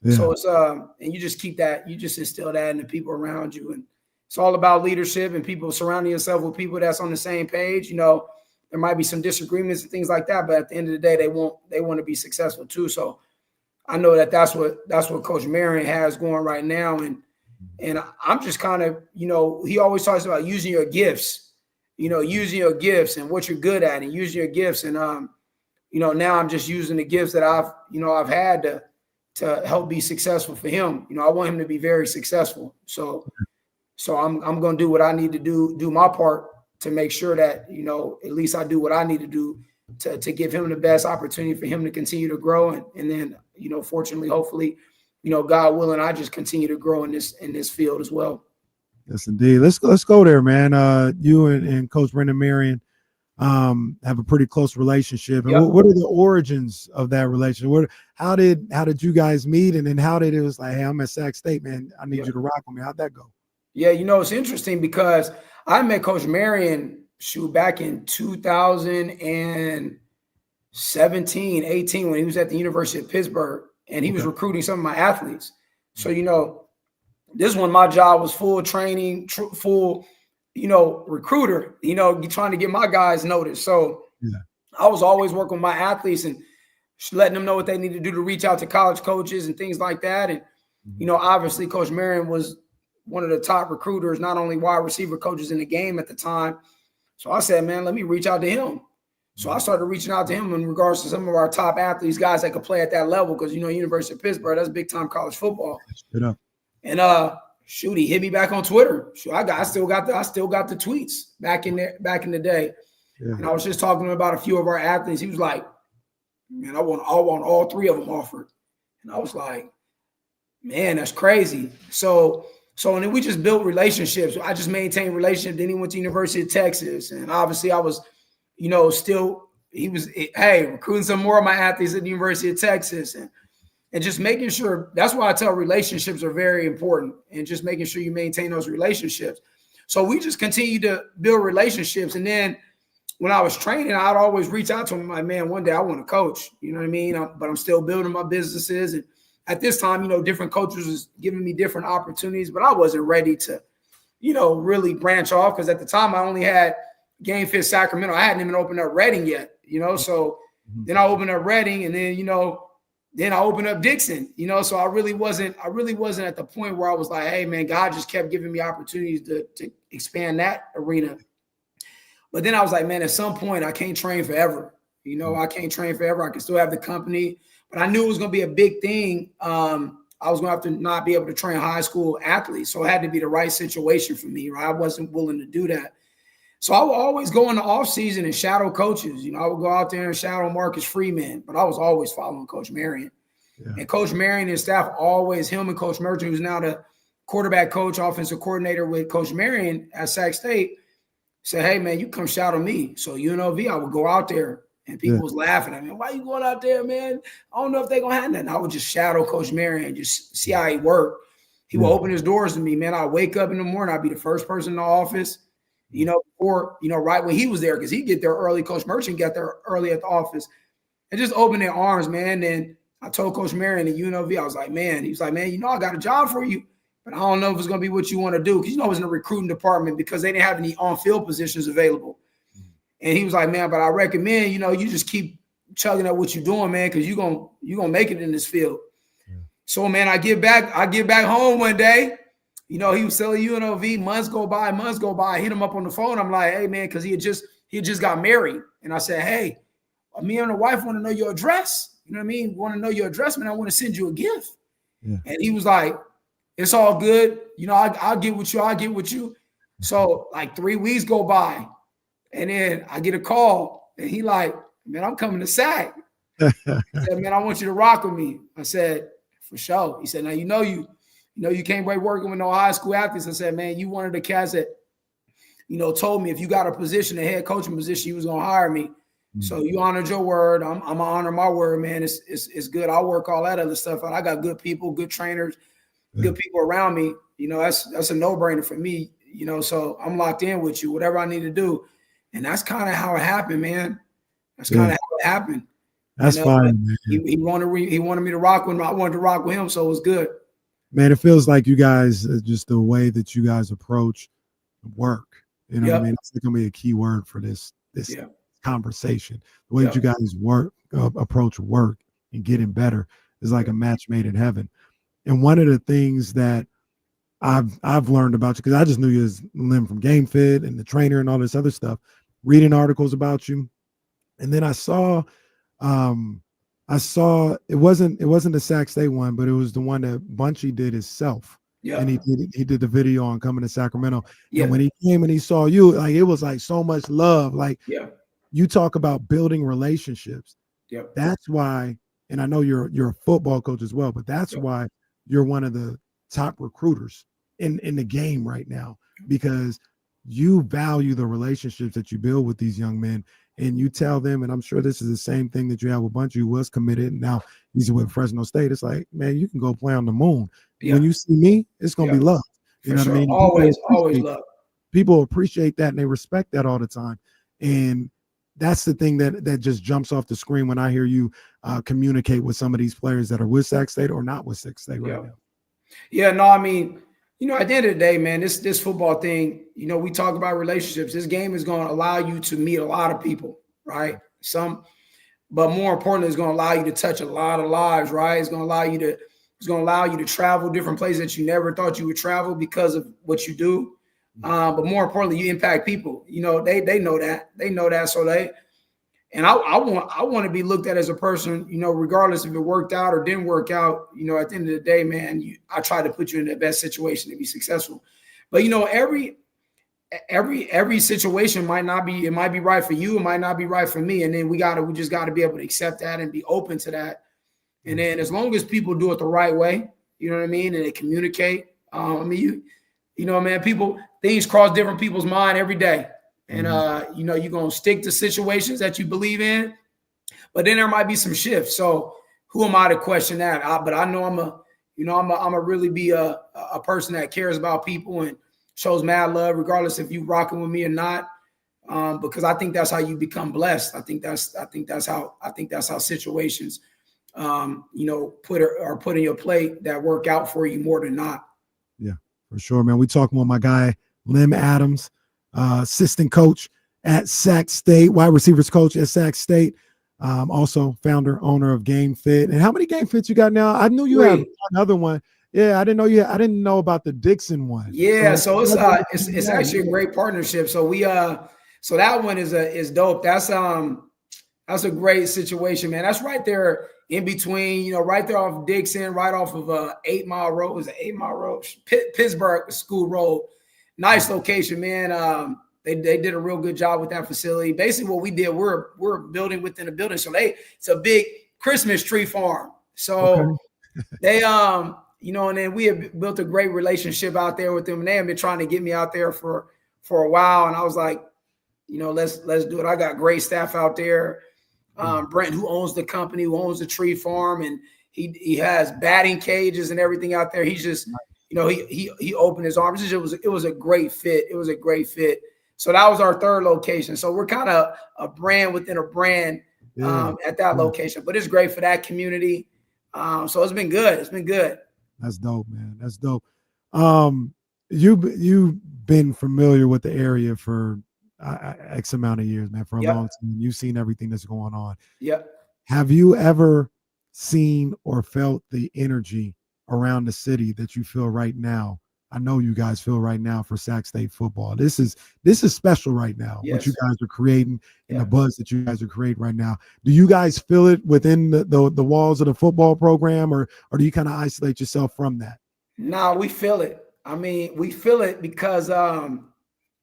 Yeah. So it's and you just keep that, you just instill that in the people around you. And it's all about leadership and people surrounding yourself with people that's on the same page. You know, there might be some disagreements and things like that, but at the end of the day, they want to be successful too. So I know that's what Coach Marion has going right now. And I'm just kind of, you know, he always talks about using your gifts, you know, using your gifts and what you're good at, and using your gifts. And you know, now I'm just using the gifts that I've had to help be successful for him. You know, I want him to be very successful. So I'm going to do what I need to do my part to make sure that, you know, at least I do what I need to do to give him the best opportunity for him to continue to grow. And then, you know, fortunately, hopefully, you know, God willing, I just continue to grow in this field as well. Yes, indeed. Let's go there, man. You and Coach Brendan Marion have a pretty close relationship. And what are the origins of that relationship? How did you guys meet? And then how did it was like, hey, I'm at Sac State, man. I need you to rock with me. How'd that go? Yeah, you know, it's interesting because I met Coach Marion back in 2017, 18, when he was at the University of Pittsburgh, and he was recruiting some of my athletes. So, you know, this one, my job was full training, full, you know, recruiter, you know, trying to get my guys noticed. So I was always working with my athletes and letting them know what they need to do to reach out to college coaches and things like that. And, you know, obviously Coach Marion was one of the top recruiters, not only wide receiver coaches in the game at the time. So I said, man, let me reach out to him. So I started reaching out to him in regards to some of our top athletes, guys that could play at that level. Cause you know, University of Pittsburgh, that's big time college football. And he hit me back on Twitter. I still got the tweets back in the day. Yeah. And I was just talking to him about a few of our athletes. He was like, man, I want all 3 of them offered. And I was like, man, that's crazy. So and then we just built relationships. I just maintained relationships. Then he went to University of Texas. And obviously I was, you know, still recruiting some more of my athletes at the University of Texas, and just making sure. That's why I tell relationships are very important, and just making sure you maintain those relationships. So we just continue to build relationships. And then when I was training, I'd always reach out to them like, man, one day I want to coach, you know what I mean? But I'm still building my businesses. And at this time, you know, different coaches was giving me different opportunities, but I wasn't ready to, you know, really branch off. Because at the time I only had Game Fit Sacramento. I hadn't even opened up Reading yet, you know? So then I opened up Reading, and then, you know, then I opened up Dixon, you know? So I really wasn't at the point where I was like, hey man, God just kept giving me opportunities to expand that arena. But then I was like, man, at some point I can't train forever. You know, I can't train forever. I can still have the company, but I knew it was going to be a big thing. I was going to have to not be able to train high school athletes. So it had to be the right situation for me, right? I wasn't willing to do that. So I would always go in the off season and shadow coaches. You know, I would go out there and shadow Marcus Freeman, but I was always following Coach Marion. Yeah. And Coach Marion and staff always, him and Coach Merchant, who's now the quarterback coach, offensive coordinator with Coach Marion at Sac State, said, hey, man, you come shadow me. So UNLV, I would go out there, and people was laughing at me. Why you going out there, man? I don't know if they're going to have nothing. I would just shadow Coach Marion, just see how he worked. He would open his doors to me, man. I'd wake up in the morning. I'd be the first person in the office, you know, before, you know, right when he was there, because he'd get there early. Coach Merchant got there early at the office, and just open their arms, man. And I told Coach Marion at UNLV, I was like, man, he was like, man, you know, I got a job for you, but I don't know if it's going to be what you want to do. Because, you know, I was in the recruiting department because they didn't have any on-field positions available. And he was like, man, but I recommend, you know, you just keep chugging at what you're doing, man, because you're gonna make it in this field. Yeah. So, man, I get back home one day. You know, he was selling UNLV. Months go by. I hit him up on the phone. I'm like, hey, man, because he had just got married. And I said, hey, me and the wife want to know your address. You know what I mean? Want to know your address, man. I want to send you a gift. Yeah. And he was like, it's all good. You know, I'll get with you. So like 3 weeks go by, and then I get a call, and he like, man, I'm coming to SAC. He said, man, I want you to rock with me. I said, for sure. He said, now, you know you can't wait working with no high school athletes. I said, man, you one of the cats that, you know, told me if you got a position, a head coaching position, you was going to hire me. So you honored your word. I'm going to honor my word, man. It's good. I'll work all that other stuff out. I got good people, good trainers, good people around me. You know, that's a no-brainer for me, you know, so I'm locked in with you, whatever I need to do. And that's kind of how it happened, man. That's kind of how it happened. That's fine, man. He wanted me to rock with him. I wanted to rock with him, so it was good. Man, it feels like you guys, just the way that you guys approach work. You know what I mean? It's going to be a key word for this conversation. The way that you guys approach work and getting better is like a match made in heaven. And one of the things that I've learned about you, because I just knew you as Lem from Game Fit and the trainer and all this other stuff, reading articles about you. And then I saw it wasn't the Sac State one, but it was the one that Bunchy did himself. Yeah. And he did the video on coming to Sacramento. Yeah. And when he came and he saw you, like, it was like so much love. Like, you talk about building relationships. Yeah. That's why, and I know you're a football coach as well, but that's why you're one of the top recruiters in the game right now, because you value the relationships that you build with these young men, and you tell them, and I'm sure this is the same thing that you have with Bunchy, who was committed, and now he's with Fresno State. It's like, man, you can go play on the moon. Yeah. When you see me, it's going to be love. You know what I mean? Always love. People appreciate that, and they respect that all the time. And that's the thing that just jumps off the screen when I hear you communicate with some of these players that are with Sac State or not with Sac State right now. Yeah, no, I mean, you know, at the end of the day, man, this football thing, you know, we talk about relationships. This game is going to allow you to meet a lot of people, right? But more importantly, it's going to allow you to touch a lot of lives, right? It's going to allow you to travel different places that you never thought you would travel because of what you do. But more importantly, you impact people. You know, they know that. They know that. So I want to be looked at as a person, you know, regardless if it worked out or didn't work out. You know, at the end of the day, man, I try to put you in the best situation to be successful. But, you know, every situation might be right for you. It might not be right for me. And then we just got to be able to accept that and be open to that. And then as long as people do it the right way, you know what I mean, and they communicate. I mean, you know, man, things cross different people's mind every day. and you're gonna stick to situations that you believe in, but then there might be some shifts. So who am I to question that? But I know I'm a really be a person that cares about people and shows mad love, regardless if you rocking with me or not. Because I think that's how you become blessed. I think that's how situations, put in your plate that work out for you more than not. Yeah, for sure, man. We talking with my guy Lem Adams, assistant coach at Sac State, wide receivers coach at Sac State. Also founder, owner of Game Fit. And how many Game Fits you got now? I knew you had another one. Yeah, I didn't know about the Dixon one. Yeah, so it's actually a great partnership. So so that one is dope. That's a great situation, man. That's right there in between, right there off Dixon, right off of 8 Mile Road. Is it 8 Mile Road? Pittsburgh School Road. Nice location, man. They did a real good job with that facility. Basically, what we did, we're building within a building. So it's a big Christmas tree farm. So they and then we have built a great relationship out there with them. And they have been trying to get me out there for a while. And I was like, let's do it. I got great staff out there. Brent, who owns the company, who owns the tree farm, and he has batting cages and everything out there. He's just, he opened his arms. It was a great fit. It was a great fit. So that was our third location. So we're kind of a brand within a brand at that location, but it's great for that community. So it's been good. It's been good. That's dope, man. That's dope. You've been familiar with the area for X amount of years, man, for a long time. You've seen everything that's going on. Yep. Have you ever seen or felt the energy around the city that you feel right now? I know you guys feel right now for Sac State football. This is special right now. What you guys are creating and the buzz that you guys are creating right now. Do you guys feel it within the walls of the football program, or do you kind of isolate yourself from that? No, we feel it. I mean, we feel it because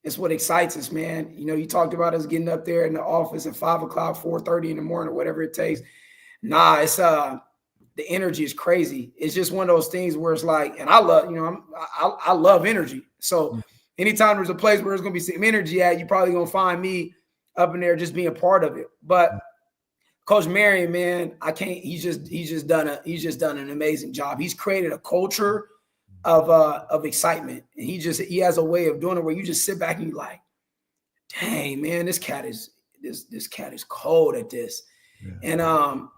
it's what excites us, man. You talked about us getting up there in the office at 5 o'clock, 4:30 in the morning, or whatever it takes. Nah, it's the energy is crazy. It's just one of those things where it's like, and I love, I love energy. So anytime there's a place where there's going to be some energy at, you're probably going to find me up in there just being part of it. But Coach Marion, man, he's just done an amazing job. He's created a culture of excitement. And he has a way of doing it where you just sit back and you're like, dang, man, this cat is cold at this. Yeah. And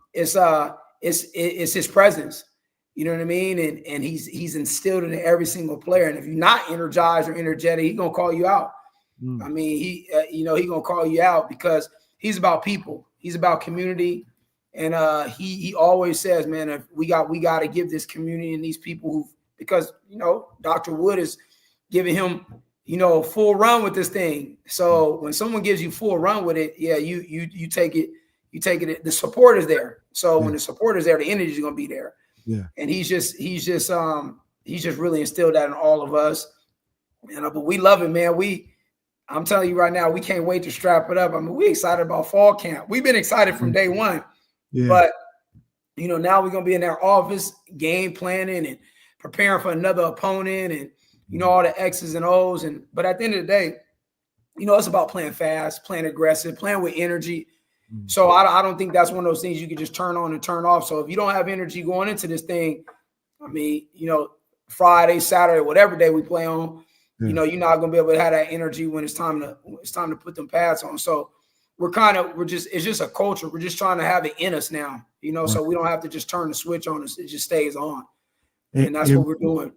it's his presence, you know what I mean? And he's instilled in every single player. And if you're not energized or energetic, he's gonna call you out. I mean, he's gonna call you out because he's about people. He's about community. And he always says, man, if we got to give this community and these people because Dr. Wood is giving him, full run with this thing. So when someone gives you full run with it, you take it. You take it. The support is there. So when the support is there, the energy is going to be there. Yeah. And he's just really instilled that in all of us. But we love it, man. I'm telling you right now, we can't wait to strap it up. I mean, we're excited about fall camp. We've been excited from day one. Yeah. But now we're going to be in our office, game planning and preparing for another opponent, and all the X's and O's. But at the end of the day, it's about playing fast, playing aggressive, playing with energy. So I don't think that's one of those things you can just turn on and turn off. So if you don't have energy going into this thing, I mean, Friday, Saturday, whatever day we play on, you're not going to be able to have that energy when it's time to put them pads on. So it's just a culture. We're just trying to have it in us now, so we don't have to just turn the switch on us. It just stays on. And that's what we're doing.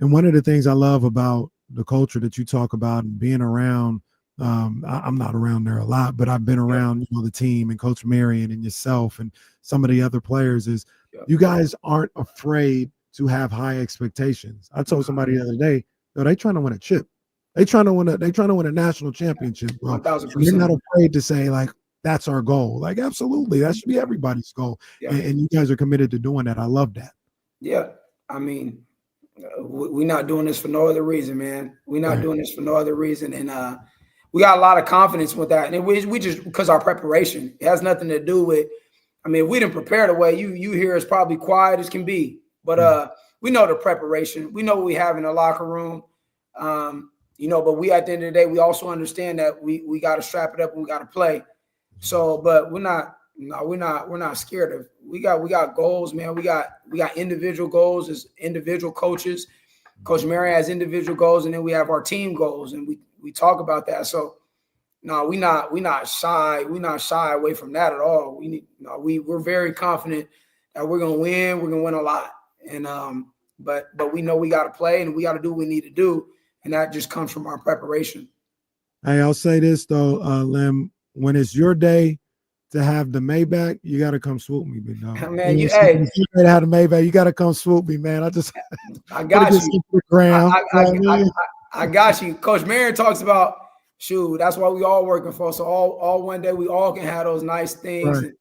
And one of the things I love about the culture that you talk about and being around, I'm not around there a lot, but I've been around, the team and Coach Marion and yourself and some of the other players is you guys aren't afraid to have high expectations. I told somebody the other day, they trying to win a chip. They trying to win a national championship, bro. 1,000%. You're not afraid to say like, that's our goal. Like, absolutely. That should be everybody's goal. Yeah. And you guys are committed to doing that. I love that. Yeah. I mean, we're not doing this for no other reason, man. We're not doing this for no other reason. And, we got a lot of confidence with that. And we just, because our preparation, it has nothing to do with, I mean, we didn't prepare the way you hear us probably quiet as can be, but we know the preparation. We know what we have in the locker room. but we at the end of the day, we also understand that we got to strap it up and we got to play. So, but we're not scared of. We got goals, man. We got individual goals as individual coaches. Coach Mary has individual goals, and then we have our team goals, and we talk about that. So, no, we not shy. We're not shy away from that at all. We're very confident that we're gonna win. We're gonna win a lot, and but we know we got to play and we got to do what we need to do, and that just comes from our preparation. Hey, I'll say this though, Lem, when it's your day to have the Maybach, you got to come swoop me, big dog. Man, you have the Maybach, you got to come swoop me, man. I got you. I got you. Coach Marion talks about, shoot, that's what we all working for. So all one day we all can have those nice things, right.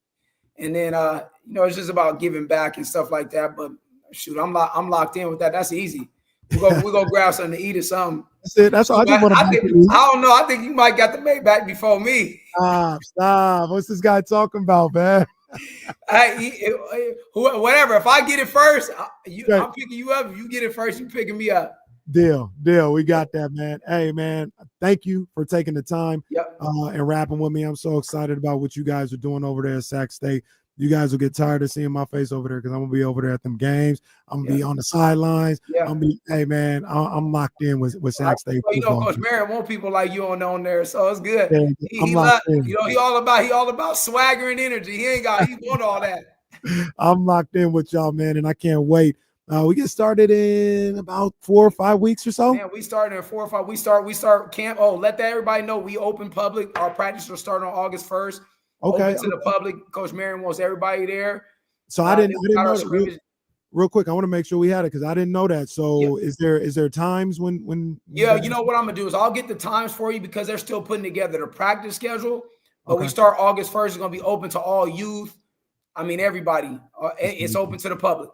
and then it's just about giving back and stuff like that. But shoot, I'm locked in with that. That's easy. We go grab something to eat or something. That's it. That's all. I don't know. I think you might got the Maybach before me. Stop. What's this guy talking about, man? Whatever. If I get it first, I'm picking you up. If you get it first, you picking me up. Deal. We got that, man. Hey, man, thank you for taking the time and rapping with me. I'm so excited about what you guys are doing over there at Sac State. You guys will get tired of seeing my face over there because I'm gonna be over there at them games. I'm gonna be on the sidelines. Hey, man, I'm locked in with Sac State. Coach Marion want people like you on there, so it's good. He all about swagger and energy. He want all that. I'm locked in with y'all, man, and I can't wait. We get started in about 4 or 5 weeks or so. Man, we started in 4 or 5. We start camp. Oh, let everybody know we open public. Our practice will start on August 1st. Okay. Open to the public. Coach Marion wants everybody there. So I didn't know that. Real quick, I want to make sure we had it because I didn't know that. So is there times when? Yeah, you know what I'm gonna do is I'll get the times for you because they're still putting together the practice schedule. But we start August 1st. It's gonna be open to all youth. I mean everybody. It's open to the public.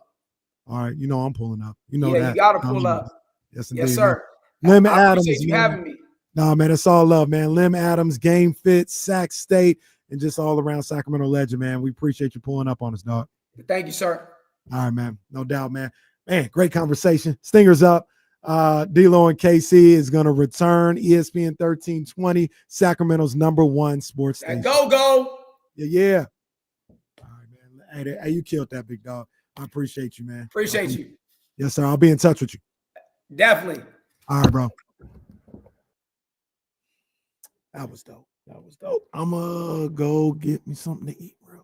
All right, I'm pulling up. That. You gotta pull up. Yes, indeed, yes, sir. Lem I Adams, appreciate you having me. Nah, man, it's all love, man. Lem Adams, Game Fit, Sac State, and just all around Sacramento legend, man. We appreciate you pulling up on us, dog. Thank you, sir. All right, man. No doubt, man. Man, great conversation. Stingers up. D-Lo and KC is going to return. ESPN 1320, Sacramento's #1 sports station. Go. Yeah. All right, man. Hey, you killed that, big dog. I appreciate you, man. Appreciate you. Yes, sir. I'll be in touch with you. Definitely. All right, bro. That was dope. I'm going to go get me something to eat, bro.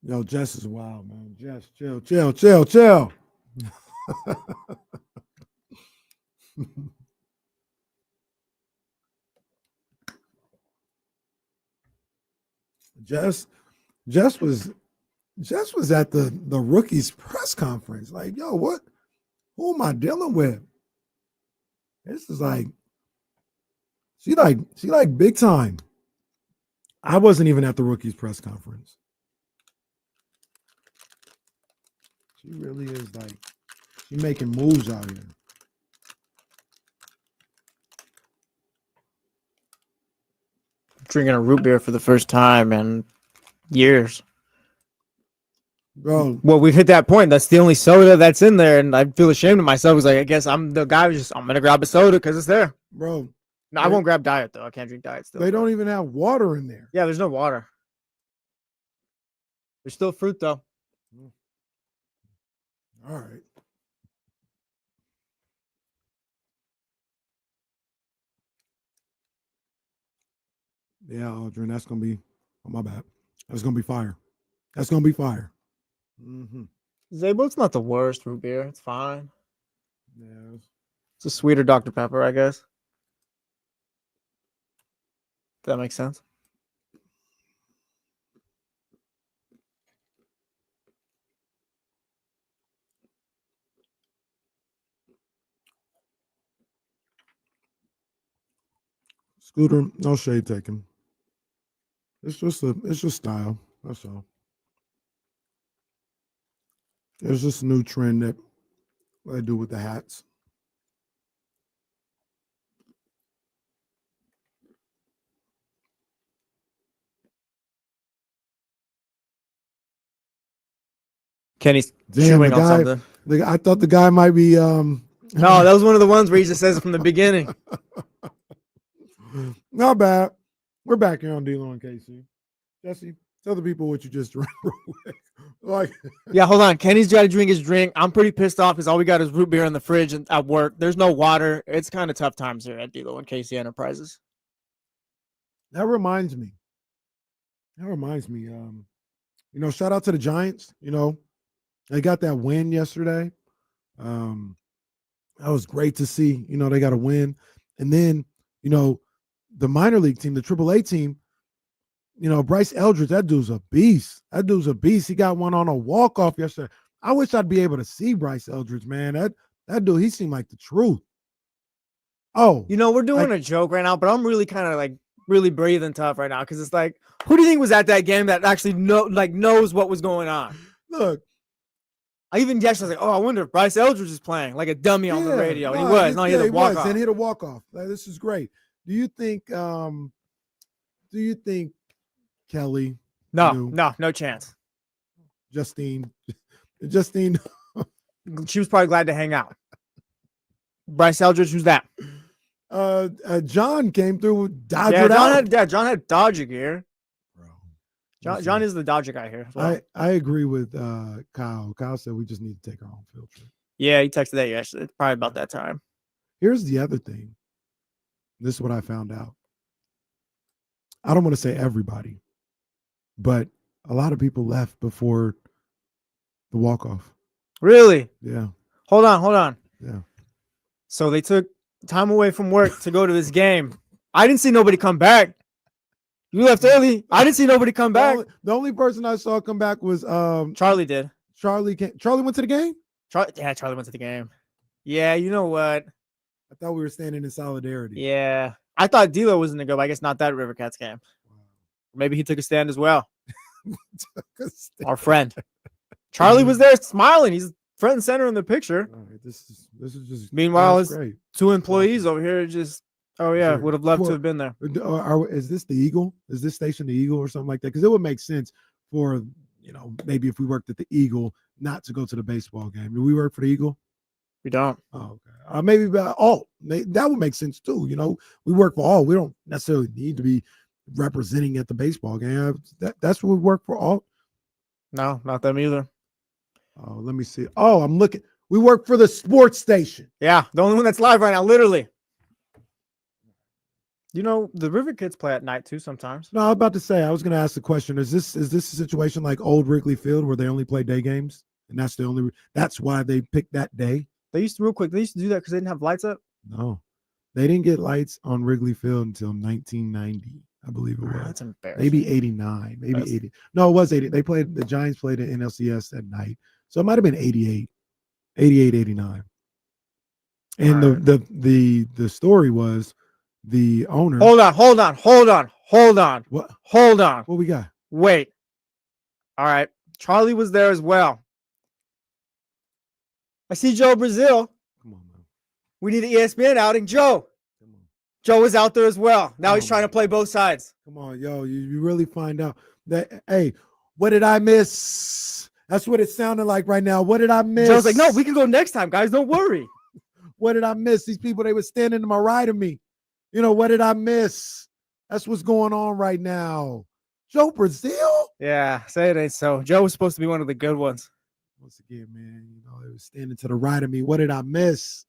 Yo, Jess is wild, man. Jess, chill. Jess was at the rookies press conference. Like, yo, who am I dealing with? This is like, she like big time. I wasn't even at the rookies press conference. She really is like, she making moves out here. Drinking a root beer for the first time in years. Bro. Well, we've hit that point. That's the only soda that's in there, and I feel ashamed of myself. It's like, I guess I'm the guy who's I'm gonna grab a soda because it's there. Bro. No, I won't grab diet though. I can't drink diet still. They don't even have water in there. Yeah, there's no water. There's still fruit though. All right. Yeah, Aldrin, that's gonna be. Oh, my bad. That's gonna be fire. That's gonna be fire. Mm-hmm. Zabel's not the worst root beer. It's fine. Yeah. It's a sweeter Dr. Pepper, I guess. If that makes sense. Scooter, no shade taken. It's just style. That's all. There's this new trend that they do with the hats. Kenny's Damn, chewing the on guy, something. I thought the guy might be No, that was one of the ones where he just says it from the beginning. Not bad. We're back here on D-Lo and KC. Jesse, tell the people what you just drank real quick. Like, Yeah, hold on. Kenny's trying to drink his drink. I'm pretty pissed off because all we got is root beer in the fridge and at work. There's no water. It's kind of tough times here at D-Lo and KC Enterprises. that reminds me. Shout out to the Giants. They got that win yesterday. That was great to see. They got a win. And then, the minor league team, the AAA team, Bryce Eldridge, that dude's a beast. He got one on a walk-off yesterday. I wish I'd be able to see Bryce Eldridge, man. That dude, he seemed like the truth. Oh. We're doing a joke right now, but I'm really kind of like really breathing tough right now because it's like, who do you think was at that game that actually knows what was going on? Look. I even guessed, I was like, oh, I wonder if Bryce Eldridge is playing like a dummy on the radio. And he was. No, he hit a walk-off. And hit a walk-off. This is great. Do you think Kelly? No chance. Justine. She was probably glad to hang out. Bryce Eldridge, who's that? John came through with Dodger. Yeah, John had Dodger gear. John is the Dodger guy here. As well. I agree with Kyle. Kyle said we just need to take our own field trip. Yeah, he texted that yesterday. It's probably about that time. Here's the other thing. This is what I found out. I don't want to say everybody, but a lot of people left before the walk-off. Really? Yeah. Hold on. Yeah. So they took time away from work to go to this game. I didn't see nobody come back. You left early. I didn't see nobody come back. The only person I saw come back was Charlie did. Charlie went to the game? Charlie went to the game. Yeah, you know what? I thought we were standing in solidarity. Yeah. I thought D-Lo was going to go, but I guess not that River Cats game. Maybe he took a stand as well. Our friend. Charlie was there smiling. He's front and center in the picture. All right, this is just meanwhile, his great. Two employees over here just would have loved to have been there. Is this the Eagle? Is this station the Eagle or something like that? Because it would make sense for maybe if we worked at the Eagle not to go to the baseball game. Do we work for the Eagle? We don't. Oh, okay. Maybe Alt. That would make sense too. We work for Alt. We don't necessarily need to be representing at the baseball game. That's what we work for Alt. No, not them either. Oh, let me see. Oh, I'm looking. We work for the sports station. Yeah, the only one that's live right now, literally. The River Kids play at night too sometimes. No, I was about to say, I was going to ask the question. Is this a situation like old Wrigley Field where they only play day games? And that's why they picked that day? They used to do that because they didn't have lights up? No. They didn't get lights on Wrigley Field until 1990, I believe it was. That's embarrassing. Maybe 89, maybe 80. No, it was 80. The Giants played at NLCS at night. So it might have been 88, 89. And the story was the owner. Hold on. What? Hold on. What we got? Wait. All right. Charlie was there as well. I see Joe Brazil. Come on, man. We need an ESPN outing. Joe was out there as well. Now he's trying to play both sides. Come on, yo. You really find out that, hey, what did I miss? That's what it sounded like right now. What did I miss? Joe's like, no, we can go next time, guys. Don't worry. What did I miss? These people, they were standing to my right of me. What did I miss? That's what's going on right now. Joe Brazil? Yeah, say it ain't so. Joe was supposed to be one of the good ones. Once again, man, they were standing to the right of me. What did I miss?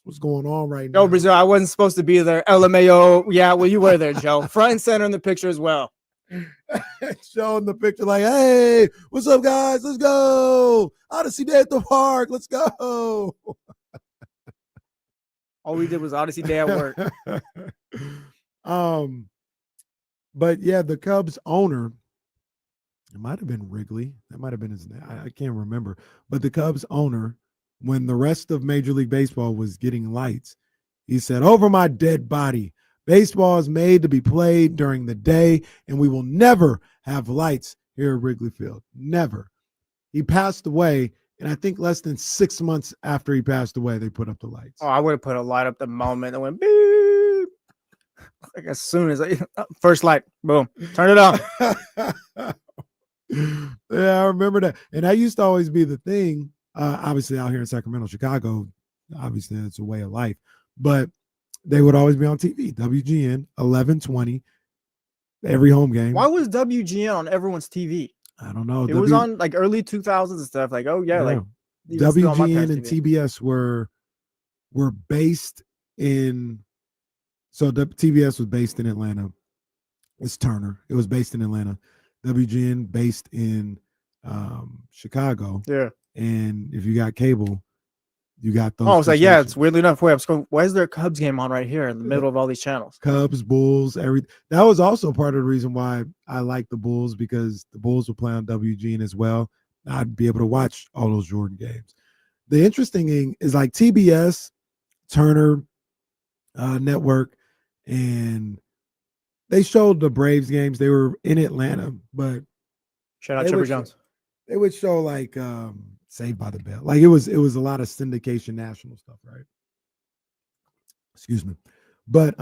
what's going on right now. No, Brazil, I wasn't supposed to be there. LMAO. Yeah, well, you were there, Joe. Front and center in the picture as well. Showing the picture like, hey, what's up, guys? Let's go. Odyssey Day at the park. Let's go. All we did was Odyssey Day at work. But yeah, the Cubs owner, it might have been Wrigley. That might have been his name. I can't remember. But the Cubs owner, when the rest of Major League Baseball was getting lights, he said, over my dead body, baseball is made to be played during the day, and we will never have lights here at Wrigley Field. Never. He passed away, and I think less than 6 months after he passed away, they put up the lights. Oh, I would have put a light up the moment. It went beep. Like as soon as first light, boom, turn it on. Yeah, I remember that. And that used to always be the thing. Obviously, out here in Sacramento, Chicago, obviously it's a way of life. But they would always be on TV. WGN, 11:20, every home game. Why was WGN on everyone's TV? I don't know. It was on like early 2000s and stuff. Like, oh yeah, like WGN and TBS were based in. So the TBS was based in Atlanta. It's Turner. It was based in Atlanta. WGN based in Chicago. Yeah. And if you got cable, you got those. Oh, it's like, yeah, it's weirdly enough. Wait, why is there a Cubs game on right here in the middle of all these channels? Cubs, Bulls, everything. That was also part of the reason why I like the Bulls, because the Bulls would play on WGN as well. I'd be able to watch all those Jordan games. The interesting thing is like TBS, Turner Network, and they showed the Braves games. They were in Atlanta, but shout out Chipper Jones. They would show like Saved by the Bell. Like it was a lot of syndication national stuff, right? Excuse me. But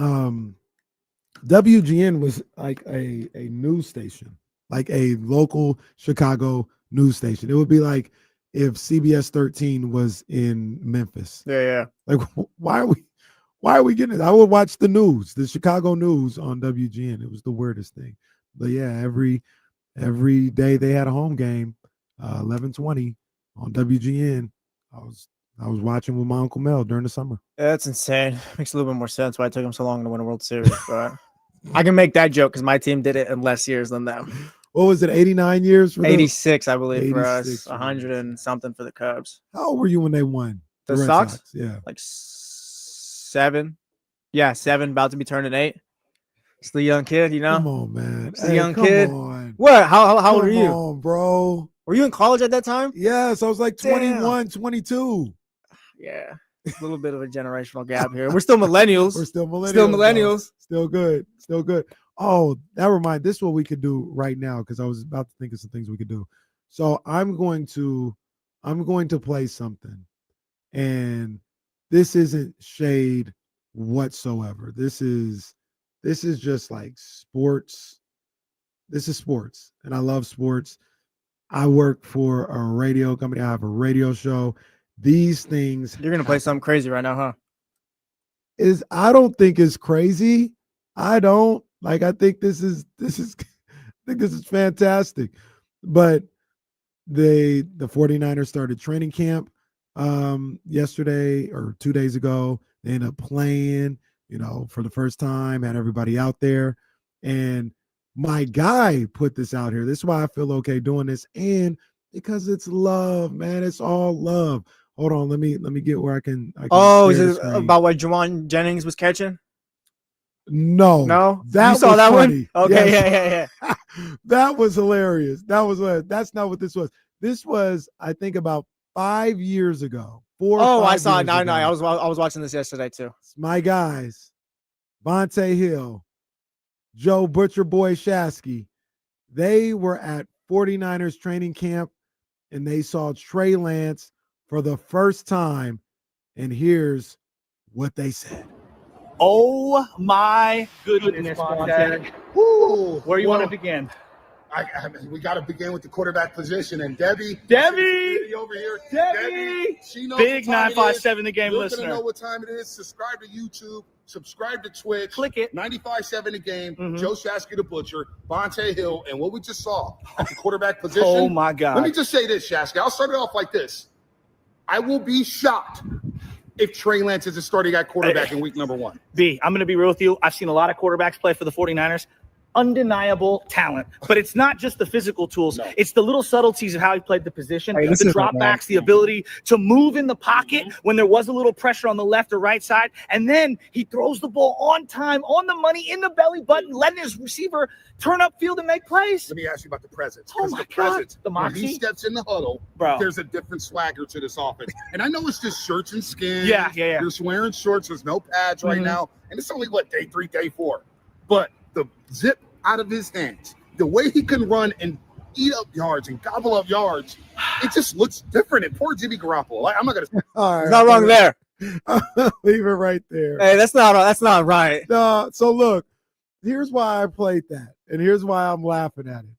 WGN was like a news station, like a local Chicago news station. It would be like if CBS 13 was in Memphis. Yeah. Like why are we getting it? I would watch the news, the Chicago news on WGN. It was the weirdest thing. But yeah, every day they had a home game, 11:20 on WGN. I was watching with my Uncle Mel during the summer. Yeah, that's insane. Makes a little bit more sense why it took them so long to win a World Series. But I can make that joke because my team did it in less years than them. What was it, 89 years? For 86, I believe, 86 for us. 100 and something for the Cubs. How old were you when they won? The Red Sox? Yeah. Like 7. Yeah, 7, about to be turning 8. It's the young kid, you know? Come on, man. It's the young kid. On. What? How old are you? Come on, bro. Were you in college at that time? Yes, I was like 21, 22. Yeah. A little bit of a generational gap here. We're still millennials. We're still millennials. Still millennials. Still good. Still good. Oh, that reminds. This is what we could do right now, because I was about to think of some things we could do. So I'm going to play something, and this isn't shade whatsoever. This is just like sports. This is sports, and I love sports. I work for a radio company. I have a radio show. These things. You're gonna play something crazy right now, huh? I don't think it's crazy. I don't. Like, I think this is fantastic. But the 49ers started training camp yesterday or 2 days ago. They ended up playing, for the first time, had everybody out there. And my guy put this out here. This is why I feel okay doing this. And because it's love, man. It's all love. Hold on, let me get where I can is it about what Jauan Jennings was catching? No. That you saw that funny. One? Okay, yes. Yeah. That was hilarious. That's not what this was. This was, I think, about 5 years ago. 4 or 5 I saw it. years ago. No, I was watching this yesterday too. My guys, Vontae Hill, Joe Butcher Boy Shasky, they were at 49ers training camp, and they saw Trey Lance for the first time. And here's what they said. Oh my goodness, Vontae. Where you want to begin? We got to begin with the quarterback position. And Debbie over here. Debbie, she knows big what time 957 The Game You're listener. You're going to know what time it is. Subscribe to YouTube. Subscribe to Twitch. Click it. 95.7 The Game. Joe Shasky the Butcher. Vontae Hill. And what we just saw at the quarterback position. Oh, my God. Let me just say this, Shasky. I'll start it off like this. I will be shocked if Trey Lance is a starting at quarterback in week number 1? B, I'm going to be real with you. I've seen a lot of quarterbacks play for the 49ers. Undeniable talent, but it's not just the physical tools. No. It's the little subtleties of how he played the position, the dropbacks, the ability to move in the pocket when there was a little pressure on the left or right side. And then he throws the ball on time, on the money, in the belly button, letting his receiver turn up field and make plays. Let me ask you about the presence. Oh my the God. presence, The when moxie. he steps in the huddle, Bro. There's a different swagger to this offense. And I know it's just shirts and skins. Yeah. You're wearing shorts. There's no pads right now. And it's only, day 3, day 4. But the zip out of his hands, the way he can run and eat up yards and gobble up yards, it just looks different. And poor Jimmy Garoppolo. I'm not going to. All right, Not wrong there. Leave it right there. Hey, that's not right. No, so look, here's why I played that, and here's why I'm laughing at it.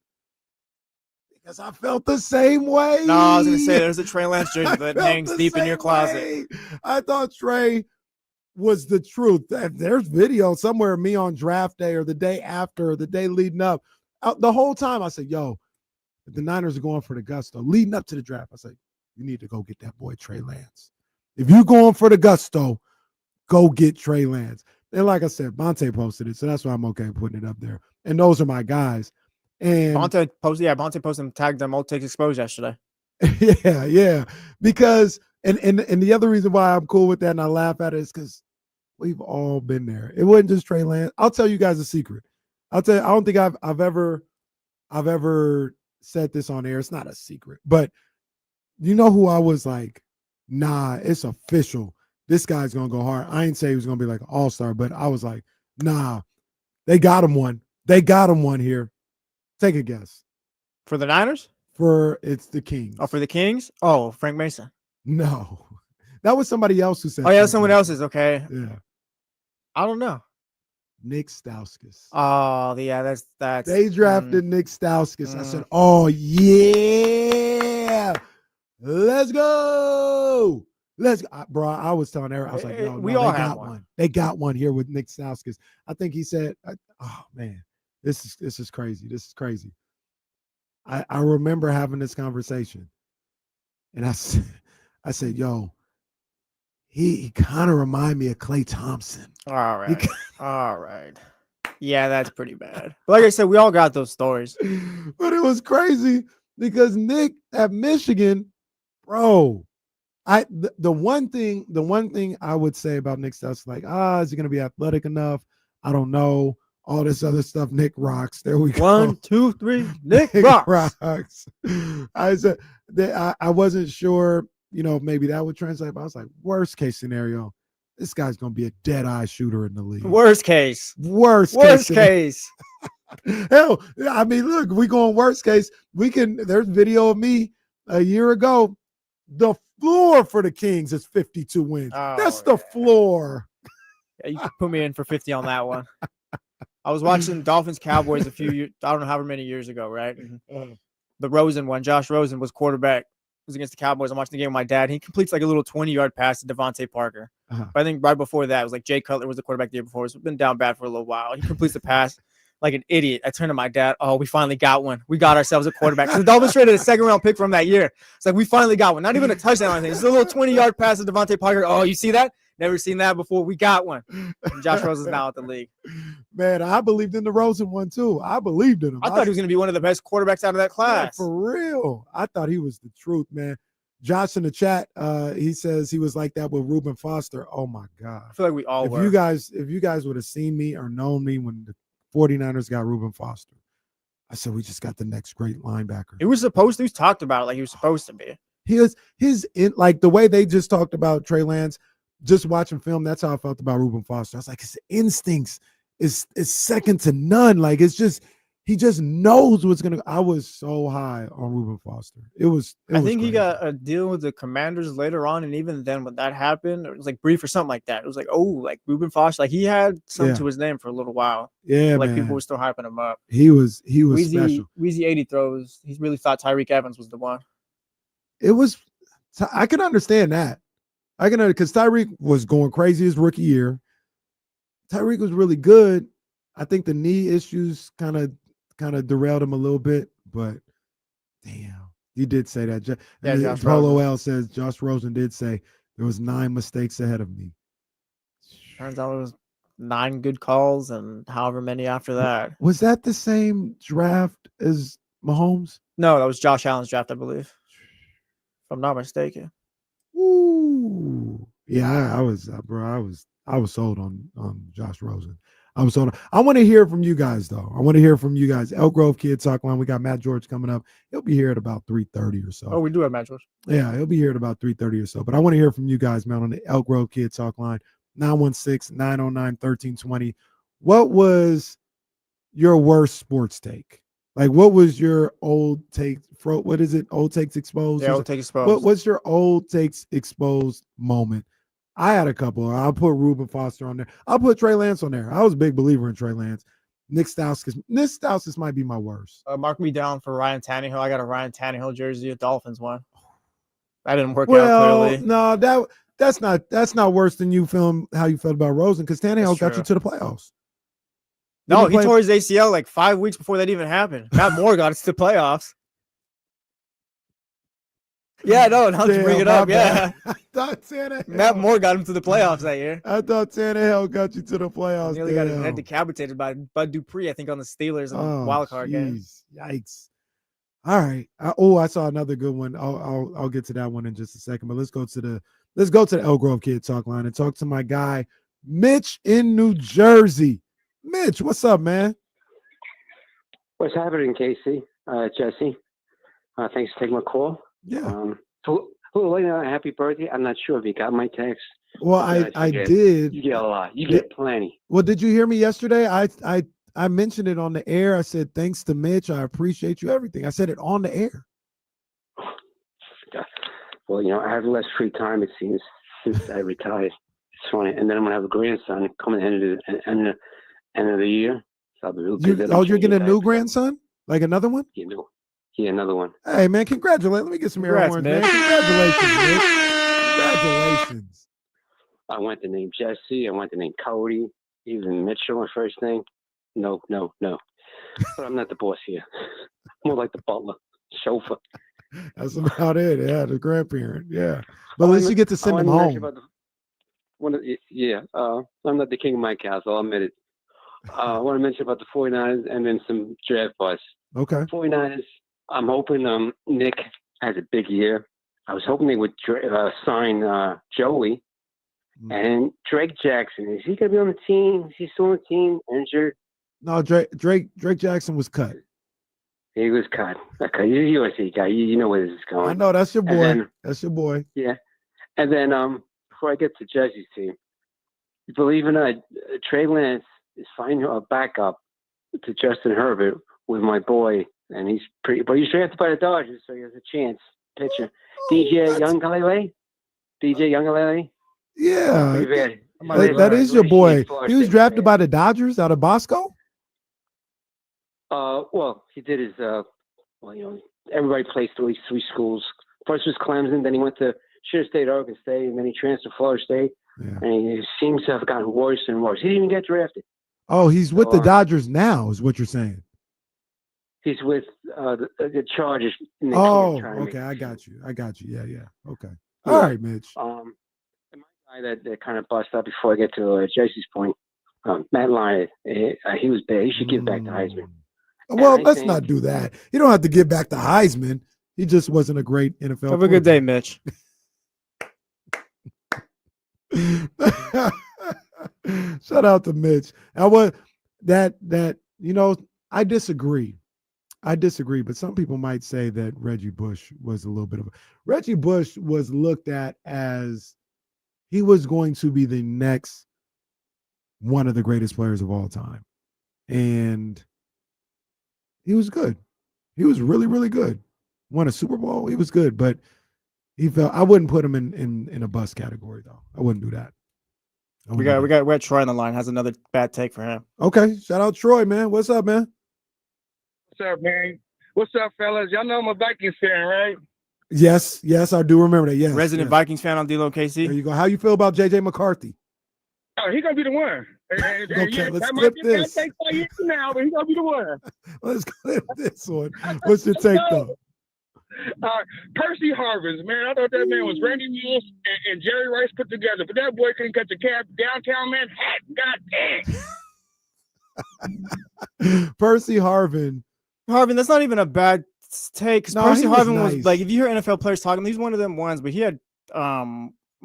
Because I felt the same way. No, I was going to say there's a Trey Lance jersey that hangs deep in your closet. Way. I thought Trey was the truth. There's video somewhere of me on draft day or the day after or the day leading up. The whole time I said, yo, if the Niners are going for the gusto, leading up to the draft, I said, you need to go get that boy Trey Lance. If you're going for the gusto, go get Trey Lance. And like I said, Bonte posted it, so that's why I'm okay putting it up there. And those are my guys. And Bonte posted and tagged them all takes exposed yesterday. yeah. Because and the other reason why I'm cool with that and I laugh at it is because we've all been there. It wasn't just Trey Lance. I'll tell you guys a secret. I don't think I've ever said this on air. It's not a secret, but you know who I was like, nah, it's official. This guy's gonna go hard. I ain't say he was gonna be like an all-star, but I was like, nah, they got him one. They got him one here. Take a guess. For the Niners? It's the Kings. Oh, for the Kings? Oh, Frank Mason. No. That was somebody else who said. Oh, yeah, someone else's. Okay. Yeah. I don't know. Nick Stauskas. Oh, yeah, that's They drafted Nick Stauskas. I said, oh, yeah. Let's go. Bro, I was telling Eric, I was like, no, we all they have got one. They got one here with Nick Stauskas. I think he said, oh, man, this is crazy. This is crazy. I remember having this conversation. And I said, yo, he kind of reminded me of Klay Thompson. All right. All right. Yeah, that's pretty bad. But like I said, we all got those stories. But it was crazy because Nick at Michigan, bro, the one thing I would say about Nick Stauskas, like, is he going to be athletic enough? I don't know. All this other stuff. Nick rocks. There we go. 1, 2, 3. Nick rocks. I said that I wasn't sure, maybe that would translate, but I was like, worst case scenario, this guy's gonna be a dead eye shooter in the league. Worst case. Worst case. Hell, I mean, look, we going worst case. There's video of me a year ago. The floor for the Kings is 52 wins. That's the floor. Yeah, you can put me in for 50 on that one. I was watching Dolphins Cowboys a few years, I don't know how many years ago, right? The Rosen one, Josh Rosen was quarterback. It was against the Cowboys. I'm watching the game with my dad. He completes like a little 20-yard pass to Devontae Parker. But I think right before that, it was like Jay Cutler was the quarterback the year before. It's been down bad for a little while. He completes the pass like an idiot. I turned to my dad. Oh, we finally got one. We got ourselves a quarterback. So the Dolphins traded a second-round pick from that year. It's like we finally got one. Not even a touchdown or anything. It's a little 20-yard pass to Devontae Parker. Oh, you see that? Never seen that before. We got one. And Josh Rosen's now at the league. Man, I believed in the Rosen one too. I believed in him. I thought he was going to be one of the best quarterbacks out of that class. Yeah, for real. I thought he was the truth, man. Josh in the chat, he says he was like that with Reuben Foster. Oh my God. I feel like we all were. If you guys would have seen me or known me when the 49ers got Reuben Foster, I said we just got the next great linebacker. He was supposed to. He's talked about it like he was supposed to be. Like the way they just talked about Trey Lance. Just watching film, that's how I felt about Reuben Foster. I was like, his instincts is second to none. Like he just knows what's gonna. I was so high on Reuben Foster. I think he got a deal with the Commanders later on, and even then, when that happened, it was like brief or something like that. It was like, like Reuben Foster, like he had something to his name for a little while. Yeah, like man. people were still hyping him up. He was special. Weezy 80 throws. He really thought Tyreek Evans was the one. I can understand that. Because Tyreek was going crazy his rookie year. Tyreek was really good. I think the knee issues kind of derailed him a little bit, but damn, he did say that. Yeah, Polo L says Josh Rosen did say There was 9 mistakes ahead of me. Turns out it was 9 good calls and however many after that. Was that the same draft as Mahomes? No, that was Josh Allen's draft, I believe. If I'm not mistaken. Ooh. Yeah, I was sold on Josh Rosen. I was sold on. I want to hear from you guys though. I want to hear from you guys. Elk Grove Kid Talk Line. We got Matt George coming up. He'll be here at about 3:30 or so. Oh, we do have Matt George. Yeah, he'll be here at about 3:30 or so. But I want to hear from you guys, man, on the Elk Grove Kid Talk Line, 916-909-1320. What was your worst sports take? Like, what was your old take? What is it? Old takes exposed? Yeah, old take exposed. What's your old takes exposed moment? I had a couple. I'll put Reuben Foster on there. I'll put Trey Lance on there. I was a big believer in Trey Lance. Nick Stauskas might be my worst. Mark me down for Ryan Tannehill. I got a Ryan Tannehill jersey, a Dolphins one. That didn't work out clearly. No, that's not worse than how you felt about Rosen, because Tannehill got you to the playoffs. No, he tore his ACL like 5 weeks before that even happened. Matt Moore got us to the playoffs. Yeah, no, now to bring it up. Yeah. I thought Tannehill. Matt Moore got him to the playoffs that year. I thought Tannehill got you to the playoffs. He nearly got his head decapitated by Bud Dupree, I think, on the Steelers in the wild card game. Yikes. All right. I saw another good one. I'll get to that one in just a second. But let's go to the Elk Grove Kid Talk Line and talk to my guy, Mitch in New Jersey. Mitch, what's up, man? What's happening, Casey? Jesse? Thanks for taking my call. Yeah. Happy birthday. I'm not sure if you got my text. Well, I did. You get a lot. You get plenty. Well, did you hear me yesterday? I mentioned it on the air. I said, thanks to Mitch. I appreciate you, everything. I said it on the air. Well, I have less free time, it seems, since I retired. It's funny. And then I'm going to have a grandson coming at the end of the year. So I'll be real good. You're getting a new grandson? Like another one? Yeah, another one. Hey, man, congratulations. Let me get some air horns, man. Congratulations, man. Congratulations. I want the name Jesse. I want the name Cody. Even Mitchell, my first name. No. But I'm not the boss here. More like the butler, chauffeur. That's about it. Yeah, the grandparent. Yeah. But at least you get to send them home. I'm not the king of my castle. I'll admit it. I want to mention about the 49ers and then some draft buzz. Okay. 49ers, I'm hoping Nick has a big year. I was hoping they would sign Joey and Drake Jackson. Is he going to be on the team? Is he still on the team? Injured? No, Drake Jackson was cut. He was cut. Okay, you're a USC guy. You know where this is going. I know. That's your boy. That's your boy. Yeah. And then before I get to Jesse's team, you believe in Trey Lance is finding a backup to Justin Herbert with my boy, and he's drafted by the Dodgers, so he has a chance. Pitcher DJ Youngalele. Yeah, that is your boy. He was drafted by the Dodgers out of Bosco. Well, he did his. Everybody plays through three schools. First was Clemson, then he should have stayed at Oregon State, and then he transferred to Florida State. Yeah. And he seems to have gotten worse and worse. He didn't even get drafted. Oh, he's with the Dodgers now, is what you're saying. He's with the Chargers. Oh, okay. I got you. Yeah. Okay. All right, Mitch. And my guy that kind of bust up before I get to Jesse's point, Matt Lyon, he was bad. He should give back to Heisman. Well, let's not do that. You don't have to give back to Heisman. He just wasn't a great NFL. Have a good day, Mitch. Shout out to Mitch. I disagree. But some people might say that Reggie Bush was Reggie Bush was looked at as he was going to be the next one of the greatest players of all time. And he was good. He was really, really good. Won a Super Bowl. He was good, but I wouldn't put him in a bust category though. I wouldn't do that. We got Troy on the line. Has another bad take for him. Okay, shout out Troy, man. What's up, man? What's up, man? What's up, fellas? Y'all know I'm a Vikings fan, right? Yes, I do remember that. Yes, resident Vikings fan on D-Lo KC. There you go. How you feel about JJ McCarthy? Oh, he's gonna be the one. Okay, let's clip this. Take 5 years from now, but he's gonna be the one. Let's clip this one. What's your take though? Percy Harvins, man. I thought that man was Randy Moss and Jerry Rice put together, but that boy couldn't cut the cab downtown Manhattan. God damn. Percy Harvin, that's not even a bad take. No, Percy he was Harvin was nice. like, if you hear NFL players talking, he's one of them ones, but he had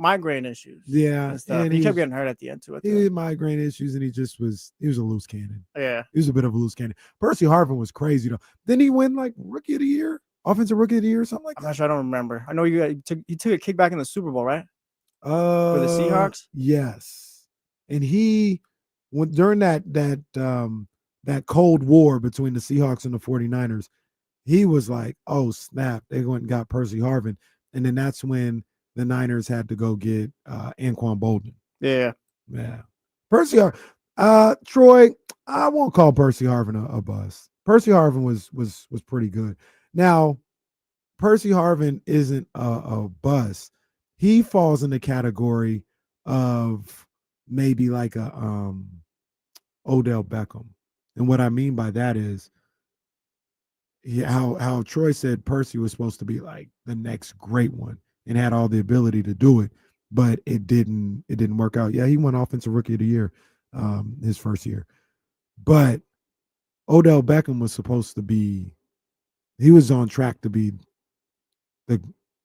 migraine issues. Yeah, and stuff. and He he kept was- getting hurt at the end too. I he think. had migraine issues, and he was a loose cannon. Yeah. He was a bit of a loose cannon. Percy Harvin was crazy though. Then he win like rookie of the year, offensive rookie of the year, or something like I'm not sure. I don't remember. I know he took a kickback in the Super Bowl, right? that. For the Seahawks. Yes, and he went during that Cold War between the Seahawks and the 49ers. He was like, "Oh snap!" They went and got Percy Harvin, and then that's when the Niners had to go get Anquan Boldin. Yeah. Yeah. Percy Troy, I won't call Percy Harvin a bust. Percy Harvin was pretty good. Now, Percy Harvin isn't a bust. He falls in the category of maybe like a Odell Beckham. And what I mean by that is how Troy said Percy was supposed to be like the next great one and had all the ability to do it, but it didn't work out. Yeah, he won offensive rookie of the year his first year. But Odell Beckham was supposed to be, he was on track to be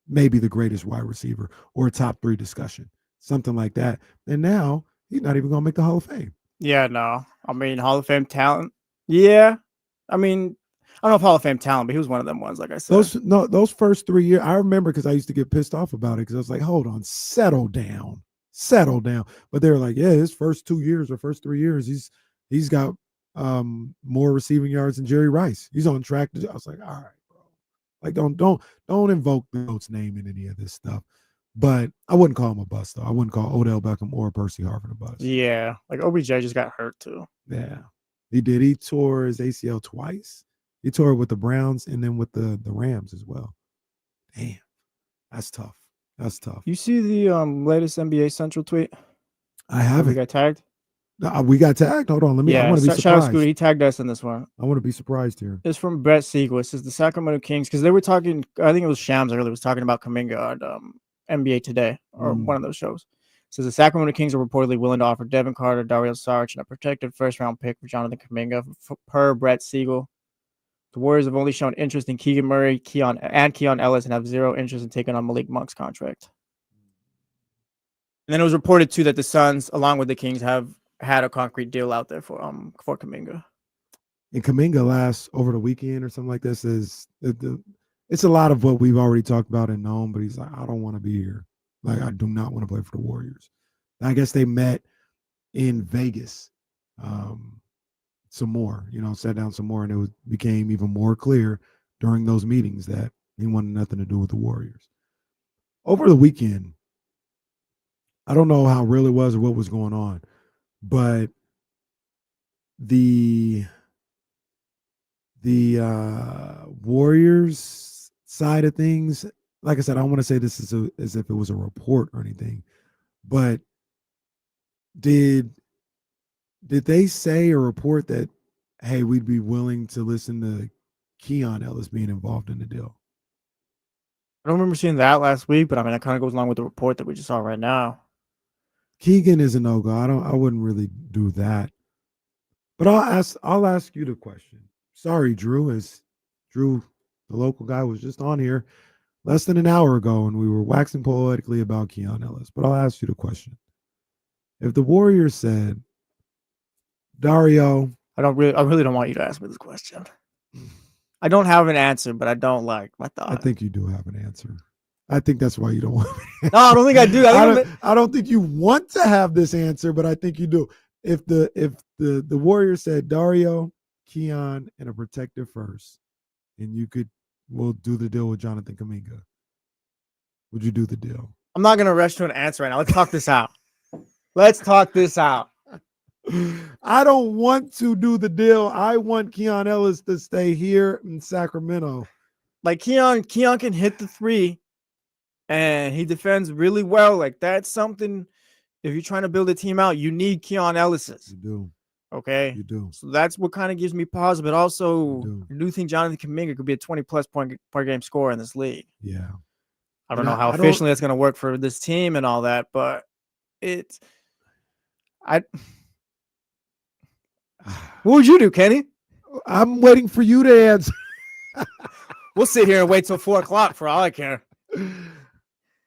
maybe the greatest wide receiver or top 3 discussion, something like that. And now he's not even going to make the Hall of Fame. Yeah, no. I mean, Hall of Fame talent. Yeah. I mean, I don't know if Hall of Fame talent, but he was one of them ones, like I said. Those first 3 years, I remember because I used to get pissed off about it because I was like, hold on, settle down. But they were like, yeah, his first 2 years or first 3 years, he's got more receiving yards than Jerry Rice. He's on track to. I was like, all right, bro. Like, don't invoke the GOAT's name in any of this stuff. But I wouldn't call him a bust, though. I wouldn't call Odell Beckham or Percy Harvin a bust. Yeah. Like OBJ just got hurt too. Yeah. He did. He tore his ACL twice. He tore it with the Browns and then with the Rams as well. Damn. That's tough. That's tough. You see the latest NBA Central tweet? I haven't. We got tagged? We got tagged. Hold on. I want to be shout out surprised. Scooter. He tagged us in this one. I want to be surprised here. It's from Brett Siegel. It says the Sacramento Kings, because they were talking, I think it was Shams earlier, was talking about Kuminga on NBA Today or one of those shows. It says the Sacramento Kings are reportedly willing to offer Devin Carter, Dario Saric, and a protected first-round pick for Jonathan Kuminga, per Brett Siegel. The Warriors have only shown interest in Keegan Murray, Keon Ellis, and have zero interest in taking on Malik Monk's contract. And then it was reported too that the Suns, along with the Kings, have had a concrete deal out there for Kuminga. And Kuminga last over the weekend or something like this it's a lot of what we've already talked about and known, but he's like, I don't want to be here. Like, I do not want to play for the Warriors. And I guess they met in Vegas some more, sat down some more, and it became even more clear during those meetings that he wanted nothing to do with the Warriors. Over the weekend, I don't know how real it was or what was going on, but the Warriors side of things, like I said, I don't want to say this as if it was a report or anything, but did they say or report that, hey, we'd be willing to listen to Keon Ellis being involved in the deal? I don't remember seeing that last week, but I mean, that kind of goes along with the report that we just saw right now. Keegan is a no-go. I wouldn't really do that. But I'll ask you the question. Sorry, Drew, the local guy, was just on here less than an hour ago, and we were waxing poetically about Keon Ellis. But I'll ask you the question. If the Warriors said, Dario, I really don't want you to ask me this question. I don't have an answer, but I don't like my thought. I think you do have an answer. I think that's why you don't want me. No, I don't think I do. I don't think you want to have this answer, but I think you do. If the Warriors said Dario, Keon, and a protective first, and we'll do the deal with Jonathan Kuminga, would you do the deal? I'm not gonna rush to an answer right now. Let's talk this out. Let's talk this out. I don't want to do the deal. I want Keon Ellis to stay here in Sacramento. Like Keon can hit the three, and he defends really well. Like, that's something. If you're trying to build a team out, you need Keon Ellis's. You do. Okay. You do. So that's what kind of gives me pause. But also, I do think Jonathan Kuminga could be a 20-plus point per game scorer in this league. Yeah. I don't know how efficiently that's going to work for this team and all that, but what would you do, Kenny? I'm waiting for you to answer. We'll sit here and wait till 4 o'clock for all I care.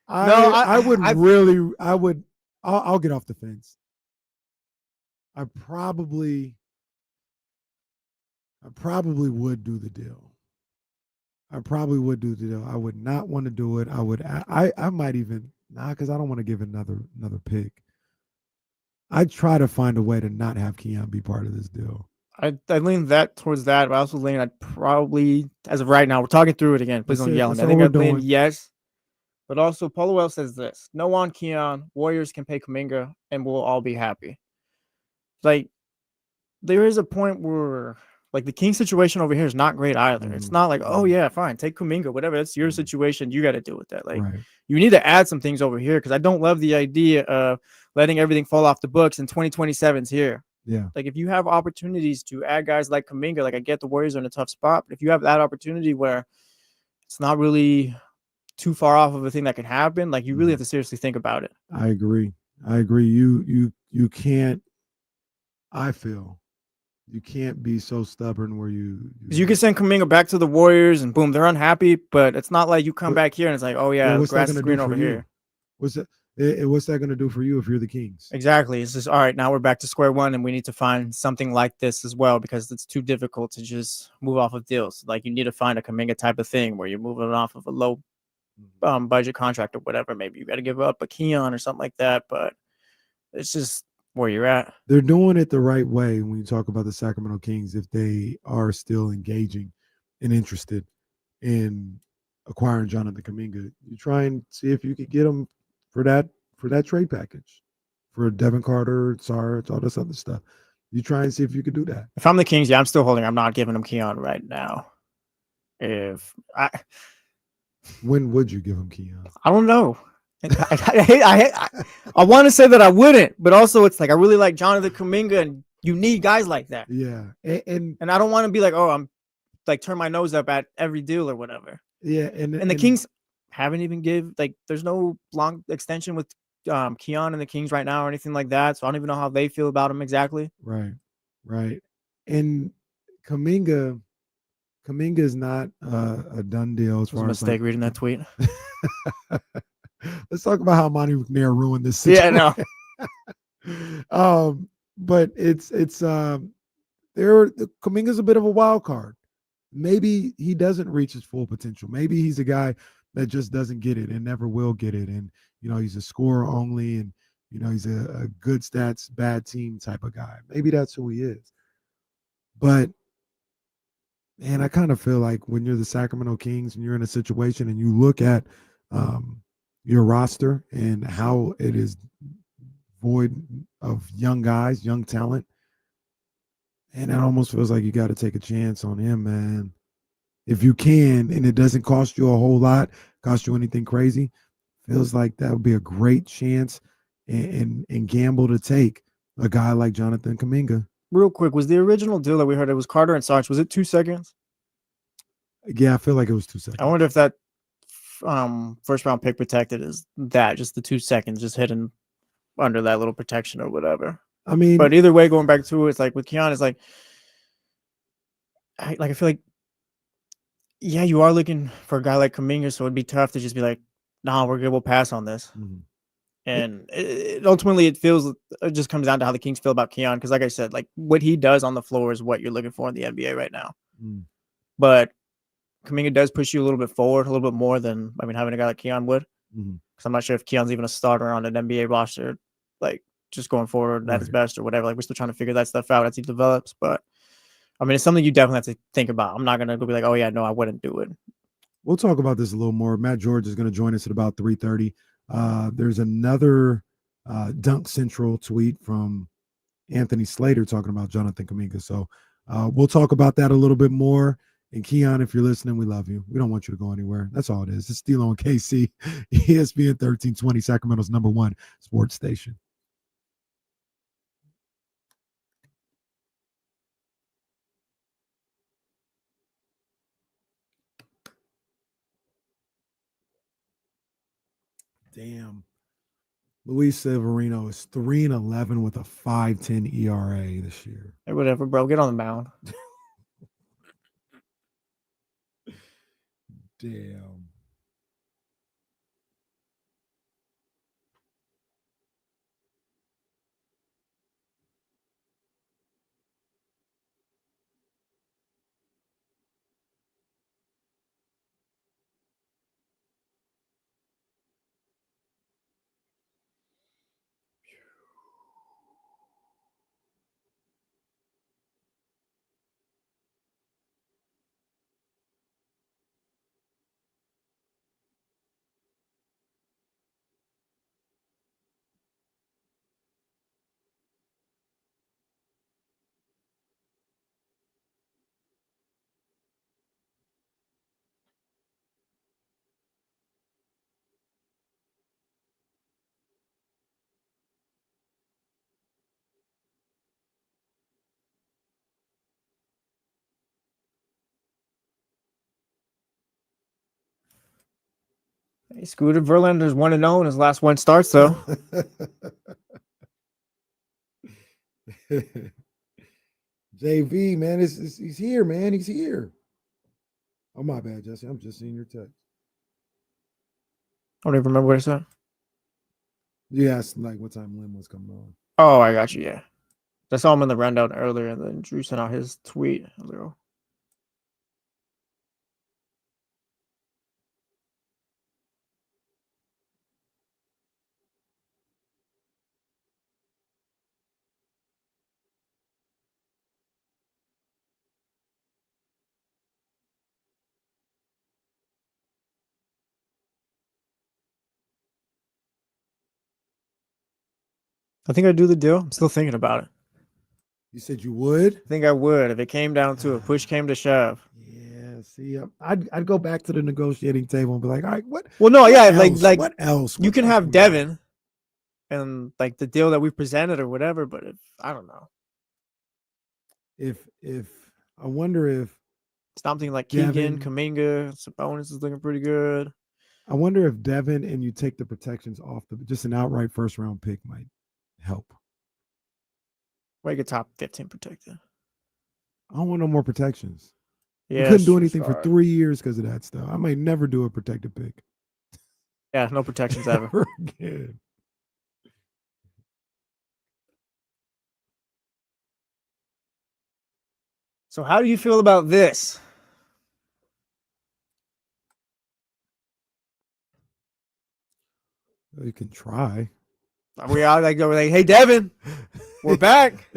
I'll get off the fence. I probably would do the deal. I would not want to do it. I might even because I don't want to give another pick. I'd try to find a way to not have Keon be part of this deal. I lean towards that, but I also lean I'd probably, as of right now, we're talking through it again. Please don't yell at me. I think I'd lean yes. But also, Paulo Well says this: no on Keon, Warriors can pay Kuminga, and we'll all be happy. Like, there is a point where, like, the King situation over here is not great either. It's not like, oh yeah, fine, take Kuminga, whatever. That's your situation. You got to deal with that. Like, you need to add some things over here because I don't love the idea of letting everything fall off the books and 2027's here. Yeah. Like, if you have opportunities to add guys like Kuminga, like, I get the Warriors are in a tough spot, but if you have that opportunity where it's not really too far off of a thing that can happen, like, you really have to seriously think about it. I agree. You can't. I feel you can't be so stubborn where you can send Kuminga back to the Warriors and boom, they're unhappy, but it's not like you come back here and it's like, oh yeah, the grass is green over here. What's that going to do for you if you're the Kings? Exactly. It's just, all right, now we're back to square one and we need to find something like this as well because it's too difficult to just move off of deals. Like, you need to find a Kuminga type of thing where you're moving off of a low budget contract or whatever. Maybe you got to give up a Keon or something like that, but it's just where you're at. They're doing it the right way when you talk about the Sacramento Kings. If they are still engaging and interested in acquiring Jonathan Kuminga, you try and see if you could get him for that trade package for Devin Carter, Sarge, all this other stuff. You try and see if you could do that. If I'm the Kings, yeah, I'm still holding. I'm not giving him Keon right now. When would you give him Keon? I don't know. I want to say that I wouldn't, but also it's like I really like Jonathan Kuminga, and you need guys like that. Yeah, and I don't want to be like, oh, I'm like turn my nose up at every deal or whatever. Yeah, and the Kings haven't even there's no long extension with Keon and the Kings right now or anything like that, so I don't even know how they feel about him exactly. Right, and Kuminga is not a done deal as far as a mistake reading that tweet. Let's talk about how Monty McNair ruined this situation. Yeah, no. But Kuminga's a bit of a wild card. Maybe he doesn't reach his full potential. Maybe he's a guy that just doesn't get it and never will get it. And he's a scorer only, and he's a good stats, bad team type of guy. Maybe that's who he is. But man, I kind of feel like when you're the Sacramento Kings and you're in a situation and you look at your roster and how it is void of young guys, young talent, and it almost feels like you got to take a chance on him, man. If you can, and it doesn't cost you a whole lot, cost you anything crazy, feels like that would be a great chance and gamble to take a guy like Jonathan Kuminga. Real quick, was the original deal that we heard, it was Carter and Sarge, was it 2 seconds? Yeah, I feel like it was 2 seconds. I wonder if that first round pick protected is that just the 2 seconds just hidden under that little protection or whatever. I mean, but either way, going back to it, it's like with Keon, it's like I feel like, yeah, you are looking for a guy like Kuminga, so it'd be tough to just be like, nah, we're good, we'll pass on this. And ultimately, it just comes down to how the Kings feel about Keon, because like I said, like what he does on the floor is what you're looking for in the NBA right now. But Kuminga does push you a little bit forward, a little bit more than having a guy like Keon would. Because I'm not sure if Keon's even a starter on an NBA roster, like just going forward at his best or whatever. Like, we're still trying to figure that stuff out as he develops. But it's something you definitely have to think about. I'm not gonna go be like, oh yeah, no, I wouldn't do it. We'll talk about this a little more. Matt George is going to join us at about 3:30. There's another Dunk Central tweet from Anthony Slater talking about Jonathan Kuminga. So we'll talk about that a little bit more. And Keon, if you're listening, we love you. We don't want you to go anywhere. That's all it is. It's D'Lo and KC, ESPN 1320, Sacramento's #1 sports station. Damn. Luis Severino is 3-11 with a 5.10 ERA this year. Hey, whatever, bro. Get on the mound. Damn. Hey, Scooter Verlander's 1-0 in his last one starts, though. JV, man, he's here, man. He's here. Oh, my bad, Jesse. I'm just seeing your text. I don't even remember what I said. You asked like what time Lem was coming on. Oh, I got you. Yeah. I saw him in the rundown earlier, and then Drew sent out his tweet earlier. I think I'd do the deal. I'm still thinking about it. You said you would? I think I would if it came down to it. Push came to shove. Yeah, see, I'd go back to the negotiating table and be like, all right, what? Well, no, what yeah, else? like what else? You What can else have we got? Devin and like the deal that we presented or whatever, but if I don't know. If I wonder if Something like Devin- Keegan, Kuminga, Sabonis is looking pretty good. I wonder if Devin and you take the protections off just an outright first round pick might help. Like a top 15 protected. I don't want no more protections. Yeah, we couldn't do sure, anything for sorry. 3 years because of that stuff. I might never do a protected pick. Yeah, no protections ever. Ever again. So how do you feel about this? You can try. We are like, hey, Devin, we're back.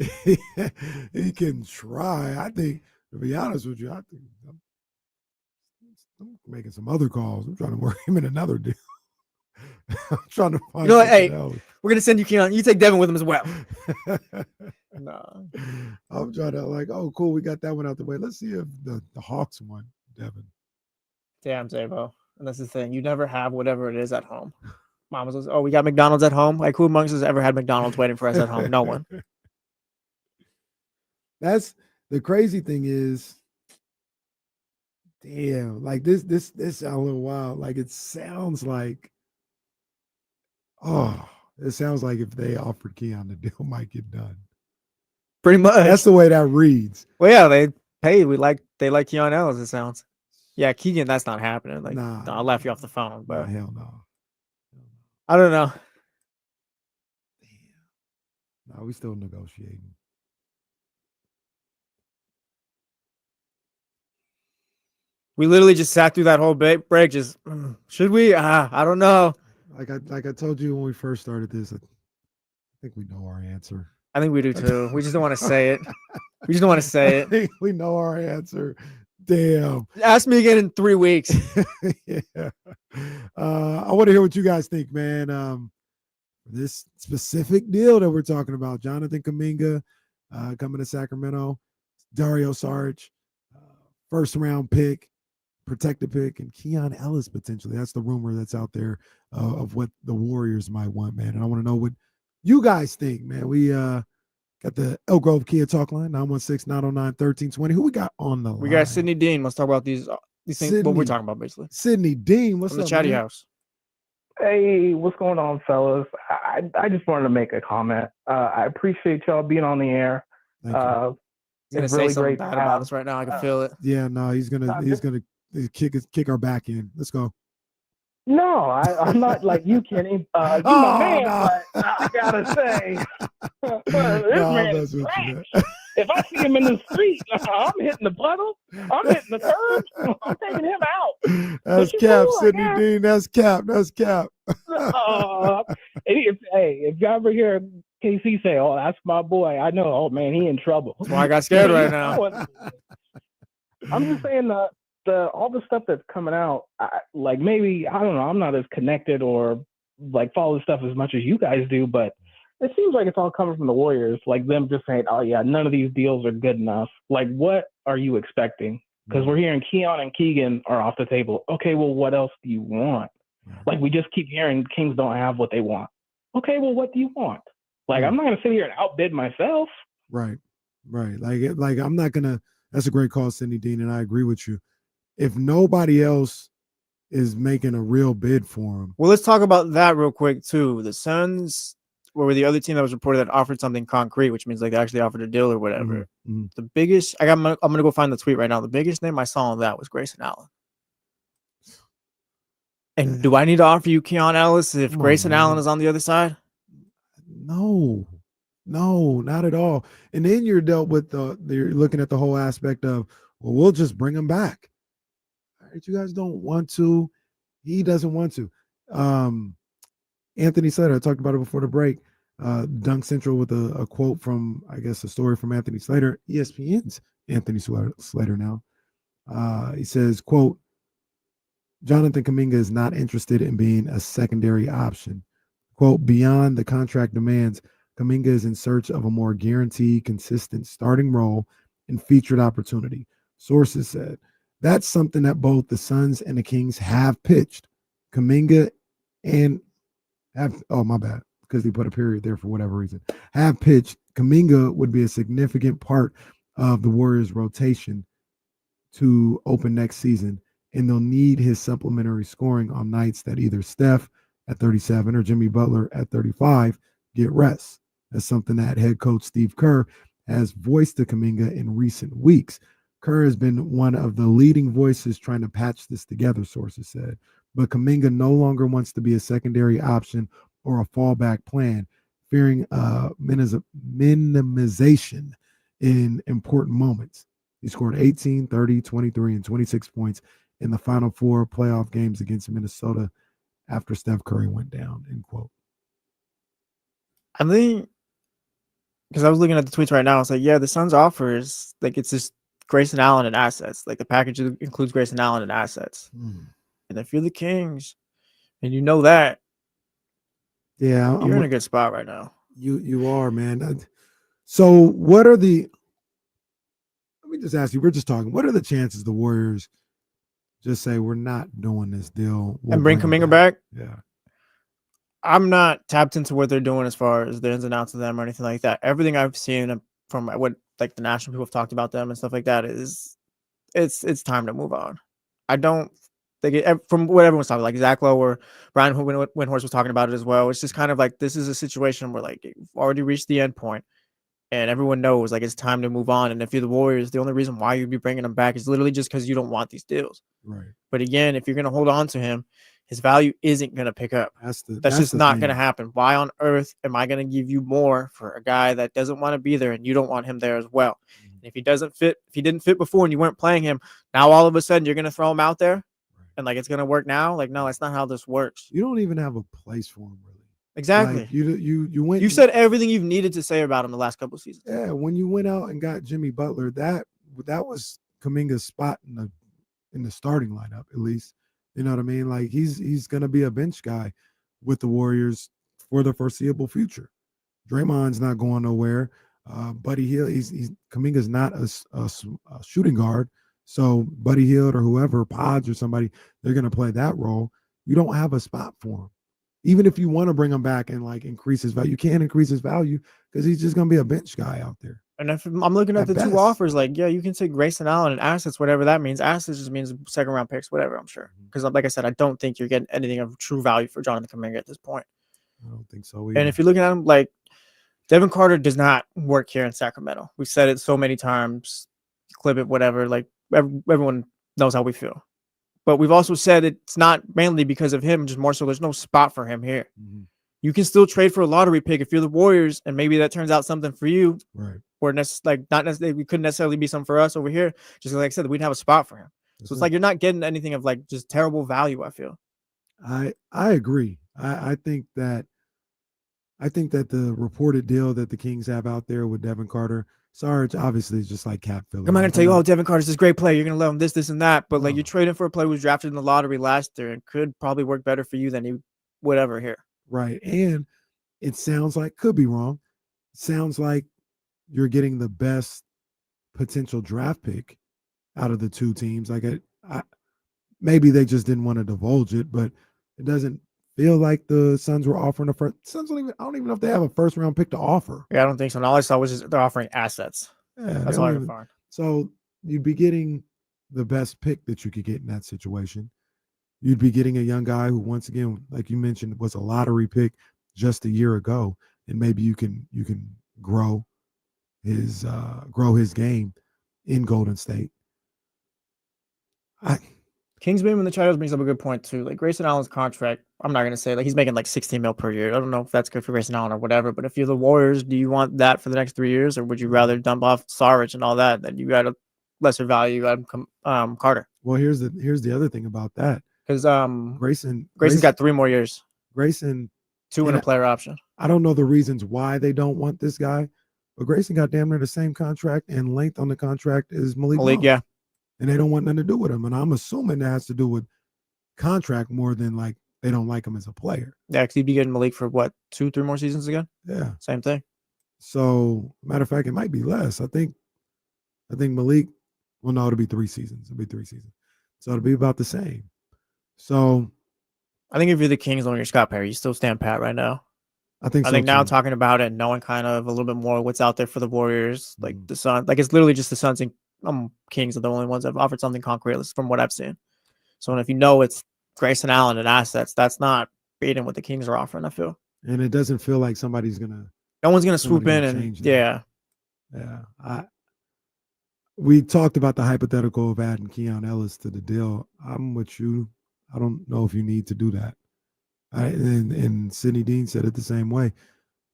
He can try. I think, to be honest with you, I think I'm making some other calls. I'm trying to work him in another deal. I'm trying to find You know what? Hey, something else. we're gonna send you Keon. You take Devin with him as well. No. I'm trying to like, oh, cool, we got that one out the way. Let's see if the Hawks won, Devin. Damn, Zabo. And that's the thing. You never have whatever it is at home. Mama says, oh, we got McDonald's at home. Like, who amongst us ever had McDonald's waiting for us at home? No one. That's the crazy thing is, damn, like this sounds a little wild. Like it sounds like, it sounds like if they offered Keon, the deal might get done. Pretty much. That's the way that reads. Well, yeah, they like Keon Ellis, it sounds. Yeah, Keegan, that's not happening. Like, Nah. no, I left you off the phone, but Hell no. I don't know. No, we still negotiating. We literally just sat through that whole break. Just should we? I don't know. Like I told you when we first started this, I think we know our answer. I think we do too. We just don't want to say it. We just don't want to say I it. think we know our answer. Damn. Ask me again in 3 weeks. Yeah. I want to hear what you guys think, man. This specific deal that we're talking about, Jonathan Kuminga coming to Sacramento, Dario Saric, first round pick, protected pick, and Keon Ellis potentially. That's the rumor that's out there of what the Warriors might want, man. And I want to know what you guys think, man. We got the Elk Grove Kia talk line, 916-909-1320. Who we got on the line? We got Sydney Dean. Let's talk about these things. What we're talking about, basically. Sydney Dean, what's From the up, Chatty man? House. Hey, what's going on, fellas? I just wanted to make a comment. I appreciate y'all being on the air. Thank you. He's gonna It's say really something great to bad about have. us right now. I can feel it. Yeah, no, he's gonna kick our back in. Let's go. No, I'm not like you, Kenny. You my Oh, man, no. but I gotta say, this No, man I'm is messing with you, trash. man. If I see him in the street, I'm hitting the puddle. I'm hitting the curb. I'm taking him out. That's But you cap, cool, I Sidney guess. Dean. That's cap. That's cap. If y'all ever hear KC say, "Oh, that's my boy," I know. Oh man, he in trouble. That's why I got scared right now. I'm just saying the all the stuff that's coming out. Like maybe I don't know. I'm not as connected or like follow the stuff as much as you guys do, but it seems like it's all coming from the Warriors. Like them just saying, "Oh yeah, none of these deals are good enough." Like, what are you expecting? Because we're hearing Keon and Keegan are off the table. Okay, well, what else do you want? Like, we just keep hearing Kings don't have what they want. Okay, well, what do you want? Like, I'm not going to sit here and outbid myself. Right. Like I'm not gonna. That's a great call, Sidney Dean, and I agree with you. If nobody else is making a real bid for him, Well, let's talk about that real quick too. The Suns were the other team that was reported that offered something concrete, which means like they actually offered a deal or whatever. Mm-hmm. The biggest, I'm gonna go find the tweet right now. The biggest name I saw on that was Grayson Allen. And do I need to offer you Keon Ellis if Grayson Allen is on the other side? no, not at all. And then you're dealt with you're looking at the whole aspect of, well, we'll just bring him back. All right, you guys don't want to. He doesn't want to. Anthony Slater, I talked about it before the break. Dunk Central with a quote from, I guess, a story from Anthony Slater, ESPN's Anthony Slater now. He says, quote, Jonathan Kuminga is not interested in being a secondary option. Quote, beyond the contract demands, Kuminga is in search of a more guaranteed, consistent starting role and featured opportunity. Sources said that's something that both the Suns and the Kings have pitched. Kuminga and my bad, because they put a period there for whatever reason, have pitched Kuminga would be a significant part of the Warriors' rotation to open next season, and they'll need his supplementary scoring on nights that either Steph at 37 or Jimmy Butler at 35 get rest. That's something that head coach Steve Kerr has voiced to Kuminga in recent weeks. Kerr has been one of the leading voices trying to patch this together, sources said. But Kuminga no longer wants to be a secondary option or a fallback plan, fearing minimization in important moments. He scored 18, 30, 23, and 26 points in the final 4 playoff games against Minnesota after Steph Curry went down, end quote. I think, because I was looking at the tweets right now, it's like, yeah, the Suns offers, like, it's just Grayson Allen and assets. Like, the package includes Grayson Allen and assets. And if you're the Kings and you know that, yeah, you're in a good spot right now. You are, man. So what are the, let me just ask you, we're just talking, what are the chances the Warriors just say we're not doing this deal and bring Kuminga back? Yeah. I'm not tapped into what they're doing as far as the ins and outs of them or anything like that. Everything I've seen from what like the national people have talked about them and stuff like that is it's time to move on. I don't think from what everyone's talking, like Zach Lowe or Brian Windhorst was talking about it as well. It's just kind of like this is a situation where like you've already reached the end point and everyone knows like it's time to move on. And if you're the Warriors, the only reason why you'd be bringing them back is literally just because you don't want these deals. Right. But again, if you're going to hold on to him, his value isn't going to pick up. That's just not going to happen. Why on earth am I going to give you more for a guy that doesn't want to be there and you don't want him there as well? And if he doesn't fit, if he didn't fit before and you weren't playing him, now all of a sudden you're going to throw him out there and like it's going to work now? Like, no, that's not how this works. You don't even have a place for him, really. Exactly. Like, you went. You said everything you've needed to say about him the last couple of seasons. Yeah, when you went out and got Jimmy Butler, that was Kuminga's spot in the starting lineup, at least. You know what I mean? Like he's gonna be a bench guy with the Warriors for the foreseeable future. Draymond's not going nowhere. Buddy Hield, Kuminga's not a shooting guard, so Buddy Hield or whoever, Pods or somebody, they're gonna play that role. You don't have a spot for him. Even if you want to bring him back and like increase his value, you can't increase his value because he's just gonna be a bench guy out there. And if I'm looking at At the best. two offers, like, yeah, you can take Grayson Allen and assets, whatever that means. Assets just means second round picks, whatever, I'm sure. Because, like I said, I don't think you're getting anything of true value for Jonathan Kuminga at this point. I don't think so either. And if you're looking at him, like, Devin Carter does not work here in Sacramento. We've said it so many times, clip it, whatever. Like, everyone knows how we feel. But we've also said it's not mainly because of him, just more so there's no spot for him here. Mhm. You can still trade for a lottery pick if you're the Warriors, and maybe that turns out something for you. Right. Or not necessarily, we couldn't necessarily be something for us over here. Just like I said, we'd have a spot for him. So it's like you're not getting anything of like just terrible value, I feel. I agree. I think that the reported deal that the Kings have out there with Devin Carter, Sarge, obviously is just like cap filler. I'm not gonna tell you, oh, Devin Carter's this great player. You're gonna love him, this, and that. But like you're trading for a player who was drafted in the lottery last year and could probably work better for you than he would ever here. Right. And it sounds like, could be wrong, sounds like you're getting the best potential draft pick out of the two teams. Like maybe they just didn't want to divulge it, but it doesn't feel like the Suns were offering a first. Suns I don't even know if they have a first round pick to offer. Yeah, I don't think so. And all I saw was just they're offering assets. Yeah, That's all I could find. So you'd be getting the best pick that you could get in that situation. You'd be getting a young guy who, once again, like you mentioned, was a lottery pick just a year ago, and maybe you can grow his game in Golden State. Kings Beam in the Shadows brings up a good point too. Like Grayson Allen's contract, I'm not gonna say like he's making like 16 mil per year. I don't know if that's good for Grayson Allen or whatever. But if you're the Warriors, do you want that for the next 3 years, or would you rather dump off Sarge and all that? Then you got a lesser value on Carter. Well, here's the other thing about that. Because Grayson's got 3 more years. Grayson 2 and a player option. I don't know the reasons why they don't want this guy, but Grayson got damn near the same contract and length on the contract as Malik. Malik, yeah. And they don't want nothing to do with him. And I'm assuming that has to do with contract more than like they don't like him as a player. Yeah, because he'd be getting Malik for what, 2-3 more seasons again? Yeah. Same thing. So, matter of fact, it might be less. I think Malik, well, no, it'll be 3 seasons. It'll be 3 seasons. So it'll be about the same. So I think if you're the Kings and you're Scott Perry, you still stand pat right now. I think now too. talking about it and knowing kind of a little bit more what's out there for the Warriors, like the Suns, like it's literally just the Suns and Kings are the only ones that have offered something concrete from what I've seen. So if you know it's Grayson Allen and assets, that's not beating what the Kings are offering, I feel. And it doesn't feel like somebody's gonna. No one's gonna swoop in and yeah. We talked about the hypothetical of adding Keon Ellis to the deal. I'm with you. I don't know if you need to do that. And Sidney Dean said it the same way.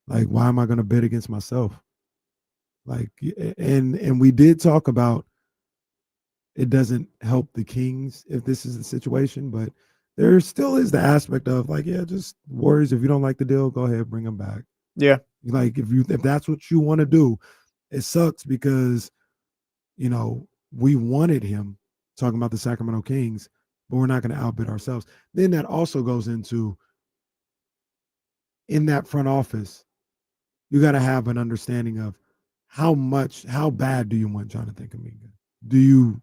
Like, why am I going to bet against myself? Like, and we did talk about it doesn't help the Kings if this is the situation, but there still is the aspect of like, yeah, just Warriors. If you don't like the deal, go ahead, bring them back. Yeah. Like if that's what you want to do, it sucks because, you know, we wanted him, talking about the Sacramento Kings, but we're not going to outbid ourselves. Then that also goes into, in that front office, you got to have an understanding of how bad do you want Jonathan Kuminga? Do you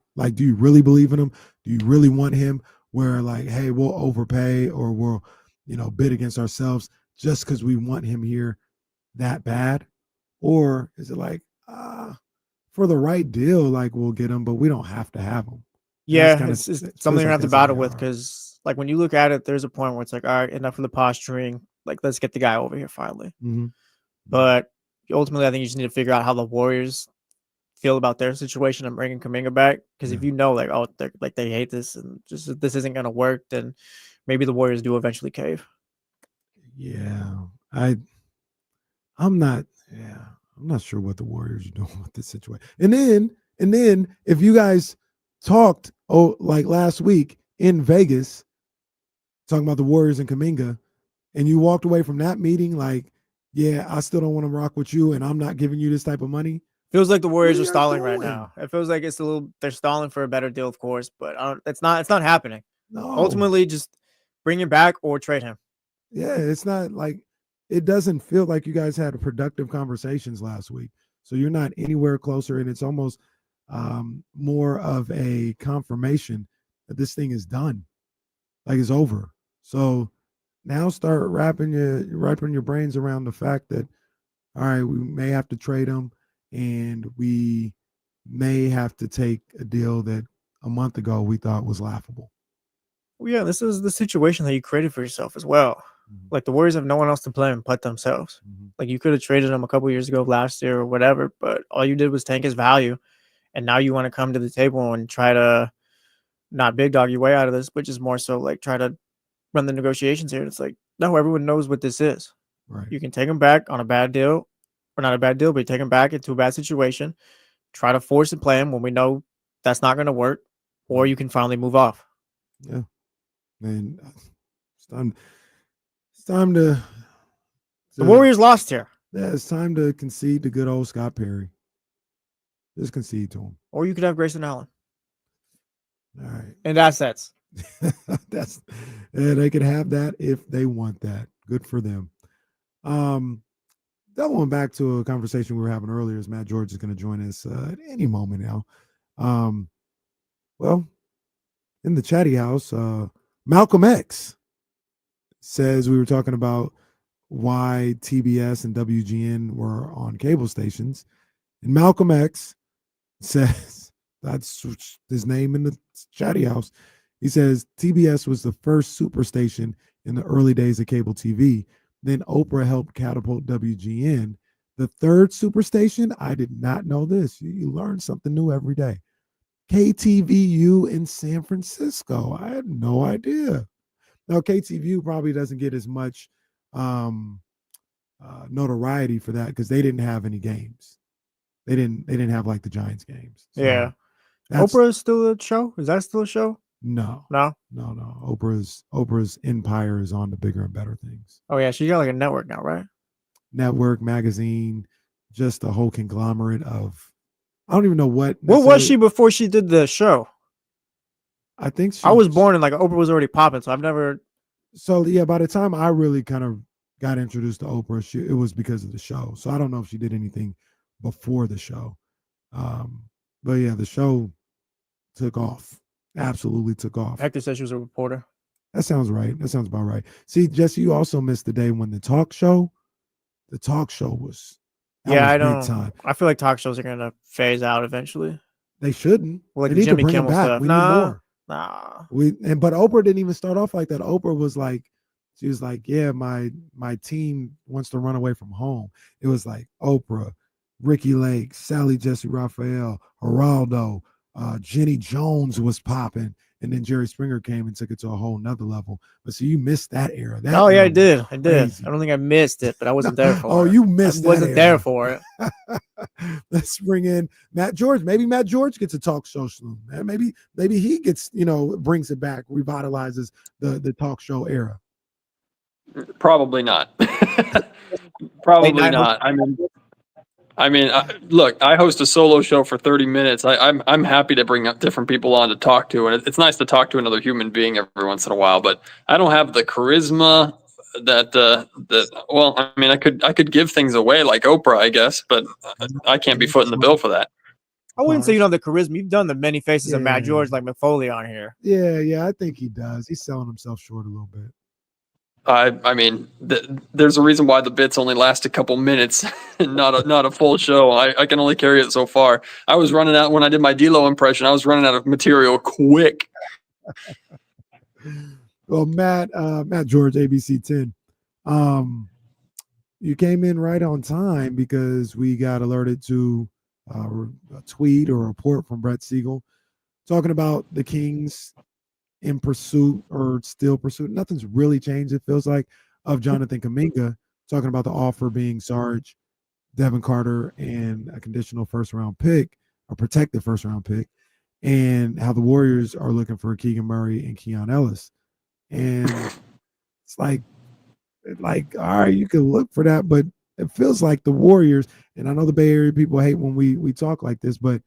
really believe in him? Do you really want him where like, hey, we'll overpay or we'll, bid against ourselves just because we want him here that bad? Or is it like, for the right deal, like we'll get him, but we don't have to have him? Yeah, it's something you have to battle with because, like, when you look at it, there's a point where it's like, all right, enough of the posturing. Like, let's get the guy over here finally. Mm-hmm. But ultimately, I think you just need to figure out how the Warriors feel about their situation and bringing Kuminga back. Because if you know, like, oh, they hate this and just this isn't going to work, then maybe the Warriors do eventually cave. Yeah, I'm not sure what the Warriors are doing with this situation. And then if you guys talked like last week in Vegas, talking about the Warriors and Kuminga, and you walked away from that meeting like, yeah, I still don't want to rock with you, and I'm not giving you this type of money. Feels like the Warriors are stalling right now. It feels like they're stalling for a better deal, of course, but it's not happening. No. Ultimately, just bring him back or trade him. Yeah, it's not like, it doesn't feel like you guys had productive conversations last week. So you're not anywhere closer, and it's almost more of a confirmation that this thing is done, like it's over. So now start wrapping your brains around the fact that, all right, we may have to trade him, and we may have to take a deal that a month ago we thought was laughable. Well, yeah, this is the situation that you created for yourself as well. Like the Warriors have no one else to blame but themselves. Like you could have traded him a couple years ago, last year or whatever, but all you did was tank his value, and now you want to come to the table and try to not big dog your way out of this, but just more so like try to run the negotiations here. It's like, no, everyone knows what this is. Right. You can take him back on a bad deal, or not a bad deal, but you take him back into a bad situation, try to force and play him when we know that's not going to work, or you can finally move off. Yeah. Man, it's time to the Warriors lost here. Yeah, it's time to concede to good old Scott Perry. Just concede to him. Or you could have Grayson Allen. All right. And assets. They could have that if they want that. Good for them. Going back to a conversation we were having earlier, as Matt George is going to join us at any moment now. Well, in the chatty house, Malcolm X says we were talking about why TBS and WGN were on cable stations. And Malcolm X says, that's his name in the chatty house. He says TBS was the first superstation in the early days of cable TV. Then Oprah helped catapult WGN. The third superstation, I did not know this. You learn something new every day. KTVU in San Francisco. I had no idea. Now, KTVU probably doesn't get as much notoriety for that because they didn't have any games. They didn't have like the Giants games. So yeah. Oprah is still a show? Is that still a show? No. No? No. Oprah's empire is on the bigger and better things. Oh, yeah. She got like a network now, right? Network, magazine, just a whole conglomerate of, I don't even know what. What was she before she did the show? I think I was born and like Oprah was already popping, so I've never. So yeah, by the time I really kind of got introduced to Oprah, it was because of the show. So I don't know if she did anything before the show. But yeah, the show took off. Absolutely took off. Hector said she was a reporter. That sounds right. That sounds about right. See, Jesse, you also missed the day when the talk show was. Yeah, I big don't. time. I feel like talk shows are gonna phase out eventually. They shouldn't. Like they need Jimmy to bring Kimmel it back. stuff. We need more. Nah. But Oprah didn't even start off like that. Oprah was like, she was like, yeah, my team wants to run away from home. It was like Oprah, Ricky Lake, Sally Jesse Raphael, Geraldo, Jenny Jones was popping, and then Jerry Springer came and took it to a whole nother level. But so you missed that era. Oh yeah, I did. I did. Crazy. I don't think I missed it, but I wasn't there for it. Oh, you missed I wasn't that there era. for it. Let's bring in Matt George. Maybe Matt George gets a talk show soon. Man. Maybe he gets, brings it back, revitalizes the talk show era. Probably not. Probably not. Look, I host a solo show for 30 minutes. I'm happy to bring up different people on to talk to, and it's nice to talk to another human being every once in a while. But I don't have the charisma I could give things away like Oprah, I guess, but I can't be footing the bill for that. I wouldn't say you don't have the charisma. You've done the many faces of Matt George, like McFoley on here. Yeah, I think he does. He's selling himself short a little bit. There's a reason why the bits only last a couple minutes and not a full show. I can only carry it so far. I was running out when I did my D-Lo impression. I was running out of material quick. Well, Matt George, ABC 10. You came in right on time because we got alerted to a tweet or a report from Brett Siegel talking about the Kings in pursuit or still pursuit. Nothing's really changed, it feels like, of Jonathan Kuminga, talking about the offer being Sarge, Devin Carter, and a conditional first-round pick, a protected first-round pick, and how the Warriors are looking for Keegan Murray and Keon Ellis. And it's like, all right, you can look for that, but it feels like the Warriors, and I know the Bay Area people hate when we talk like this, but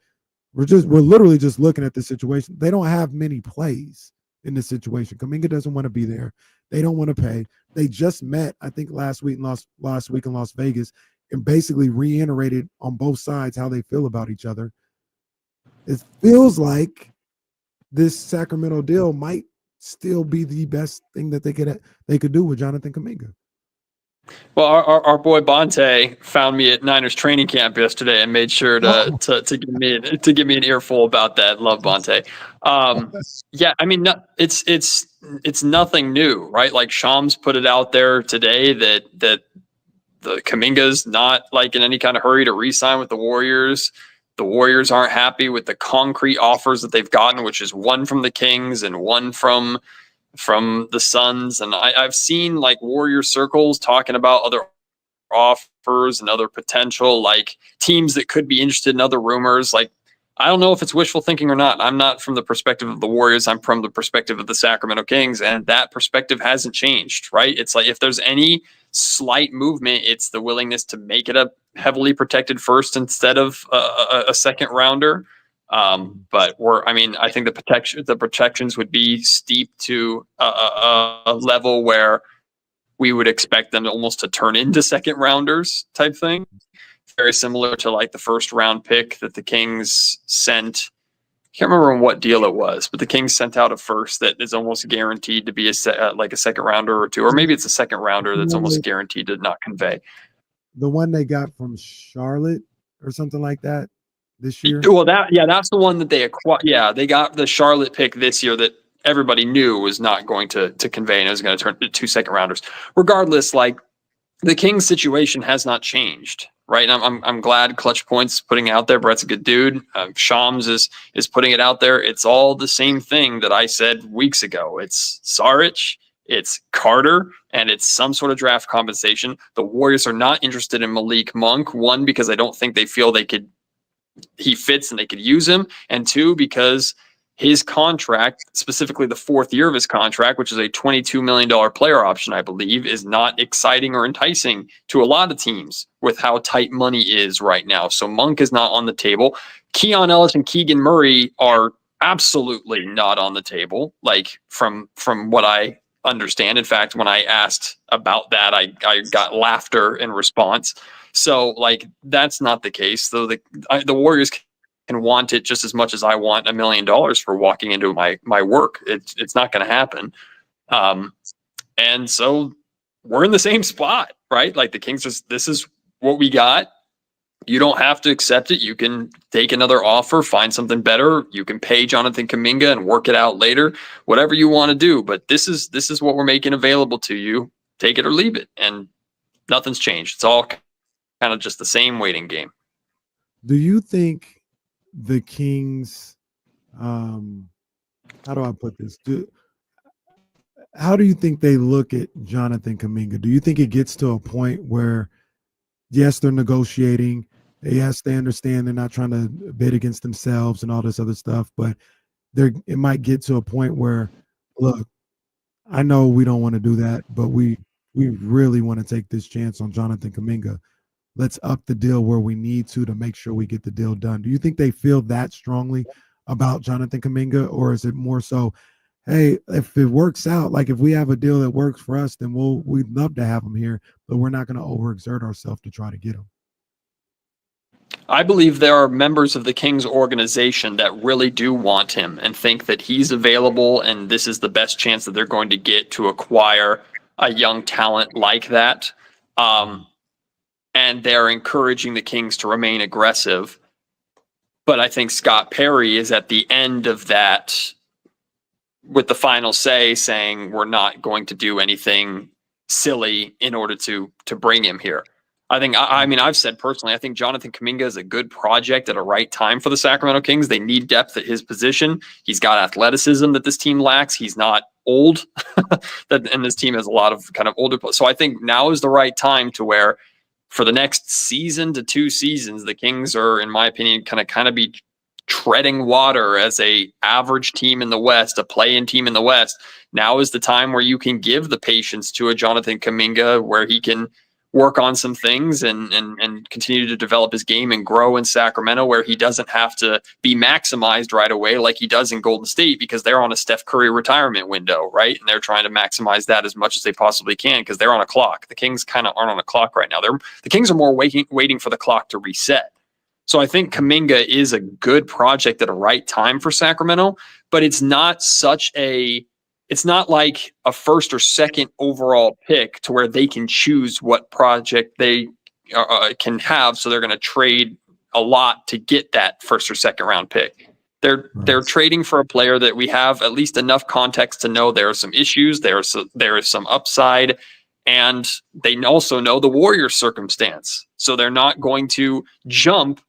we're literally just looking at the situation. They don't have many plays in this situation. Kuminga doesn't want to be there. They don't want to pay. They just met, I think, last week in Las Vegas, and basically reiterated on both sides how they feel about each other. It feels like this Sacramento deal might still be the best thing that they could do with Jonathan Kuminga. Well, our boy Bonte found me at Niners training camp yesterday and made sure to give me an earful about that. Love Bonte. Yeah, I mean, it's nothing new, right? Like Shams put it out there today that the Kuminga's not like in any kind of hurry to re-sign with the Warriors. The Warriors aren't happy with the concrete offers that they've gotten, which is one from the Kings and one from the Suns. And I've seen like Warrior circles talking about other offers and other potential like teams that could be interested in other rumors. Like, I don't know if it's wishful thinking or not. I'm not from the perspective of the Warriors. I'm from the perspective of the Sacramento Kings, and that perspective hasn't changed, right? It's like if there's any slight movement, it's the willingness to make it a heavily protected first instead of a second rounder. But I think the protections would be steep to a level where we would expect them almost to turn into second rounders type thing. Very similar to like the first round pick that the Kings sent. I can't remember what deal it was, but the Kings sent out a first that is almost guaranteed to be a second rounder or two, or maybe it's a second rounder that's almost guaranteed to not convey. The one they got from Charlotte or something like that this year. Well, that's the one that they acquired. Yeah, they got the Charlotte pick this year that everybody knew was not going to convey, and it was going to turn into 2 second rounders. Regardless, like the Kings situation has not changed. Right. And I'm glad Clutch Point's putting out there. Brett's a good dude. Shams is putting it out there. It's all the same thing that I said weeks ago. It's Saric, it's Carter, and it's some sort of draft compensation. The Warriors are not interested in Malik Monk. One, because I don't think they feel he fits and they could use him. And two, because his contract, specifically the 4th year of his contract, which is a $22 million player option, I believe, is not exciting or enticing to a lot of teams with how tight money is right now. So Monk is not on the table. Keon Ellis and Keegan Murray are absolutely not on the table, like from what I understand. In fact, when I asked about that, I got laughter in response. So like that's not the case, though. The Warriors can want it just as much as I want $1 million for walking into my work. It's not going to happen. And so we're in the same spot, right? Like the Kings, this is what we got. You don't have to accept it. You can take another offer, find something better. You can pay Jonathan Kuminga and work it out later, whatever you want to do. But this is what we're making available to you. Take it or leave it. And nothing's changed. It's all kind of just the same waiting game. Do you think the Kings, how do I put this? How do you think they look at Jonathan Kuminga? Do you think it gets to a point where, yes, they're negotiating, yes, they understand they're not trying to bid against themselves and all this other stuff, but it might get to a point where, look, I know we don't want to do that, but we really want to take this chance on Jonathan Kuminga. Let's up the deal where we need to make sure we get the deal done. Do you think they feel that strongly about Jonathan Kuminga, or is it more so, hey, if it works out, like if we have a deal that works for us, then we'd love to have him here, but we're not going to overexert ourselves to try to get him? I believe there are members of the Kings organization that really do want him and think that he's available and this is the best chance that they're going to get to acquire a young talent like that. And they're encouraging the Kings to remain aggressive. But I think Scott Perry is at the end of that with the final say, saying we're not going to do anything silly in order to bring him here. I've said personally, I think Jonathan Kuminga is a good project at a right time for the Sacramento Kings. They need depth at his position. He's got athleticism that this team lacks. He's not old, and this team has a lot of kind of older players. So I think now is the right time to where, for the next season to 2 seasons, the Kings are, in my opinion, kind of be treading water as a average team in the West, a play-in team in the West. Now is the time where you can give the patience to a Jonathan Kuminga, where he can work on some things and continue to develop his game and grow in Sacramento, where he doesn't have to be maximized right away like he does in Golden State, because they're on a Steph Curry retirement window, right? And they're trying to maximize that as much as they possibly can because they're on a clock. The Kings kind of aren't on a clock right now. The Kings are more waiting for the clock to reset. So I think Kuminga is a good project at a right time for Sacramento, but it's not such a it's not like a first or second overall pick to where they can choose what project they can have. So they're going to trade a lot to get that first or second round pick. They're trading for a player that we have at least enough context to know there are some issues, there is some upside, and they also know the Warriors' circumstance. So they're not going to jump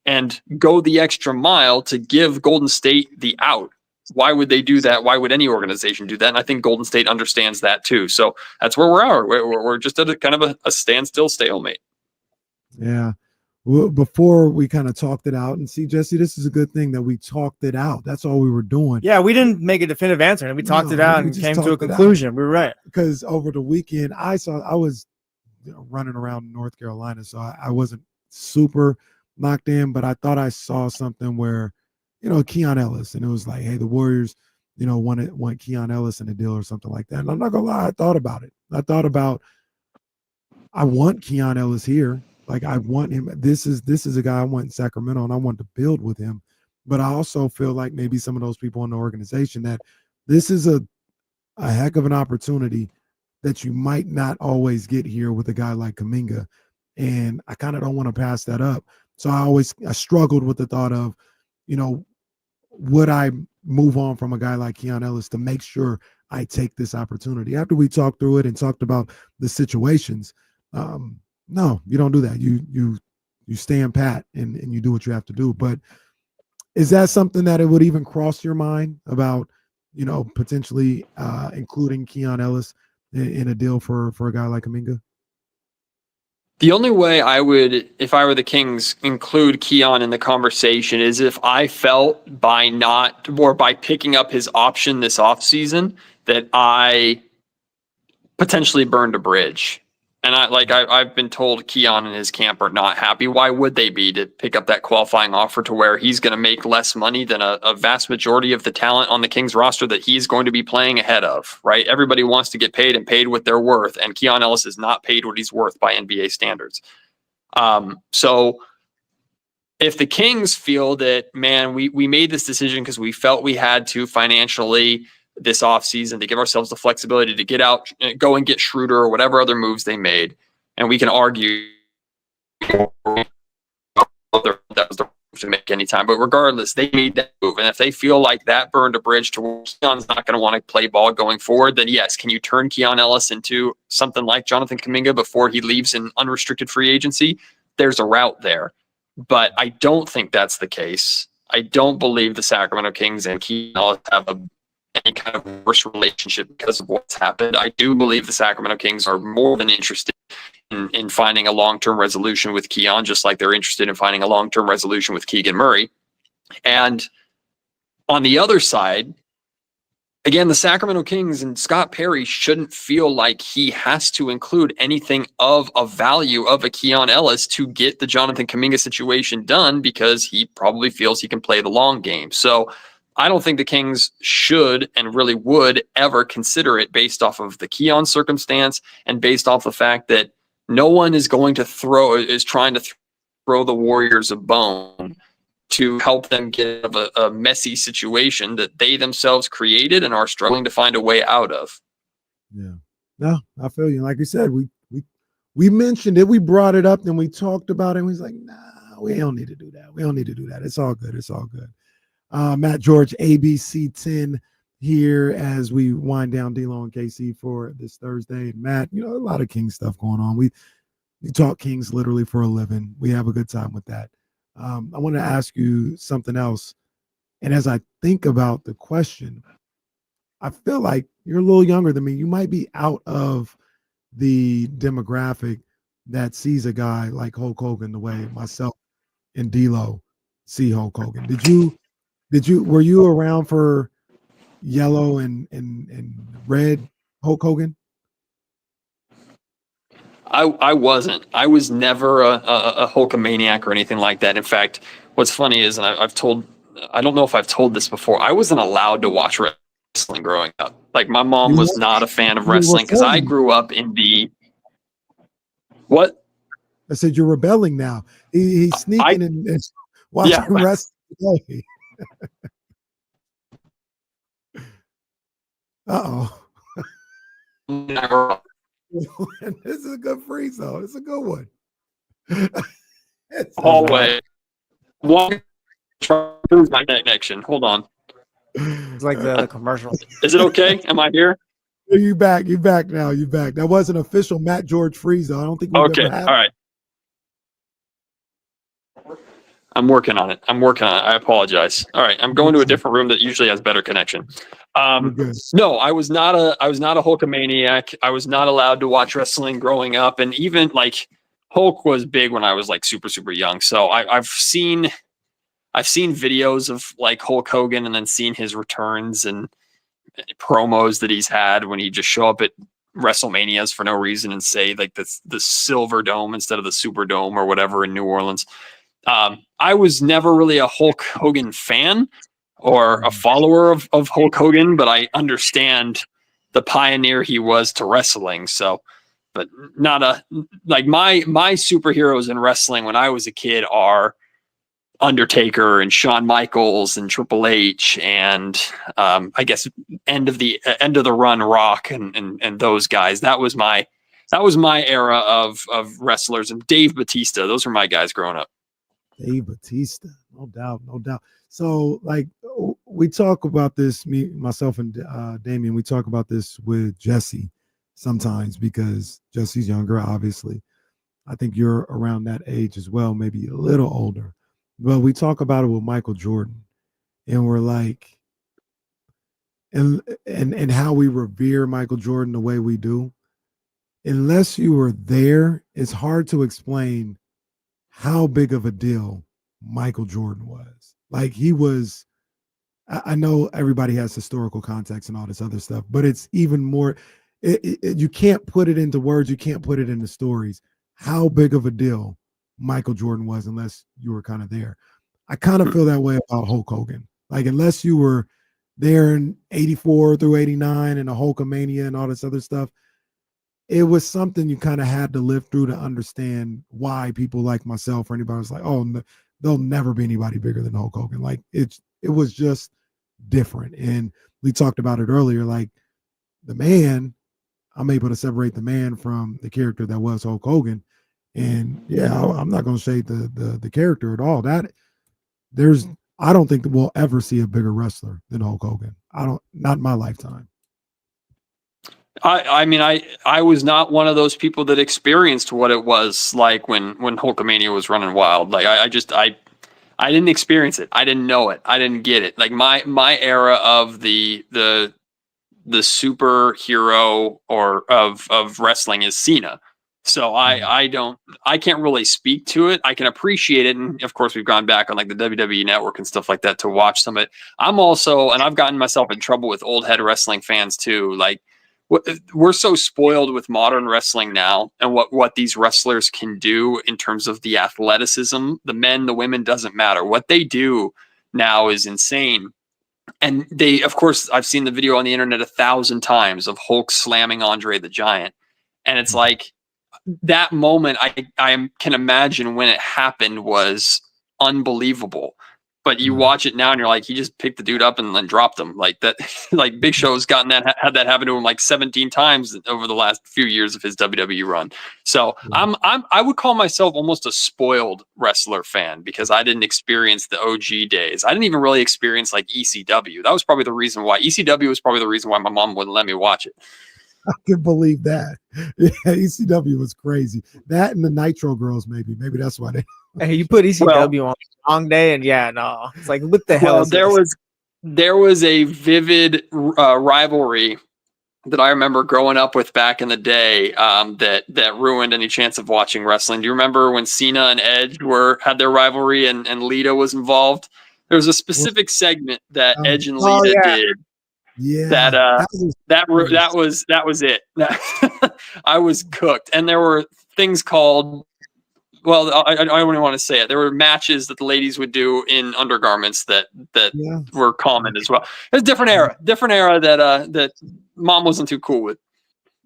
and go the extra mile to give Golden State the out. Why would they do that? Why would any organization do that? And I think Golden State understands that too. So that's where we're at. We're just at a kind of a standstill stalemate. Yeah. Well, before we kind of talked it out, and see, Jesse, this is a good thing that we talked it out. That's all we were doing. Yeah, we didn't make a definitive answer, and we talked it out and came to a conclusion. We were right. Because over the weekend, I was running around North Carolina, so I wasn't super locked in, but I thought I saw something where, Keon Ellis, and it was like, hey, the Warriors, want Keon Ellis in a deal or something like that. And I'm not gonna lie, I thought about it. I want Keon Ellis here. Like, I want him. This is a guy I want in Sacramento, and I want to build with him. But I also feel like maybe some of those people in the organization that this is a heck of an opportunity that you might not always get here with a guy like Kuminga. And I kind of don't want to pass that up. So I struggled with the thought of, would I move on from a guy like Keon Ellis to make sure I take this opportunity? After we talked through it and talked about the situations, no, you don't do that. You stand pat and you do what you have to do. But is that something that it would even cross your mind about, potentially including Keon Ellis in a deal for a guy like Kuminga? The only way I would, if I were the Kings, include Keon in the conversation is if I felt by picking up his option this offseason that I potentially burned a bridge. And I've been told Keon and his camp are not happy. Why would they be to pick up that qualifying offer to where he's going to make less money than a vast majority of the talent on the Kings roster that he's going to be playing ahead of, right? Everybody wants to get paid and paid what they're worth. And Keon Ellis is not paid what he's worth by NBA standards. So if the Kings feel that, man, we made this decision because we felt we had to financially this offseason to give ourselves the flexibility to get out, go and get Schroeder or whatever other moves they made. And we can argue that was the move to make any time. But regardless, they made that move. And if they feel like that burned a bridge to where Keon's not going to want to play ball going forward, then yes, can you turn Keon Ellis into something like Jonathan Kuminga before he leaves in unrestricted free agency? There's a route there. But I don't think that's the case. I don't believe the Sacramento Kings and Keon Ellis have any kind of worse relationship because of what's happened. I do believe the Sacramento Kings are more than interested in finding a long-term resolution with Keon, just like they're interested in finding a long-term resolution with Keegan Murray. And on the other side, again, the Sacramento Kings and Scott Perry shouldn't feel like he has to include anything of a value of a Keon Ellis to get the Jonathan Kuminga situation done because he probably feels he can play the long game. So I don't think the Kings should and really would ever consider it based off of the Keon circumstance and based off the fact that no one is trying to throw the Warriors a bone to help them get out of a messy situation that they themselves created and are struggling to find a way out of. Yeah. No, I feel you. Like you said, we mentioned it, we brought it up, then we talked about it, and we was like, nah, we don't need to do that. We don't need to do that. It's all good. It's all good. Matt George, ABC 10 here as we wind down D-Lo and KC for this Thursday. And Matt, a lot of Kings stuff going on. We talk Kings literally for a living. We have a good time with that. I want to ask you something else. And as I think about the question, I feel like you're a little younger than me. You might be out of the demographic that sees a guy like Hulk Hogan the way myself and D-Lo see Hulk Hogan. Were you around for yellow and red Hulk Hogan? I wasn't. I was never a Hulkamaniac or anything like that. In fact, what's funny is, and I don't know if I've told this before, I wasn't allowed to watch wrestling growing up. Like, my mom was not a fan of wrestling because I grew up in the... What? I said, you're rebelling now. He's sneaking and watching wrestling. Uh-oh. Never. This is a good freeze, though. It's a good one. Hallway. One. Prove my connection. Hold on. It's like the commercial. Is it okay? Am I here? You back now. You back. That was an official Matt George freeze, though. I don't think we've Okay. ever had. All right. I'm working on it. I apologize. All right. I'm going to a different room that usually has better connection. No, I was not a Hulkamaniac. I was not allowed to watch wrestling growing up. And even like Hulk was big when I was like super, super young. So I've seen videos of like Hulk Hogan and then seen his returns and promos that he's had when he just show up at WrestleManias for no reason and say like the Silver Dome instead of the Super Dome or whatever in New Orleans. I was never really a Hulk Hogan fan or a follower of Hulk Hogan, but I understand the pioneer he was to wrestling. So, but not like my superheroes in wrestling when I was a kid are Undertaker and Shawn Michaels and Triple H and I guess end of the run Rock and those guys. That was my era of wrestlers, and Dave Bautista. Those were my guys growing up. Dave Bautista, no doubt. So, like, we talk about this, myself and Damian, we talk about this with Jesse sometimes because Jesse's younger, obviously. I think you're around that age as well, maybe a little older. But we talk about it with Michael Jordan, and we're like, and how we revere Michael Jordan the way we do. Unless you were there, it's hard to explain how big of a deal Michael Jordan was. Like, he was, I know everybody has historical context and all this other stuff, but it's even more, you can't put it into words, you can't put it into stories, how big of a deal Michael Jordan was unless you were kind of there. I kind of feel that way about Hulk Hogan. Like, unless you were there in 84 through 89 and the Hulkamania and all this other stuff, it was something you kind of had to live through to understand why people like myself or anybody was like, oh, no, there'll never be anybody bigger than Hulk Hogan. Like, it was just different. And we talked about it earlier, like the man, I'm able to separate the man from the character that was Hulk Hogan. And yeah, I'm not going to shade the character at all. I don't think that we'll ever see a bigger wrestler than Hulk Hogan. Not in my lifetime. I mean, I was not one of those people that experienced what it was like when Hulkamania was running wild. Like I didn't experience it. I didn't know it. I didn't get it. Like my era of the superhero or of wrestling is Cena. So I can't really speak to it. I can appreciate it. And of course we've gone back on like the WWE network and stuff like that to watch some of it. And I've gotten myself in trouble with old head wrestling fans too. Like, we're so spoiled with modern wrestling now and what these wrestlers can do in terms of the athleticism. The men, the women, doesn't matter. What they do now is insane. And of course, I've seen the video on the internet 1,000 times of Hulk slamming Andre the Giant. And it's like that moment, I can imagine when it happened was unbelievable. But you watch it now and you're like, he just picked the dude up and then dropped him like that. Like Big Show's had that happen to him like 17 times over the last few years of his WWE run. So I would call myself almost a spoiled wrestler fan because I didn't experience the OG days. I didn't even really experience like ECW. That was probably the reason why ECW was probably the reason why my mom wouldn't let me watch it. I can believe that. Yeah, ECW was crazy. That and the Nitro Girls, maybe that's why they. Hey, you put ECW on a long day, and yeah, no, it's like what the hell? Well, there was a vivid rivalry that I remember growing up with back in the day that ruined any chance of watching wrestling. Do you remember when Cena and Edge had their rivalry and Lita was involved? There was a specific segment that Edge and Lita did. Yeah, that was it. I was cooked, and there were things called. Well, I don't even want to say it. There were matches that the ladies would do in undergarments that were common as well. It was a different era that mom wasn't too cool with.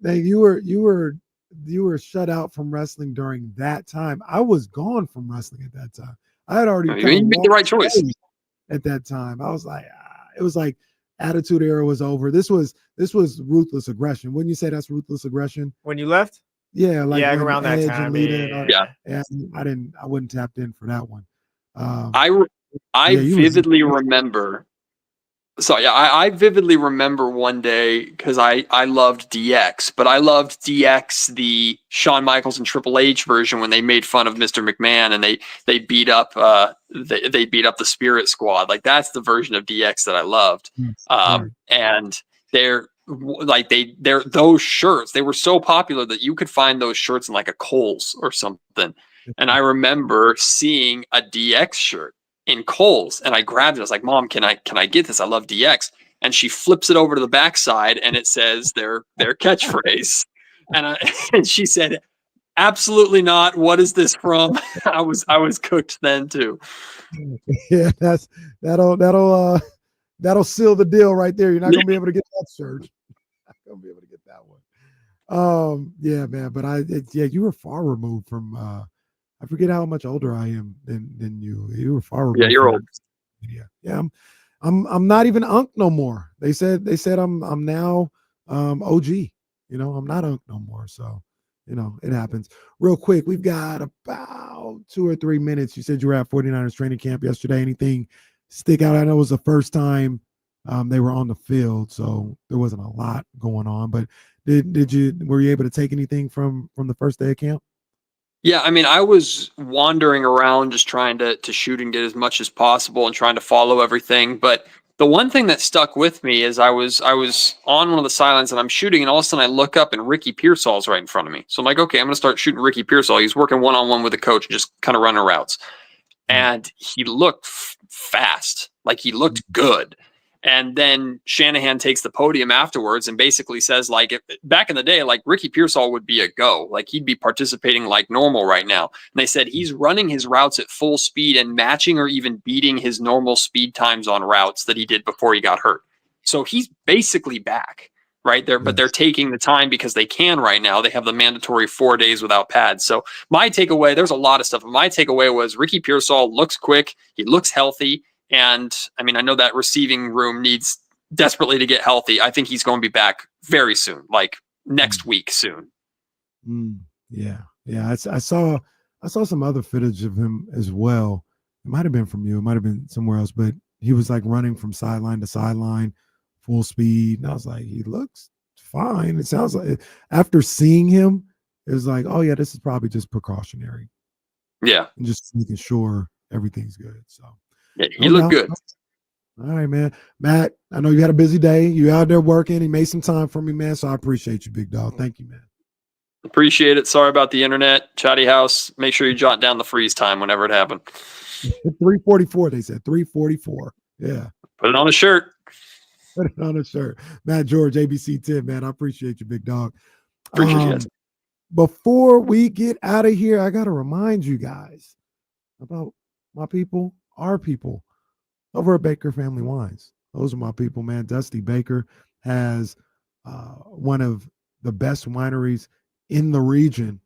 Hey, you were shut out from wrestling during that time. I was gone from wrestling at that time. I had already you made the right choice at that time. I was like, it was like attitude era was over. This was ruthless aggression. Wouldn't you say that's ruthless aggression? When you left? Yeah, like Yeah, when around that Edge time, and Lita and Yeah. I wasn't tapped in for that one. I yeah, you was- vividly remember. So yeah, I vividly remember one day because I loved DX, but I loved DX the Shawn Michaels and Triple H version when they made fun of Mr. McMahon and they beat up they beat up the Spirit Squad. Like that's the version of DX that I loved. And they're those shirts, they were so popular that you could find those shirts in like a Kohl's or something. And I remember seeing a DX shirt in Kohl's and I grabbed it. I was like, Mom, can I get this? I love DX. And she flips it over to the backside and it says their catchphrase. And she said, absolutely not. What is this from? I was cooked then too. Yeah, that'll seal the deal right there. You're not gonna be able to get that shirt. Not gonna be able to get that one. Yeah, man. But you were far removed from I forget how much older I am than you. You were far removed. Yeah, you're old. Yeah, I'm not even Unk no more. They said I'm now OG. You know, I'm not Unk no more. So, you know, it happens. Real quick, we've got about 2 or 3 minutes. You said you were at 49ers training camp yesterday. Anything stick out? I know it was the first time they were on the field, so there wasn't a lot going on. But were you able to take anything from the first day of camp? Yeah, I mean, I was wandering around just trying to shoot and get as much as possible and trying to follow everything. But the one thing that stuck with me is I was on one of the sidelines and I'm shooting, and all of a sudden I look up and Ricky Pearsall's right in front of me. So I'm like, okay, I'm going to start shooting Ricky Pearsall. He's working one-on-one with the coach, just kind of running routes. And he looked fast, like he looked good. And then Shanahan takes the podium afterwards and basically says, like, back in the day, like Ricky Pearsall would be a go, like he'd be participating like normal right now. And they said he's running his routes at full speed and matching or even beating his normal speed times on routes that he did before he got hurt. So he's basically back right there, but they're taking the time because they can right now. They have the mandatory 4 days without pads. So my takeaway, there's a lot of stuff. My takeaway was Ricky Pearsall looks quick. He looks healthy. And I mean, I know that receiving room needs desperately to get healthy. I think he's going to be back very soon, like next week soon. Yeah. I saw some other footage of him as well. It might have been from you. It might have been somewhere else, but he was like running from sideline to sideline, full speed. And I was like, he looks fine. It sounds like after seeing him, it was like, oh yeah, this is probably just precautionary. Yeah. And just making sure everything's good. So. Yeah, you look good. All right, man. Matt, I know you had a busy day. You out there working. He made some time for me, man. So I appreciate you, big dog. Thank you, man. Appreciate it. Sorry about the internet. Chatty House. Make sure you jot down the freeze time whenever it happened. 3:44, they said. 3:44. Yeah. Put it on a shirt. Put it on a shirt. Matt George, ABC 10, man. I appreciate you, big dog. Appreciate you. Before we get out of here, I got to remind you guys about my people. Our people over at Baker Family Wines. Those are my people, man. Dusty Baker has one of the best wineries in the region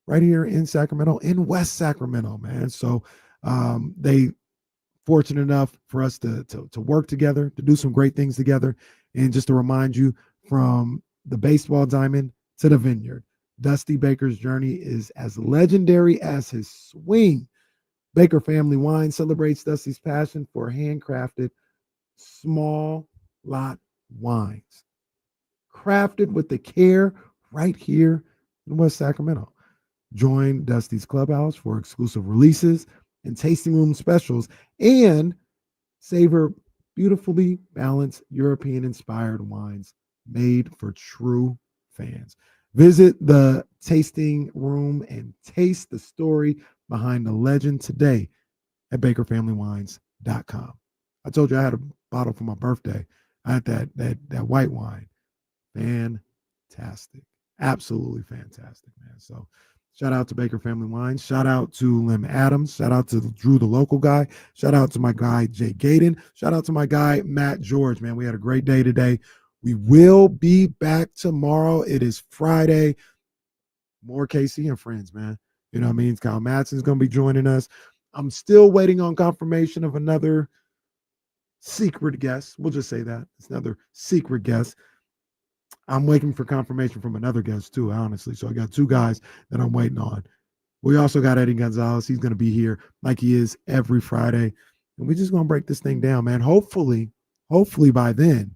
right here in Sacramento, in West Sacramento, man. So they fortunate enough for us to work together, to do some great things together. And just to remind you, from the baseball diamond to the vineyard, Dusty Baker's journey is as legendary as his swing. Baker Family Wine celebrates Dusty's passion for handcrafted small lot wines, crafted with the care right here in West Sacramento. Join Dusty's Clubhouse for exclusive releases and tasting room specials, and savor beautifully balanced European-inspired wines made for true fans. Visit the tasting room and taste the story behind the legend today at bakerfamilywines.com. I told you I had a bottle for my birthday. I had that white wine. Fantastic. Absolutely fantastic, man. So shout out to Baker Family Wines. Shout out to Lem Adams. Shout out to Drew, the local guy. Shout out to my guy, Jay Gadon. Shout out to my guy, Matt George, man. We had a great day today. We will be back tomorrow. It is Friday. More KC and friends, man. You know what I mean? Kyle Madsen's going to be joining us. I'm still waiting on confirmation of another secret guest. We'll just say that. It's another secret guest. I'm waiting for confirmation from another guest too, honestly. So I got 2 guys that I'm waiting on. We also got Eddie Gonzalez. He's going to be here like he is every Friday. And we're just going to break this thing down, man. Hopefully by then,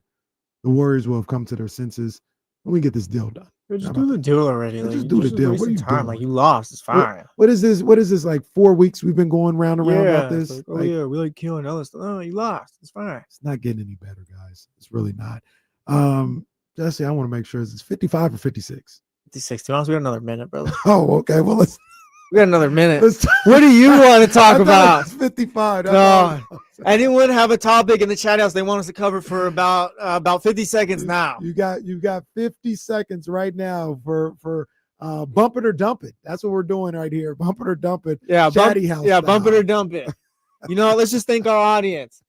the Warriors will have come to their senses and we get this deal done. Just do the deal already. Like, just do the deal. What are you time? doing? Like, you lost. It's fine. What is this? What is this? Like 4 weeks we've been going round and round about this? Like, oh, yeah, we like killing Ellis. Oh, you lost. It's fine. It's not getting any better, guys. It's really not. Jesse, I want to make sure it's 55 or 56. 56. To be honest, we got another minute, brother. Oh, okay. Well, we got another minute. What do you want to talk about? 55. No. Anyone have a topic in the chat house they want us to cover for about 50 seconds now? You got 50 seconds right now for bump it or dump it. That's what we're doing right here. Bump it or dump it. Yeah, bump it or dump it. You know, let's just thank our audience.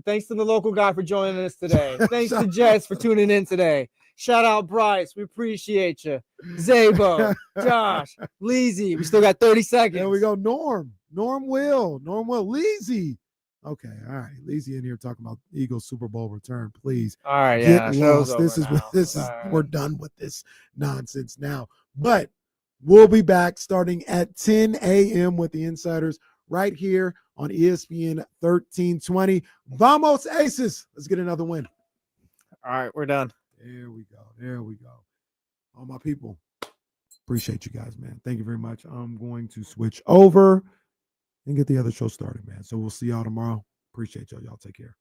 Thanks to the local guy for joining us today. Thanks to Jess for tuning in today. Shout out Bryce. We appreciate you. Zabo, Josh, Leezy. We still got 30 seconds. There we go. Norm Will. Leezy. Okay, all right. Leezy in here talking about Eagles Super Bowl return. Please. All right, get yeah. lost. This is we're done with this nonsense now. But we'll be back starting at 10 a.m. with the Insiders right here on ESPN 1320. Vamos Aces. Let's get another win. All right, we're done. There we go. All my people, appreciate you guys, man. Thank you very much. I'm going to switch over and get the other show started, man. So we'll see y'all tomorrow. Appreciate y'all. Y'all take care.